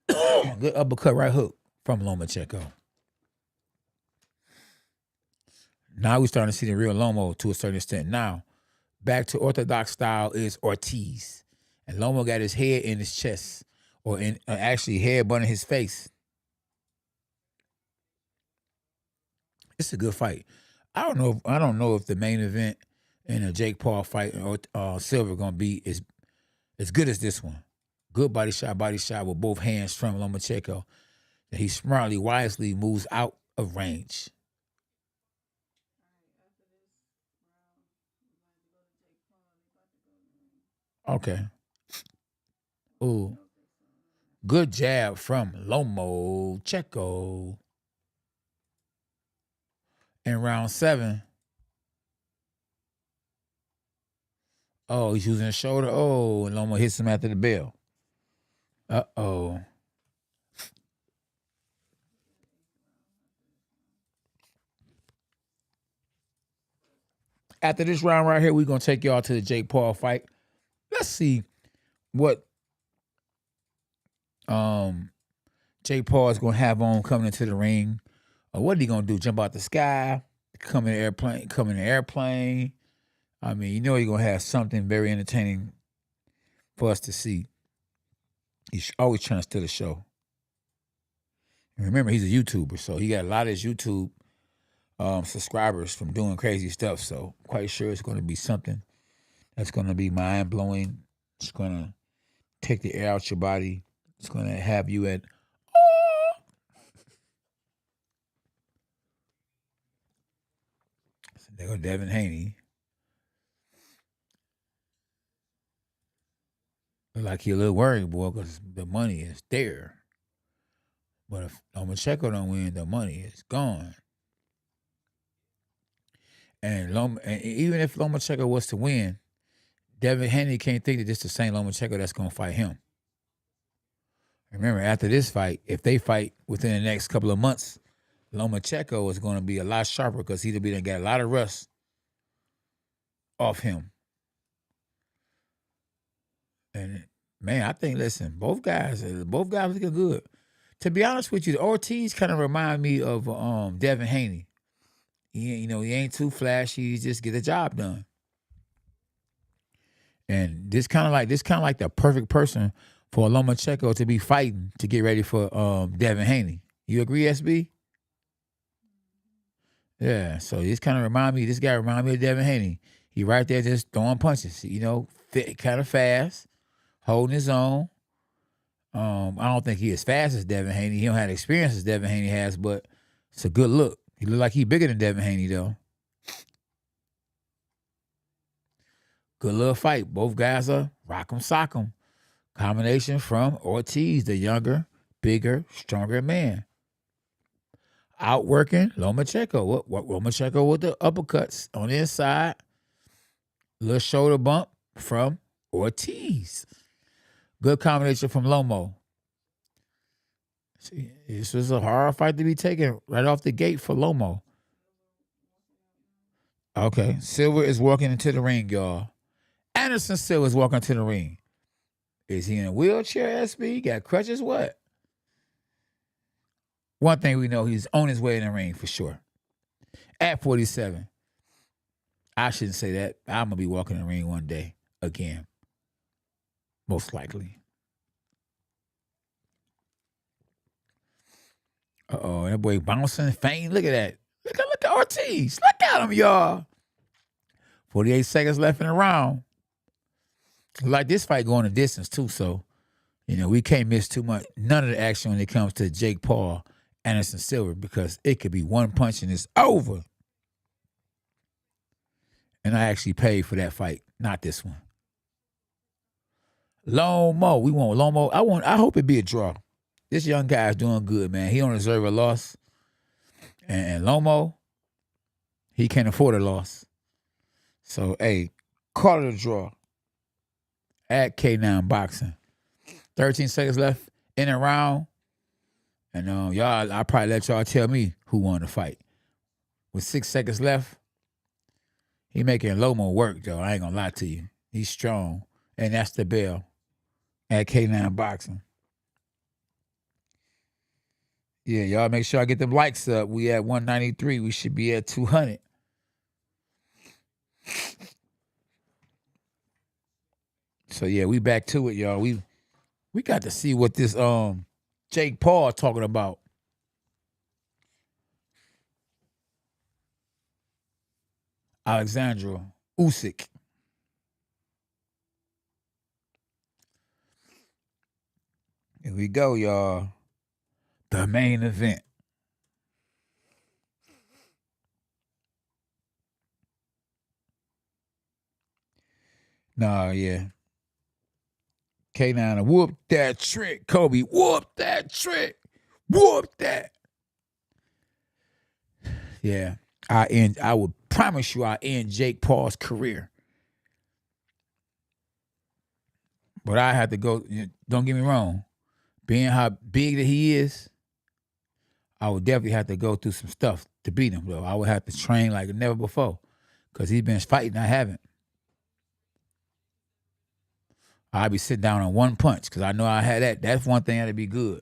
Good uppercut right hook from Lomachenko. Now we're starting to see the real Lomo to a certain extent. Now, back to orthodox style is Ortiz. And Lomo got his head in his chest, or in actually head butting his face. It's a good fight. I don't know if the main event in a Jake Paul fight or Silva gonna be as good as this one. Good body shot with both hands from Lomachenko. And he smartly, wisely moves out of range. Okay. Ooh. Good jab from Lomachenko. In round 7. Oh, he's using his shoulder. Oh, and Loma hits him after the bell. Uh-oh. After this round right here, we're going to take y'all to the Jake Paul fight. Let's see what Jake Paul is going to have on coming into the ring. What are he going to do? Jump out the sky? Come in the airplane? Come in the airplane? I mean, you know he's going to have something very entertaining for us to see. He's always trying to steal the show. And remember, he's a YouTuber, so he got a lot of his YouTube subscribers from doing crazy stuff. So I'm quite sure it's going to be something that's going to be mind-blowing. It's going to take the air out your body. It's going to have you at, oh! So there go Devin Haney. Look like he a little worried, boy, because the money is there. But if Lomachenko don't win, the money is gone. And even if Lomachenko was to win, Devin Haney can't think that this is the same Lomachenko that's going to fight him. Remember, after this fight, if they fight within the next couple of months, Lomachenko is going to be a lot sharper because he'll be got a lot of rust off him. And man, I think, listen, both guys looking good. To be honest with you, Ortiz kind of remind me of Devin Haney. He ain't too flashy. He just get the job done. And this kind of like the perfect person for Lomachenko to be fighting to get ready for Devin Haney. You agree, SB? Yeah. So this guy remind me of Devin Haney. He right there just throwing punches. Kind of fast, holding his own. I don't think he as fast as Devin Haney. He don't have the experience as Devin Haney has, but it's a good look. He look like he bigger than Devin Haney, though. Good little fight. Both guys are rock 'em, sock 'em. Combination from Ortiz, the younger, bigger, stronger man. Outworking Lomachenko. What Lomachenko with the uppercuts on the inside. Little shoulder bump from Ortiz. Good combination from Lomo. See, this was a hard fight to be taken right off the gate for Lomo. Okay, Silva is walking into the ring, y'all. Anderson Silva is walking to the ring. Is he in a wheelchair, SB? Got crutches? What? One thing we know, he's on his way in the ring for sure. At 47. I shouldn't say that. I'm going to be walking in the ring one day again. Most likely. Uh-oh, that boy bouncing, faint. Look at that. Look at Ortiz. Look at him, y'all. 48 seconds left in the round. Like this fight going a distance too, so we can't miss too much. None of the action when it comes to Jake Paul, Anderson Silva, because it could be one punch and it's over. And I actually paid for that fight, not this one. Lomo, we want Lomo. I hope it be a draw. This young guy is doing good, man. He don't deserve a loss. And Lomo, he can't afford a loss. So, hey, call it a draw. At K9 Boxing. 13 seconds left in the round. And y'all, I'll probably let y'all tell me who won the fight. With 6 seconds left, he making Lomo work, though. I ain't gonna lie to you. He's strong. And that's the bell. At K9 Boxing. Yeah, y'all make sure I get them likes up. We at 193. We should be at 200. So yeah, we back to it, y'all. We got to see what this Jake Paul talking about. Alexandra Usyk. Here we go, y'all. The main event. Nah, yeah. K9, whoop that trick, Kobe. Whoop that trick. Whoop that. Yeah. I would promise you I end Jake Paul's career. But I have to go. Don't get me wrong. Being how big that he is, I would definitely have to go through some stuff to beat him, though. I would have to train like never before because he's been fighting. I haven't. I'd be sitting down on one punch because I know I had that. That's one thing that'd be good.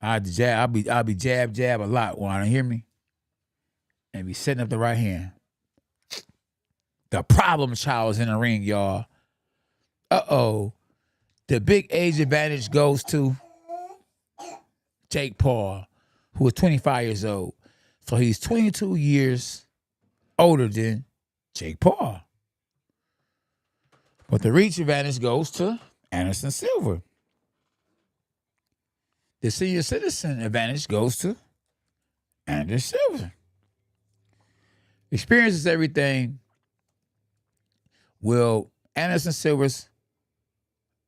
I'd jab. I'll be jab a lot. Want to hear me? And be setting up the right hand. The problem child is in the ring, y'all. Uh-oh. The big age advantage goes to Jake Paul, who is 25 years old. So he's 22 years older than Jake Paul. But the reach advantage goes to Anderson Silva. The senior citizen advantage goes to Anderson Silva. Experience is everything. Will Anderson Silva's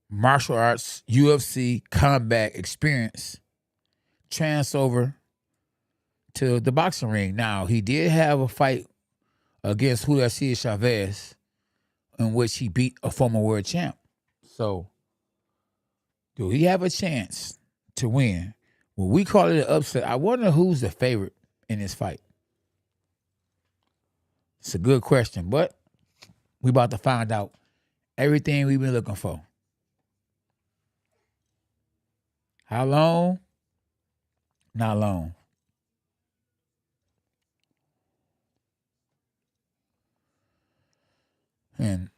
martial arts, UFC, combat experience trans over to the boxing ring? Now, he did have a fight against Julio Chavez in which he beat a former world champ. So, do he have a chance to win? Well, we call it an upset. I wonder who's the favorite in this fight. It's a good question, but we about to find out everything we've been looking for. How long? Not long. And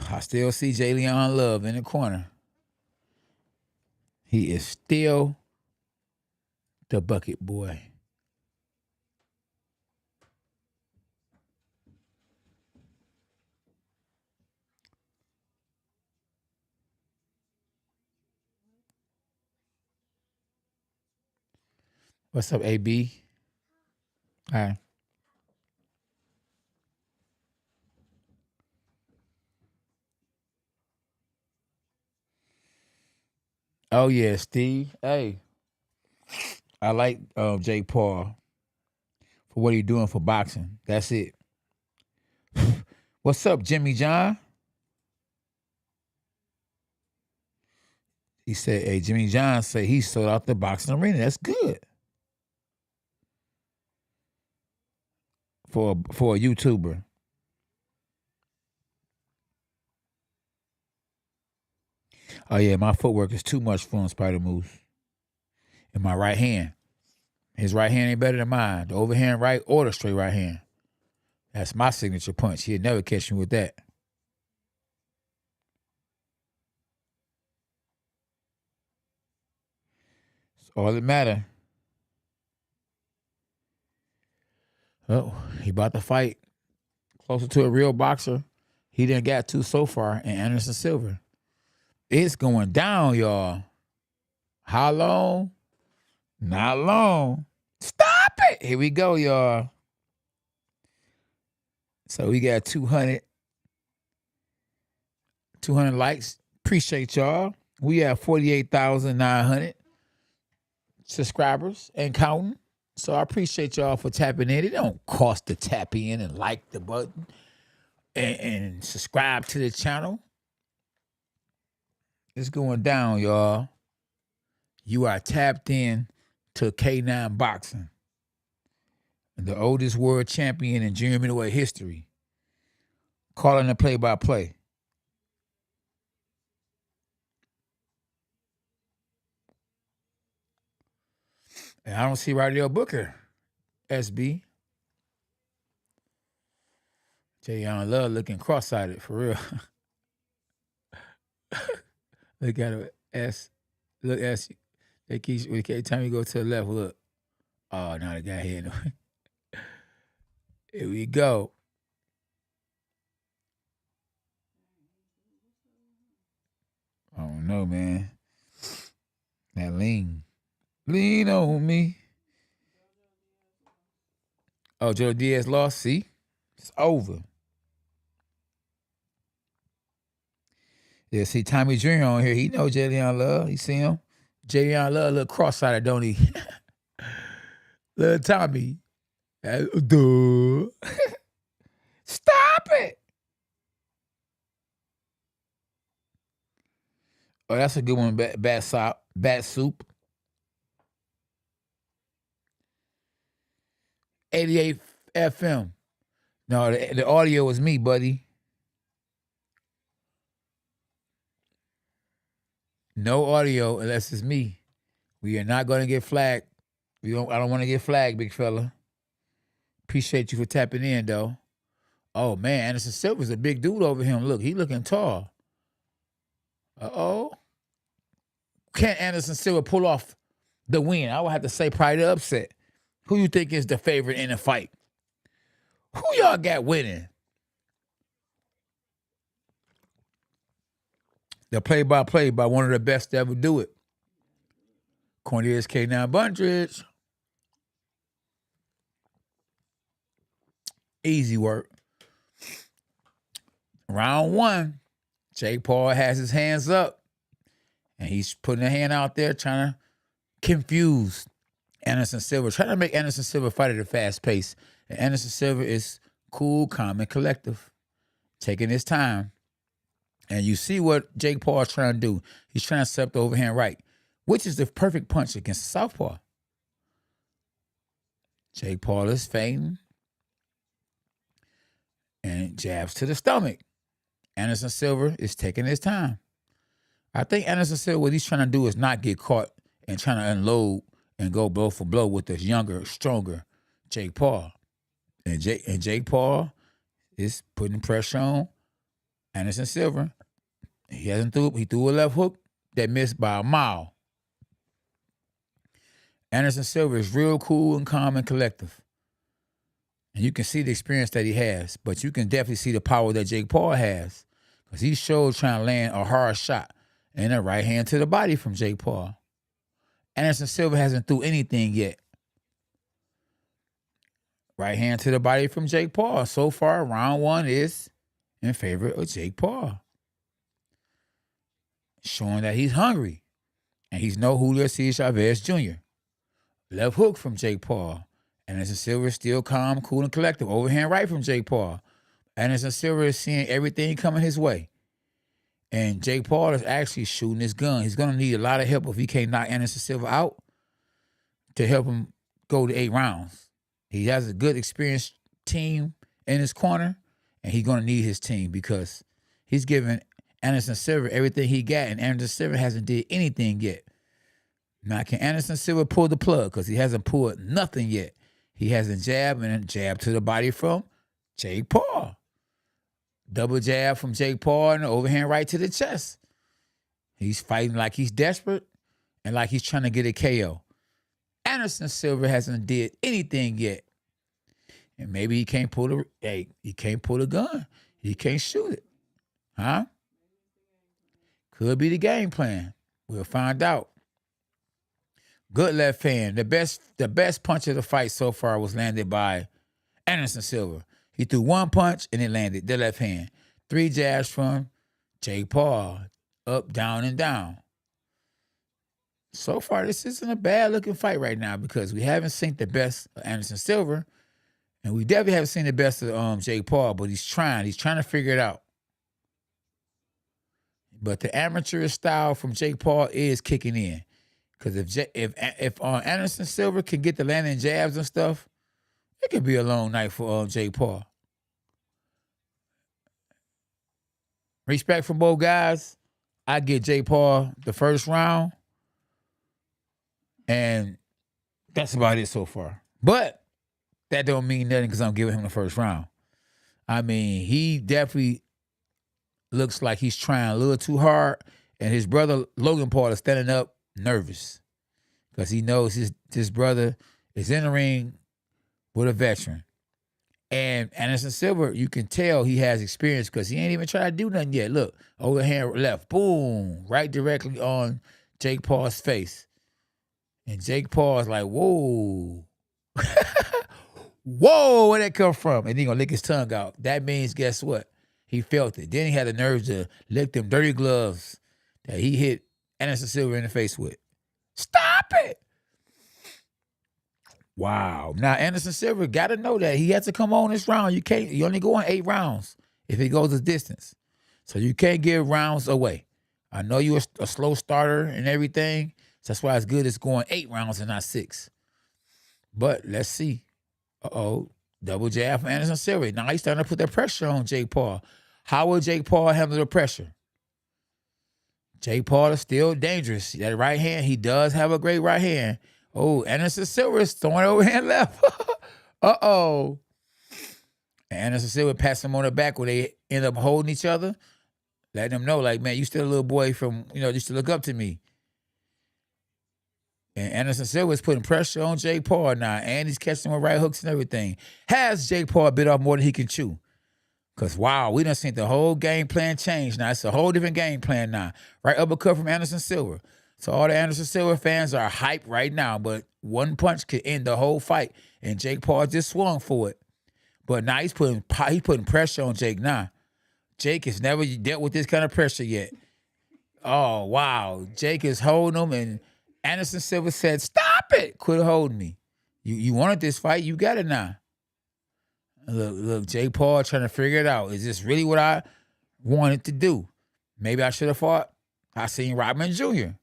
I still see J. Leon Love in the corner. He is still the bucket boy. What's up, AB? All right. Oh, yeah, Steve. Hey, I like Jake Paul for what he's doing for boxing. That's it. What's up, Jimmy John? He said, hey, Jimmy John said he sold out the boxing arena. That's good. For a YouTuber. Oh, yeah, my footwork is too much for him, Spider Moose. In my right hand. His right hand ain't better than mine. The overhand right or the straight right hand. That's my signature punch. He'd never catch me with that. It's all that matter. Oh, he about to fight closer to a real boxer he didn't get to so far in Anderson Silva. It's going down, y'all. How long? Not long. Stop it. Here we go, y'all. So we got 200 likes. Appreciate y'all. We have 48,900 subscribers and counting. So I appreciate y'all for tapping in. It don't cost to tap in and like the button and subscribe to the channel. It's going down, y'all. You are tapped in to K9 Boxing, the oldest world champion in junior middleweight history, calling the play-by-play. And I don't see Rodeo Booker, SB. Jayon Love looking cross-eyed for real. Look at it, S. Look, S. They keep every time you go to the left, look. Oh, now the guy here. Here we go. I don't know, man. That lean. Lean on me. Oh, Joe Diaz lost. See? It's over. Yeah, see Tommy Jr. on here. He know J. Leon Love. You see him? J. Leon Love a little cross-eyed, don't he? Little Tommy. Duh. Stop it. Oh, that's a good one. Bat soup. 88 FM. No, the audio was me, buddy. No audio unless it's me. We are not going to get flagged. I don't want to get flagged, big fella. Appreciate you for tapping in, though. Oh, man, Anderson Silva's a big dude over him. Look, he looking tall. Uh-oh. Can Anderson Silva pull off the win? I would have to say probably the upset. Who you think is the favorite in the fight? Who y'all got winning? The play-by-play by one of the best to ever do it. Cornelius K9 Bundridge. Easy work. Round 1, Jake Paul has his hands up, and he's putting a hand out there trying to confuse Anderson Silva, trying to make Anderson Silva fight at a fast pace. And Anderson Silva is cool, calm, and collective, taking his time. And you see what Jake Paul is trying to do. He's trying to set up the overhand right, which is the perfect punch against the southpaw. Jake Paul is feinting and jabs to the stomach. Anderson Silva is taking his time. I think Anderson Silva, what he's trying to do is not get caught and trying to unload and go blow for blow with this younger, stronger Jake Paul. And Jake Paul is putting pressure on Anderson Silva. He threw a left hook that missed by a mile. Anderson Silva is real cool and calm and collective. And you can see the experience that he has, but you can definitely see the power that Jake Paul has, because he showed trying to land a hard shot and a right hand to the body from Jake Paul. Anderson Silva hasn't threw anything yet. Right hand to the body from Jake Paul. So far, round 1 is in favor of Jake Paul, showing that he's hungry and he's no Julio Cesar Chavez Jr. Left hook from Jake Paul. Anderson Silva is still calm, cool, and collective. Overhand right from Jake Paul. Anderson Silva is seeing everything coming his way. And Jake Paul is actually shooting his gun. He's going to need a lot of help if he can't knock Anderson Silva out to help him go to 8 rounds. He has a good, experienced team in his corner, and he's going to need his team because he's giving Anderson Silva everything he got, and Anderson Silva hasn't did anything yet. Now, can Anderson Silva pull the plug? Because he hasn't pulled nothing yet. He hasn't jabbed and a jab to the body from Jake Paul. Double jab from Jake Paul and an overhand right to the chest. He's fighting like he's desperate and like he's trying to get a KO. Anderson Silva hasn't did anything yet. And maybe he can't pull the gun. He can't shoot it. Huh? Could be the game plan. We'll find out. Good left hand. The best punch of the fight so far was landed by Anderson Silva. He threw one punch and it landed, the left hand. 3 jabs from Jake Paul. Up, down, and down. So far, this isn't a bad-looking fight right now because we haven't seen the best of Anderson Silva, and we definitely haven't seen the best of Jake Paul, but he's trying to figure it out. But the amateur style from Jake Paul is kicking in. Because if Anderson Silva can get the landing jabs and stuff, it could be a long night for Jake Paul. Respect from both guys. I get Jake Paul the first round. And that's about it so far. But that don't mean nothing because I'm giving him the first round. I mean, he definitely looks like he's trying a little too hard. And his brother, Logan Paul, is standing up nervous because he knows his brother is in the ring with a veteran. And Anderson Silva, you can tell he has experience because he ain't even tried to do nothing yet. Look, overhand left, boom, right directly on Jake Paul's face. And Jake Paul is like, whoa. Whoa, where'd that come from? And he gonna lick his tongue out. That means, guess what? He felt it. Then he had the nerve to lick them dirty gloves that he hit Anderson Silva in the face with. Stop it! Wow. Now, Anderson Silva got to know that he has to come on this round. You only go on 8 rounds if it goes a distance. So you can't give rounds away. I know you're a slow starter and everything. So that's why it's good it's going 8 rounds and not 6. But let's see. Uh-oh. Double jab from Anderson Silva. Now he's starting to put that pressure on Jake Paul. How will Jake Paul handle the pressure? Jake Paul is still dangerous. That right hand, he does have a great right hand. Oh, Anderson Silva is throwing overhand left. Uh-oh. And Anderson Silva passed him on the back where they end up holding each other. Letting him know, like, man, you still a little boy from, used to look up to me. And Anderson Silva is putting pressure on Jake Paul now. And he's catching him with right hooks and everything. Has Jake Paul bit off more than he can chew? Because, wow, we done seen the whole game plan change now. It's a whole different game plan now. Right uppercut from Anderson Silva. So all the Anderson Silva fans are hyped right now. But one punch could end the whole fight. And Jake Paul just swung for it. But now he's putting pressure on Jake now. Jake has never dealt with this kind of pressure yet. Oh, wow. Jake is holding him, and Anderson Silva said, stop it. Quit holding me. You wanted this fight. You got it now. Look, Jake Paul trying to figure it out. Is this really what I wanted to do? Maybe I should have fought Hasim Rahman Jr.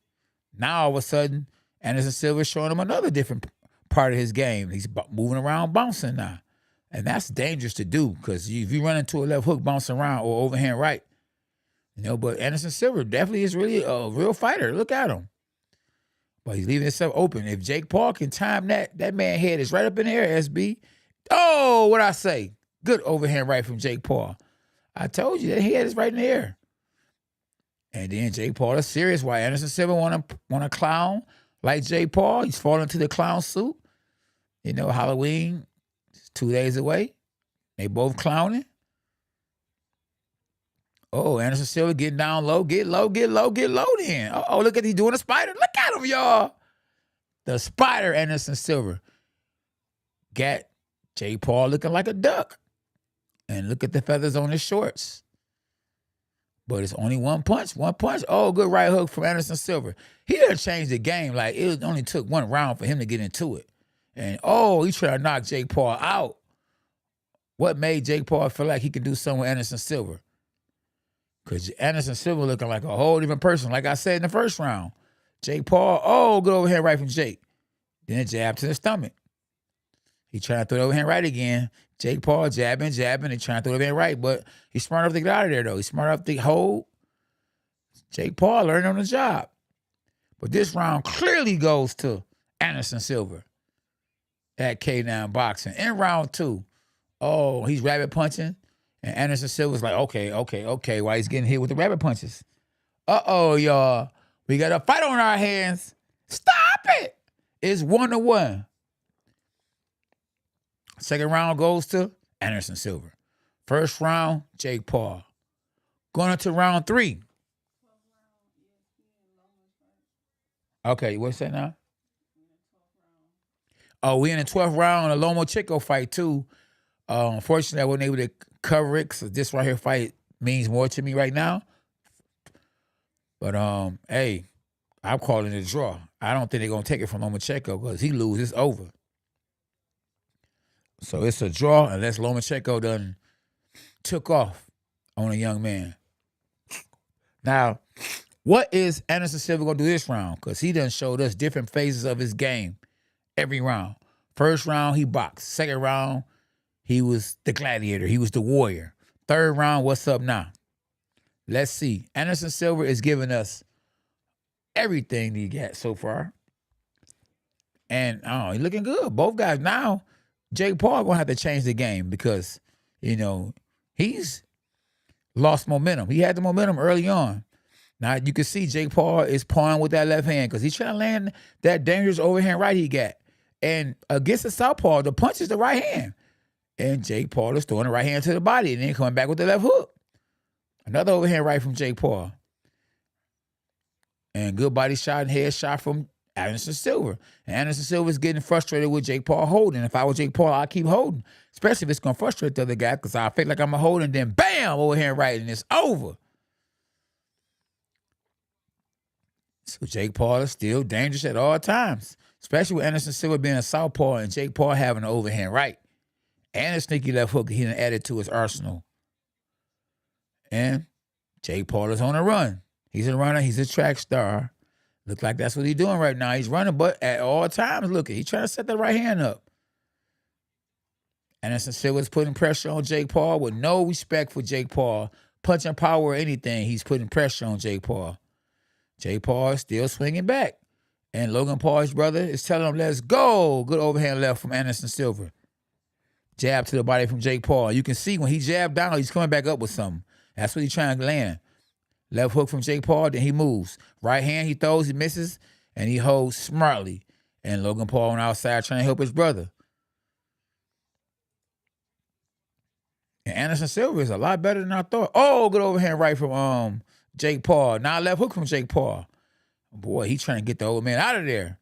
Now, all of a sudden, Anderson Silva is showing him another different part of his game. He's moving around, bouncing now. And that's dangerous to do because if you run into a left hook, bouncing around, or overhand right, but Anderson Silva definitely is really a real fighter. Look at him. But he's leaving himself open. If Jake Paul can time that man's head is right up in the air, SB. Oh, what'd I say? Good overhand right from Jake Paul. I told you that head is right in the air. And then Jake Paul is serious. Why Anderson Silva want to clown like Jake Paul? He's falling into the clown suit. Halloween is 2 days away. They both clowning. Oh, Anderson Silva getting down low. Get low, get low, get low then. Oh, look at he's doing a spider. Look at him, y'all. The spider, Anderson Silva. Got Jake Paul looking like a duck. And look at the feathers on his shorts. But it's only one punch. Oh, good right hook from Anderson Silva. He done changed the game. Like, it only took 1 round for him to get into it. And, he tried to knock Jake Paul out. What made Jake Paul feel like he could do something with Anderson Silva? Because Anderson Silva looking like a whole different person. Like I said in the first round. Jake Paul, good overhand right from Jake. Then a jab to the stomach. He trying to throw the overhand right again. Jake Paul jabbing. He trying to throw the overhand right, but he's smart enough to get out of there, though. He's smart enough to hold. Jake Paul learned on the job. But this round clearly goes to Anderson Silva at K9 Boxing. In round 2, he's rabbit punching. And Anderson Silva's like, okay, while he's getting hit with the rabbit punches. Y'all. We got a fight on our hands. Stop it. It's 1-1. Second round goes to Anderson Silva. First round, Jake Paul. Going into round 3. Okay, what's that now? Oh, we in the 12th round, a Lomachenko fight too. Unfortunately, I wasn't able to cover it because this right here fight means more to me right now. But, hey, I'm calling it a draw. I don't think they're going to take it from Lomachenko because he loses, it's over. So it's a draw unless Lomachenko done took off on a young man. Now, what is Anderson Silva going to do this round? Because he done showed us different phases of his game every round. First round, he boxed. Second round, he was the gladiator. He was the warrior. Third round, what's up now? Let's see. Anderson Silva is giving us everything he got so far. And he's looking good. Both guys now. Jake Paul going to have to change the game because, he's lost momentum. He had the momentum early on. Now, you can see Jake Paul is pawing with that left hand because he's trying to land that dangerous overhand right he got. And against the southpaw, the punch is the right hand. And Jake Paul is throwing the right hand to the body and then coming back with the left hook. Another overhand right from Jake Paul. And good body shot and head shot from Anderson Silva. And Anderson Silva is getting frustrated with Jake Paul holding. If I was Jake Paul, I'd keep holding. Especially if it's going to frustrate the other guy because I feel like I'm a holding, then bam, overhand right, and it's over. So Jake Paul is still dangerous at all times. Especially with Anderson Silva being a southpaw and Jake Paul having an overhand right. And a sneaky left hook he done added to his arsenal. And Jake Paul is on a run. He's a runner. He's a track star. Look like that's what he's doing right now. He's running, but at all times, look, he's trying to set that right hand up. Anderson Silva's putting pressure on Jake Paul with no respect for Jake Paul. Punching power or anything, he's putting pressure on Jake Paul. Jake Paul is still swinging back. And Logan Paul's brother is telling him, let's go. Good overhand left from Anderson Silva. Jab to the body from Jake Paul. You can see when he jabbed down, he's coming back up with something. That's what he's trying to land. Left hook from Jake Paul, then he moves. Right hand, he throws, he misses, and he holds smartly. And Logan Paul on the outside trying to help his brother. And Anderson Silva is a lot better than I thought. Oh, good overhand right from Jake Paul. Now left hook from Jake Paul. Boy, he's trying to get the old man out of there.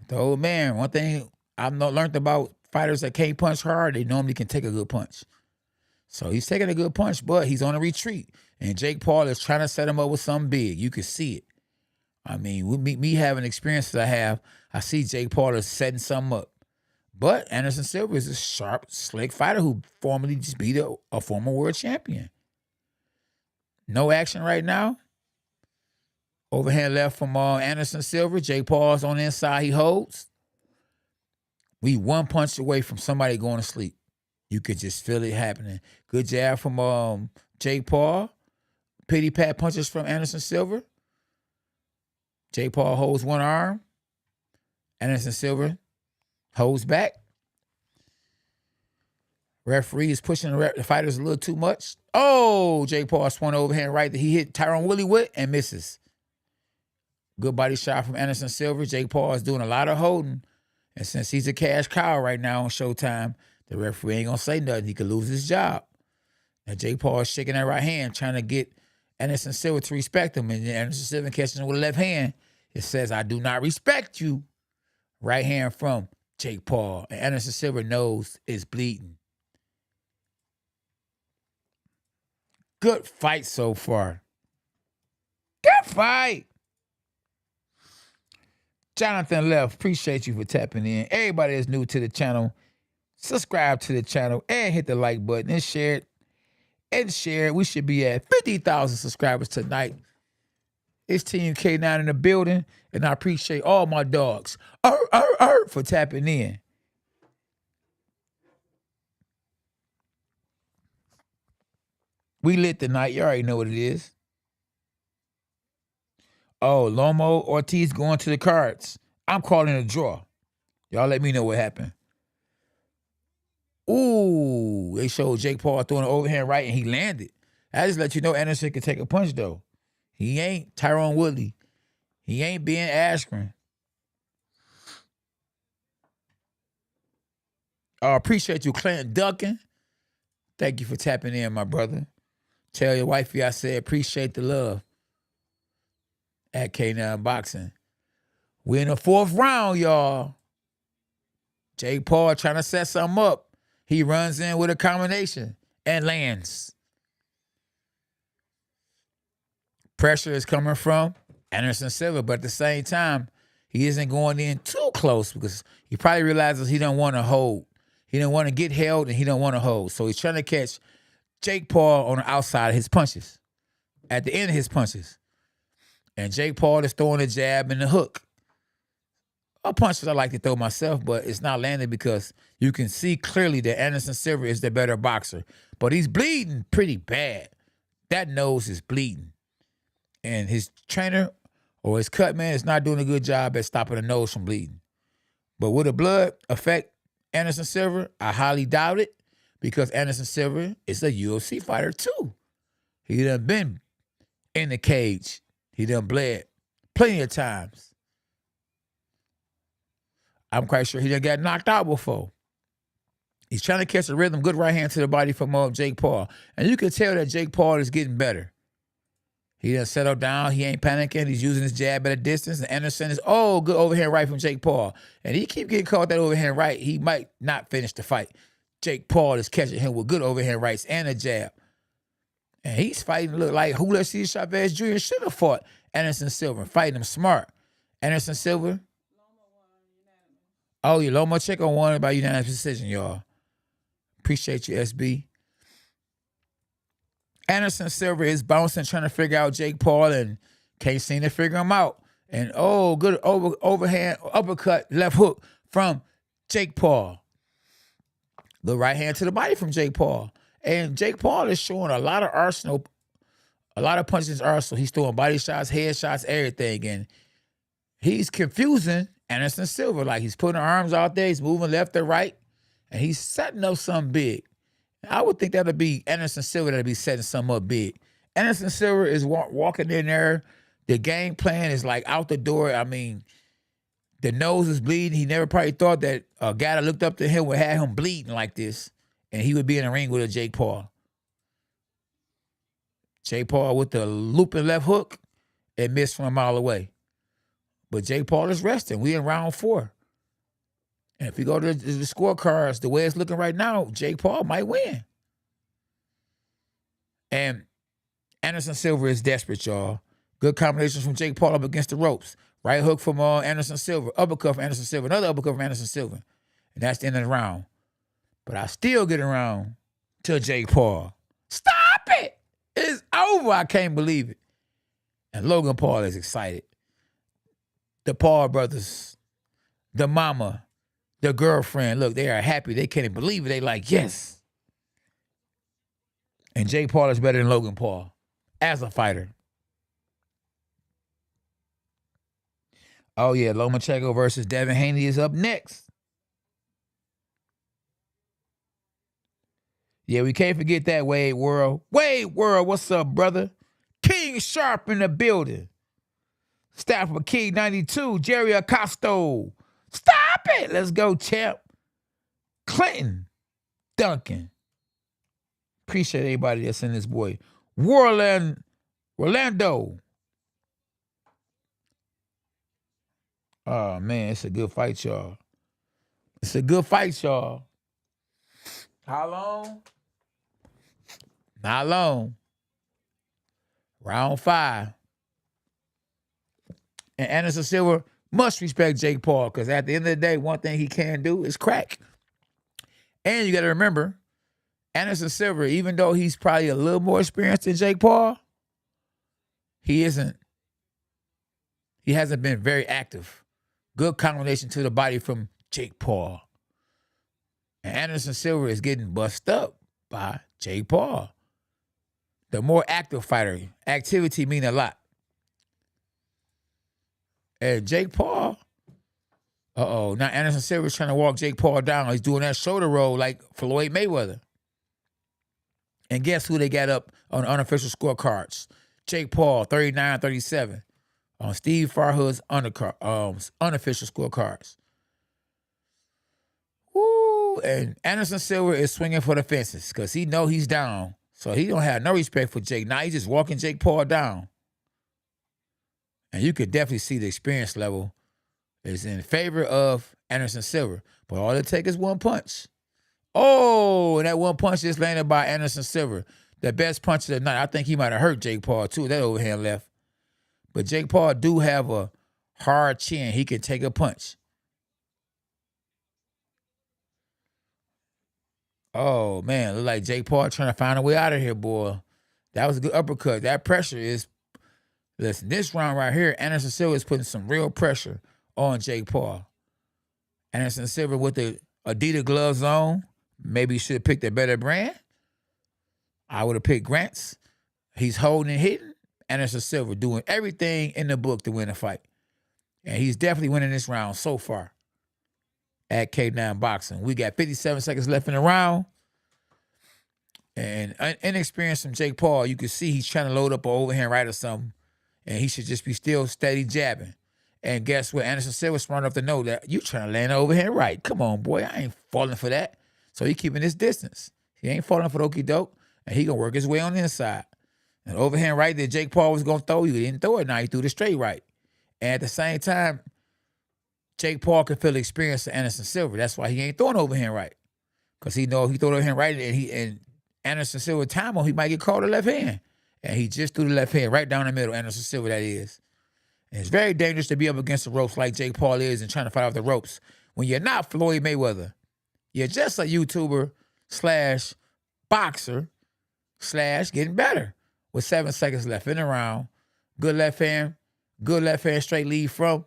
The old man, one thing I've learned about fighters that can't punch hard, they normally can take a good punch. So he's taking a good punch, but he's on a retreat. And Jake Paul is trying to set him up with something big. You can see it. I mean, with me having experiences I have, I see Jake Paul is setting something up. But Anderson Silva is a sharp, slick fighter who formerly just beat a former world champion. No action right now. Overhand left from Anderson Silva. Jake Paul's on the inside. He holds. We one punch away from somebody going to sleep. You could just feel it happening. Good jab from Jake Paul. Pity pat punches from Anderson Silva. Jake Paul holds one arm. Anderson Silva holds back. Referee is pushing the fighters a little too much. Oh, Jake Paul swung overhand right that he hit Tyron Woodley with and misses. Good body shot from Anderson Silva. Jake Paul is doing a lot of holding. And since he's a cash cow right now on Showtime, the referee ain't going to say nothing. He could lose his job. Now, Jake Paul is shaking that right hand, trying to get Anderson Silva to respect him. And Anderson Silva catching him with a left hand. It says, I do not respect you. Right hand from Jake Paul. And Anderson Silva nose is bleeding. Good fight so far. Good fight. Jonathan Left, appreciate you for tapping in. Everybody that's new to the channel, subscribe to the channel and hit the like button and share it. And share it. We should be at 50,000 subscribers tonight. It's Team K9 in the building, and I appreciate all my dogs for tapping in. We lit tonight. You already know what it is. Oh, Lomachenko-Ortiz going to the cards. I'm calling a draw. Y'all let me know what happened. Ooh, they showed Jake Paul throwing an overhand right, and he landed. I just let you know Anderson can take a punch, though. He ain't Tyron Woodley. He ain't Ben Askren. I appreciate you, Clint Duncan. Thank you for tapping in, my brother. Tell your wifey I said appreciate the love at K9 Boxing. We're in the fourth round, y'all. Jake Paul trying to set something up. He runs in with a combination and lands. Pressure is coming from Anderson Silva, but at the same time, he isn't going in too close because he probably realizes he don't want to hold. He don't want to get held and he don't want to hold. So he's trying to catch Jake Paul on the outside of his punches, at the end of his punches. And Jake Paul is throwing a jab and the hook. A punch that I like to throw myself, but it's not landing because you can see clearly that Anderson Silva is the better boxer. But he's bleeding pretty bad. That nose is bleeding. And his trainer or his cut man is not doing a good job at stopping the nose from bleeding. But will the blood affect Anderson Silva? I highly doubt it because Anderson Silva is a UFC fighter too. He done been in the cage. He done bled plenty of times. I'm quite sure he done got knocked out before. He's trying to catch a rhythm. Good right hand to the body from Jake Paul. And you can tell that Jake Paul is getting better. He done settled down. He ain't panicking. He's using his jab at a distance. And Anderson is, good overhand right from Jake Paul. And he keep getting caught with that overhand right. He might not finish the fight. Jake Paul is catching him with good overhand rights and a jab. And he's fighting, look like Julio Chavez Jr. should have fought Anderson Silva, fighting him smart. Anderson Silva. Oh, yeah, Lomachenko won by unanimous decision, y'all. Appreciate you, SB. Anderson Silva is bouncing, trying to figure out Jake Paul, and can't seem to figure him out. And good overhand uppercut, left hook from Jake Paul. The right hand to the body from Jake Paul. And Jake Paul is showing a lot of arsenal, a lot of punches in his arsenal. He's throwing body shots, head shots, everything. And he's confusing Anderson Silva. Like, he's putting arms out there, he's moving left or right, and he's setting up something big. I would think that'll be Anderson Silva that'll be setting something up big. Anderson Silva is walking in there. The game plan is like out the door. I mean, the nose is bleeding. He never probably thought that a guy that looked up to him would have him bleeding like this, and he would be in the ring with a Jake Paul. Jake Paul with the looping left hook and missed from a mile away. But Jake Paul is resting. We in round 4. And if you go to the scorecards, the way it's looking right now, Jake Paul might win. And Anderson Silva is desperate, y'all. Good combinations from Jake Paul up against the ropes. Right hook from Anderson Silva. Uppercut from Anderson Silva. Another uppercut from Anderson Silva. And that's the end of the round. But I still get around to Jake Paul. Stop it! It's over. I can't believe it. And Logan Paul is excited. The Paul brothers, the mama, the girlfriend, look, they are happy. They can't believe it. They like, yes. And Jake Paul is better than Logan Paul as a fighter. Oh, yeah, Lomachenko versus Devin Haney is up next. Yeah, we can't forget that, Wade World. Wade World, what's up, brother? King Sharp in the building. Staff of King 92, Jerry Acosto. Stop it. Let's go, champ. Clinton. Duncan. Appreciate everybody that's in this boy. Orlando. Oh, man, it's a good fight, y'all. It's a good fight, y'all. How long? Not long. Round 5. And Anderson Silva must respect Jake Paul, because at the end of the day, one thing he can do is crack. And you got to remember, Anderson Silva, even though he's probably a little more experienced than Jake Paul, he hasn't been very active. Good combination to the body from Jake Paul. And Anderson Silva is getting bust up by Jake Paul. The more active fighter, activity mean a lot. And Jake Paul, now Anderson Silva's trying to walk Jake Paul down. He's doing that shoulder roll like Floyd Mayweather. And guess who they got up on the unofficial scorecards? Jake Paul, 39-37. On Steve Farhood's unofficial scorecards. Woo! And Anderson Silva is swinging for the fences because he know he's down. So he don't have no respect for Jake. Now he's just walking Jake Paul down. And you could definitely see the experience level is in favor of Anderson Silva. But all it takes is one punch. Oh, and that one punch just landed by Anderson Silva. The best punch of the night. I think he might have hurt Jake Paul too. That overhand left. But Jake Paul do have a hard chin. He can take a punch. Oh, man. Look like Jake Paul trying to find a way out of here, boy. That was a good uppercut. That pressure is... Listen, this round right here, Anderson Silva is putting some real pressure on Jake Paul. Anderson Silva with the Adidas gloves on. Maybe he should have picked a better brand. I would have picked Grant's. He's holding and hitting. Anderson Silva doing everything in the book to win a fight. And he's definitely winning this round so far at K9 Boxing. We got 57 seconds left in the round. And inexperienced from Jake Paul, you can see he's trying to load up an overhand right or something. And he should just be still steady jabbing. And guess what? Anderson Silva smart enough to know that you trying to land an overhand right. Come on, boy. I ain't falling for that. So he keeping his distance. He ain't falling for the okie doke. And he going to work his way on the inside. And overhand right that Jake Paul was going to throw, he didn't throw it. Now he threw the straight right. And at the same time, Jake Paul can feel the experience of Anderson Silva. That's why he ain't throwing overhand right. Because he know if he throw the overhand right and Anderson Silva time on, he might get caught the left hand. And he just threw the left hand right down the middle, Anderson Silva, that is. And it's very dangerous to be up against the ropes like Jake Paul is and trying to fight off the ropes when you're not Floyd Mayweather. You're just a YouTuber / boxer slash getting better with 7 seconds left in the round. Good left hand straight lead from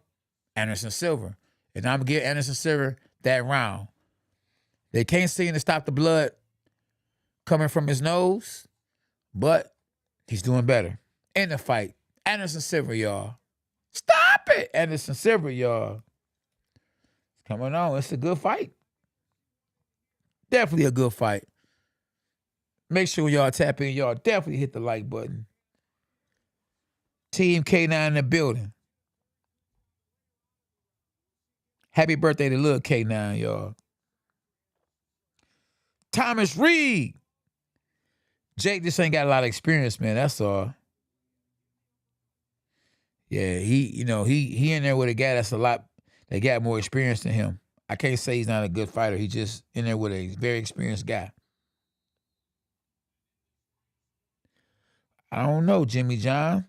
Anderson Silva. And I'm going to give Anderson Silva that round. They can't seem to stop the blood coming from his nose, but he's doing better in the fight. Anderson Silva, y'all. Stop it, Anderson Silva, y'all. It's coming on. It's a good fight. Definitely a good fight. Make sure y'all tap in. Y'all definitely hit the like button. Team K9 in the building. Happy birthday to little K9, y'all. Thomas Reed. Jake just ain't got a lot of experience, man. That's all. Yeah, he in there with a guy that's that got more experience than him. I can't say he's not a good fighter. He just in there with a very experienced guy. I don't know, Jimmy John.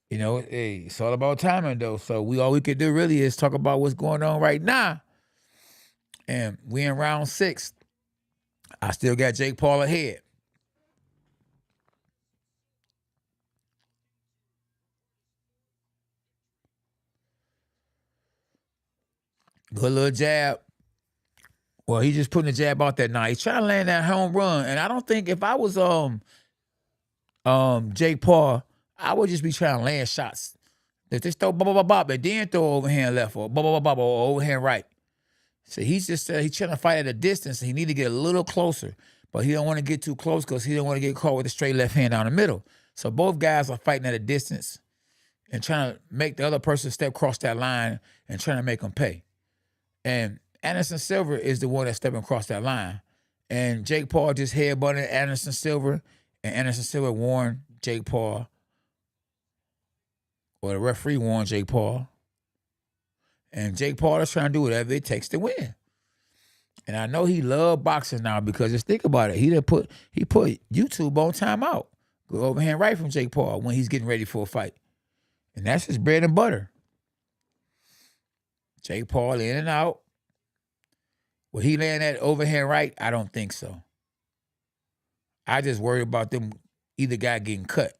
Hey, it's all about timing, though. So all we could do really is talk about what's going on right now. And we in round 6. I still got Jake Paul ahead. Good little jab. Well, he just putting the jab out there now. He's trying to land that home run. And I don't think if I was Jake Paul, I would just be trying to land shots. If they throw bop, and then throw overhand left or bop, or overhand right. So he's trying to fight at a distance. And he need to get a little closer, but he don't want to get too close because he don't want to get caught with a straight left hand down the middle. So both guys are fighting at a distance and trying to make the other person step across that line and trying to make them pay. And Anderson Silva is the one that's stepping across that line. And Jake Paul just headbutted Anderson Silva, and Anderson Silva warned Jake Paul, or the referee warned Jake Paul. And Jake Paul is trying to do whatever it takes to win. And I know he loves boxing now because just think about it. He put YouTube on timeout. Good overhand right from Jake Paul when he's getting ready for a fight. And that's his bread and butter. Jake Paul in and out. Will he land that overhand right? I don't think so. I just worry about them either guy getting cut.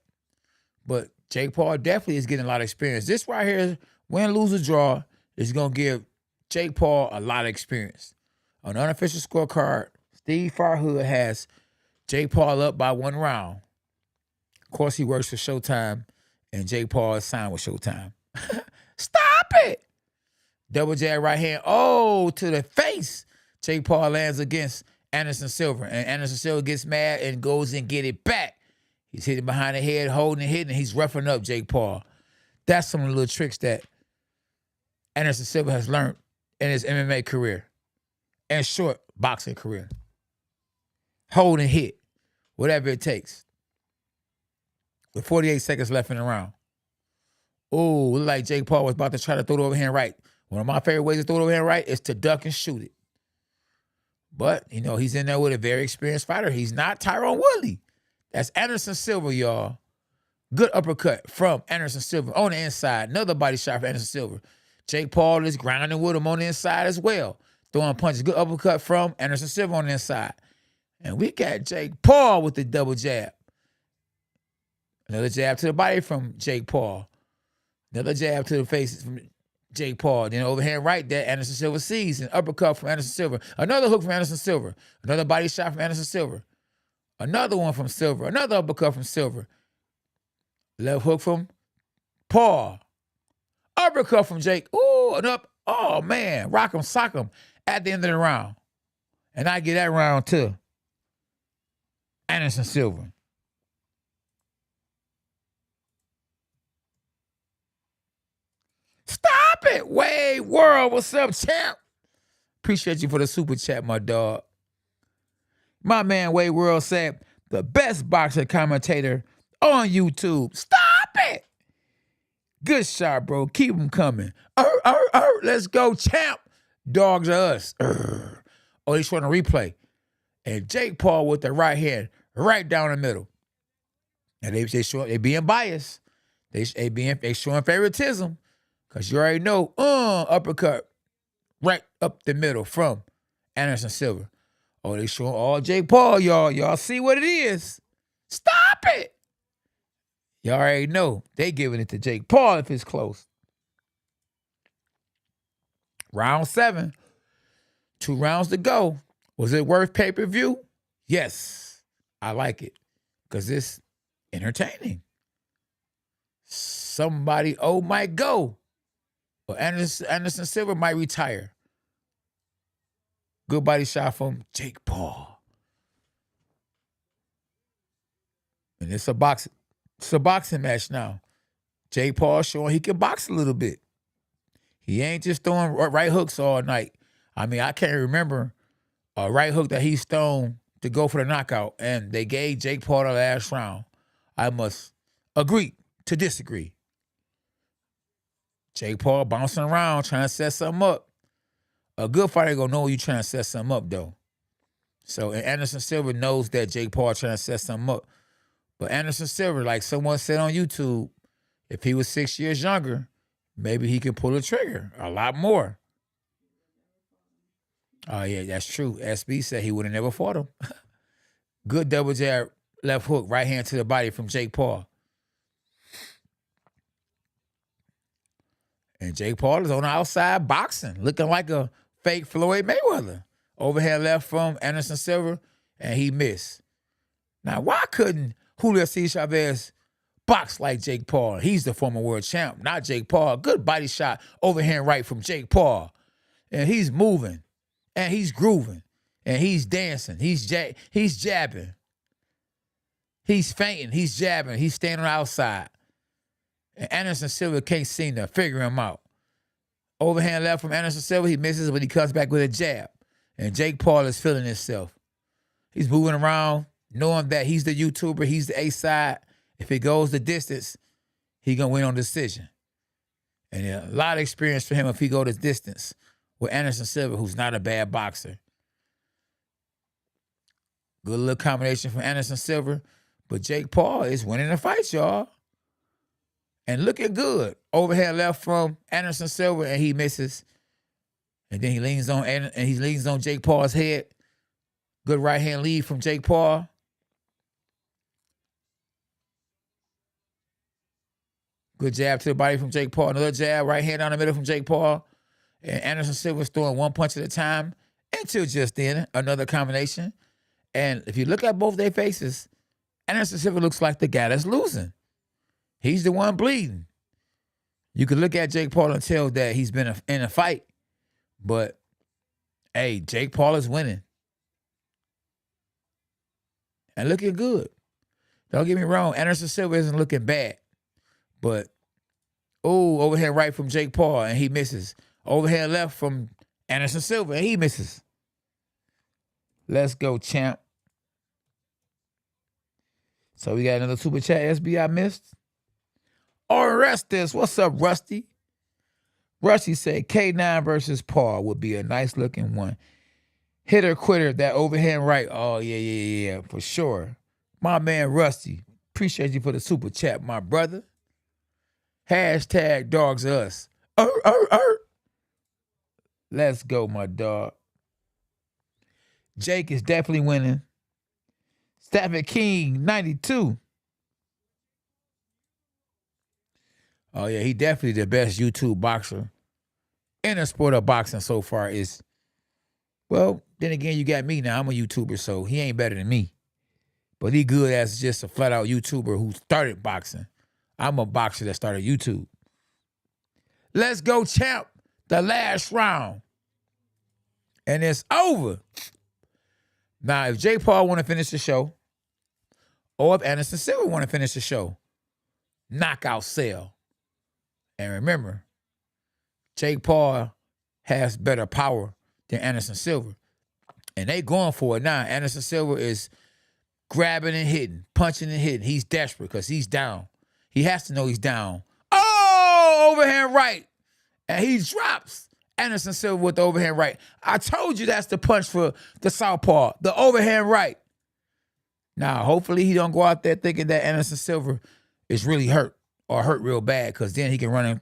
But Jake Paul definitely is getting a lot of experience. This right here, win, lose, or draw, is going to give Jake Paul a lot of experience. On the unofficial scorecard, Steve Farhood has Jake Paul up by 1 round. Of course, he works for Showtime, and Jake Paul is signed with Showtime. Stop it! Double jab right hand. Oh, to the face. Jake Paul lands against Anderson Silva. And Anderson Silva gets mad and goes and get it back. He's hitting behind the head, holding and hitting, and he's roughing up Jake Paul. That's some of the little tricks that Anderson Silva has learned in his MMA career and short boxing career. Hold and hit, whatever it takes. With 48 seconds left in the round. Oh, look like Jake Paul was about to try to throw the overhand right. One of my favorite ways to throw the overhand right is to duck and shoot it. But, he's in there with a very experienced fighter. He's not Tyrone Woodley. That's Anderson Silva, y'all. Good uppercut from Anderson Silva on the inside. Another body shot for Anderson Silva. Jake Paul is grinding with him on the inside as well. Throwing punches. Good uppercut from Anderson Silva on the inside. And we got Jake Paul with the double jab. Another jab to the body from Jake Paul. Another jab to the face from Jake Paul. Then overhand right there, Anderson Silva sees an uppercut from Anderson Silva. Another hook from Anderson Silva. Another body shot from Anderson Silva. Another one from Silva. Another uppercut from Silva. Left hook from Paul. Uppercut from Jake. Ooh, and up. Oh, man. Rock him, sock him at the end of the round. And I get that round to Anderson Silva. Stop it, Wade World. What's up, champ? Appreciate you for the super chat, my dog. My man Wade World said, the best boxer commentator on YouTube. Stop it. Good shot, bro. Keep them coming. Let's go, champ. Dogs are us. Oh, he's showing a replay. And Jake Paul with the right hand right down the middle. And they being biased. They showing favoritism. Because you already know, uppercut right up the middle from Anderson Silva. Oh, they showing all Jake Paul, y'all. Y'all see what it is. Stop it. Y'all already know. They giving it to Jake Paul if it's close. Round 7. 2 rounds to go. Was it worth pay-per-view? Yes. I like it. Because it's entertaining. Somebody might go. Or Anderson Silva might retire. Good body shot from Jake Paul. And it's a boxing match now. Jake Paul showing he can box a little bit. He ain't just throwing right hooks all night. I mean, I can't remember a right hook that he's thrown to go for the knockout, and they gave Jake Paul the last round. I must agree to disagree. Jake Paul bouncing around, trying to set something up. A good fighter gonna know you trying to set something up, though. So, and Anderson Silva knows that Jake Paul trying to set something up. But Anderson Silva, like someone said on YouTube, if he was 6 years younger, maybe he could pull the trigger a lot more. Oh, yeah, that's true. SB said he would have never fought him. Good double jab, left hook, right hand to the body from Jake Paul. And Jake Paul is on the outside boxing, looking like a fake Floyd Mayweather. Overhead left from Anderson Silva, and he missed. Now, why couldn't Julio C. Chavez box like Jake Paul? He's the former world champ, not Jake Paul. Good body shot, overhand right from Jake Paul. And he's moving, and he's grooving, and he's dancing. He's jabbing. He's feinting. He's jabbing. He's standing outside. And Anderson Silva can't seem to figure him out. Overhand left from Anderson Silva. He misses, but he comes back with a jab. And Jake Paul is feeling himself. He's moving around, knowing that he's the YouTuber. He's the A-side. If it goes the distance, he going to win on decision. And a lot of experience for him if he go the distance with Anderson Silva, who's not a bad boxer. Good little combination from Anderson Silva. But Jake Paul is winning the fight, y'all. And looking good. Overhead left from Anderson Silva, and he misses. And then he leans on Jake Paul's head. Good right hand lead from Jake Paul. Good jab to the body from Jake Paul. Another jab, right hand down the middle from Jake Paul. And Anderson Silva's throwing one punch at a time until just then, another combination. And if you look at both their faces, Anderson Silva looks like the guy that's losing. He's the one bleeding. You could look at Jake Paul and tell that he's been in a fight. But, hey, Jake Paul is winning. And looking good. Don't get me wrong, Anderson Silva isn't looking bad. But, overhead right from Jake Paul, and he misses. Overhead left from Anderson Silva, and he misses. Let's go, champ. So we got another super chat SB I missed. Orestes, what's up, Rusty? Rusty said K9 versus Paul would be a nice looking one. Hitter quitter, that overhand right. Oh, yeah, for sure. My man Rusty, appreciate you for the super chat, my brother. Hashtag dogs us. Let's go, my dog. Jake is definitely winning. Stafford King, 92. Oh, yeah, he definitely the best YouTube boxer in the sport of boxing so far is, well, then again, you got me now. I'm a YouTuber, so he ain't better than me. But he good as just a flat-out YouTuber who started boxing. I'm a boxer that started YouTube. Let's go, champ. The last round. And it's over. Now, if Jake Paul want to finish the show, or if Anderson Silva want to finish the show, knockout sale. And remember, Jake Paul has better power than Anderson Silva. And they going for it now. Anderson Silva is grabbing and hitting, punching and hitting. He's desperate because he's down. He has to know he's down. Oh, overhand right. And he drops Anderson Silva with the overhand right. I told you that's the punch for the southpaw, the overhand right. Now, hopefully he don't go out there thinking that Anderson Silva is really hurt or hurt real bad, because then he can run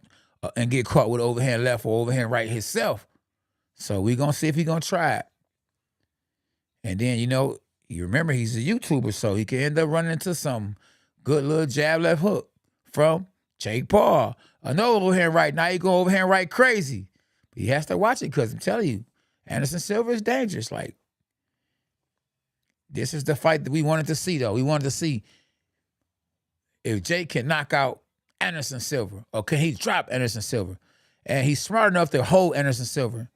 and get caught with overhand left or overhand right himself. So we're going to see if he's going to try it. And then, you remember he's a YouTuber, so he can end up running into some good little jab left hook from Jake Paul. Another overhand right. Now he going overhand right crazy. But he has to watch it because I'm telling you, Anderson Silva is dangerous. Like, this is the fight that we wanted to see, though. We wanted to see if Jake can knock out Anderson Silva, or can he drop Anderson Silva? And he's smart enough to hold Anderson Silva,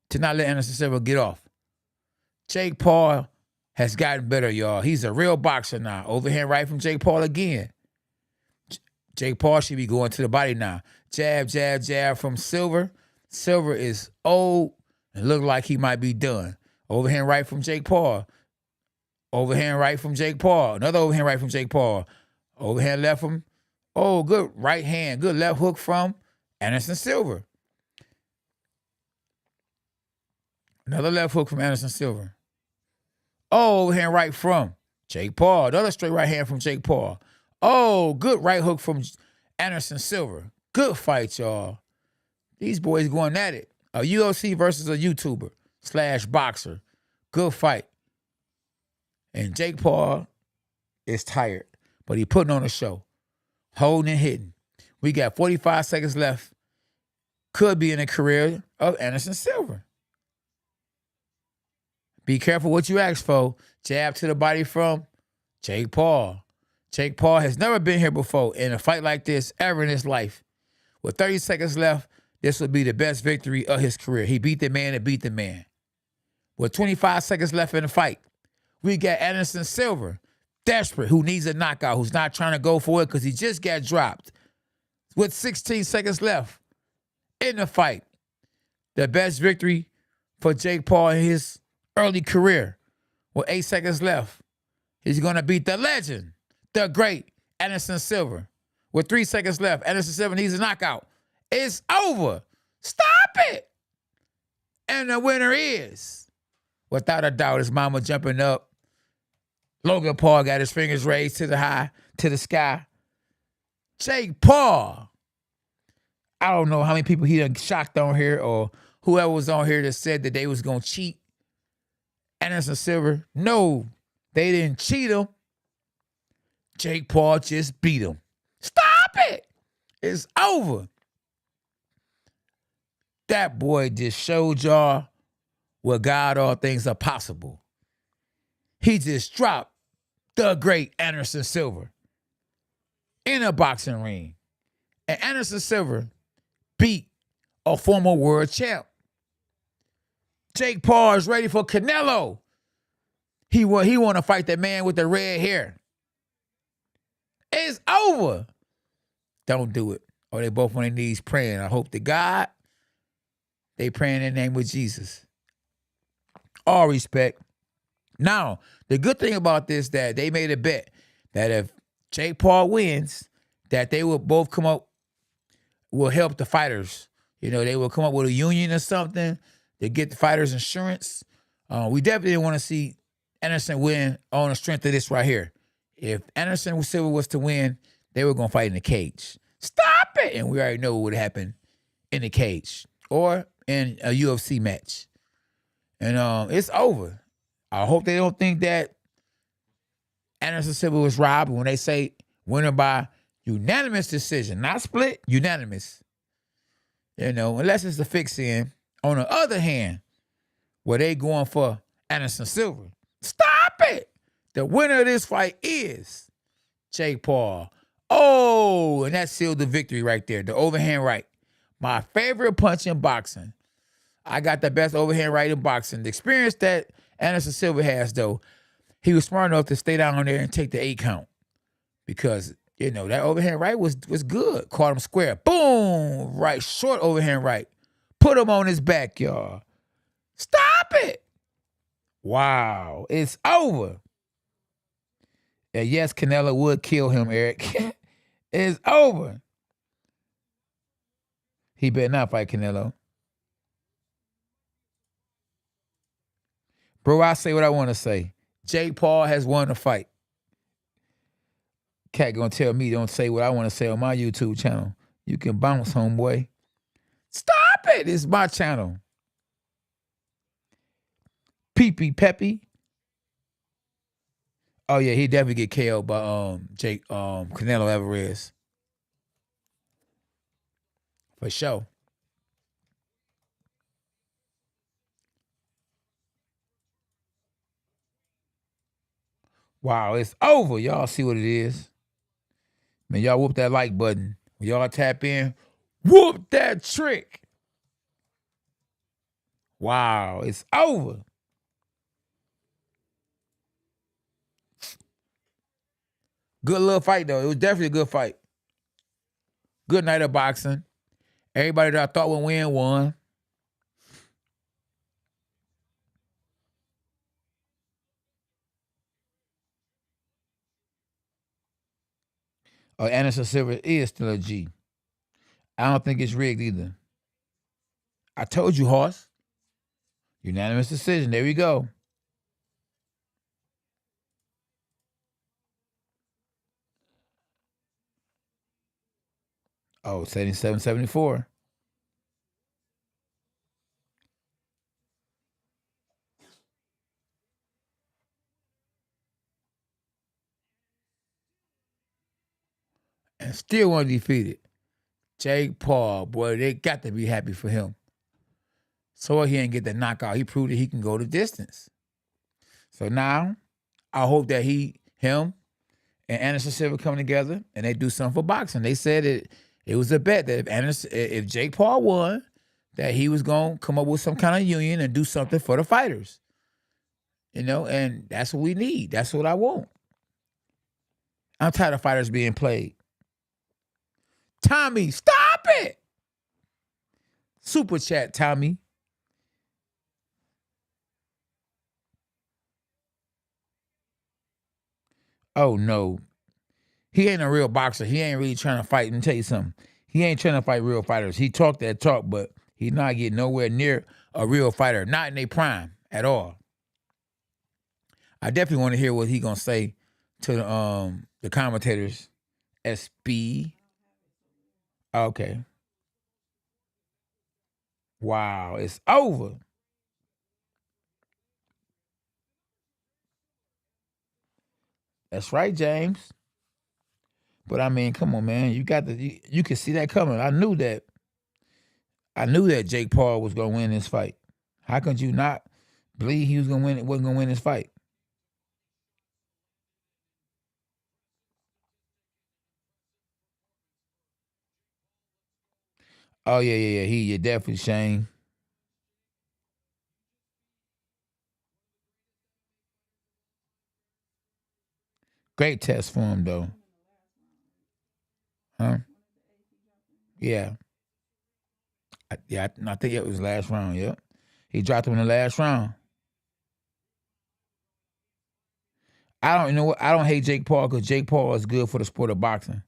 to not let Anderson Silva get off. Jake Paul has gotten better, y'all. He's a real boxer now. Overhand right from Jake Paul again. Jake Paul should be going to the body now. Jab, jab, jab from Silva. Silva is old and look like he might be done. Overhand right from Jake Paul. Overhand right from Jake Paul. Another overhand right from Jake Paul. Overhand left from, good right hand. Good left hook from Anderson Silva. Another left hook from Anderson Silva. Overhand right from Jake Paul. Another straight right hand from Jake Paul. Good right hook from Anderson Silva. Good fight, y'all. These boys going at it. A UFC versus a YouTuber / boxer. Good fight. And Jake Paul is tired, but he putting on a show. Holding and hitting. We got 45 seconds left. Could be in the career of Anderson Silva. Be careful what you ask for. Jab to the body from Jake Paul. Jake Paul has never been here before in a fight like this ever in his life. With 30 seconds left, this will be the best victory of his career. He beat the man and beat the man. With 25 seconds left in the fight, we got Anderson Silva, desperate, who needs a knockout, who's not trying to go for it because he just got dropped. With 16 seconds left in the fight, the best victory for Jake Paul in his early career. With 8 seconds left, he's going to beat the legend, the great Anderson Silva. With 3 seconds left, Anderson Silva needs a knockout. It's over. Stop it. And the winner is, without a doubt, his mama jumping up. Logan Paul got his fingers raised to the sky. Jake Paul. I don't know how many people he done shocked on here, or whoever was on here that said that they was going to cheat Anderson Silva. No, they didn't cheat him. Jake Paul just beat him. Stop it. It's over. That boy just showed y'all with God all things are possible. He just dropped the great Anderson Silva in a boxing ring. And Anderson Silva beat a former world champ. Jake Paul is ready for Canelo. He want to fight the man with the red hair. It's over. Don't do it. Or they both on their knees praying. I hope to God they pray in the name of Jesus. All respect. Now, the good thing about this, that they made a bet that if Jake Paul wins, that they will both come up, will help the fighters. They will come up with a union or something to get the fighters insurance. We definitely want to see Anderson win on the strength of this right here. If Anderson Silva was to win, they were going to fight in the cage. Stop it! And we already know what would happen in the cage or in a UFC match. And it's over. I hope they don't think that Anderson Silva was robbed when they say winner by unanimous decision, not split, unanimous. Unless it's a fix-in. On the other hand, where they going for Anderson Silva. Stop it! The winner of this fight is Jake Paul. And that sealed the victory right there. The overhand right. My favorite punch in boxing. I got the best overhand right in boxing. The experience that Anderson Silva has, though, he was smart enough to stay down there and take the 8 count. Because, that overhand right was good. Caught him square. Boom! Right, short overhand right. Put him on his back, y'all. Stop it! Wow, it's over. And yes, Canelo would kill him, Eric. It's over. He better not fight Canelo. Bro, I say what I want to say. Jake Paul has won the fight. Cat gonna tell me don't say what I want to say on my YouTube channel. You can bounce, homeboy. Stop it! It's my channel. Pee Peppy. Oh yeah, he definitely get KO'd by Canelo Alvarez. For sure. Wow, it's over. Y'all see what it is. Man, y'all whoop that like button. When y'all tap in, whoop that trick. Wow, it's over. Good little fight, though. It was definitely a good fight. Good night of boxing. Everybody that I thought would win won. Anderson Silva is still a G. I don't think it's rigged either. I told you, horse. Unanimous decision. There we go. Oh, 77-74. And still one defeated. Jake Paul, boy, they got to be happy for him. So he didn't get the knockout. He proved that he can go the distance. So now, I hope that him, and Anderson Silva come together and they do something for boxing. They said it was a bet that if Jake Paul won, that he was going to come up with some kind of union and do something for the fighters. And that's what we need. That's what I want. I'm tired of fighters being played. Tommy, stop it. Super chat, Tommy. Oh, no. He ain't a real boxer. He ain't really trying to fight. Let me tell you something. He ain't trying to fight real fighters. He talked that talk, but he's not getting nowhere near a real fighter. Not in their prime at all. I definitely want to hear what he going to say to the commentators. SB. Okay. Wow, it's over. That's right, James. But I mean, come on, man. You can see that coming. I knew that Jake Paul was gonna win this fight. How could you not believe he was gonna win? Wasn't gonna win this fight? Oh yeah. You're definitely Shane. Great test for him though. Huh? Yeah. I think it was last round. Yep. He dropped him in the last round. I don't hate Jake Paul because Jake Paul is good for the sport of boxing.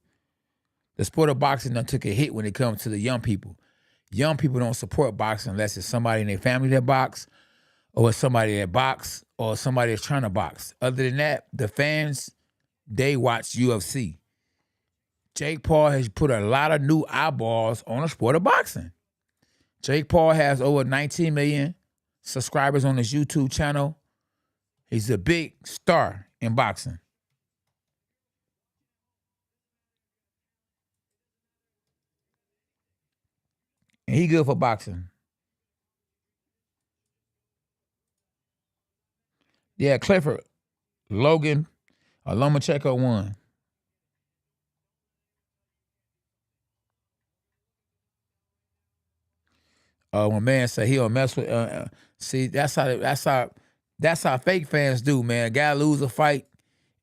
The sport of boxing done took a hit when it comes to the young people. Young people don't support boxing unless it's somebody in their family that box, or it's somebody that box, or somebody that's trying to box. Other than that, the fans, they watch UFC. Jake Paul has put a lot of new eyeballs on the sport of boxing. Jake Paul has over 19 million subscribers on his YouTube channel. He's a big star in boxing. And he good for boxing. Yeah, Clifford, Logan, Lomachenko won. My man said he don't mess with. See, that's how fake fans do, man. A guy lose a fight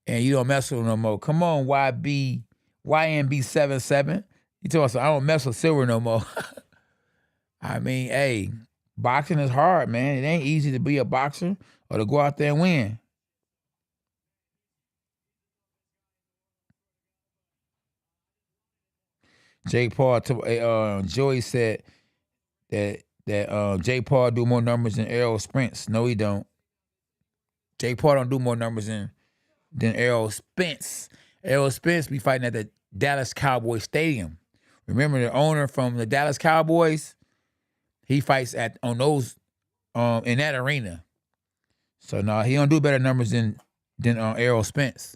and you don't mess with him no more. Come on, YNB77. You told us I don't mess with Silver no more. I mean, hey, boxing is hard, man. It ain't easy to be a boxer or to go out there and win. Jake Paul, Joey said that Jake Paul do more numbers than Errol Spence. No, he don't. Jake Paul don't do more numbers than Errol Spence. Errol Spence be fighting at the Dallas Cowboys Stadium. Remember the owner from the Dallas Cowboys? He fights on those in that arena. So no, he don't do better numbers than Errol Spence.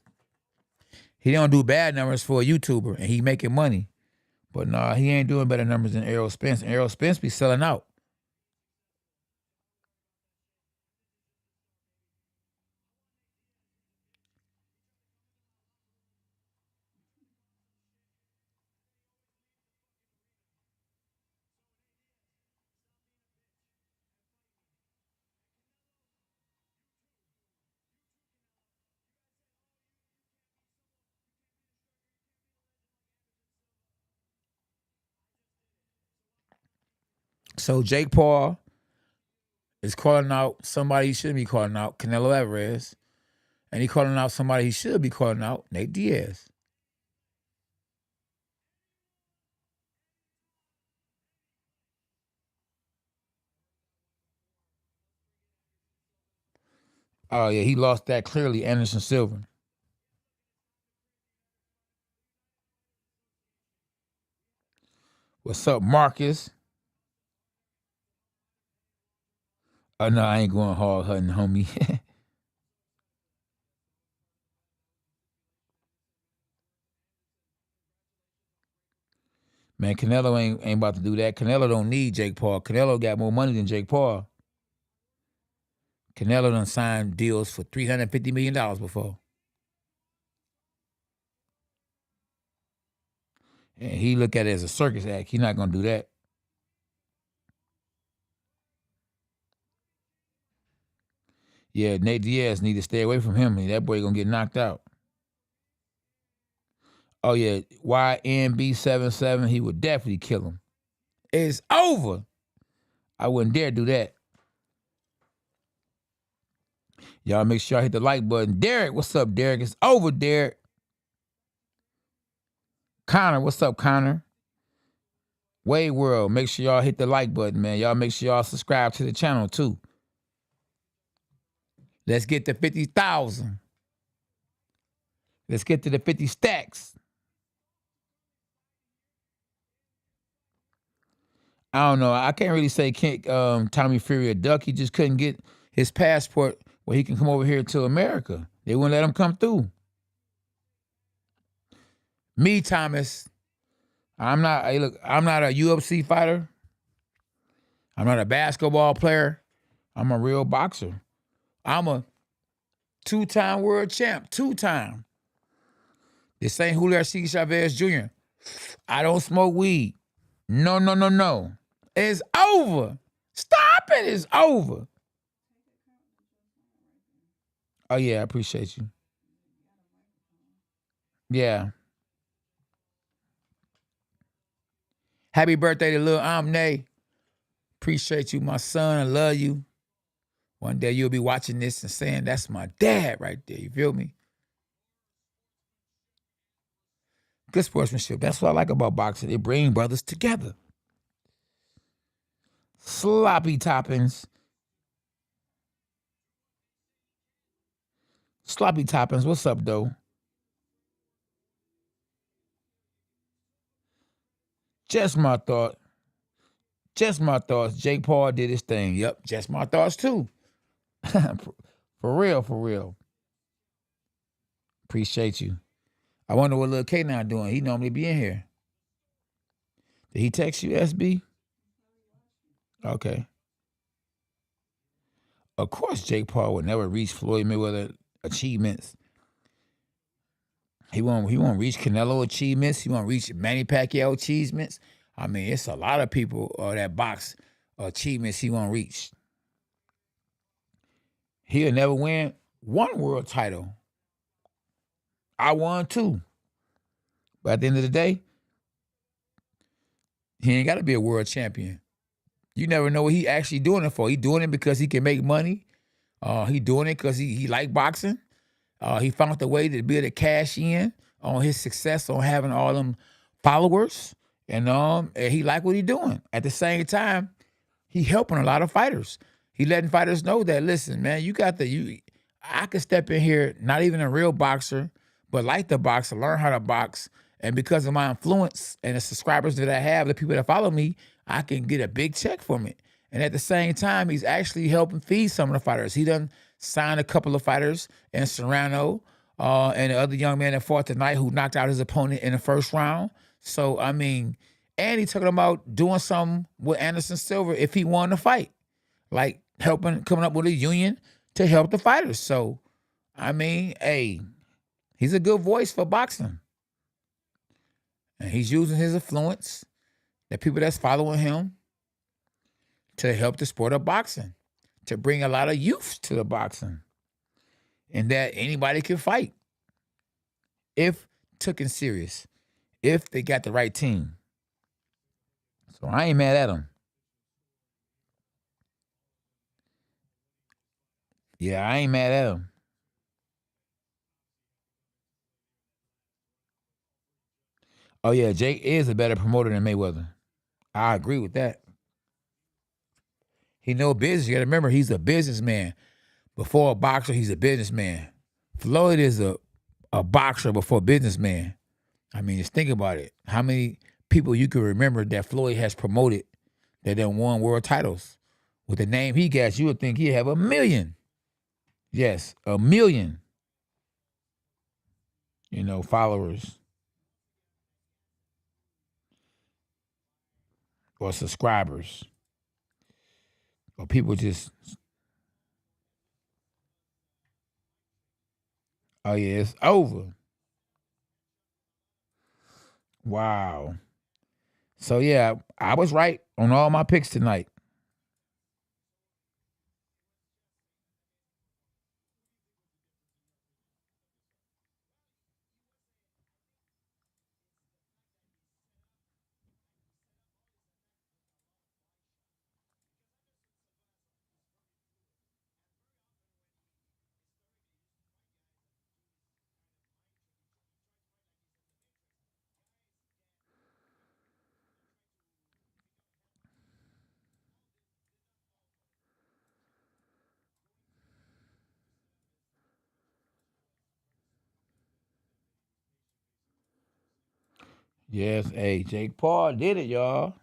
He don't do bad numbers for a YouTuber, and he making money. But no, he ain't doing better numbers than Errol Spence. And Errol Spence be selling out. So Jake Paul is calling out somebody he shouldn't be calling out, Canelo Alvarez. And he calling out somebody he should be calling out, Nate Diaz. Oh, yeah, he lost that clearly, Anderson Silva. What's up, Marcus? Oh, no, I ain't going hard hunting, homie. Man, Canelo ain't about to do that. Canelo don't need Jake Paul. Canelo got more money than Jake Paul. Canelo done signed deals for $350 million before. And he look at it as a circus act. He's not going to do that. Yeah, Nate Diaz need to stay away from him. That boy going to get knocked out. Oh, yeah, YNB77, he would definitely kill him. It's over. I wouldn't dare do that. Y'all make sure I hit the like button. Derek, what's up, Derek? It's over, Derek. Connor, what's up, Connor? Wade World, make sure y'all hit the like button, man. Y'all make sure y'all subscribe to the channel, too. Let's get to 50,000. Let's get to the 50 stacks. I don't know. I can't really say Tommy Fury a duck. He just couldn't get his passport where he can come over here to America. They wouldn't let him come through. Me, Thomas, I'm not a UFC fighter. I'm not a basketball player. I'm a real boxer. I'm a two-time world champ. Two-time. This ain't Julio Chavez Jr. I don't smoke weed. No, no, no, no. It's over. Stop it. It's over. Oh, yeah, I appreciate you. Yeah. Happy birthday to Lil Omne. Appreciate you, my son. I love you. One day you'll be watching this and saying, that's my dad right there. You feel me? Good sportsmanship. That's what I like about boxing. It brings brothers together. Sloppy toppings. Sloppy toppings. What's up, though? Just my thought. Just my thoughts. Jake Paul did his thing. Yep, just my thoughts, too. For real, for real. Appreciate you. I wonder what Lil K now doing. He normally be in here. Did he text you, SB? Okay. Of course, Jake Paul would never reach Floyd Mayweather achievements. He won't reach Canelo achievements. He won't reach Manny Pacquiao achievements. I mean, it's a lot of people that box achievements he won't reach. He'll never win one world title. I won two. But at the end of the day, he ain't got to be a world champion. You never know what he actually doing it for. He doing it because he can make money. He doing it because he like boxing. He found a way to be able to cash in on his success on having all them followers. And he like what he doing. At the same time, he helping a lot of fighters. He letting fighters know that, listen, man, I could step in here, not even a real boxer, but like the boxer, learn how to box. And because of my influence and the subscribers that I have, the people that follow me, I can get a big check from it. And at the same time, he's actually helping feed some of the fighters. He done signed a couple of fighters, and Serrano, and the other young man that fought tonight who knocked out his opponent in the first round. So, I mean, and he's talking about doing something with Anderson Silva if he won the fight. Like coming up with a union to help the fighters. So, I mean, hey, he's a good voice for boxing. And he's using his influence, the people that's following him, to help the sport of boxing, to bring a lot of youth to the boxing, and that anybody can fight if taken serious, if they got the right team. So I ain't mad at him. Yeah, I ain't mad at him. Oh yeah, Jake is a better promoter than Mayweather. I agree with that. He know business. You got to remember, he's a businessman. Before a boxer, he's a businessman. Floyd is a boxer before a businessman. I mean, just think about it. How many people you can remember that Floyd has promoted that then won world titles? With the name he got, you would think he'd have 1 million. Yes, 1 million. Followers or subscribers. Or people just, oh yeah, it's over. Wow. So yeah, I was right on all my picks tonight. Yes, hey, Jake Paul did it, y'all.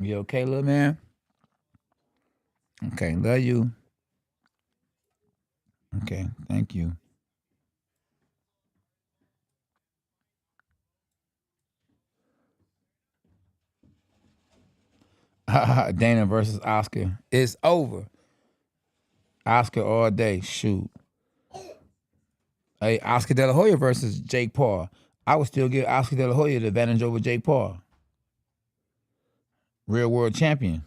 You okay, little man? Okay, love you. Okay, thank you. Dana versus Oscar. It's over. Oscar all day. Shoot. Hey, Oscar De La Hoya versus Jake Paul. I would still give Oscar De La Hoya the advantage over Jake Paul. Real world champion.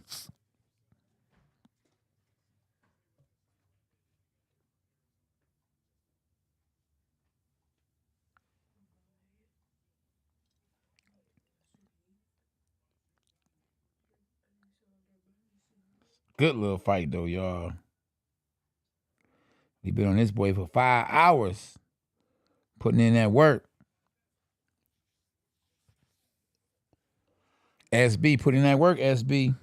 Good little fight though, y'all. He been on this boy for 5 hours, putting in that work. SB putting in that work. SB.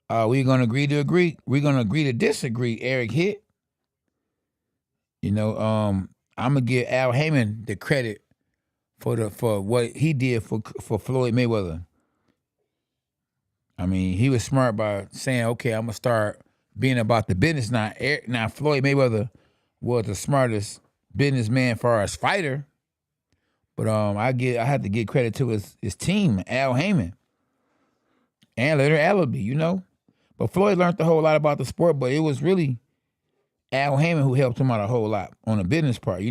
We're gonna agree to agree. We're gonna agree to disagree. Eric hit. I'm gonna give Al Heyman the credit for what he did for Floyd Mayweather. I mean, he was smart by saying, "Okay, I'm gonna start being about the business now." Now, Floyd Mayweather was the smartest businessman for us fighter, but I had to give credit to his team, Al Heyman, and later Allaby. But Floyd learned a whole lot about the sport, but it was really Al Heyman who helped him out a whole lot on the business part.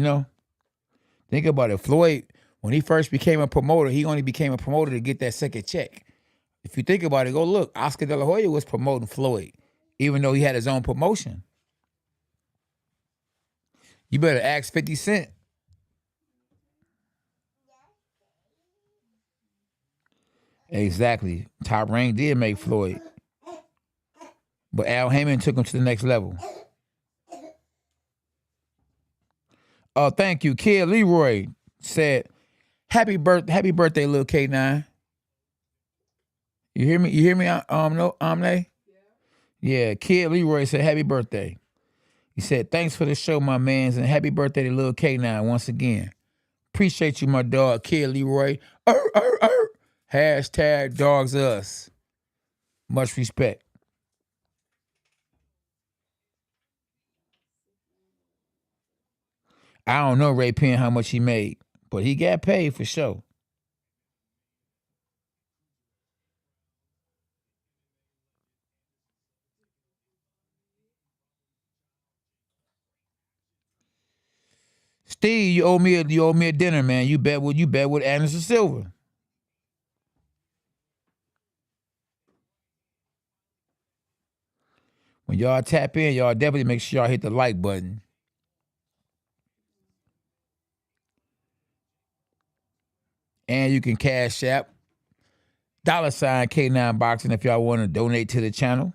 Think about it. Floyd, when he first became a promoter, he only became a promoter to get that second check. If you think about it, go look. Oscar De La Hoya was promoting Floyd, even though he had his own promotion. You better ask 50 Cent. Exactly. Top Rank did make Floyd. But Al Heyman took him to the next level. Oh, thank you. Kid Leroy said, happy birthday, little K9. You hear me? You hear me, no, Omne? Yeah, Kid Leroy said, happy birthday. He said, thanks for the show, my mans, and happy birthday to little K9 once again. Appreciate you, my dog, Kid Leroy. Hashtag dogs us. Much respect. I don't know, Ray Penn, how much he made, but he got paid for sure. Steve, you owe me a dinner, man. You bet with Anderson Silva. When y'all tap in, y'all definitely make sure y'all hit the like button. And you can cash app $ K9 Boxing if y'all want to donate to the channel.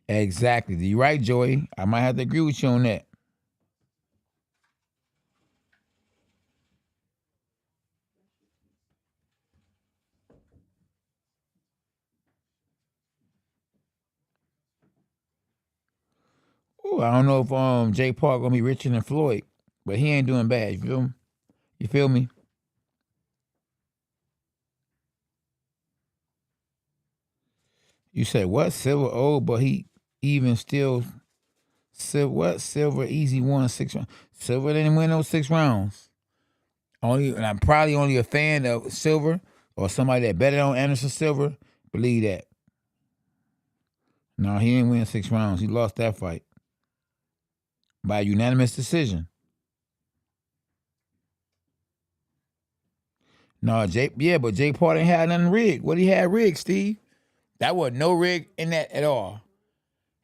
Exactly. You're right, Joey. I might have to agree with you on that. Ooh, I don't know if Jake Paul gonna be richer than Floyd, but he ain't doing bad. You feel me? You feel me? You said what? Silver old, but he even still Silver easy won 6 rounds. Silver didn't win those 6 rounds. And I'm probably only a fan of Silver or somebody that betted on Anderson Silva. Believe that. No, he didn't win 6 rounds. He lost that fight by unanimous decision. No, but Jake Paul didn't have nothing rigged. What he had rigged, Steve? That was no rig in that at all.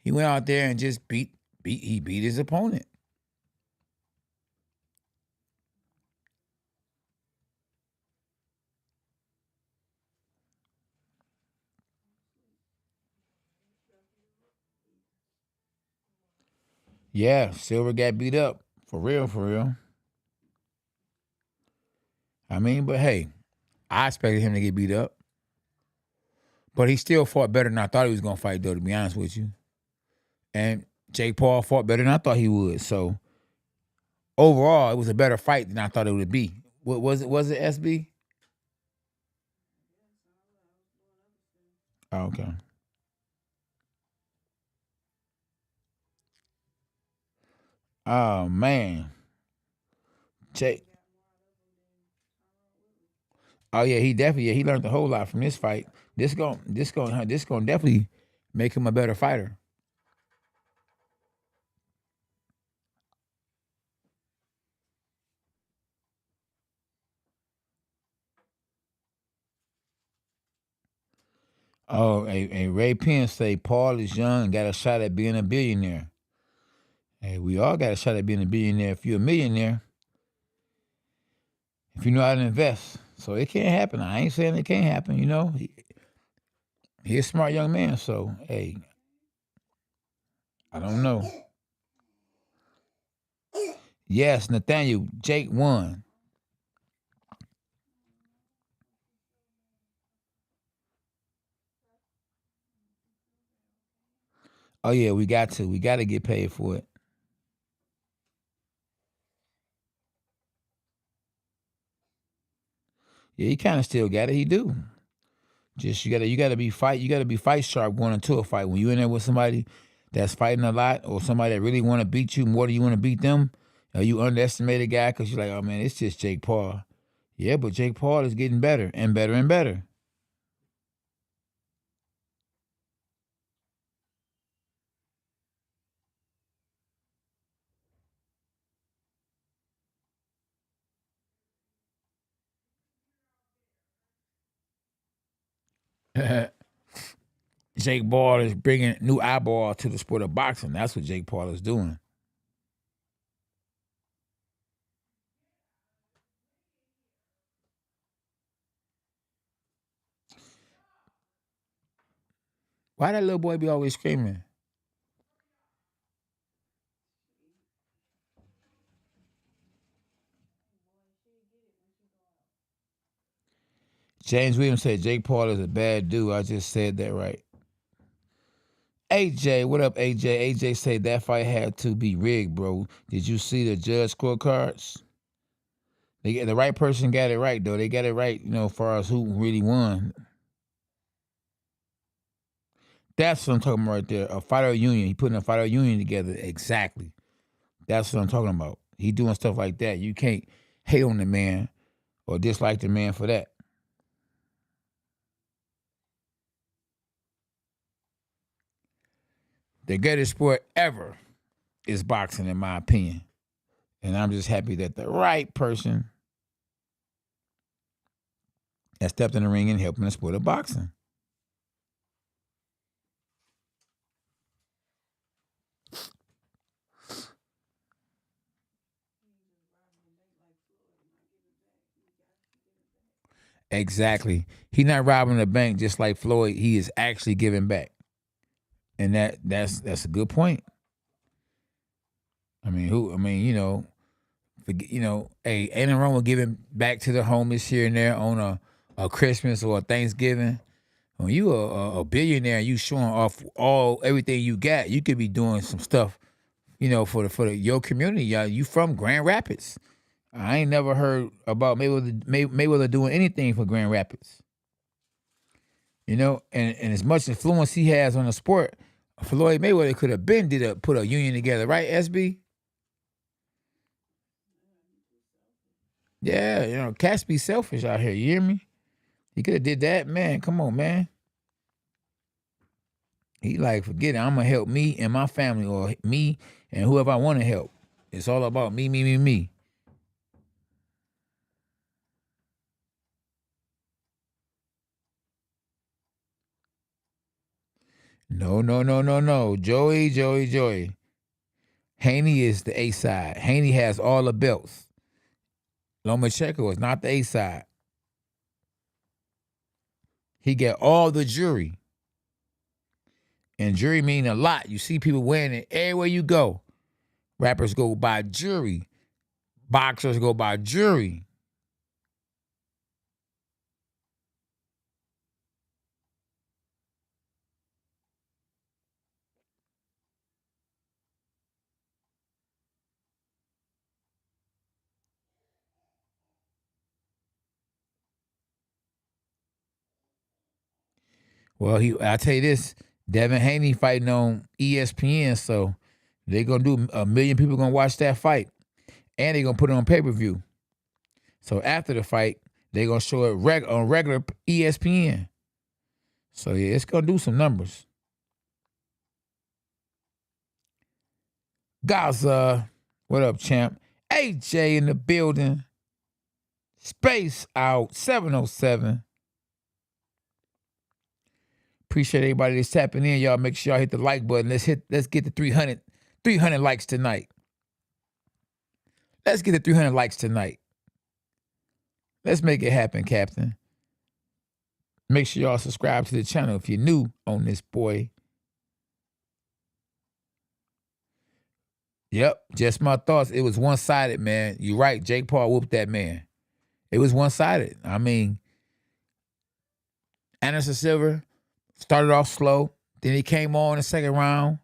He went out there and just beat his opponent. Yeah, Silver got beat up. For real, for real. I mean, but hey, I expected him to get beat up. But he still fought better than I thought he was going to fight, though, to be honest with you. And Jake Paul fought better than I thought he would. So, overall, it was a better fight than I thought it would be. What was it? Was it SB? Oh, okay. Oh, man. Jake. Oh, yeah, he learned a whole lot from this fight. This going definitely make him a better fighter. Oh, a Ray Penn say Paul is young and got a shot at being a billionaire. Hey, we all got a shot at being a billionaire if you're a millionaire. If you know how to invest. So it can't happen. I ain't saying it can't happen, you know. He's a smart young man, so hey, I don't know. Yes, Nathaniel, Jake won. Oh yeah, we got to. We got to get paid for it. Yeah, he kind of still got it. He do. Just you gotta be fight sharp going into a fight. When you in there with somebody that's fighting a lot or somebody that really want to beat you more than you want to beat them, or you underestimate a guy because you're like, oh man, it's just Jake Paul. Yeah, but Jake Paul is getting better and better and better. Jake Paul is bringing new eyeball to the sport of boxing. That's what Jake Paul is doing. Why that little boy be always screaming? James Williams said Jake Paul is a bad dude. I just said that right. AJ, what up, AJ? AJ said that fight had to be rigged, bro. Did you see the judge scorecards? The right person got it right, though. They got it right, as far as who really won. That's what I'm talking about right there. A fighter union. He putting a fighter union together. Exactly. That's what I'm talking about. He doing stuff like that. You can't hate on the man or dislike the man for that. The greatest sport ever is boxing, in my opinion. And I'm just happy that the right person has stepped in the ring and helping the sport of boxing. Exactly. He's not robbing the bank just like Floyd. He is actually giving back. And that's a good point. I mean, hey, ain't nothing wrong with giving back to the homeless here and there on a Christmas or a Thanksgiving. When you a billionaire, you showing off everything you got. You could be doing some stuff, for your community. Y'all, you from Grand Rapids. I ain't never heard about Mayweather doing anything for Grand Rapids. And as much influence he has on the sport, Floyd Mayweather could have put a union together, right, SB? Yeah, cats be selfish out here. You hear me? He could have did that, man. Come on, man. He like, forget it. I'm gonna help me and my family, or me and whoever I want to help. It's all about me, me, me, me. No. Joey. Haney is the A side. Haney has all the belts. Lomachenko is not the A side. He got all the jury. And jury mean a lot. You see people wearing it everywhere you go. Rappers go by jury. Boxers go by jury. Well, I tell you this, Devin Haney fighting on ESPN, so they're gonna do 1 million people gonna watch that fight, and they're gonna put it on pay-per-view. So after the fight, they're gonna show it on regular ESPN. So yeah, it's gonna do some numbers. Gaza, what up, champ? AJ in the building. Space out 707. Appreciate everybody that's tapping in. Y'all make sure y'all hit the like button. Let's get the 300 likes tonight. Let's get the 300 likes tonight. Let's make it happen, Captain. Make sure y'all subscribe to the channel if you're new on this boy. Yep, just my thoughts. It was one-sided, man. You're right. Jake Paul whooped that man. It was one-sided. I mean, Anderson Silva started off slow. Then he came on in the second round.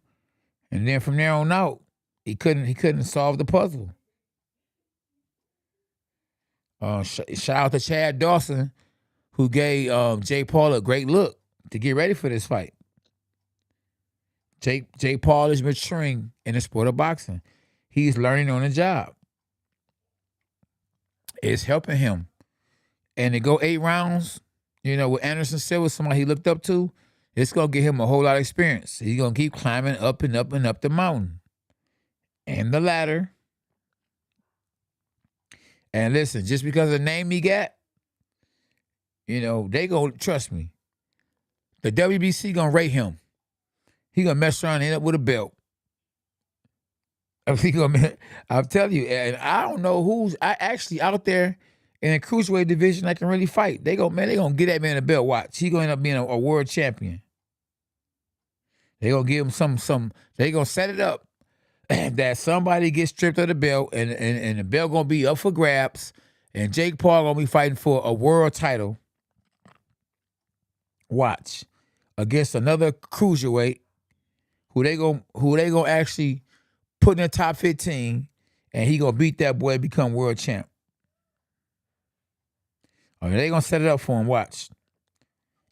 And then from there on out, he couldn't solve the puzzle. Shout out to Chad Dawson, who gave Jake Paul a great look to get ready for this fight. Jake Paul is maturing in the sport of boxing. He's learning on the job. It's helping him. And to go 8 rounds, with Anderson Silva, somebody he looked up to, it's going to give him a whole lot of experience. He's going to keep climbing up and up and up the mountain and the ladder. And listen, just because of the name he got, they going to trust me. The WBC going to rate him. He going to mess around and end up with a belt. I'll tell you, and I don't know who's actually out there in the cruiserweight division that can really fight. They gonna get that man a belt. Watch, he gonna end up being a world champion. They gonna give him some. They gonna set it up that somebody gets stripped of the belt, and the belt gonna be up for grabs, and Jake Paul gonna be fighting for a world title. Watch against another cruiserweight who they gonna actually put in the top 15, and he gonna beat that boy and become world champ. I mean, they gonna set it up for him. Watch,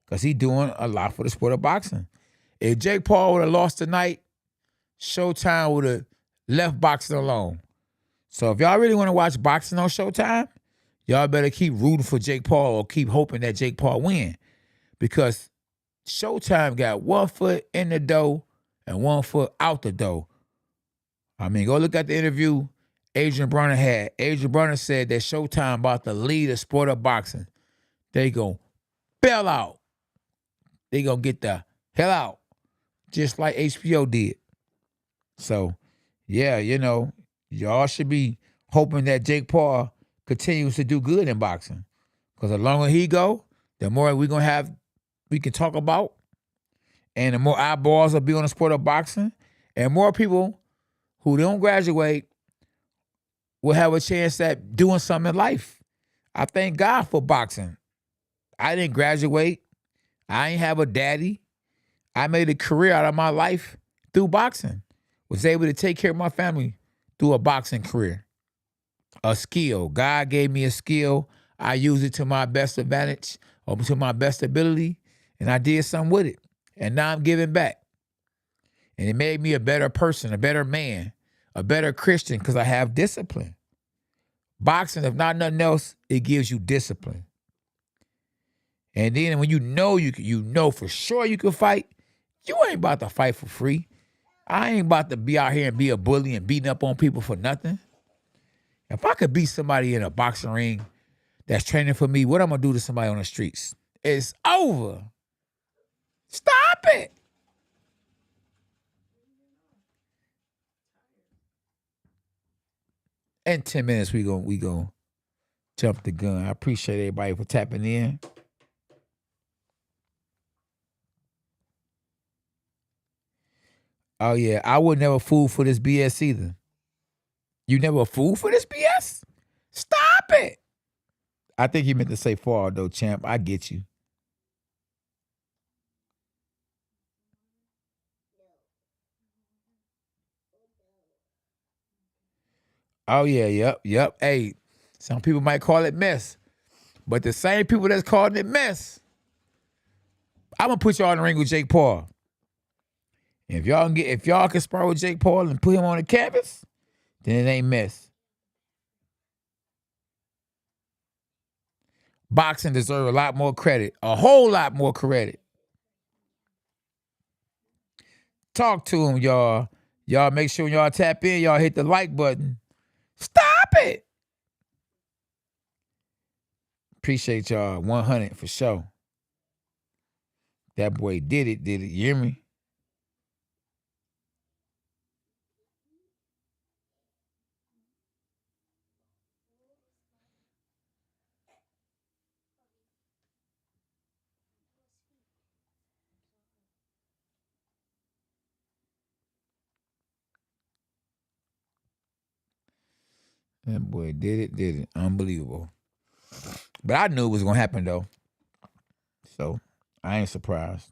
because he doing a lot for the sport of boxing. If Jake Paul would have lost tonight, Showtime would have left boxing alone. So if y'all really want to watch boxing on Showtime, y'all better keep rooting for Jake Paul or keep hoping that Jake Paul win. Because Showtime got 1 foot in the door and 1 foot out the door. I mean, go look at the interview Adrian Broner had. Adrian Broner said that Showtime about to lead the sport of boxing. They gonna bail out. They gonna get the hell out. Just like HBO did. So, yeah, y'all should be hoping that Jake Paul continues to do good in boxing. Because the longer he go, the more we can talk about, and the more eyeballs will be on the sport of boxing, and more people who don't graduate will have a chance at doing something in life. I thank God for boxing. I didn't graduate. I ain't have a daddy. I made a career out of my life through boxing. Was able to take care of my family through a boxing career. A skill. God gave me a skill. I used it to my best advantage or to my best ability, and I did something with it. And now I'm giving back. And it made me a better person, a better man, a better Christian because I have discipline. Boxing, if not nothing else, it gives you discipline. And then when you know for sure you can fight, you ain't about to fight for free. I ain't about to be out here and be a bully and beating up on people for nothing. If I could beat somebody in a boxing ring that's training for me, what I'm going to do to somebody on the streets? It's over. Stop it. In 10 minutes, we gonna jump the gun. I appreciate everybody for tapping in. Oh, yeah. I would never fool for this BS either. You never fool for this BS? Stop it. I think he meant to say fall, though, champ. I get you. Oh, yeah, yep. Hey, some people might call it mess. But the same people that's calling it mess, I'm going to put y'all in the ring with Jake Paul. If y'all can spar with Jake Paul and put him on the canvas, then it ain't mess. Boxing deserves a lot more credit. A whole lot more credit. Talk to him, y'all. Y'all make sure when y'all tap in, y'all hit the like button. Stop it. Appreciate y'all. 100 for sure. That boy did it. You hear me? That boy did it. Unbelievable. But I knew it was going to happen, though. So, I ain't surprised.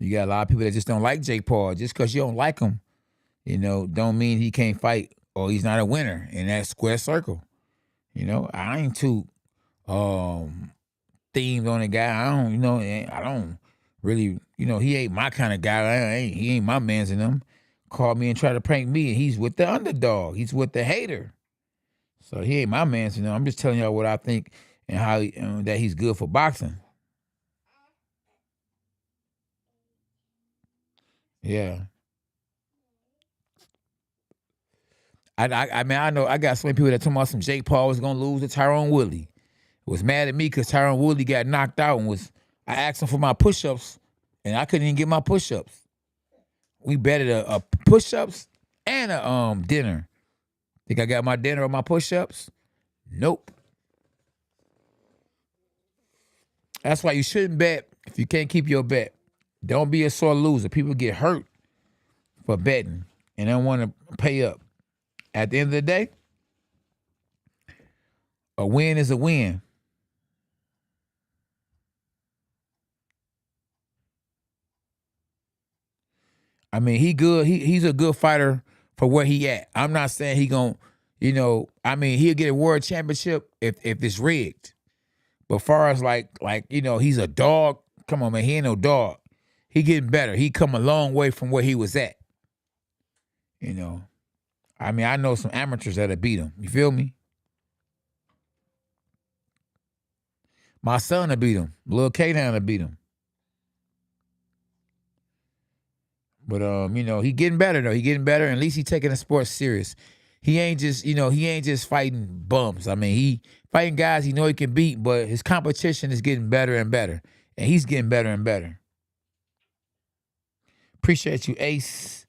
You got a lot of people that just don't like Jake Paul. Just because you don't like him, don't mean he can't fight or he's not a winner in that square circle. I ain't too themed on the guy. I don't really, he ain't my kind of guy. He ain't my man's in him. Called me and tried to prank me, and he's with the underdog. He's with the hater. So he ain't my man's in him. I'm just telling y'all what I think and how that he's good for boxing. Yeah. I mean, I know I got so many people that told me some Jake Paul was gonna lose to Tyrone Woodley. Was mad at me because Tyrone Woodley got knocked out and I asked him for my push-ups and I couldn't even get my push-ups. We betted a push-ups and a dinner. Think I got my dinner or my push-ups? Nope. That's why you shouldn't bet If you can't keep your bet, don't be a sore loser. People get hurt for betting and don't want to pay up. At the end of the day, a win is a win. I mean, he good. He's a good fighter for where he at. I'm not saying he gon', I mean, he'll get a world championship if it's rigged. But far as like, he's a dog. Come on, man, he ain't no dog. He getting better. He come a long way from where he was at. I mean, I know some amateurs that'll beat him. You feel me? My son will beat him. Lil K-Down will beat him. But he getting better though. He getting better. And at least he taking the sport serious. He ain't just fighting bums. I mean, he fighting guys he know he can beat, but his competition is getting better and better. And he's getting better and better. Appreciate you, Ace.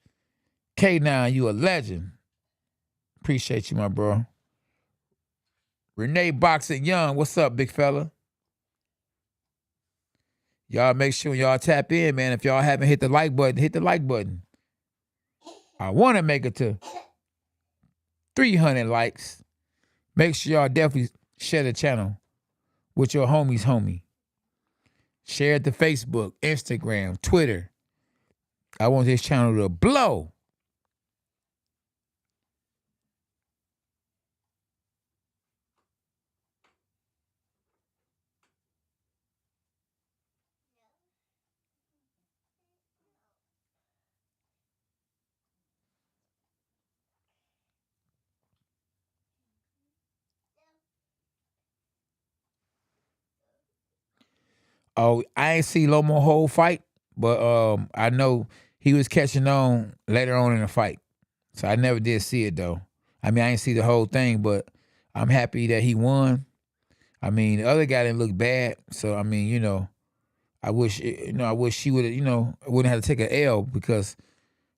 K9, you a legend. Appreciate you, my bro. Renee Boxing Young, what's up, big fella? Y'all make sure y'all tap in, man. If y'all haven't hit the like button, hit the like button. I want to make it to 300 likes. Make sure y'all definitely share the channel with your homie. Share it to Facebook, Instagram, Twitter. I want this channel to blow. Oh, I ain't see Lomo whole fight, but I know he was catching on later on in the fight. So I never did see it though. I mean, I didn't see the whole thing, but I'm happy that he won. I mean, the other guy didn't look bad. So I mean, I wish she would have, wouldn't have to take an L because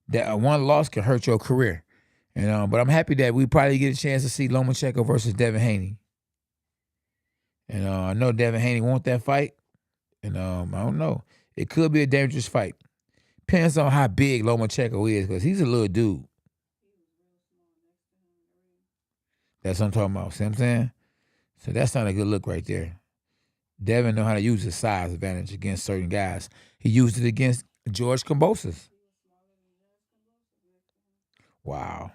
that one loss can hurt your career. But I'm happy that we probably get a chance to see Lomachenko versus Devin Haney. And I know Devin Haney want that fight. And I don't know. It could be a dangerous fight. Depends on how big Lomachenko is, because he's a little dude. That's what I'm talking about. See what I'm saying? So that's not a good look right there. Devin know how to use his size advantage against certain guys. He used it against George Kambosos. Wow.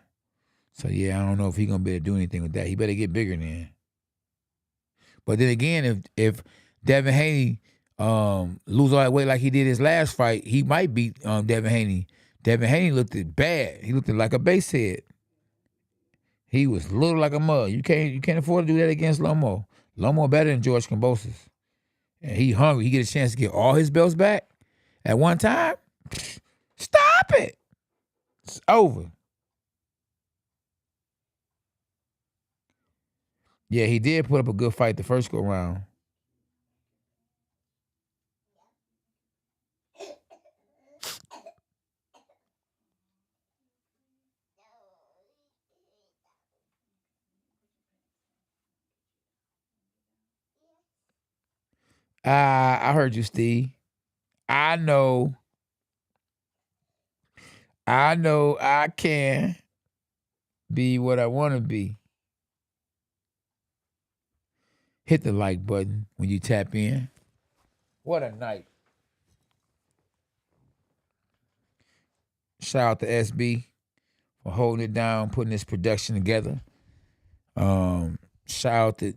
So yeah, I don't know if he's gonna be able to do anything with that. He better get bigger then. But then again, if Devin Haney lose all that weight like he did his last fight, he might beat Devin Haney. Devin Haney looked bad. He looked like a base head. He was little like a mug. You can't afford to do that against Lomo. Lomo better than George Kambosos. And he hungry. He get a chance to get all his belts back at one time. Stop it. It's over. Yeah, he did put up a good fight the first go round. I heard you, Steve. I know I can be what I want to be. Hit the like button when you tap in. What a night. Shout out to SB for holding it down, putting this production together. Shout out to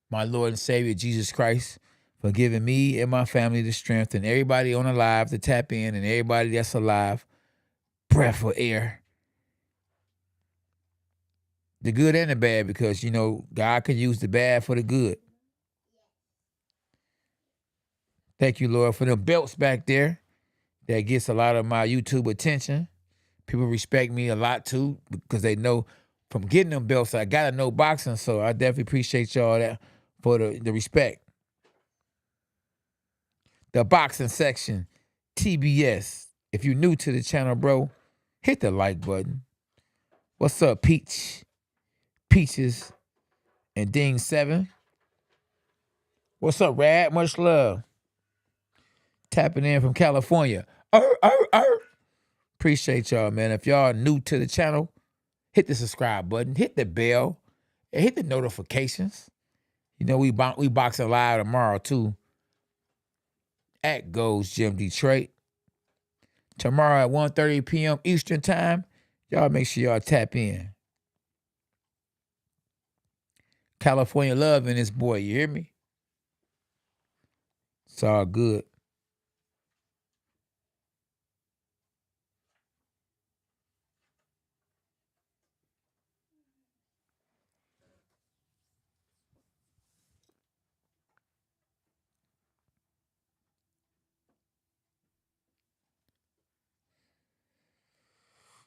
my Lord and Savior, Jesus Christ, for giving me and my family the strength, and everybody on the live to tap in, and everybody that's alive, breath of air. The good and the bad, because, God can use the bad for the good. Thank you, Lord, for the belts back there. That gets a lot of my YouTube attention. People respect me a lot, too, because they know from getting them belts, I got to know boxing, so I definitely appreciate y'all that for the respect. The boxing section, TBS. If you're new to the channel, bro, hit the like button. What's up, Peaches, and Ding 7? What's up, Rad? Much love. tapping in from California. Appreciate y'all, man. If y'all new to the channel, hit the subscribe button, hit the bell, and hit the notifications. You know, we boxing live tomorrow, too, at Gold's Gym Detroit. Tomorrow at 1:30 p.m. Eastern Time. Y'all make sure y'all tap in. California love in this boy, you hear me? It's all good.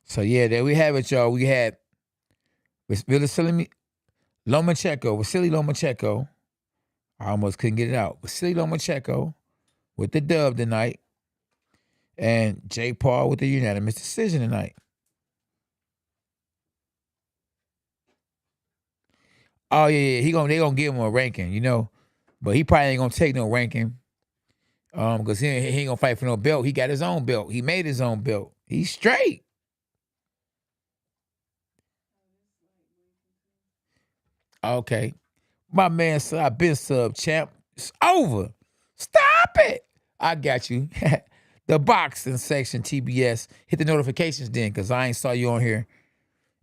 So, yeah, there we have it, y'all. We had Vasily Lomachenko. I almost couldn't get it out. Vasily Lomachenko with the dub tonight. And Jake Paul with the unanimous decision tonight. Oh, yeah. They gonna give him a ranking, you know. But he probably ain't gonna take no ranking. Because he ain't gonna fight for no belt. He got his own belt. He made his own belt. He's straight. Okay. My man said, I've been sub champ. It's over. Stop it. I got you. The boxing section, TBS. Hit the notifications then, because I ain't saw you on here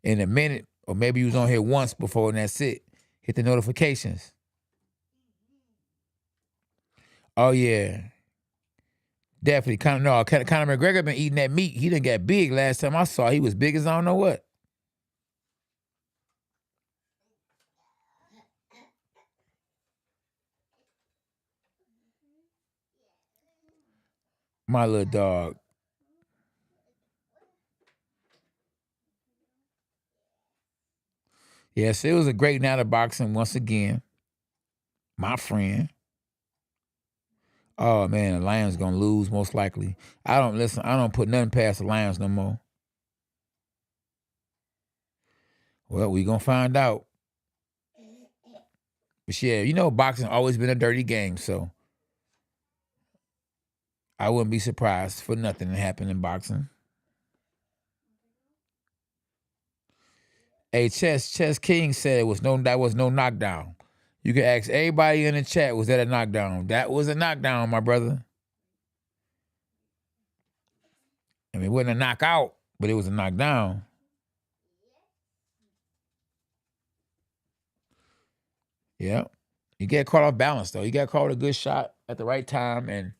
in a minute. Or maybe you was on here once before and that's it. Hit the notifications. Oh, yeah. Definitely. Conor McGregor been eating that meat. He done got big last time I saw. He was big as I don't know what. My little dog. Yes, it was a great night of boxing once again. My friend. Oh, man, the Lions going to lose most likely. I don't put nothing past the Lions no more. Well, we going to find out. But yeah, you know, boxing always been a dirty game, so I wouldn't be surprised for nothing to happen in boxing. Hey, Chess King said that was no knockdown. You can ask everybody in the chat, was that a knockdown? That was a knockdown, my brother. I mean, it wasn't a knockout, but it was a knockdown. Yeah. You get caught off balance, though. You got caught a good shot at the right time, and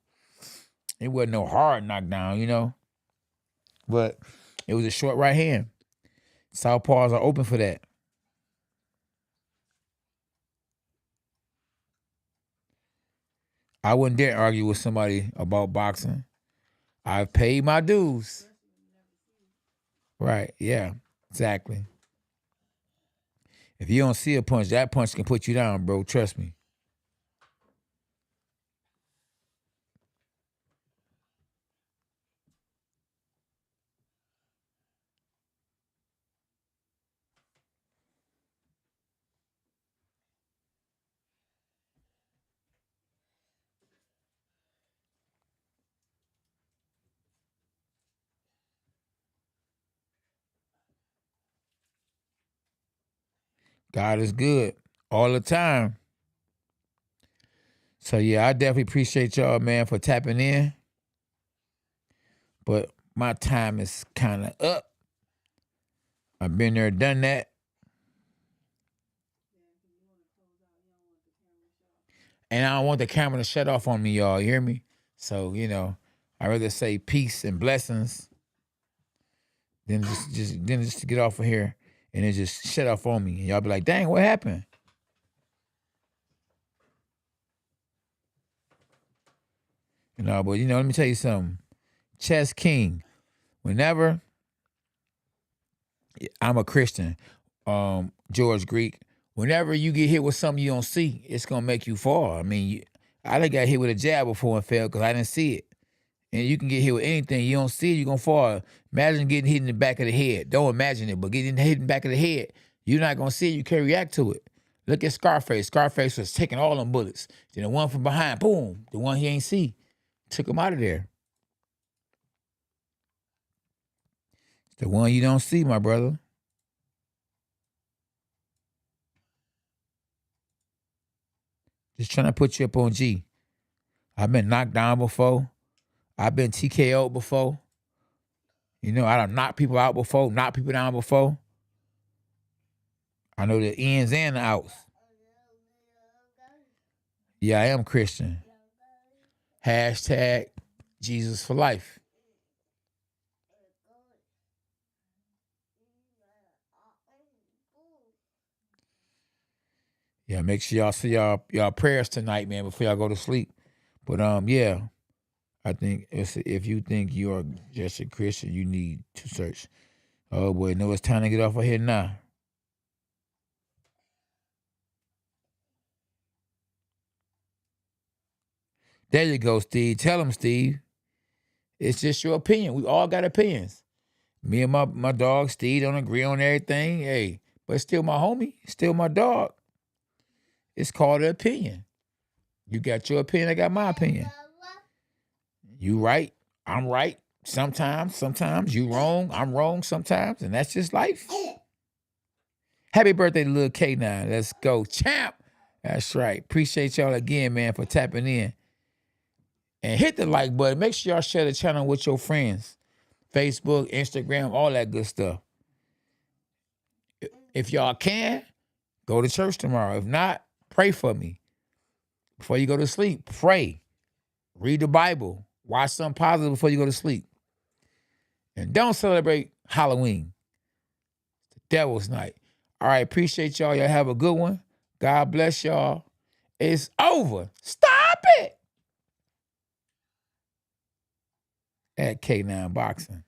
it wasn't no hard knockdown, you know? But it was a short right hand. Southpaws are open for that. I wouldn't dare argue with somebody about boxing. I've paid my dues. Right, yeah, exactly. If you don't see a punch, that punch can put you down, bro. Trust me. God is good all the time. So, yeah, I definitely appreciate y'all, man, for tapping in. But my time is kind of up. I've been there, done that. And I don't want the camera to shut off on me, y'all. You hear me? So, you know, I'd rather say peace and blessings than just to get off of here and then just shut off on me. And y'all be like, dang, what happened? You know, but, you know, let me tell you something. Chess King, whenever I'm a Christian, George Greek, whenever you get hit with something you don't see, it's going to make you fall. I mean, I done got hit with a jab before and fell because I didn't see it. And you can get hit with anything. You don't see it, you're going to fall. Imagine getting hit in the back of the head. Don't imagine it, but getting hit in the back of the head, you're not going to see it. You can't react to it. Look at Scarface. Scarface was taking all them bullets. Then the one from behind, boom, the one he ain't see. Took him out of there. It's the one you don't see, my brother. Just trying to put you up on G. I've been knocked down before. I've been TKO'd before. You know, I done knocked people out before, knocked people down before. I know the ins and the outs. Yeah, I am Christian. Hashtag Jesus for life. Yeah, make sure y'all say y'all prayers tonight, man, before y'all go to sleep. But yeah, I think if you think you are just a Christian, you need to search. Oh boy, no, it's time to get off of here now. There you go, Steve. Tell him, Steve. It's just your opinion. We all got opinions. Me and my dog, Steve, don't agree on everything. Hey, but it's still my homie. It's still my dog. It's called an opinion. You got your opinion, I got my opinion. You right, I'm right. Sometimes you wrong, I'm wrong sometimes, and that's just life. Happy birthday to Lil K9. Let's go, champ. That's right. Appreciate y'all again, man, for tapping in. And hit the like button. Make sure y'all share the channel with your friends. Facebook, Instagram, all that good stuff. If y'all can, go to church tomorrow. If not, pray for me. Before you go to sleep, pray. Read the Bible. Watch something positive before you go to sleep. And don't celebrate Halloween. It's the devil's night. All right, appreciate y'all. Y'all have a good one. God bless y'all. It's over. Stop it. At K9 Boxing.